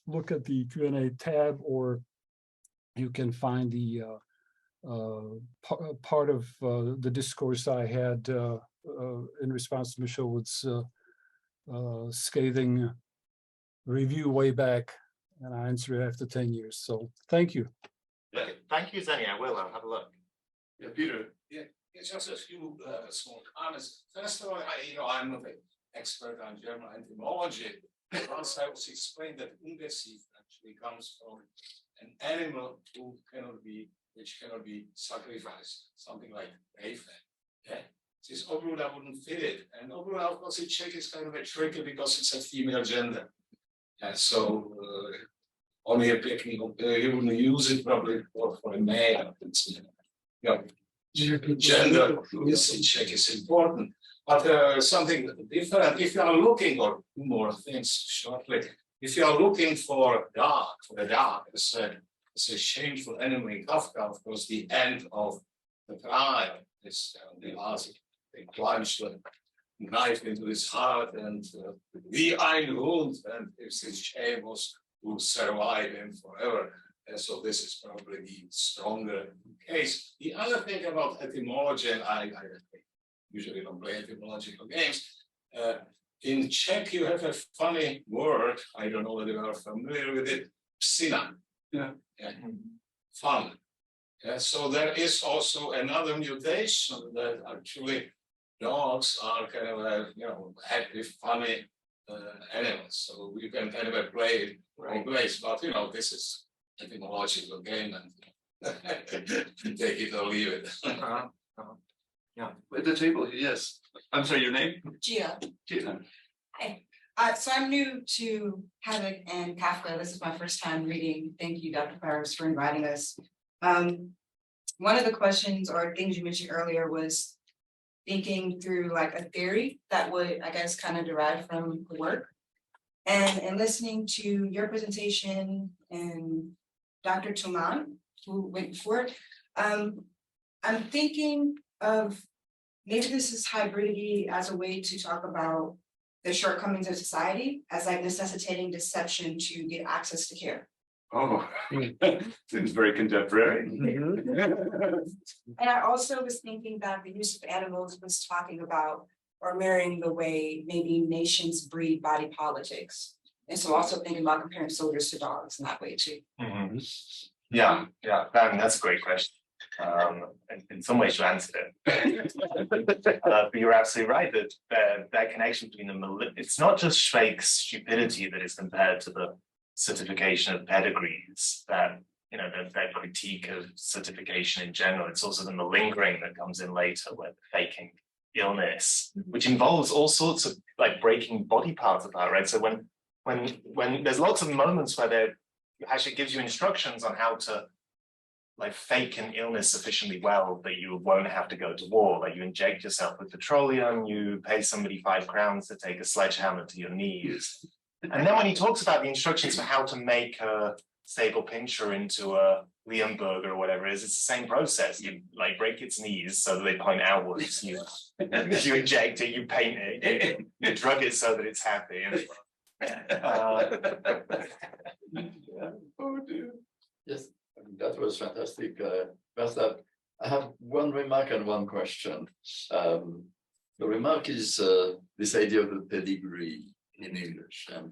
look at the Q&A tab, or you can find the part of the discourse I had in response to Michelle Wood's scathing review way back, and I answer it after 10 years. So thank you. Yeah, thank you, Zenny. I will. I'll have a look. Yeah, Peter. Yeah, it's just a few small comments. First of all, I'm not an expert on German etymology. Once I was explained that ungesiegt actually comes from an animal which cannot be sacrificed, something like Raven. Yeah. This Obruda wouldn't fit it. And Obruda, of course, in Czech is kind of a tricky because it's a female gender. And so only a picking of he wouldn't use it probably for a male. Gender is in Czech is important. But something different, if you are looking, or two more things shortly, if you are looking for the dark, as a shameful enemy in Kafka, of course, the end of the trial is the last, they plunged the knife into his heart and the ein Hund, and if his shame was to survive him forever. And so this is probably the stronger case. The other thing about etymology, and I usually don't play etymological games. In Czech, you have a funny word. I don't know whether you are familiar with it. Psina. Yeah. Fun. Yeah. So there is also another mutation that actually dogs are kind of happy, funny animals. So you can kind of play it wrong ways. But this is etymological game, and take it or leave it. Yeah, at the table, yes. I'm sorry, your name? Gia. Gia. Hi. So I'm new to Hašek and Kafka. This is my first time reading. Thank you, Dr. Powers, for inviting us. One of the questions or things you mentioned earlier was thinking through like a theory that would, I guess, kind of derive from the work. And listening to your presentation and Dr. Tuman, who went before it, I'm thinking of maybe this is hybridity as a way to talk about the shortcomings of society as like necessitating deception to get access to care. Oh, seems very contemporary. And I also was thinking that the use of animals was talking about or mirroring the way maybe nations breed body politics. And so also thinking about comparing soldiers to dogs in that way too. Mm-hmm. Yeah, I mean, that's a great question. In some ways you answered it. But you're absolutely right that that connection between it's not just Švejk's stupidity that is compared to the certification of pedigrees, that that critique of certification in general. It's also the malingering that comes in later with faking illness, which involves all sorts of like breaking body parts apart, right? So when there's lots of moments where Hašek gives you instructions on how to like fake an illness sufficiently well that you won't have to go to war. Like you inject yourself with petroleum, you pay somebody 5 crowns to take a sledgehammer to your knees. And then when he talks about the instructions for how to make a stable pincher into a Leonberg or whatever it is, it's the same process. You like break its knees so that they point outwards. You inject it, you paint it, you drug it so that it's happy. Oh dear. Yes. That was fantastic. Václav, I have one remark and one question. The remark is this idea of the pedigree in English. And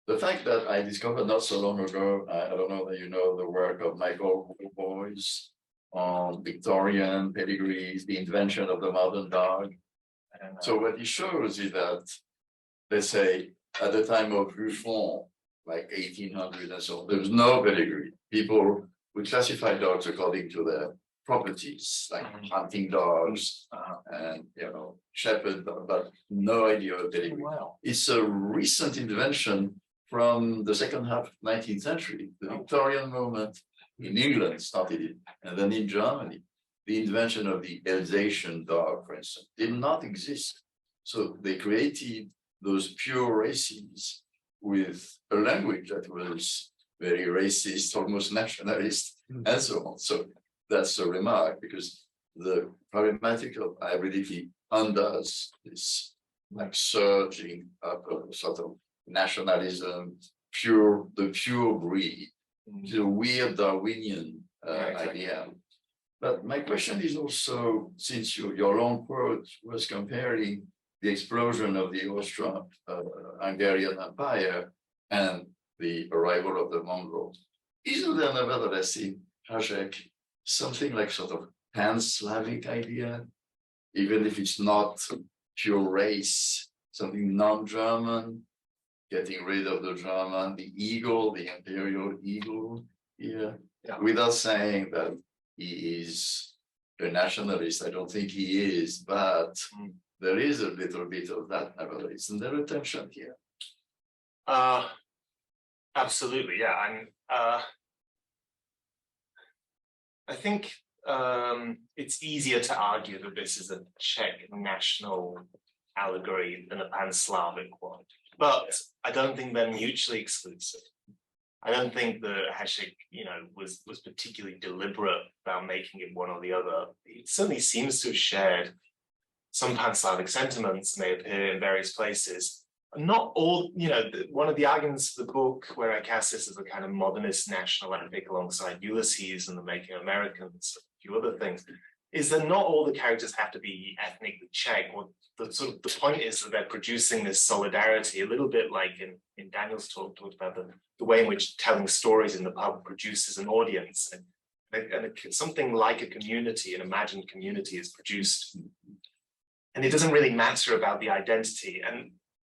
the fact that I discovered not so long ago, I don't know that you know the work of Michael Boyce on Victorian pedigrees, the invention of the modern dog. So what he shows is that, let's say, at the time of Buffon, like 1800 and so on, there was no pedigree. People we classify dogs according to their properties, like hunting dogs and shepherd dogs, but no idea of pedigree. Wow. It's a recent invention from the second half of the 19th century. The Victorian movement in England started it, and then in Germany, the invention of the Alsatian dog, for instance, did not exist. So they created those pure races with a language that was very racist, almost nationalist, and so on. So that's a remark, because the problematic of hybridity undoes this like surging up of sort of nationalism, the pure breed, the weird Darwinian idea. But my question is also, since your long quote was comparing the explosion of the Austro-Hungarian Empire and the arrival of the Mongols. Isn't there nevertheless in Hašek something like sort of pan-Slavic idea, even if it's not pure race, something non-German, getting rid of the German, the eagle, the imperial eagle here, without saying that he is a nationalist. I don't think he is, but there is a little bit of that nevertheless. Isn't there a tension here? Absolutely, yeah. And I think it's easier to argue that this is a Czech national allegory than a pan-Slavic one, but I don't think they're mutually exclusive. I don't think that Hašek, was particularly deliberate about making it one or the other. It certainly seems to have shared some pan-Slavic sentiments, and they appear in various places. Not all, one of the arguments of the book where I cast this as a kind of modernist national epic alongside Ulysses and the Making of Americans, a few other things, is that not all the characters have to be ethnically Czech. Well, the point is that they're producing this solidarity, a little bit like in Daniel's talked about the way in which telling stories in the pub produces an audience, and something like a community, an imagined community, is produced. And it doesn't really matter about the identity. And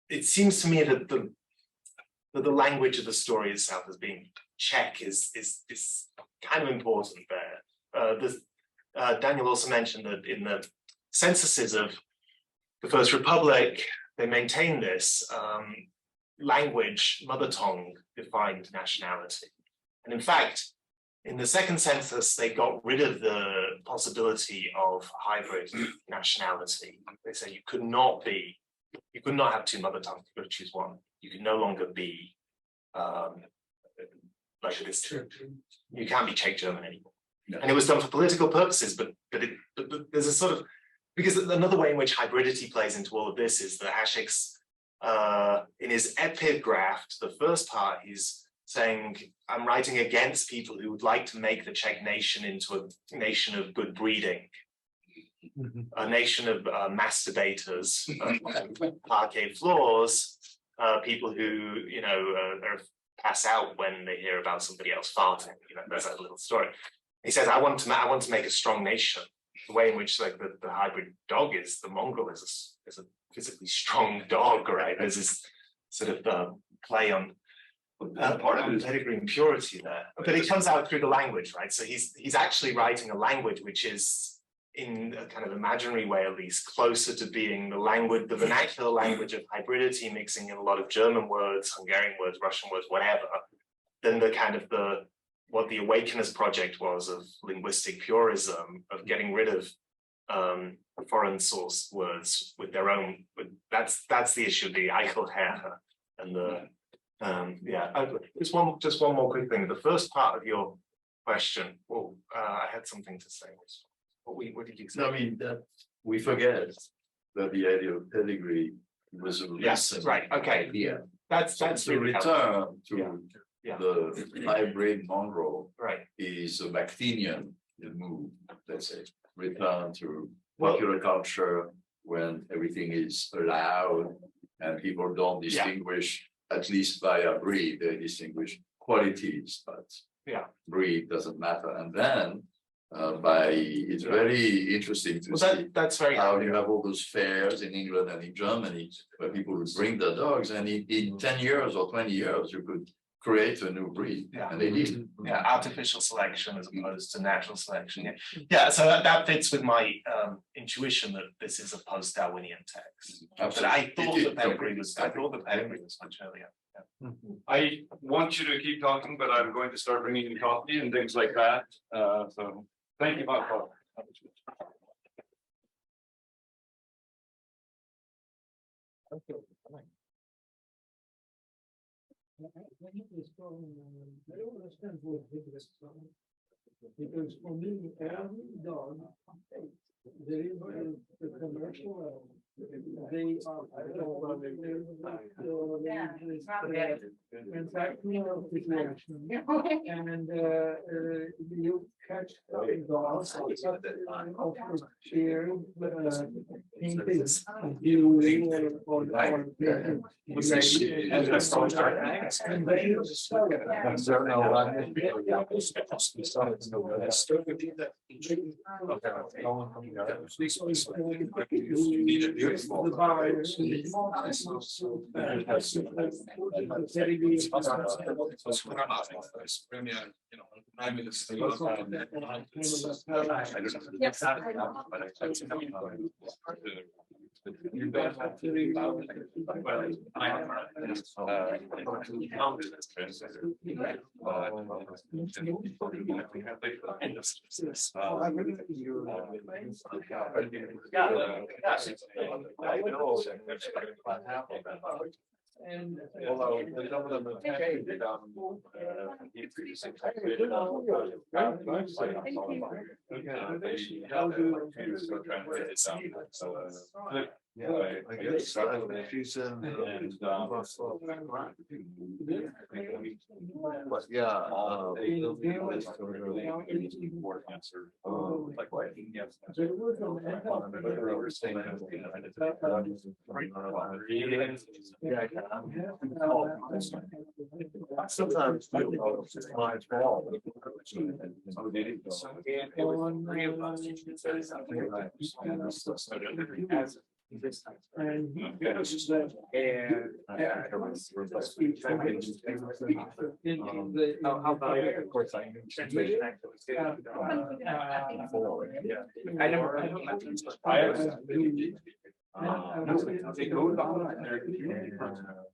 it seems to me that the language of the story itself as being Czech is kind of important there. Daniel also mentioned that in the censuses of the First Republic, they maintain this language, mother tongue defined nationality. And in fact, in the second census, they got rid of the possibility of hybrid nationality. They said you could not have two mother tongues, you've got to choose one. You can no longer be like this. You can't be Czech German anymore. No. And it was done for political purposes, but there's a sort of, because another way in which hybridity plays into all of this is that Hašek's, in his epigraph, the first part, he's saying, I'm writing against people who would like to make the Czech nation into a nation of good breeding, a nation of masturbators, parquet floors, people who, pass out when they hear about somebody else farting. There's that little story. He says, I want to make a strong nation. The way in which the hybrid dog is, the mongrel is a physically strong dog, right? There's this sort of play on pedigree and purity there. But it comes out through the language, right? So he's actually writing a language which is, in a kind of imaginary way at least, closer to being the vernacular language of hybridity, mixing in a lot of German words, Hungarian words, Russian words, whatever, than the kind of what the Awakeners project was of linguistic purism, of getting rid of foreign source words with their own. That's the issue, the Eichelherr and the just one more quick thing. The first part of your question. I had something to say. What did you say? No, I mean that we forget that the idea of pedigree was a right. Okay. Yeah, that's the return to the hybrid mongrel. Right, is a Bakhtinian move. Let's say return to popular culture when everything is allowed and people don't distinguish, at least by a breed, they distinguish qualities, but breed doesn't matter. And then it's very interesting to see that's very how you have all those fairs in England and in Germany where people would bring their dogs, and in 10 years or 20 years you could create a new breed, and they did. Artificial selection as opposed to natural selection. So that fits with my intuition that this is a post-Darwinian text. Absolutely. But I thought the pedigree was much earlier. I want you to keep talking, but I'm going to start bringing in coffee and things like that. So thank you, Bob. I don't understand what it is from. Because for me, every dog, there is a commercial They are transactional situation, and you catch dogs share painted viewing or and although the government sometimes and how about it? Of course, I translation actually. I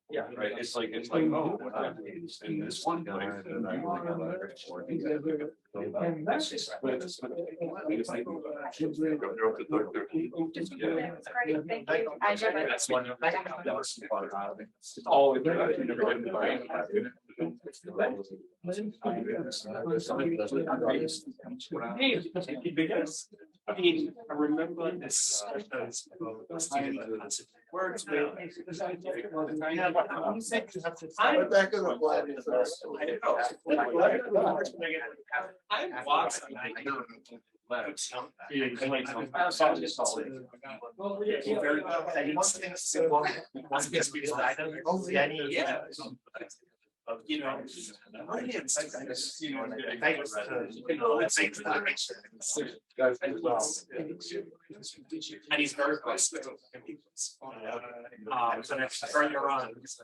yeah, right. It's like oh, what happened in this one place, and I and that's just that's one of all I mean, I remember this words with. You know, and he's very close to so next further on, it's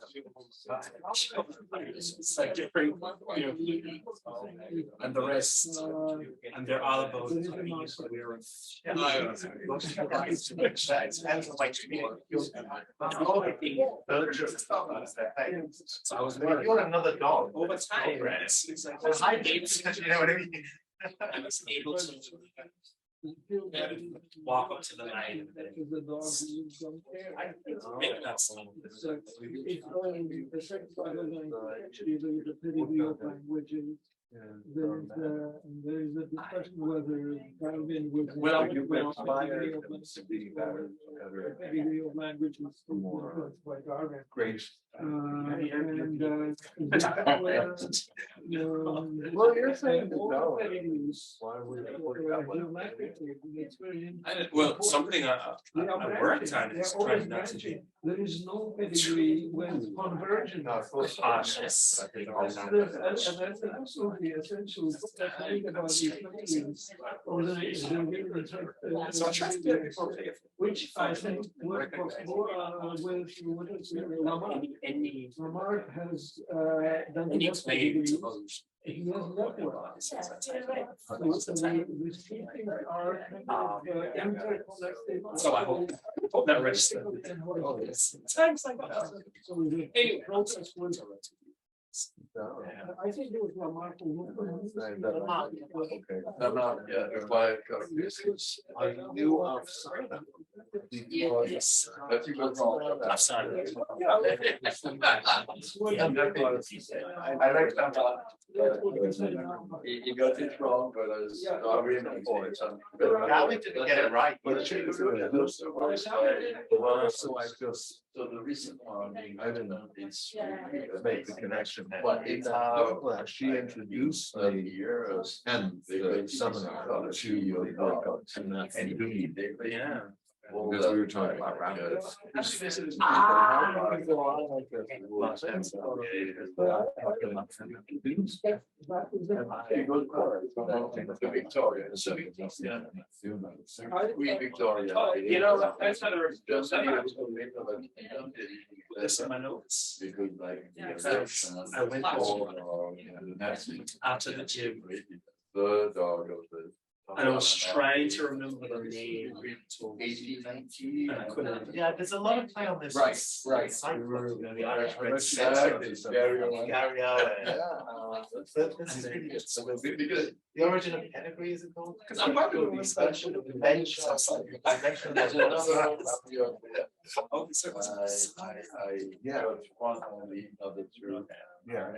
like different, and the rest, and they're all about. So I was you want another dog over time, I you know what I mean? I was able to walk up to the line and make that song. There's a discussion whether Darwin would pedigree of language is more by Darwin. Great. Well, you're saying no. Well, something I worked on is trying not to be. There is no pedigree with convergence. Cautious. And that's absolutely essential to think about these pedigree, or which I think work with Lamarck. Lamarck has done the pedigree. He has networks. These two things are interconnected. So I hope that registered. So the process was I think it was remarkable. They're not yet required characteristics. I knew of some. Yes. But you got wrong. I like that. You got it wrong, but as Darwin points out. Darwin didn't get it right. But you do it. So I just, so the recent one, I don't know, it's make the connection. But it's how she introduced the years and the summoner to your and doing. Yeah. Because we were talking about rounders. Victoria, so Queen Victoria. You know, that's not a That's in my notes. Because like. I went after the gym. The dog of the. And I was trying to remember the name. 1819. And I couldn't. Yeah, there's a lot of play on this. Right. The Irish Red Gary Allen. This is really good. So because the origin of pedigree is it called? Because I'm working with this version of the bench. I mentioned that. Yeah, one only of the two. Yeah.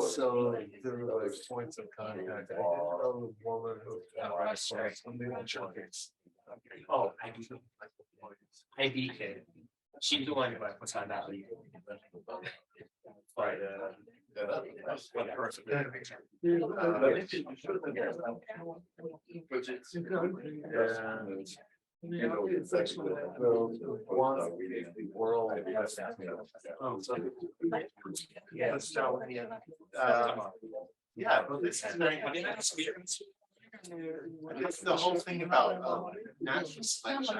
So there were those points of contact. I did know the woman who something on Chinese. Oh, IBK. She's the one who I put on that lead. Right. One person. You know, it's actually one of the world. Yeah, but this is very. It's the whole thing about natural selection.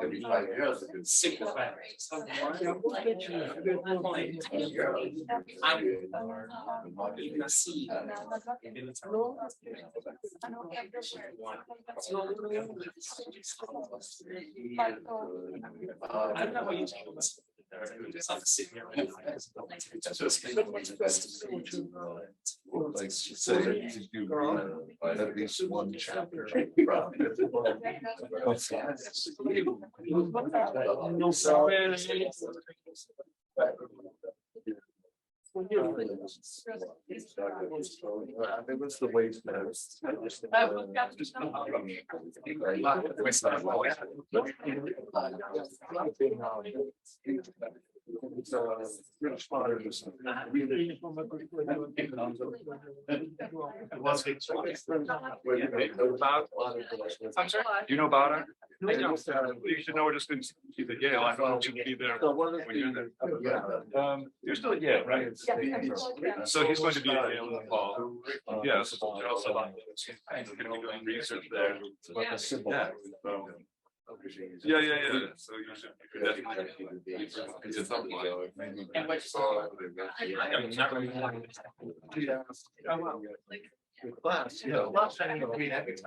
Every 5 years. I don't know what you think. Like say to do at least one chapter. It was the ways British modernism. I'm sorry, do you know about it? I don't. You should know we're just going to be the Yale. I don't want you to be there when you're there. You're still at Yale, right? So he's going to be at Yale in the fall. Yes, Jaroslav Hašek. He's going to be doing research there. Yeah. So you should definitely do something like Class, you know, last time you read everything.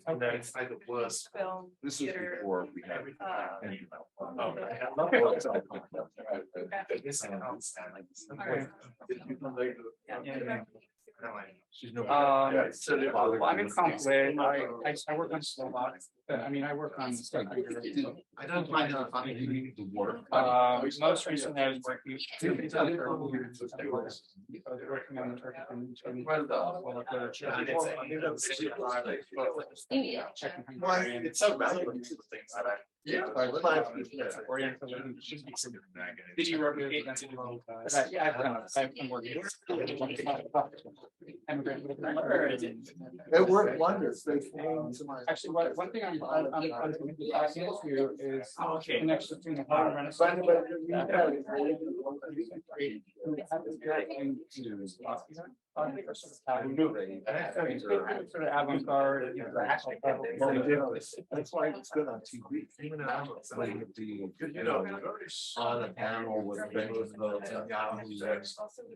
And then it's like the worst. This is before we had. I'm in conflict. I work on Slovak. I mean, I work on. I don't find it funny to work. Most recently, I was working. Working on the Turkish and it's so relevant to the things that I. Yeah. Did you work with agents? Yeah, I've been working. It worked wonders. They came to my. Actually, one thing I'm asking you is connection between the modern Renaissance. Sort of avant-garde, you know, That's why it's good on TV. Even if I'm like you know, on a panel with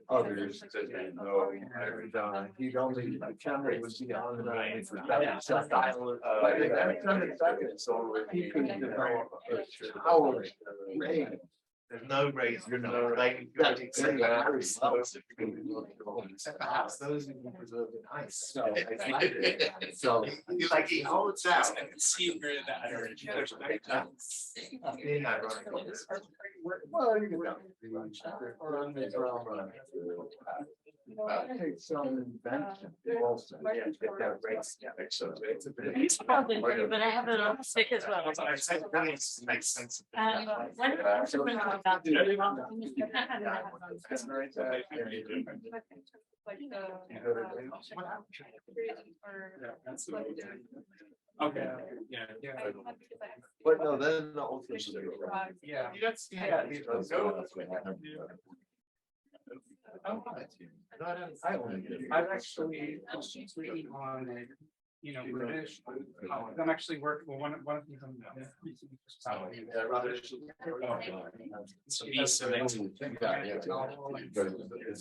others that they know, and he'd only the camera would be on for that. So he could develop a power range. There's no raise, you're not like that. Perhaps those who preserve the ice. So like he holds out. I can see where that well, you can take some invention. He's probably true, but I have it on stick as well. Makes sense. When it comes to bring about Okay, yeah. But no, then the ultimate. Yeah. I've actually reading on a, you know, British. I'm actually working with one of them. It's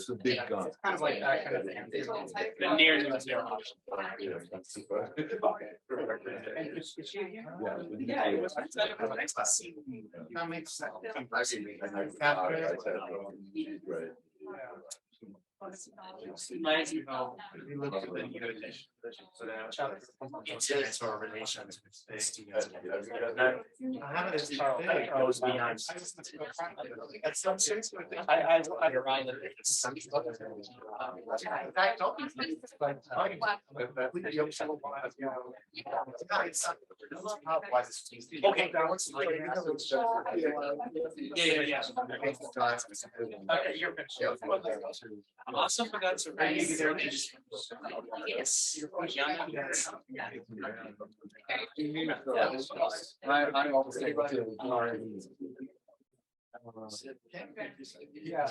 the big gun. It's kind of like that kind of thing. The near zero option. Yeah, it was. That makes sense. Amazing how we look at the incidents or relations with I arrived at okay, yeah. Okay, you're I also forgot to raise. Yes. I always think yeah.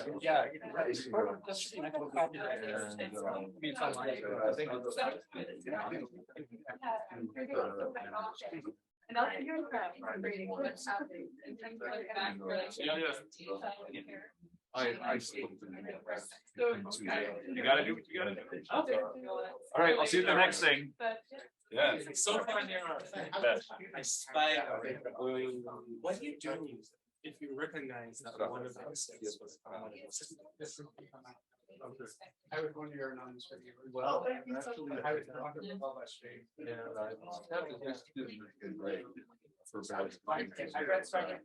And I'll hear from reading what's happening in terms of like an I still you gotta do what you gotta do. Okay. All right, I'll see you at the next thing. Yeah. So far there are. I spy. What do you do if you recognize that one of the mistakes was I would wonder your non-descriptive. Well, actually, I would talk about that straight. Yeah, I just didn't get great. I read something.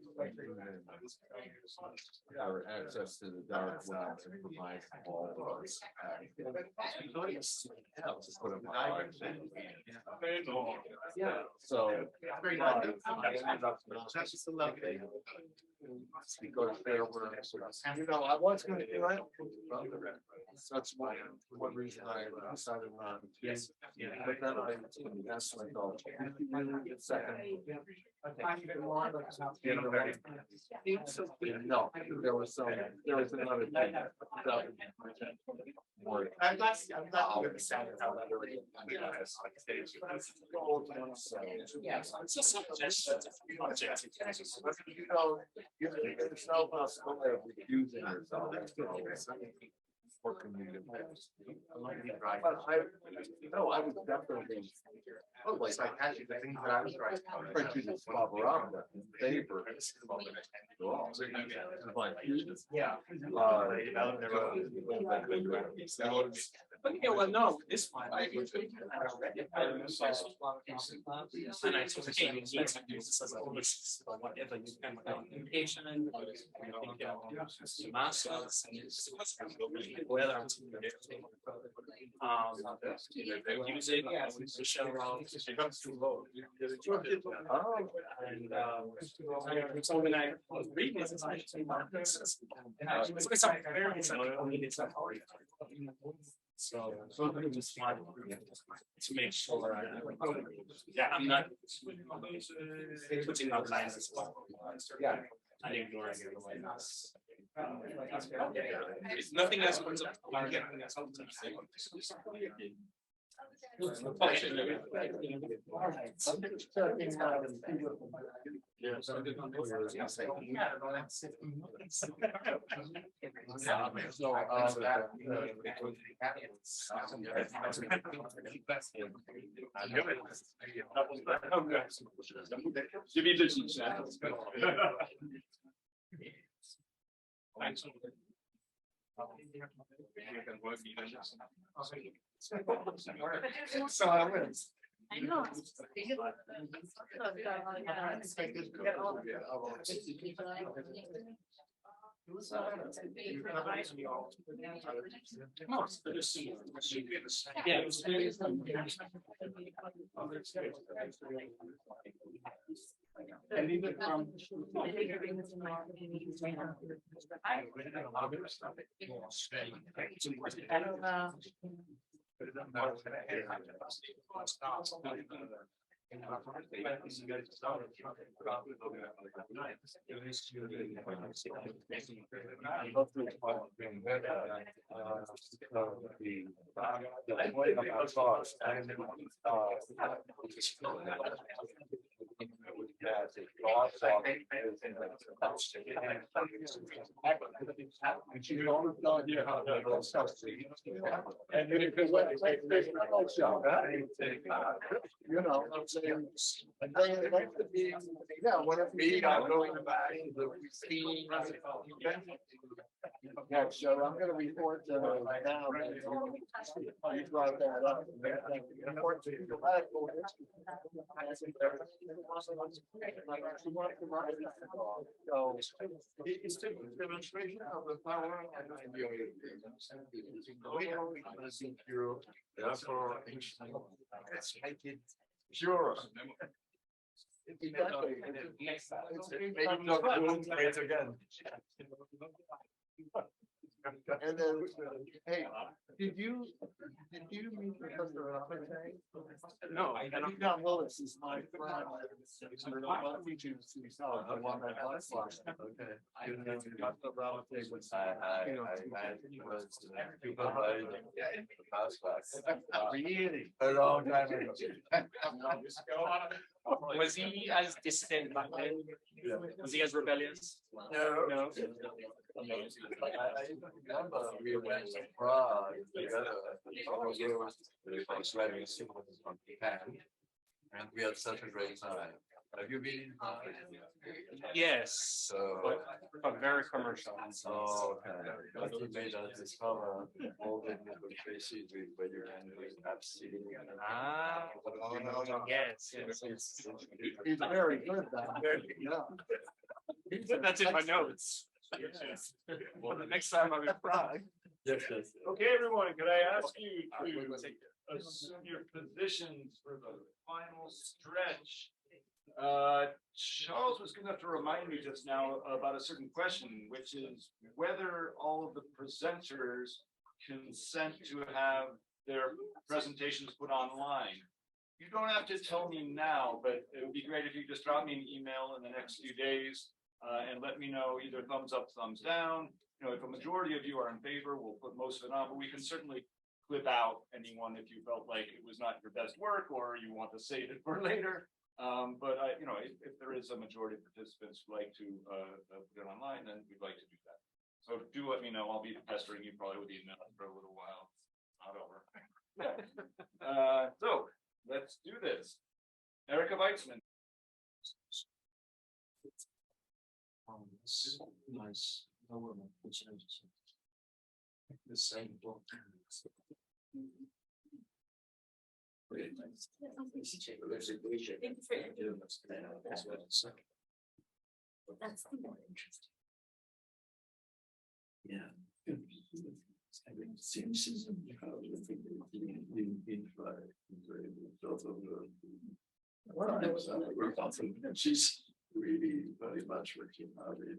Our access to the dark web and provide all of us. Yeah. So very that's just a lovely. Because there were, you know, I was going to do it. That's one reason I decided not to. Yes. But then I asked myself, if you really get second. No, there was another thing. I'm not sad how that really. It's a suggestion. You know, there's no possibility of refusing yourself. What can you do? I was definitely. Oh, like actually the things that I was trying to just cover up in favor. Yeah. But yeah, well, no, this one. And I took it whatever you can communication and masters whether music, the show around it comes too low. And so when I was reading this, I so I just wanted to make sure I'm not putting out lines as well. Yeah, I ignore it. Nothing else comes up. Thanks. So I wins. I know. And even from You know, I'm saying, and then it might be, yeah, one of me, I'm going back to the scene. Yeah, so I'm gonna report now. You brought that up. Report to the radical. So it's a demonstration of the power and ideology. Therefore, let's make it pure. Exactly. It's making it again. And then, hey, did you meet Professor Hašek? No, I don't. John Willis is my friend. Why don't we choose himself? The one that was lost. Okay. I was really a long time ago. Was he as dissident back then? Was he as rebellious? No. No. I remember we went to Prague together. From Japan, and we had such a great time. Have you been in Prague? Yes, but very commercial. Oh, okay. But he made us discover all the little places where you can have sitting. Yes. He's very good down there. Yeah. That's in my notes. Well, the next time I'm in Prague. Yes. Okay, everyone, could I ask you to assume your positions for the final stretch? Charles was good enough to remind me just now about a certain question, which is whether all of the presenters consent to have their presentations put online. You don't have to tell me now, but it would be great if you just drop me an email in the next few days and let me know either thumbs up, thumbs down. You know, if a majority of you are in favor, we'll put most of it on, but we can certainly clip out anyone if you felt like it was not your best work or you want to save it for later. But you know, if there is a majority of participants who like to put it online, then we'd like to do that. So do let me know. I'll be pestering you probably with email for a little while. Not over. So let's do this. Erica Weitzman. Nice. The same book. That's the more interesting. Yeah. Cynicism, how do you think she's really very much working hard in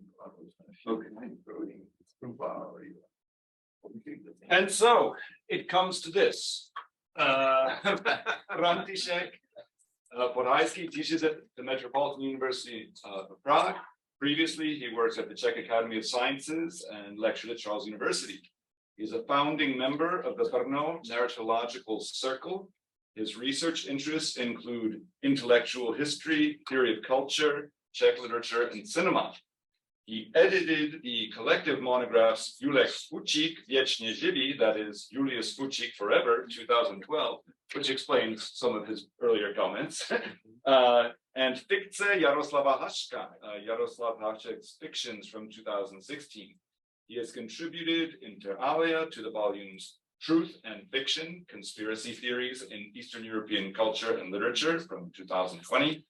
And so it comes to this. František Podajski teaches at the Metropolitan University of Prague. Previously, he worked at the Czech Academy of Sciences and lectured at Charles University. He's a founding member of the Brno Narratological Circle. His research interests include intellectual history, theory of culture, Czech literature, and cinema. He edited the collective monographs Julek Fučík Věčně živý, that is Julius Fučík Forever, 2012, which explains some of his earlier comments, and Fikce Jaroslava Haška, Jaroslav Hašek's fictions from 2016. He has contributed inter alia to the volumes Truth and Fiction, Conspiracy Theories in Eastern European Culture and Literature from 2020,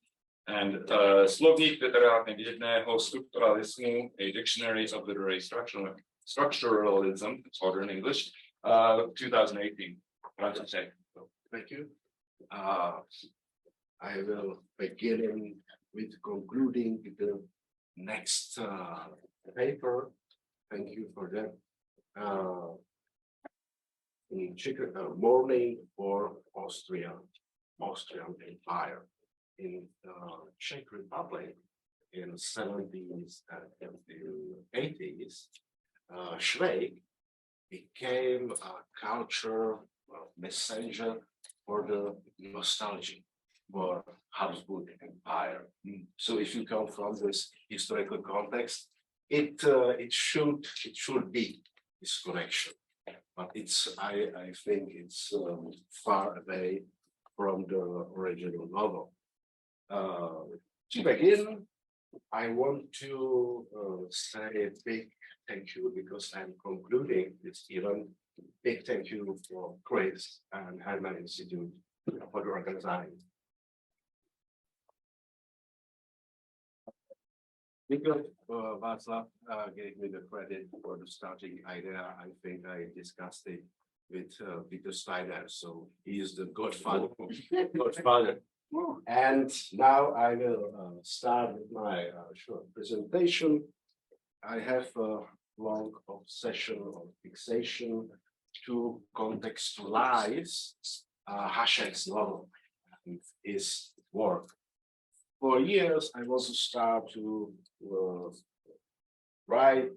and Slovník literárně-vědného strukturalismu, a dictionary of literary structuralism, it's harder in English, 2018. Thank you. I will begin with concluding the next paper. Thank you for that. In Mourning for Austrian Empire. In Czech Republic in 70s and 80s, Švejk became a culture messenger for the nostalgia for Habsburg Empire. So if you come from this historical context, it should be this connection, but I think it's far away from the original novel. To begin, I want to say a big thank you because I'm concluding this event. Big thank you for Chris and Harriman Institute for the organizing. Because Václav gave me the credit for the starting idea, I think I discussed it with Peter Steiner, so he is the godfather. And now I will start with my short presentation. I have a long obsession or fixation to contextualize Hašek's novel and his work. For years, I want to start to write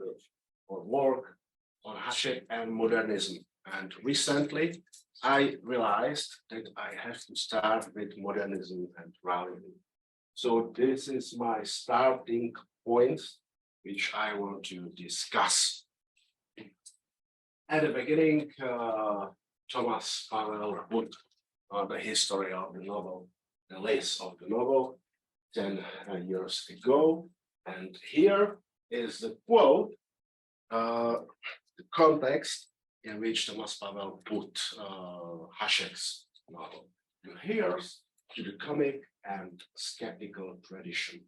or work on Hašek and modernism. And recently, I realized that I have to start with modernism and realism. So this is my starting point, which I want to discuss. At the beginning, Thomas Pavel put the history of the novel, the list of the novel 10 years ago. And here is the quote, the context in which Thomas Pavel put Hašek's novel. Here's to the comic and skeptical tradition,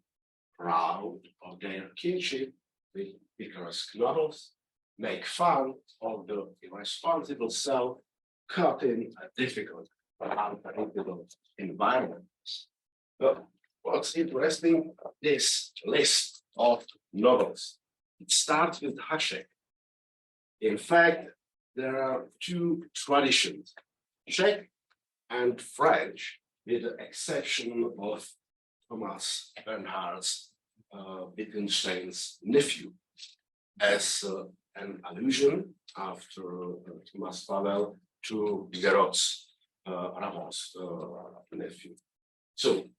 proud of their kinship with picaresque novels, make fun of the irresponsible self caught in a difficult but unpredictable environment. But what's interesting, this list of novels, it starts with Hašek. In fact, there are two traditions, Czech and French, with the exception of Thomas Bernhard's Wittgenstein's nephew, as an allusion after Thomas Pavel to Diderot's Ramon's nephew. So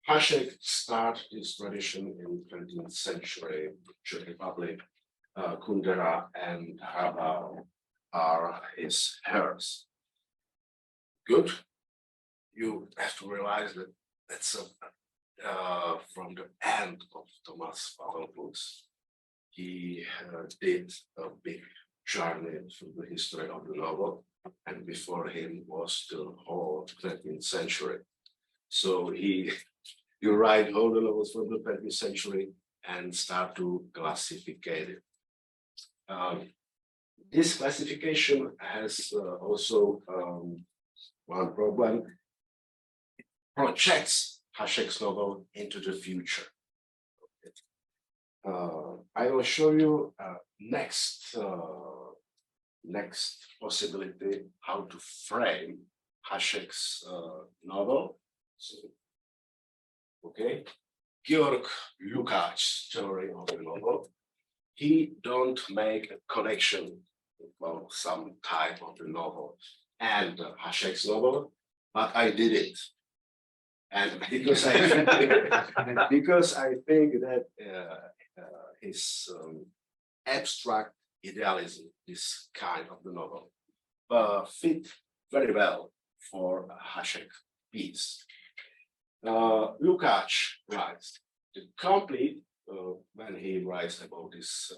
Hašek started this tradition in 20th century Czech Republic. Kundera and Harriman are his heirs. Good. You have to realize that that's from the end of Thomas Pavel books. He did a big journey through the history of the novel, and before him was the whole 20th century. So you write all the novels from the 20th century and start to classificate it. This classification has also one problem. It projects Hašek's novel into the future. I will show you next possibility how to frame Hašek's novel. So, okay, Georg Lukács story of the novel, he don't make a connection about some type of the novel and Hašek's novel, but I did it. And because I think that his abstract idealism, this kind of the novel, fit very well for Hašek piece. Lukács writes the complete, when he writes about this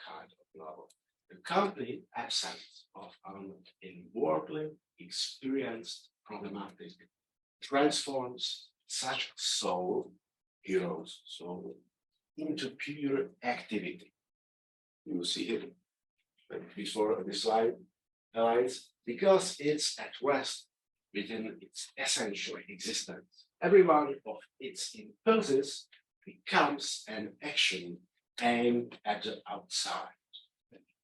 kind of novel, the complete absence of an inwardly experienced problematic transforms such soul, heroes, soul, into pure activity. You see it before this slide lines, because it's at rest within its essential existence. Every one of its impulses becomes an action aimed at the outside.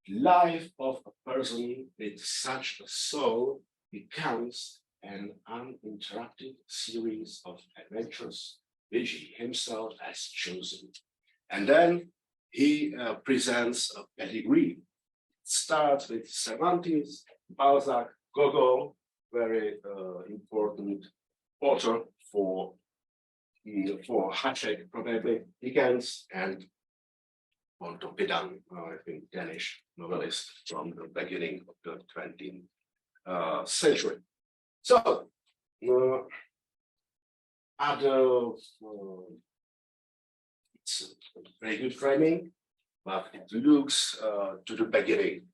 The life of a person with such a soul becomes an uninterrupted series of adventures which he himself has chosen. And then he presents a pedigree. It starts with Cervantes, Balzac, Gogol, very important author for Hašek, probably Dickens, and Pontoppidan, I think Danish novelist from the beginning of the 20th century. So, it's a very good framing, but it looks to the beginning,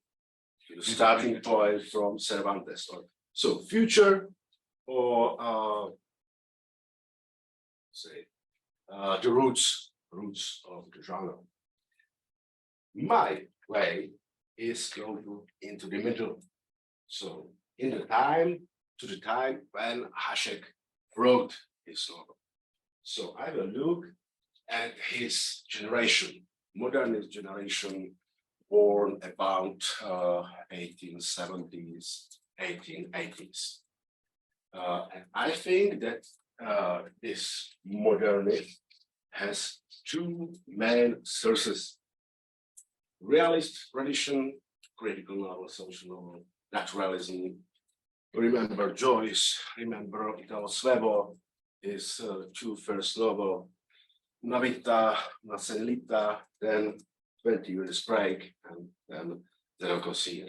to the starting point from Cervantes. So, future or say the roots of the genre. My way is going into the middle. So, in the time to the time when Hašek wrote his novel. So I will look at his generation, modernist generation, born about 1870s, 1880s. And I think that this modernist has two main sources: realist tradition, critical novel, social novel, naturalism. Remember Joyce, remember Italo Svevo, his two first novel, Navita, Nasenlita, then 20 Years Break, and then Zerokosir.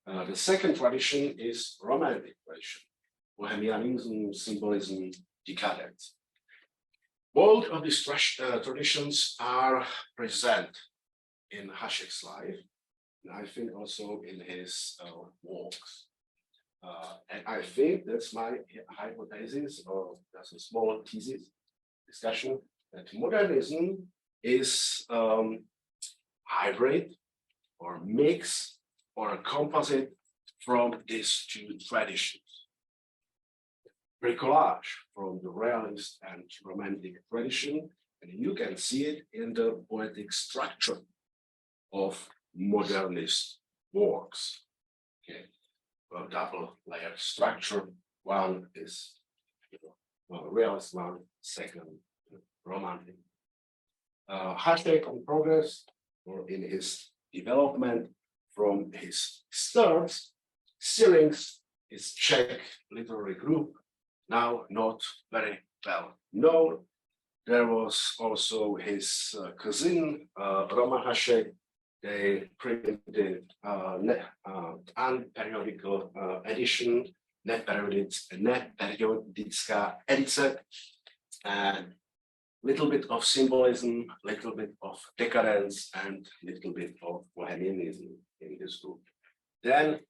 The second tradition is romantic tradition, bohemianism, symbolism, decadence. Both of these traditions are present in Hašek's life, and I think also in his works. And I think that's my hypothesis, or that's a small thesis discussion, that modernism is hybrid or mix or a composite from these two traditions. Bricolage from the realist and romantic tradition, and you can see it in the poetic structure of modernist works. Okay. A double layer structure. One is realist, one second romantic. Hašek in progress, or in his development from his starts, Syrinx, his Czech literary group, now not very well known. There was also his cousin, Roman Hašek. They printed unperiodical edition, neperiodická edice, and little bit of symbolism, little bit of decadence, and little bit of bohemianism in this group. Then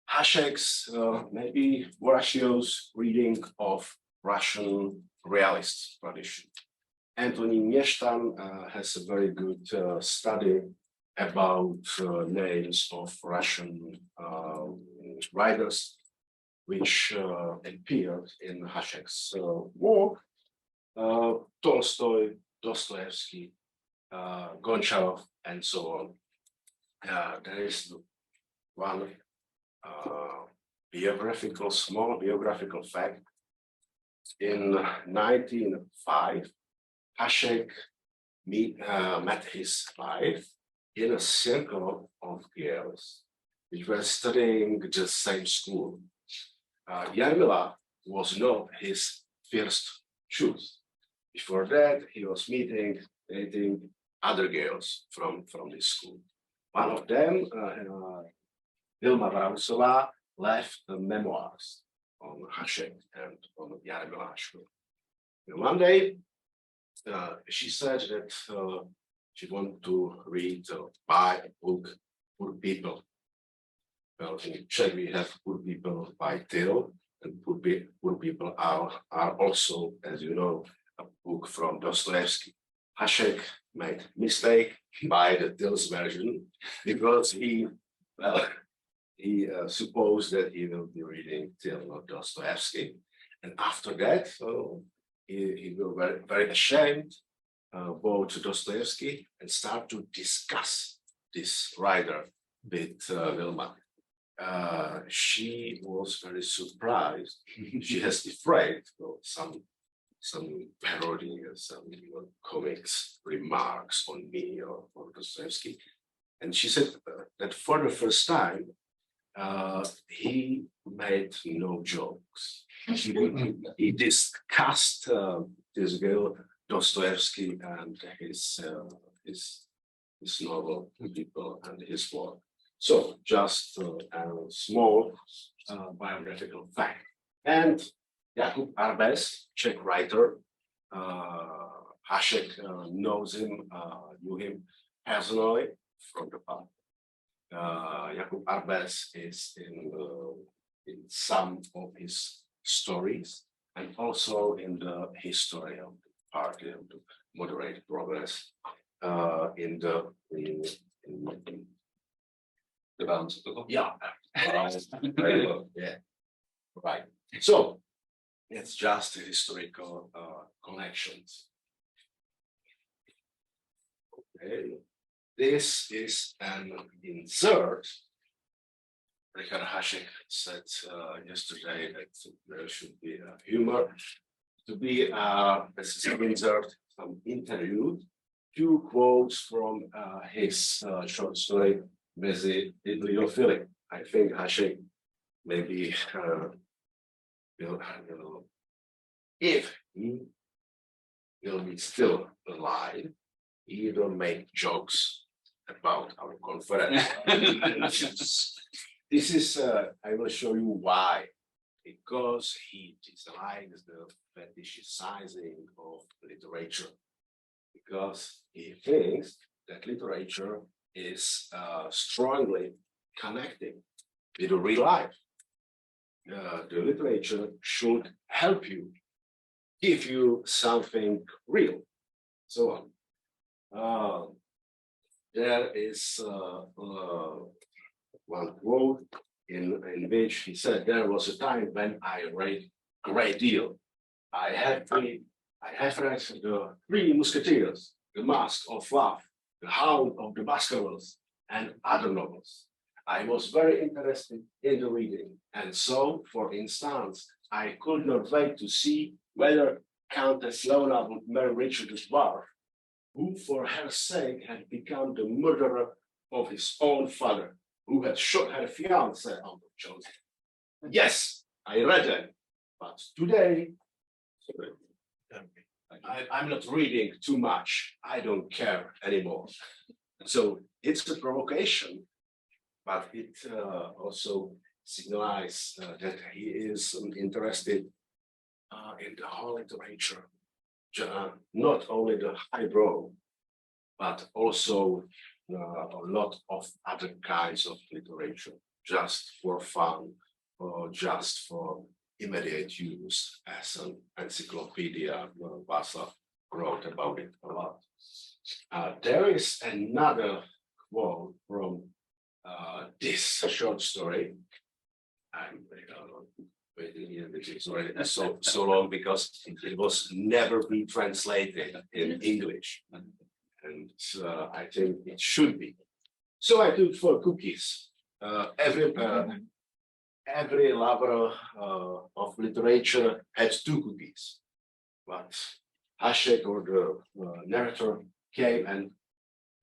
Hašek's, maybe Voracio's reading of Russian realist tradition. Anthony Miesztan has a very good study about names of Russian writers which appeared in Hašek's work. Tolstoy, Dostoevsky, Goncharov, and so on. There is one small biographical fact. In 1905, Hašek met his wife in a circle of girls which were studying the same school. Jarmila was not his first choice. Before that, he was dating other girls from this school. One of them, Vilma Brausová, left the memoirs on Hašek and on Jarmila Hašek. One day, she said that she wanted to read buy a book for people. Well, in Czech we have poor people by Till, and poor people are also, as you know, a book from Dostoevsky. Hašek made mistake by the Till's version because he supposed that he will be reading Till, not Dostoevsky, and after that, he will very, very ashamed about Dostoevsky and start to discuss this writer with Vilma. She was very surprised. She has afraid of some parody or some comics remarks on me or Dostoevsky. And she said that for the first time, he made no jokes. He discussed this girl Dostoevsky and his novel People and his work. So just a small biographical fact. And Jakub Arbes, Czech writer, Hašek knew him personally from the past. Jakub Arbes is in some of his stories and also in the history of the party of the moderate progress in the balance. Yeah. Yeah. Right. So it's just historical connections. Okay. This is an insert. Richard Hašek said yesterday that there should be a humor. To be this is an insert, some interview, two quotes from his short story, Mezi Bibliophilia. I think Hašek maybe if he will be still alive, he will make jokes about our conference. This is, I will show you why. Because he dislikes the fetishizing of literature. Because he thinks that literature is strongly connected with the real life. The literature should help you, give you something real, so on. There is one quote in which he said, there was a time when I read a great deal. I have read the Three Musketeers, The Mask of Love, The Hound of the Baskervilles, and other novels. I was very interested in the reading, and so, for instance, I could not wait to see whether Countess Lona would marry Richard the Dwarf, who for her sake had become the murderer of his own father, who had shot her fiancé, Uncle Joseph. Yes, I read it, but today, I'm not reading too much. I don't care anymore. So it's a provocation, but it also signifies that he is interested in the whole literature, not only the highbrow, but also a lot of other kinds of literature, just for fun or just for immediate use, as an encyclopedia. Václav wrote about it a lot. There is another quote from this short story. I'm waiting here, which is already so long because it was never been translated in English. And I think it should be. So I took 4 cookies. Every lover of literature has 2 cookies, but Hašek or the narrator came and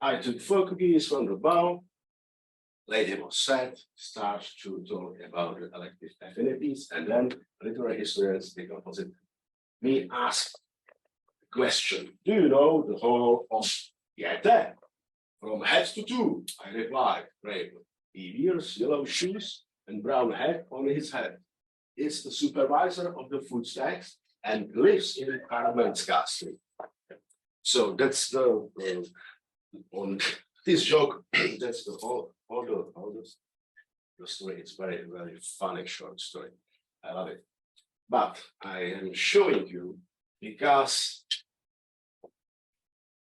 I took 4 cookies from the bowl. Lady was sad, start to talk about the elective affinities, and then literary historians, the opposite, me ask the question, do you know the whole of Goethe? From head to toe, I replied bravely. He wears yellow shoes and brown hat on his head. Is the supervisor of the food stacks and lives in Harriman's castle. So that's the on this joke. That's the whole the story. It's very funny short story. I love it. But I am showing you because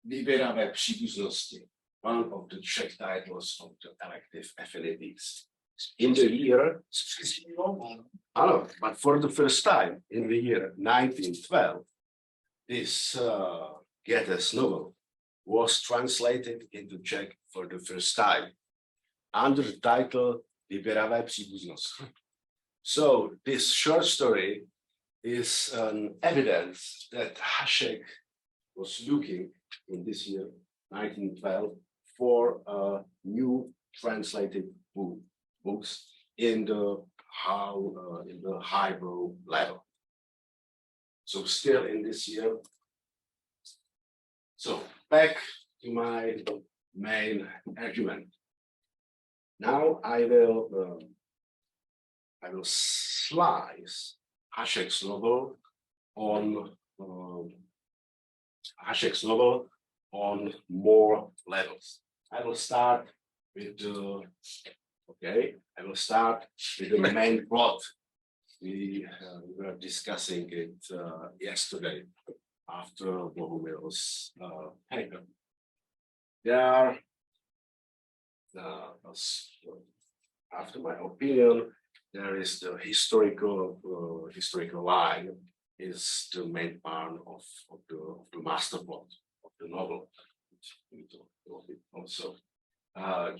Vyběravé příbuznosti, one of the Czech titles of the elective affinities. In the year, but for the first time in the year 1912, this Goethe's novel was translated into Czech for the first time under the title Vyběravé příbuznosti. So this short story is an evidence that Hašek was looking in this year 1912 for a new translated books in the highbrow level. So still in this year. So back to my main argument. Now I will slice Hašek's novel on more levels. I will start with the main plot. We were discussing it yesterday after Bohumir's paper. There are, after my opinion, there is the historical line is the main part of the master plot of the novel. Also, I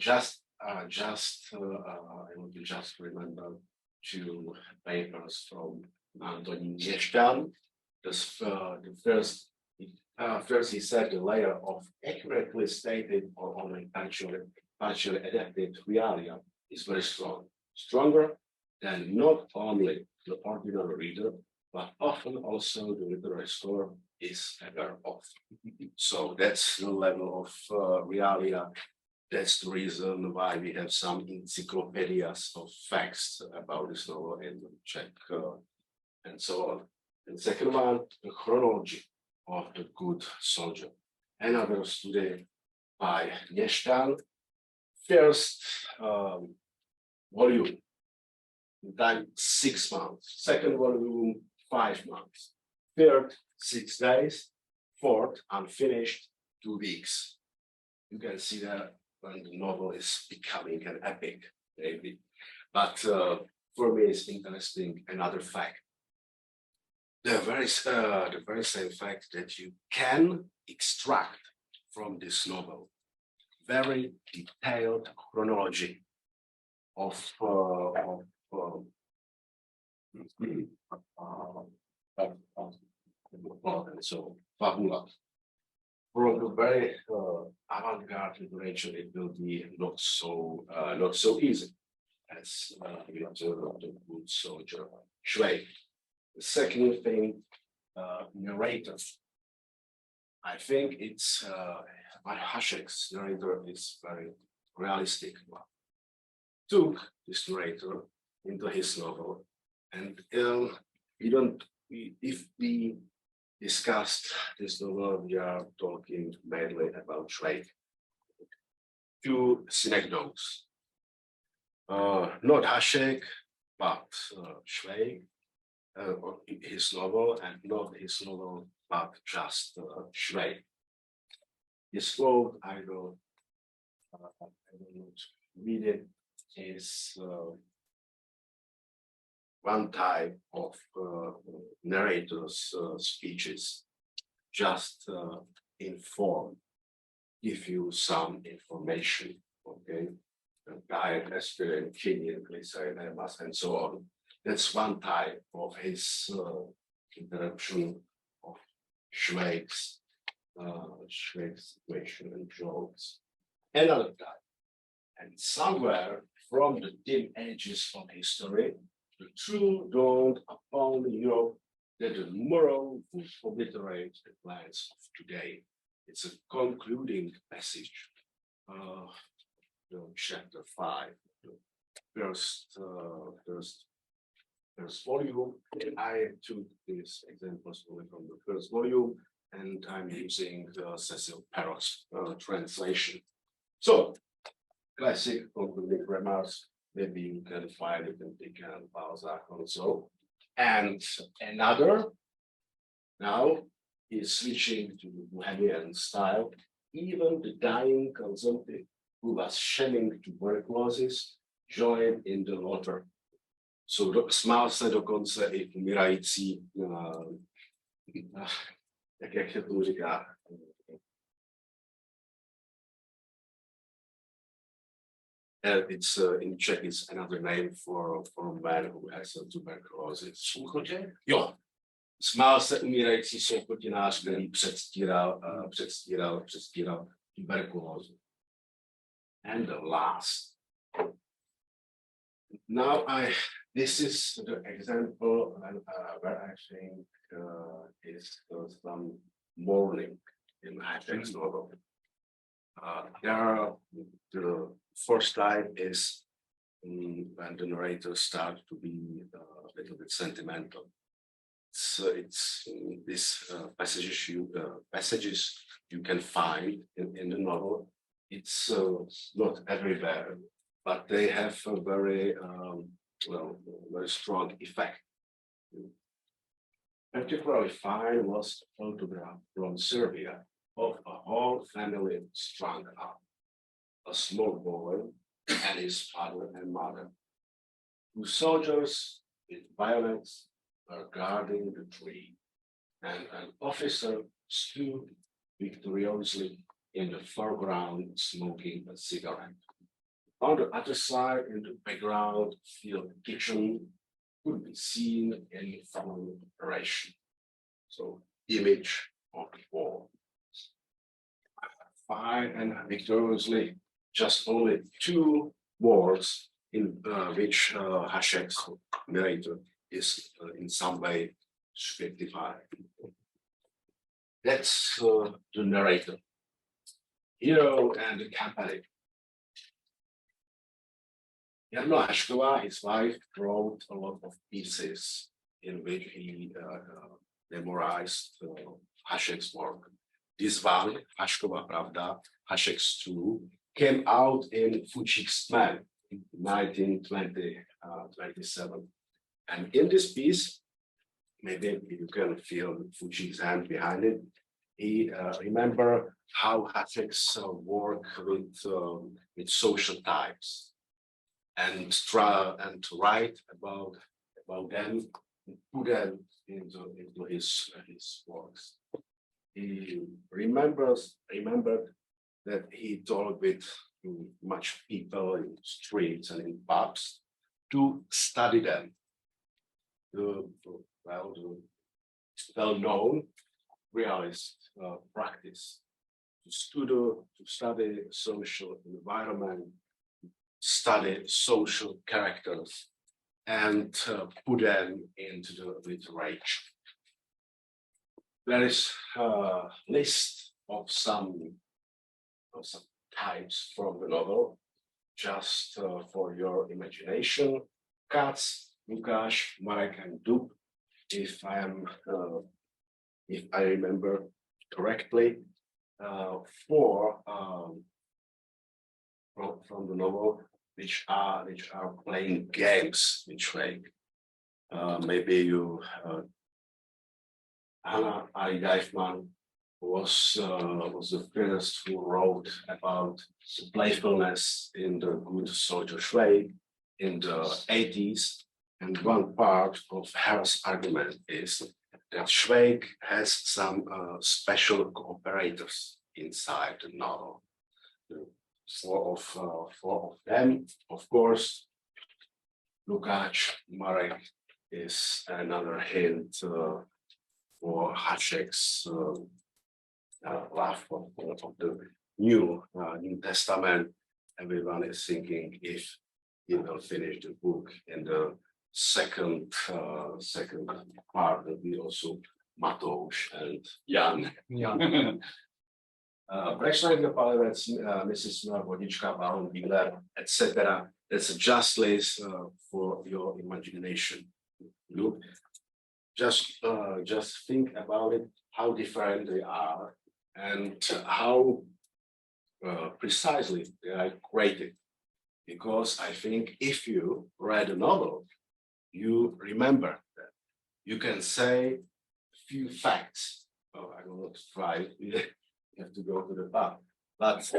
want to just remember 2 papers from Antonín Měšťan. First he said the layer of accurately stated or only partially adapted realia is very strong, stronger than not only the ordinary reader, but often also the literary scholar is aware of. So that's the level of realia. That's the reason why we have some encyclopedias of facts about this novel in Czech and so on. And second one, the chronology of the Good Soldier. Another study by Měšťan. First volume, time 6 months. Second volume, 5 months. Third, 6 days. Fourth, unfinished, 2 weeks. You can see that when the novel is becoming an epic, maybe. But for me, it's interesting another fact. The very same fact that you can extract from this novel very detailed chronology of so fabula. From the very avant-garde literature, it will be not so easy as we observe the Good Soldier Švejk. The second thing, narrator. I think it's Hašek's narrator is very realistic one. Took this narrator into his novel, and if we discussed this novel, we are talking mainly about Švejk. 2 synecdoches. Not Hašek, but Švejk. His novel, and not his novel, but just Švejk. His quote, I will not read it, is one type of narrator's speeches, just inform, give you some information, okay? Diet, aspirin, kidney, glycerin, and so on. That's one type of his interruption of Švejk's situation and jokes. Another guy. And somewhere from the dim edges of history, the true dawn upon Europe that the moral would obliterate the plans of today. It's a concluding passage of chapter 5, the first volume. I took these examples only from the first volume, and I'm using Cecil Perrot's translation. So, classic concluding remarks. Maybe you can find it in Dickens and Balzac also. And another, now is switching to the bohemian style. Even the dying consumptive who was shedding tuberculosis joined in the laughter. So smál se dokonce i umírající, jak se to říká, it's in Czech it's another name for a man who has a tuberculosis. Souchotěk? Jo. Smál se umírající souchotinář, který předstíral tuberkulózu. And the last. Now this is the example where I think is some mourning in Hašek's novel. The first time is when the narrator starts to be a little bit sentimental. It's these passages you can find in the novel. It's not everywhere, but they have a very very strong effect. Particularly fine was a photograph from Serbia of a whole family strung up. A small boy and his father and mother. Two soldiers with bayonets were guarding the tree, and an officer stood victoriously in the foreground smoking a cigarette. On the other side, in the background, field kitchen could be seen in full operation. So, image of the war. Fine and victoriously, just only two words in which Hašek's narrator is in some way subjectified. That's the narrator. Hero and the company. Jarno Hašková, his wife, wrote a lot of pieces in which he memorized Hašek's work. This one, Hašková Pravda, Hašek's True, came out in Fučík's Man in 1927. And in this piece, maybe you can feel Fučík's hand behind it. He remember how Hašek's work with social types and write about them, put them into his works. He remembered that he talked with much people in streets and in pubs to study them. The well-known realist practice to study social environment, study social characters, and put them into the literature. There is a list of some types from the novel, just for your imagination. Katz, Lukáš, Marek, and Dub, if I remember correctly, four from the novel, which are playing games in Švejk. Maybe you Hanna Ari-Geifman was the first who wrote about playfulness in the Good Soldier Švejk in the 80s. And one part of Harris' argument is that Švejk has some special cooperators inside the novel. Four of them, of course, Lukáš, Marek is another hint for Hašek's love of the New Testament. Everyone is thinking if he will finish the book in the second part will be also Matouš and Jan. Brešlenka, Palevec, Mrs. Vodička, Baron Bigler, etc. It's a just list for your imagination. Look, just think about it, how different they are, and how precisely they are created. Because I think if you read a novel, you remember that you can say a few facts. Oh, I will not try. You have to go to the pub. But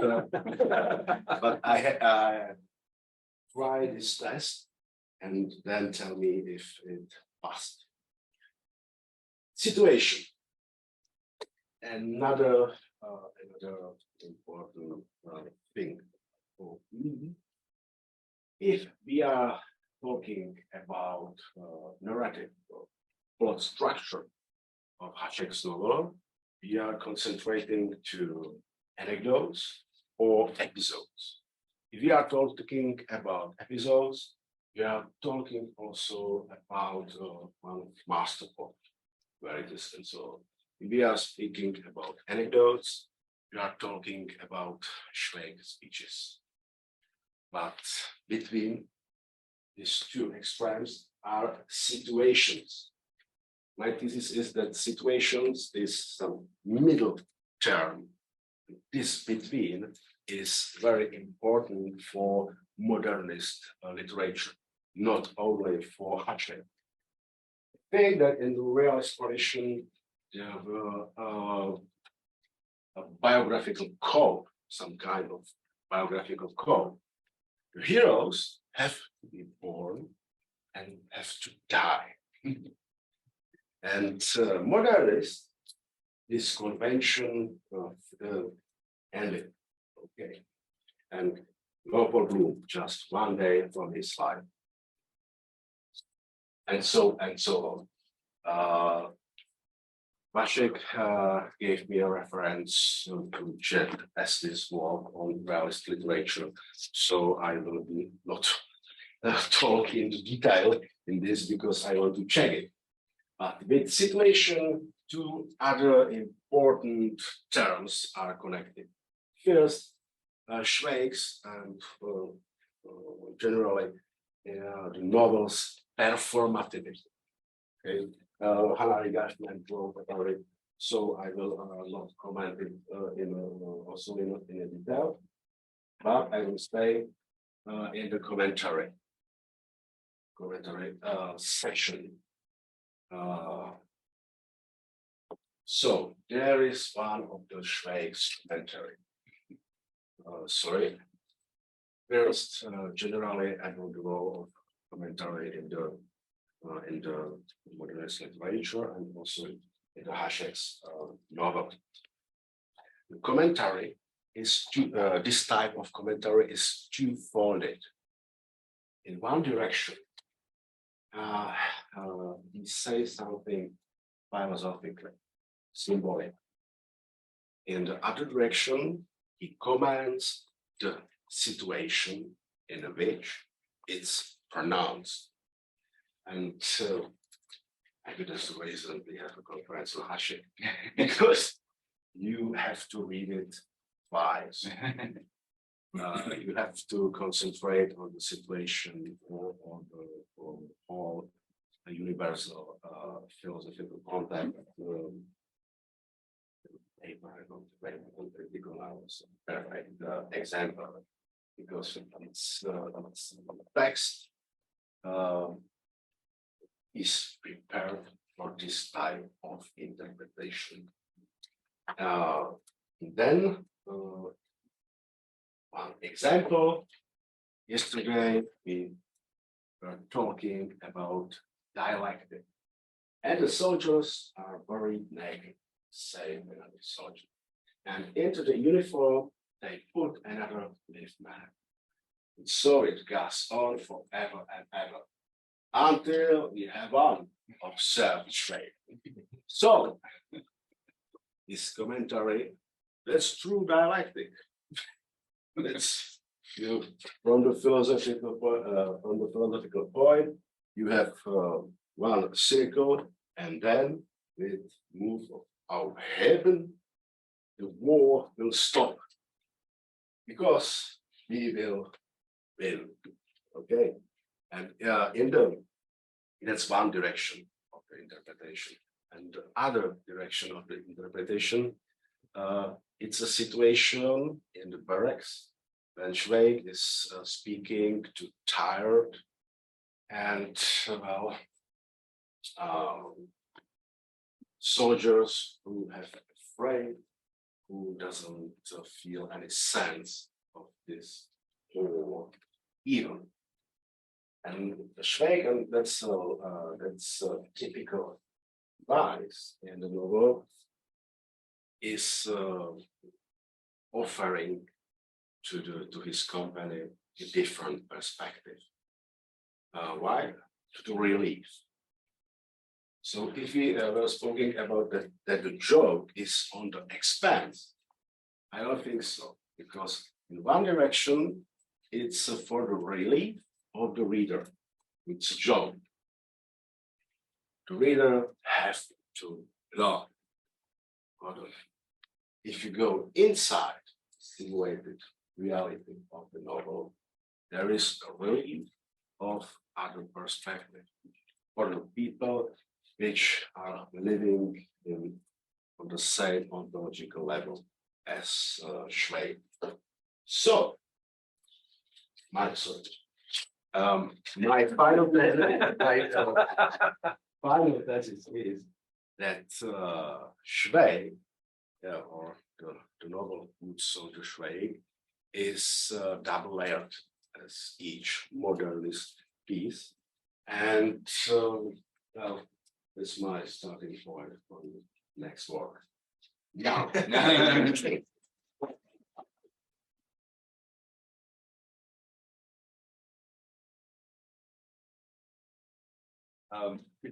but I try this test and then tell me if it passed. Situation. Another important thing. If we are talking about narrative or plot structure of Hašek's novel, we are concentrating to anecdotes or episodes. If we are talking about episodes, we are talking also about one master plot, where it is and so on. If we are speaking about anecdotes, we are talking about Švejk speeches. But between these two extremes are situations. My thesis is that situations is some middle term. This between is very important for modernist literature, not only for Hašek. I think that in the real exploration, there were a biographical code, some kind of biographical code. The heroes have to be born and have to die. And modernist, this convention ended. Okay. And Leopold Bloom, just one day from his life. And so on. Hašek gave me a reference to Jet Estes' work on realist literature, so I will be not talk into detail in this because I want to check it. But with situation, two other important terms are connected. First, Švejk's and generally the novel's performativity. Okay. Hannah Regashman wrote about it, so I will not comment it also in detail, but I will stay in the commentary section. So there is one of the Švejk's commentary. First, generally, I don't go of commentary in the modernist literature and also in the Hašek's novel. The commentary is this type of commentary is two-folded. In one direction, he says something philosophically, symbolic. In the other direction, he comments the situation in which it's pronounced. And so, maybe that's the reason we have a conference on Hašek, because you have to read it twice. You have to concentrate on the situation or on the whole universal philosophical content. Perfect example, because it's text is prepared for this type of interpretation. Then one example, yesterday we were talking about dialectic, and the soldiers are very naked, same another soldier. And into the uniform, they put another lift man. And so it goes on forever and ever, until we have one observed Švejk. So, this commentary, that's true dialectic. It's from the philosophical point, you have one circle, and then with move of heaven, the war will stop because we will win. Okay, and that's one direction of the interpretation, and the other direction of the interpretation, it's a situation in the barracks when Švejk is speaking to tired and soldiers who have afraid, who doesn't feel any sense of this war even. And Švejk, and that's a typical vice in the novel, is offering to his company a different perspective. Why? To relief. So if we were speaking about that the joke is on the expense, I don't think so, because in one direction, it's for the relief of the reader. It's a joke. The reader has to laugh. If you go inside simulated reality of the novel, there is a relief of other perspective for the people which are living on the same ontological level as Švejk. So, my final thesis is that Švejk, or the novel Good Soldier Švejk, is double-layered as each modernist piece, and that's my starting point for the next work. Now, could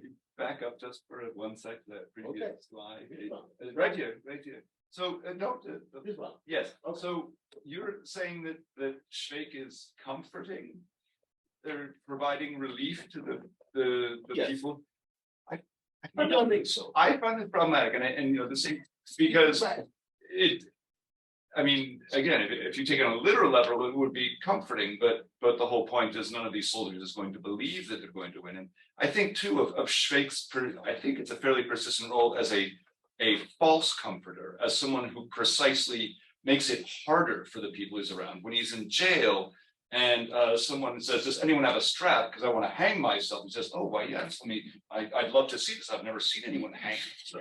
you back up just for 1 sec, that previous slide? Right here, right here. So, no, this one. Yes. Okay. So you're saying that Švejk is comforting? They're providing relief to the yes. people? I don't think so. I find it problematic, and you know, the same, because it, I mean, again, if you take it on a literal level, it would be comforting, but the whole point is none of these soldiers is going to believe that they're going to win. And I think too of Švejk's, I think it's a fairly persistent role as a false comforter, as someone who precisely makes it harder for the people he's around. When he's in jail and someone says, does anyone have a strap? Because I want to hang myself. He says, oh, why, yes. I mean, I'd love to see this. I've never seen anyone hang. So,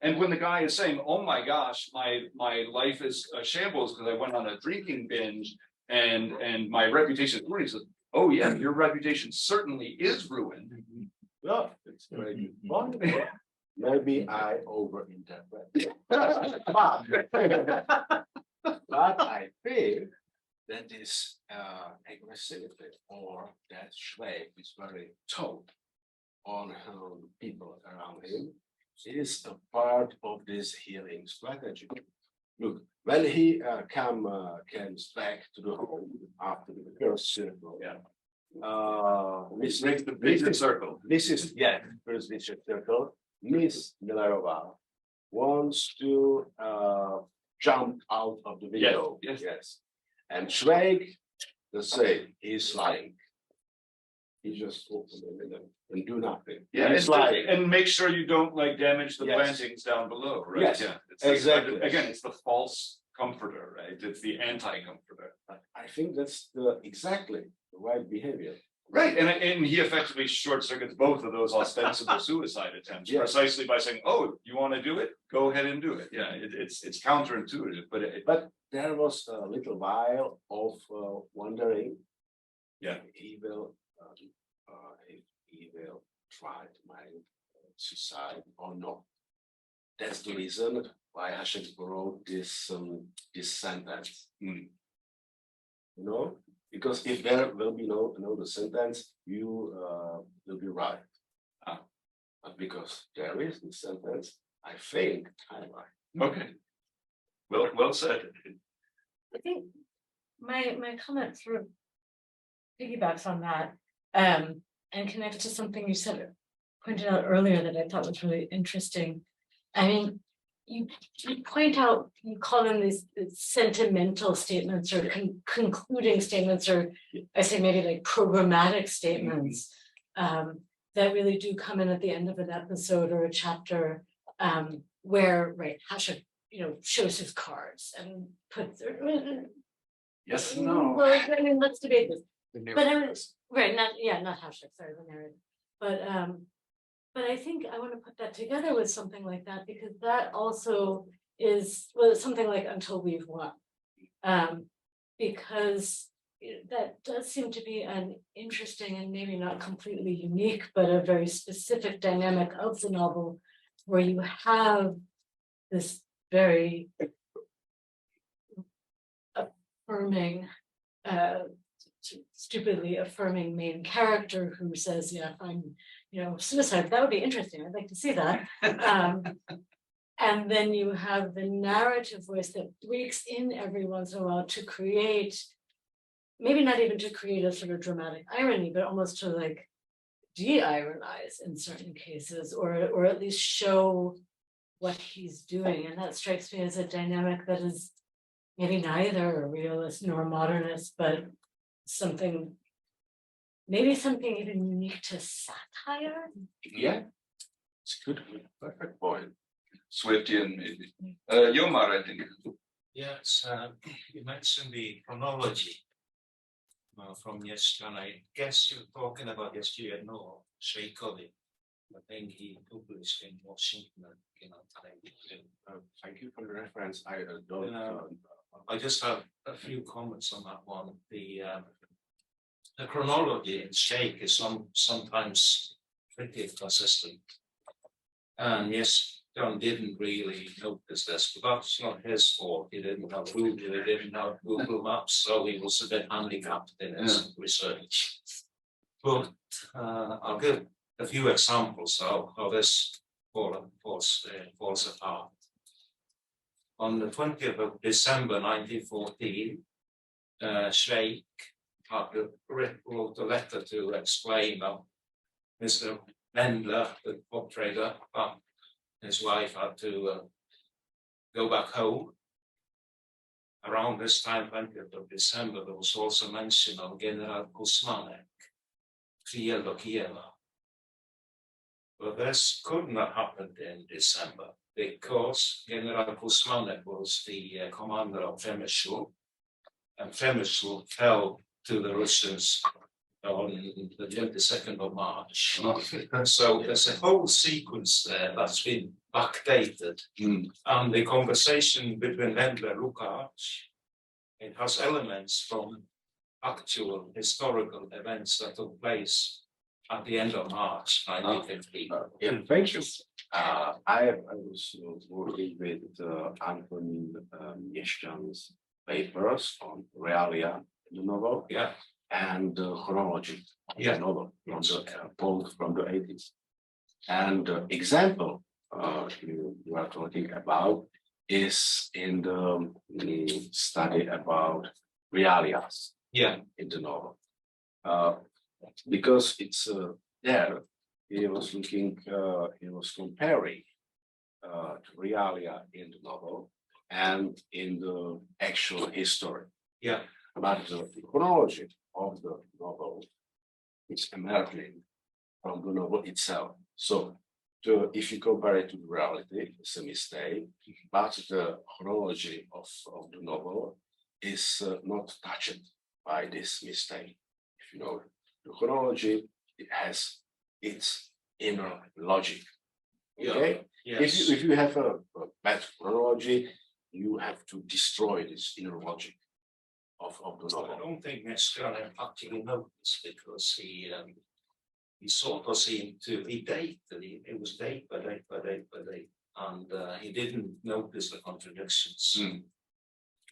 and when the guy is saying, oh my gosh, my life is a shambles because I went on a drinking binge and my reputation is ruined, he says, oh yeah, your reputation certainly is ruined. Well, it's very good. Maybe I overinterpret. But I think that this aggressivity, or that Švejk is very tough on people around him, is a part of this healing strategy. Look, when he comes back to the home after the first circle, this is the vicious circle. This is first vicious circle. Miss Millerova wants to jump out of the window. Yes. And Švejk, the same, he's lying. He just opens the window and do nothing. Yeah, it's like, and make sure you don't like damage the plantings down below, right? Yes, yeah, it's exactly. Again, it's the false comforter, right? It's the anti-comforter. I think that's exactly the right behavior. Right, and he effectively short circuits both of those ostensible suicide attempts precisely by saying, "Oh, you want to do it? Go ahead and do it." Yeah, it's counterintuitive, but there was a little while of wondering, if he will try to make suicide or not. That's the reason why Hašek wrote this sentence. You know. Because if there will be no the sentence, you will be right. but because there is this sentence, I think I like. Okay. Well said. I think my comment sort of piggybacks on that, and connects to something you said, pointed out earlier that I thought was really interesting. I mean, you point out, you call them these sentimental statements or concluding statements, or I say maybe like programmatic statements, that really do come in at the end of an episode or a chapter, where, right, Hašek, shows his cards and puts. Yes, no. Well, I mean, let's debate this. But right, not Hašek, sorry, the narrative. But I think I want to put that together with something like that, because that also is, well, something like Until We've Won. Because that does seem to be an interesting and maybe not completely unique, but a very specific dynamic of the novel, where you have this very affirming, stupidly affirming main character who says, yeah, if I'm, suicide, that would be interesting. I'd like to see that. And then you have the narrative voice that breaks in every once in a while to create, maybe not even to create a sort of dramatic irony, but almost to like de-ironize in certain cases, or at least show what he's doing. And that strikes me as a dynamic that is maybe neither a realist nor modernist, but maybe something even unique to satire. Yeah, it's a good, perfect point. Swiftian, maybe. Yomar, I think. Yes, you mentioned the chronology from yesterday, and I guess you're talking about yesterday, no, Švejkovi. I think he published in Washington. Thank you for the reference. I don't. I just have a few comments on that one. The chronology in Švejk is sometimes pretty consistent. And yes, John didn't really notice this, but that's not his fault. He didn't have Google Maps, so he was a bit handicapped in his research. But I'll give a few examples of how this falls apart. On the 20th of December 1914, Švejk wrote a letter to explain that Mr. Mendler, the book trader, his wife had to go back home. Around this time, 20th of December, there was also mention of General Kuzmanek, Kriel do Kieva. But this couldn't have happened in December, because General Kuzmanek was the commander of Przemysl, and Przemysl fell to the Russians on the 22nd of March. So there's a whole sequence there that's been backdated. And the conversation between Mendler and Lukács, it has elements from actual historical events that took place at the end of March 1915. Thank you. I was working with Anthony Mieszczan's papers on realia, the novel, and chronology, the novel from the 80s. And example you are talking about is in the study about realias in the novel. Because it's there, he was comparing realia in the novel and in the actual history. But the chronology of the novel is emerging from the novel itself. So if you compare it to the reality, it's a mistake, but the chronology of the novel is not touched by this mistake. If you know the chronology, it has its inner logic. Okay? If you have a bad chronology, you have to destroy this inner logic of the novel. I don't think Mieszczan actually noticed, because he sort of seemed to be dated. It was date by date by date by date, and he didn't notice the contradictions.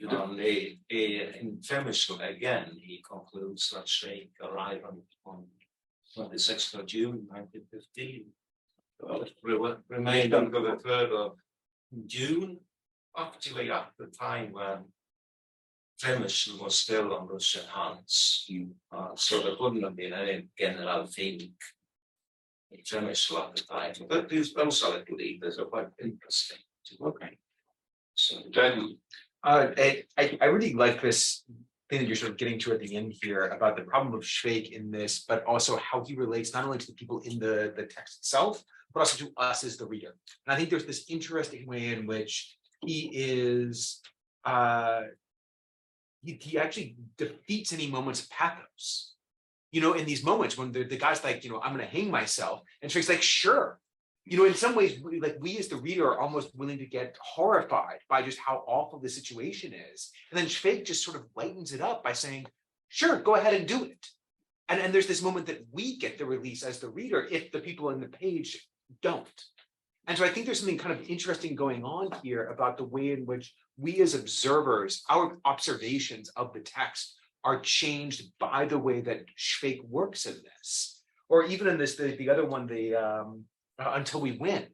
And in Przemysl again, he concludes that Švejk arrived on 26th of June 1915. remained until the 3rd of June, actually at the time when Przemysl was still on Russian hands. So there couldn't have been any general thing in Przemysl at the time. But these those are little leaders are quite interesting. Okay. So then I really like this thing that you're sort of getting to at the end here about the problem of Švejk in this, but also how he relates not only to the people in the text itself, but also to us as the reader. And I think there's this interesting way in which he is he actually defeats any moments of pathos. You know, in these moments when the guy's like, you know, I'm gonna hang myself, and Švejk's like, sure. You know, in some ways, we as the reader are almost willing to get horrified by just how awful the situation is. And then Švejk just sort of lightens it up by saying, sure, go ahead and do it. And there's this moment that we get the release as the reader if the people on the page don't. And so I think there's something kind of interesting going on here about the way in which we as observers, our observations of the text are changed by the way that Švejk works in this. Or even in this, the other one, Until We Win,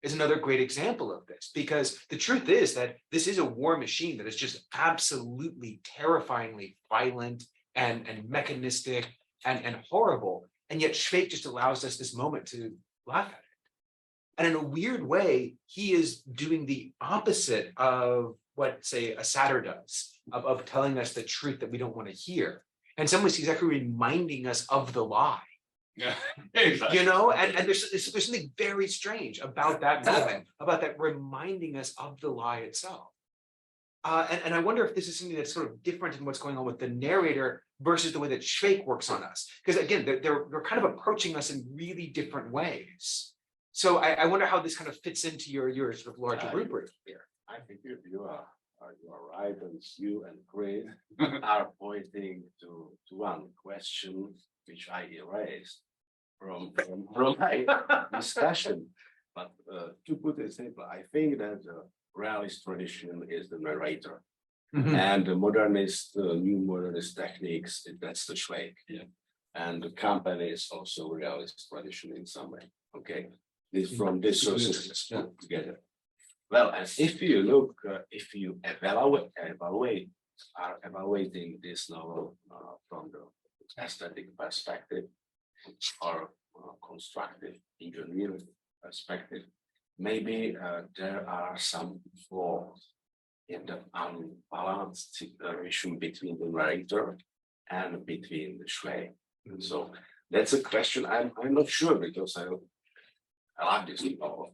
is another great example of this, because the truth is that this is a war machine that is just absolutely terrifyingly violent and mechanistic and horrible. And yet Švejk just allows us this moment to laugh at it. And in a weird way, he is doing the opposite of what, say, a satir does, of telling us the truth that we don't want to hear. In some ways, he's actually reminding us of the lie. Yeah, exactly. You know, and there's something very strange about that moment, about that reminding us of the lie itself. And I wonder if this is something that's sort of different in what's going on with the narrator versus the way that Švejk works on us. Because again, they're kind of approaching us in really different ways. So I wonder how this kind of fits into your sort of larger rubric here. I think you are right, and you and Chris are pointing to one question which I erased from my discussion. But to put it simply, I think that the realist tradition is the narrator, and the modernist, new modernist techniques, that's the Švejk. Yeah. And the company is also realist tradition in some way. Okay, this from this sources put together. Well, and if you look, if you are evaluating this novel from the aesthetic perspective or constructive engineering perspective, maybe there are some flaws in the unbalanced relation between the narrator and between the Švejk. So that's a question I'm not sure, because I like this novel.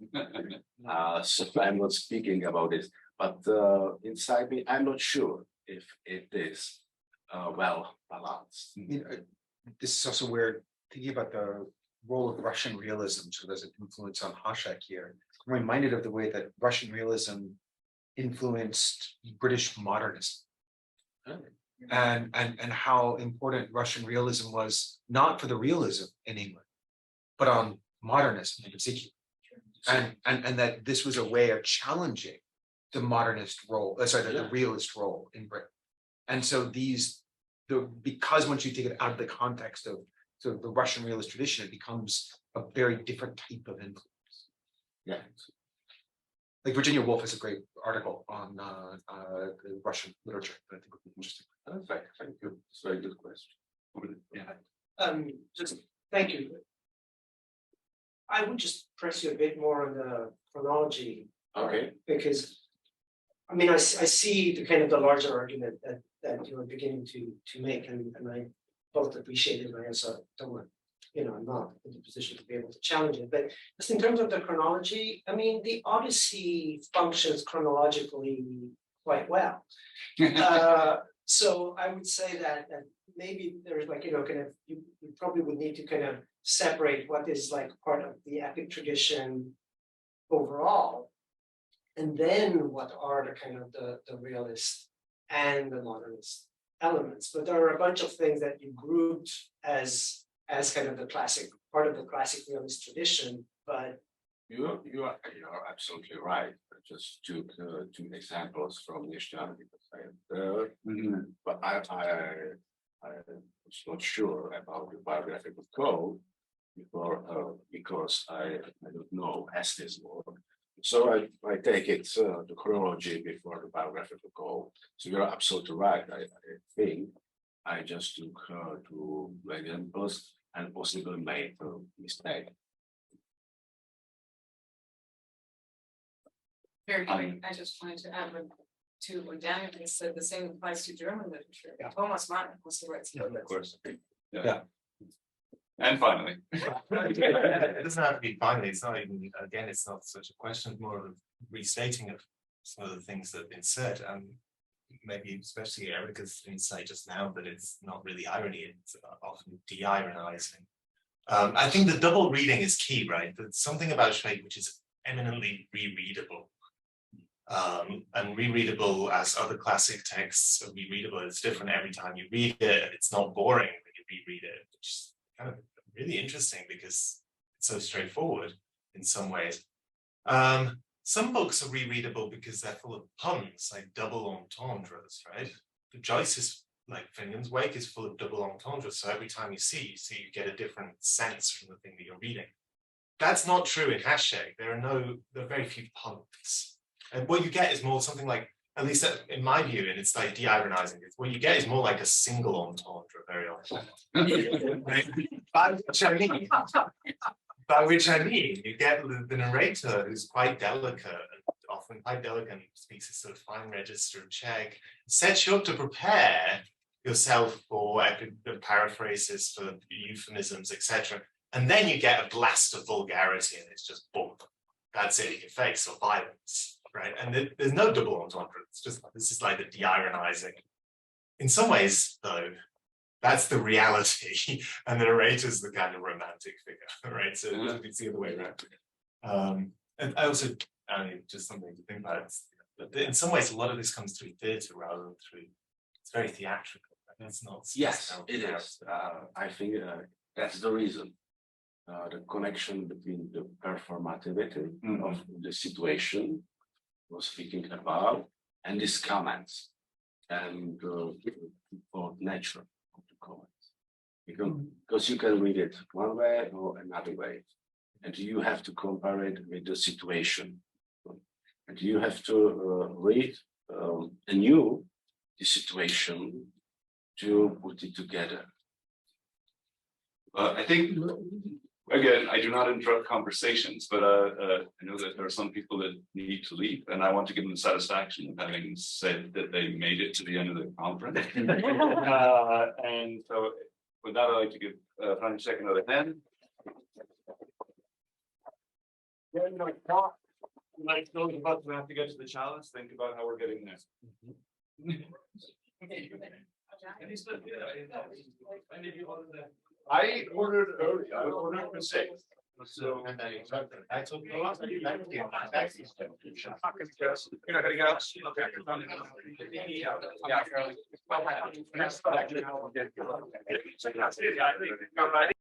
So I'm not speaking about this, but inside me, I'm not sure if it is well balanced. You know, this is also where thinking about the role of Russian realism, so there's an influence on Hašek here. I'm reminded of the way that Russian realism influenced British modernism. And how important Russian realism was, not for the realism in England, but on modernism in particular. And that this was a way of challenging the modernist role, the realist role in Britain. And so because once you take it out of the context of sort of the Russian realist tradition, it becomes a very different type of influence. Yeah. Like Virginia Woolf has a great article on the Russian literature that I think would be interesting. Perfect, thank you. It's a very good question. Yeah. Just thank you. I would just press you a bit more on the chronology. Okay. Because, I mean, I see the kind of the larger argument that you are beginning to make, and I both appreciate it, and I also don't want, I'm not in the position to be able to challenge it. But just in terms of the chronology, I mean, the Odyssey functions chronologically quite well. So I would say that maybe there's kind of, you probably would need to kind of separate what is like part of the epic tradition overall, and then what are the kind of the realist and the modernist elements. But there are a bunch of things that you grouped as kind of the classic part of the classic realist tradition. But you are absolutely right. I just took two examples from Nishjan because I am there, but I was not sure about the biographical code. before because I don't know as this word. So I take it the chronology before the biographical goal. So you're absolutely right. I think I just took two examples and possibly made a mistake. Very quick, I just wanted to add to what Daniel has said, the same applies to German literature. Thomas Mann also writes. Of course. Yeah. And finally. It doesn't have to be finally, it's not even, again, it's not such a question, it's more of a restating of some of the things that have been said. Maybe especially Erica's insight just now that it's not really irony, it's often de-ironizing. I think the double reading is key, right? There's something about Švejk which is eminently rereadable. And rereadable as other classic texts are rereadable. It's different every time you read it. It's not boring when you reread it, which is kind of really interesting because it's so straightforward in some ways. Some books are rereadable because they're full of puns, like double entendres, right? Joyce is like Finnegan's Wake is full of double entendres. So every time you you get a different sense from the thing that you're reading. That's not true in Hašek. There are very few puns. And what you get is more something like, at least in my view, and it's like de-ironizing it, what you get is more like a single entendre very often. By which I mean, you get the narrator who's quite delicate, often quite delicate, and speaks a sort of fine register of Czech, sets you up to prepare yourself for paraphrases, for euphemisms, etc. And then you get a blast of vulgarity, and it's just boom. That's it, your face or violence, right? And there's no double entendre. It's just, this is like the de-ironizing. In some ways, though, that's the reality, and the narrator's the kind of romantic figure, right? So it's the other way around. And I also, just something to think about, but in some ways, a lot of this comes through theatre rather than through, it's very theatrical. It's not. Yes, it is. I think that's the reason. The connection between the performativity of the situation we're speaking about and these comments and for nature of the comments. Because you can read it one way or another way, and you have to compare it with the situation, and you have to read anew the situation to put it together. I think, again, I do not interrupt conversations, but I know that there are some people that need to leave, and I want to give them the satisfaction of having said that they made it to the end of the conference. And so with that, I'd like to give Francesca another hand. Yeah, like those of us who have to get to the challenge, think about how we're getting there. I ordered early. I ordered for 6. So I took the last you're not gonna go. Okay.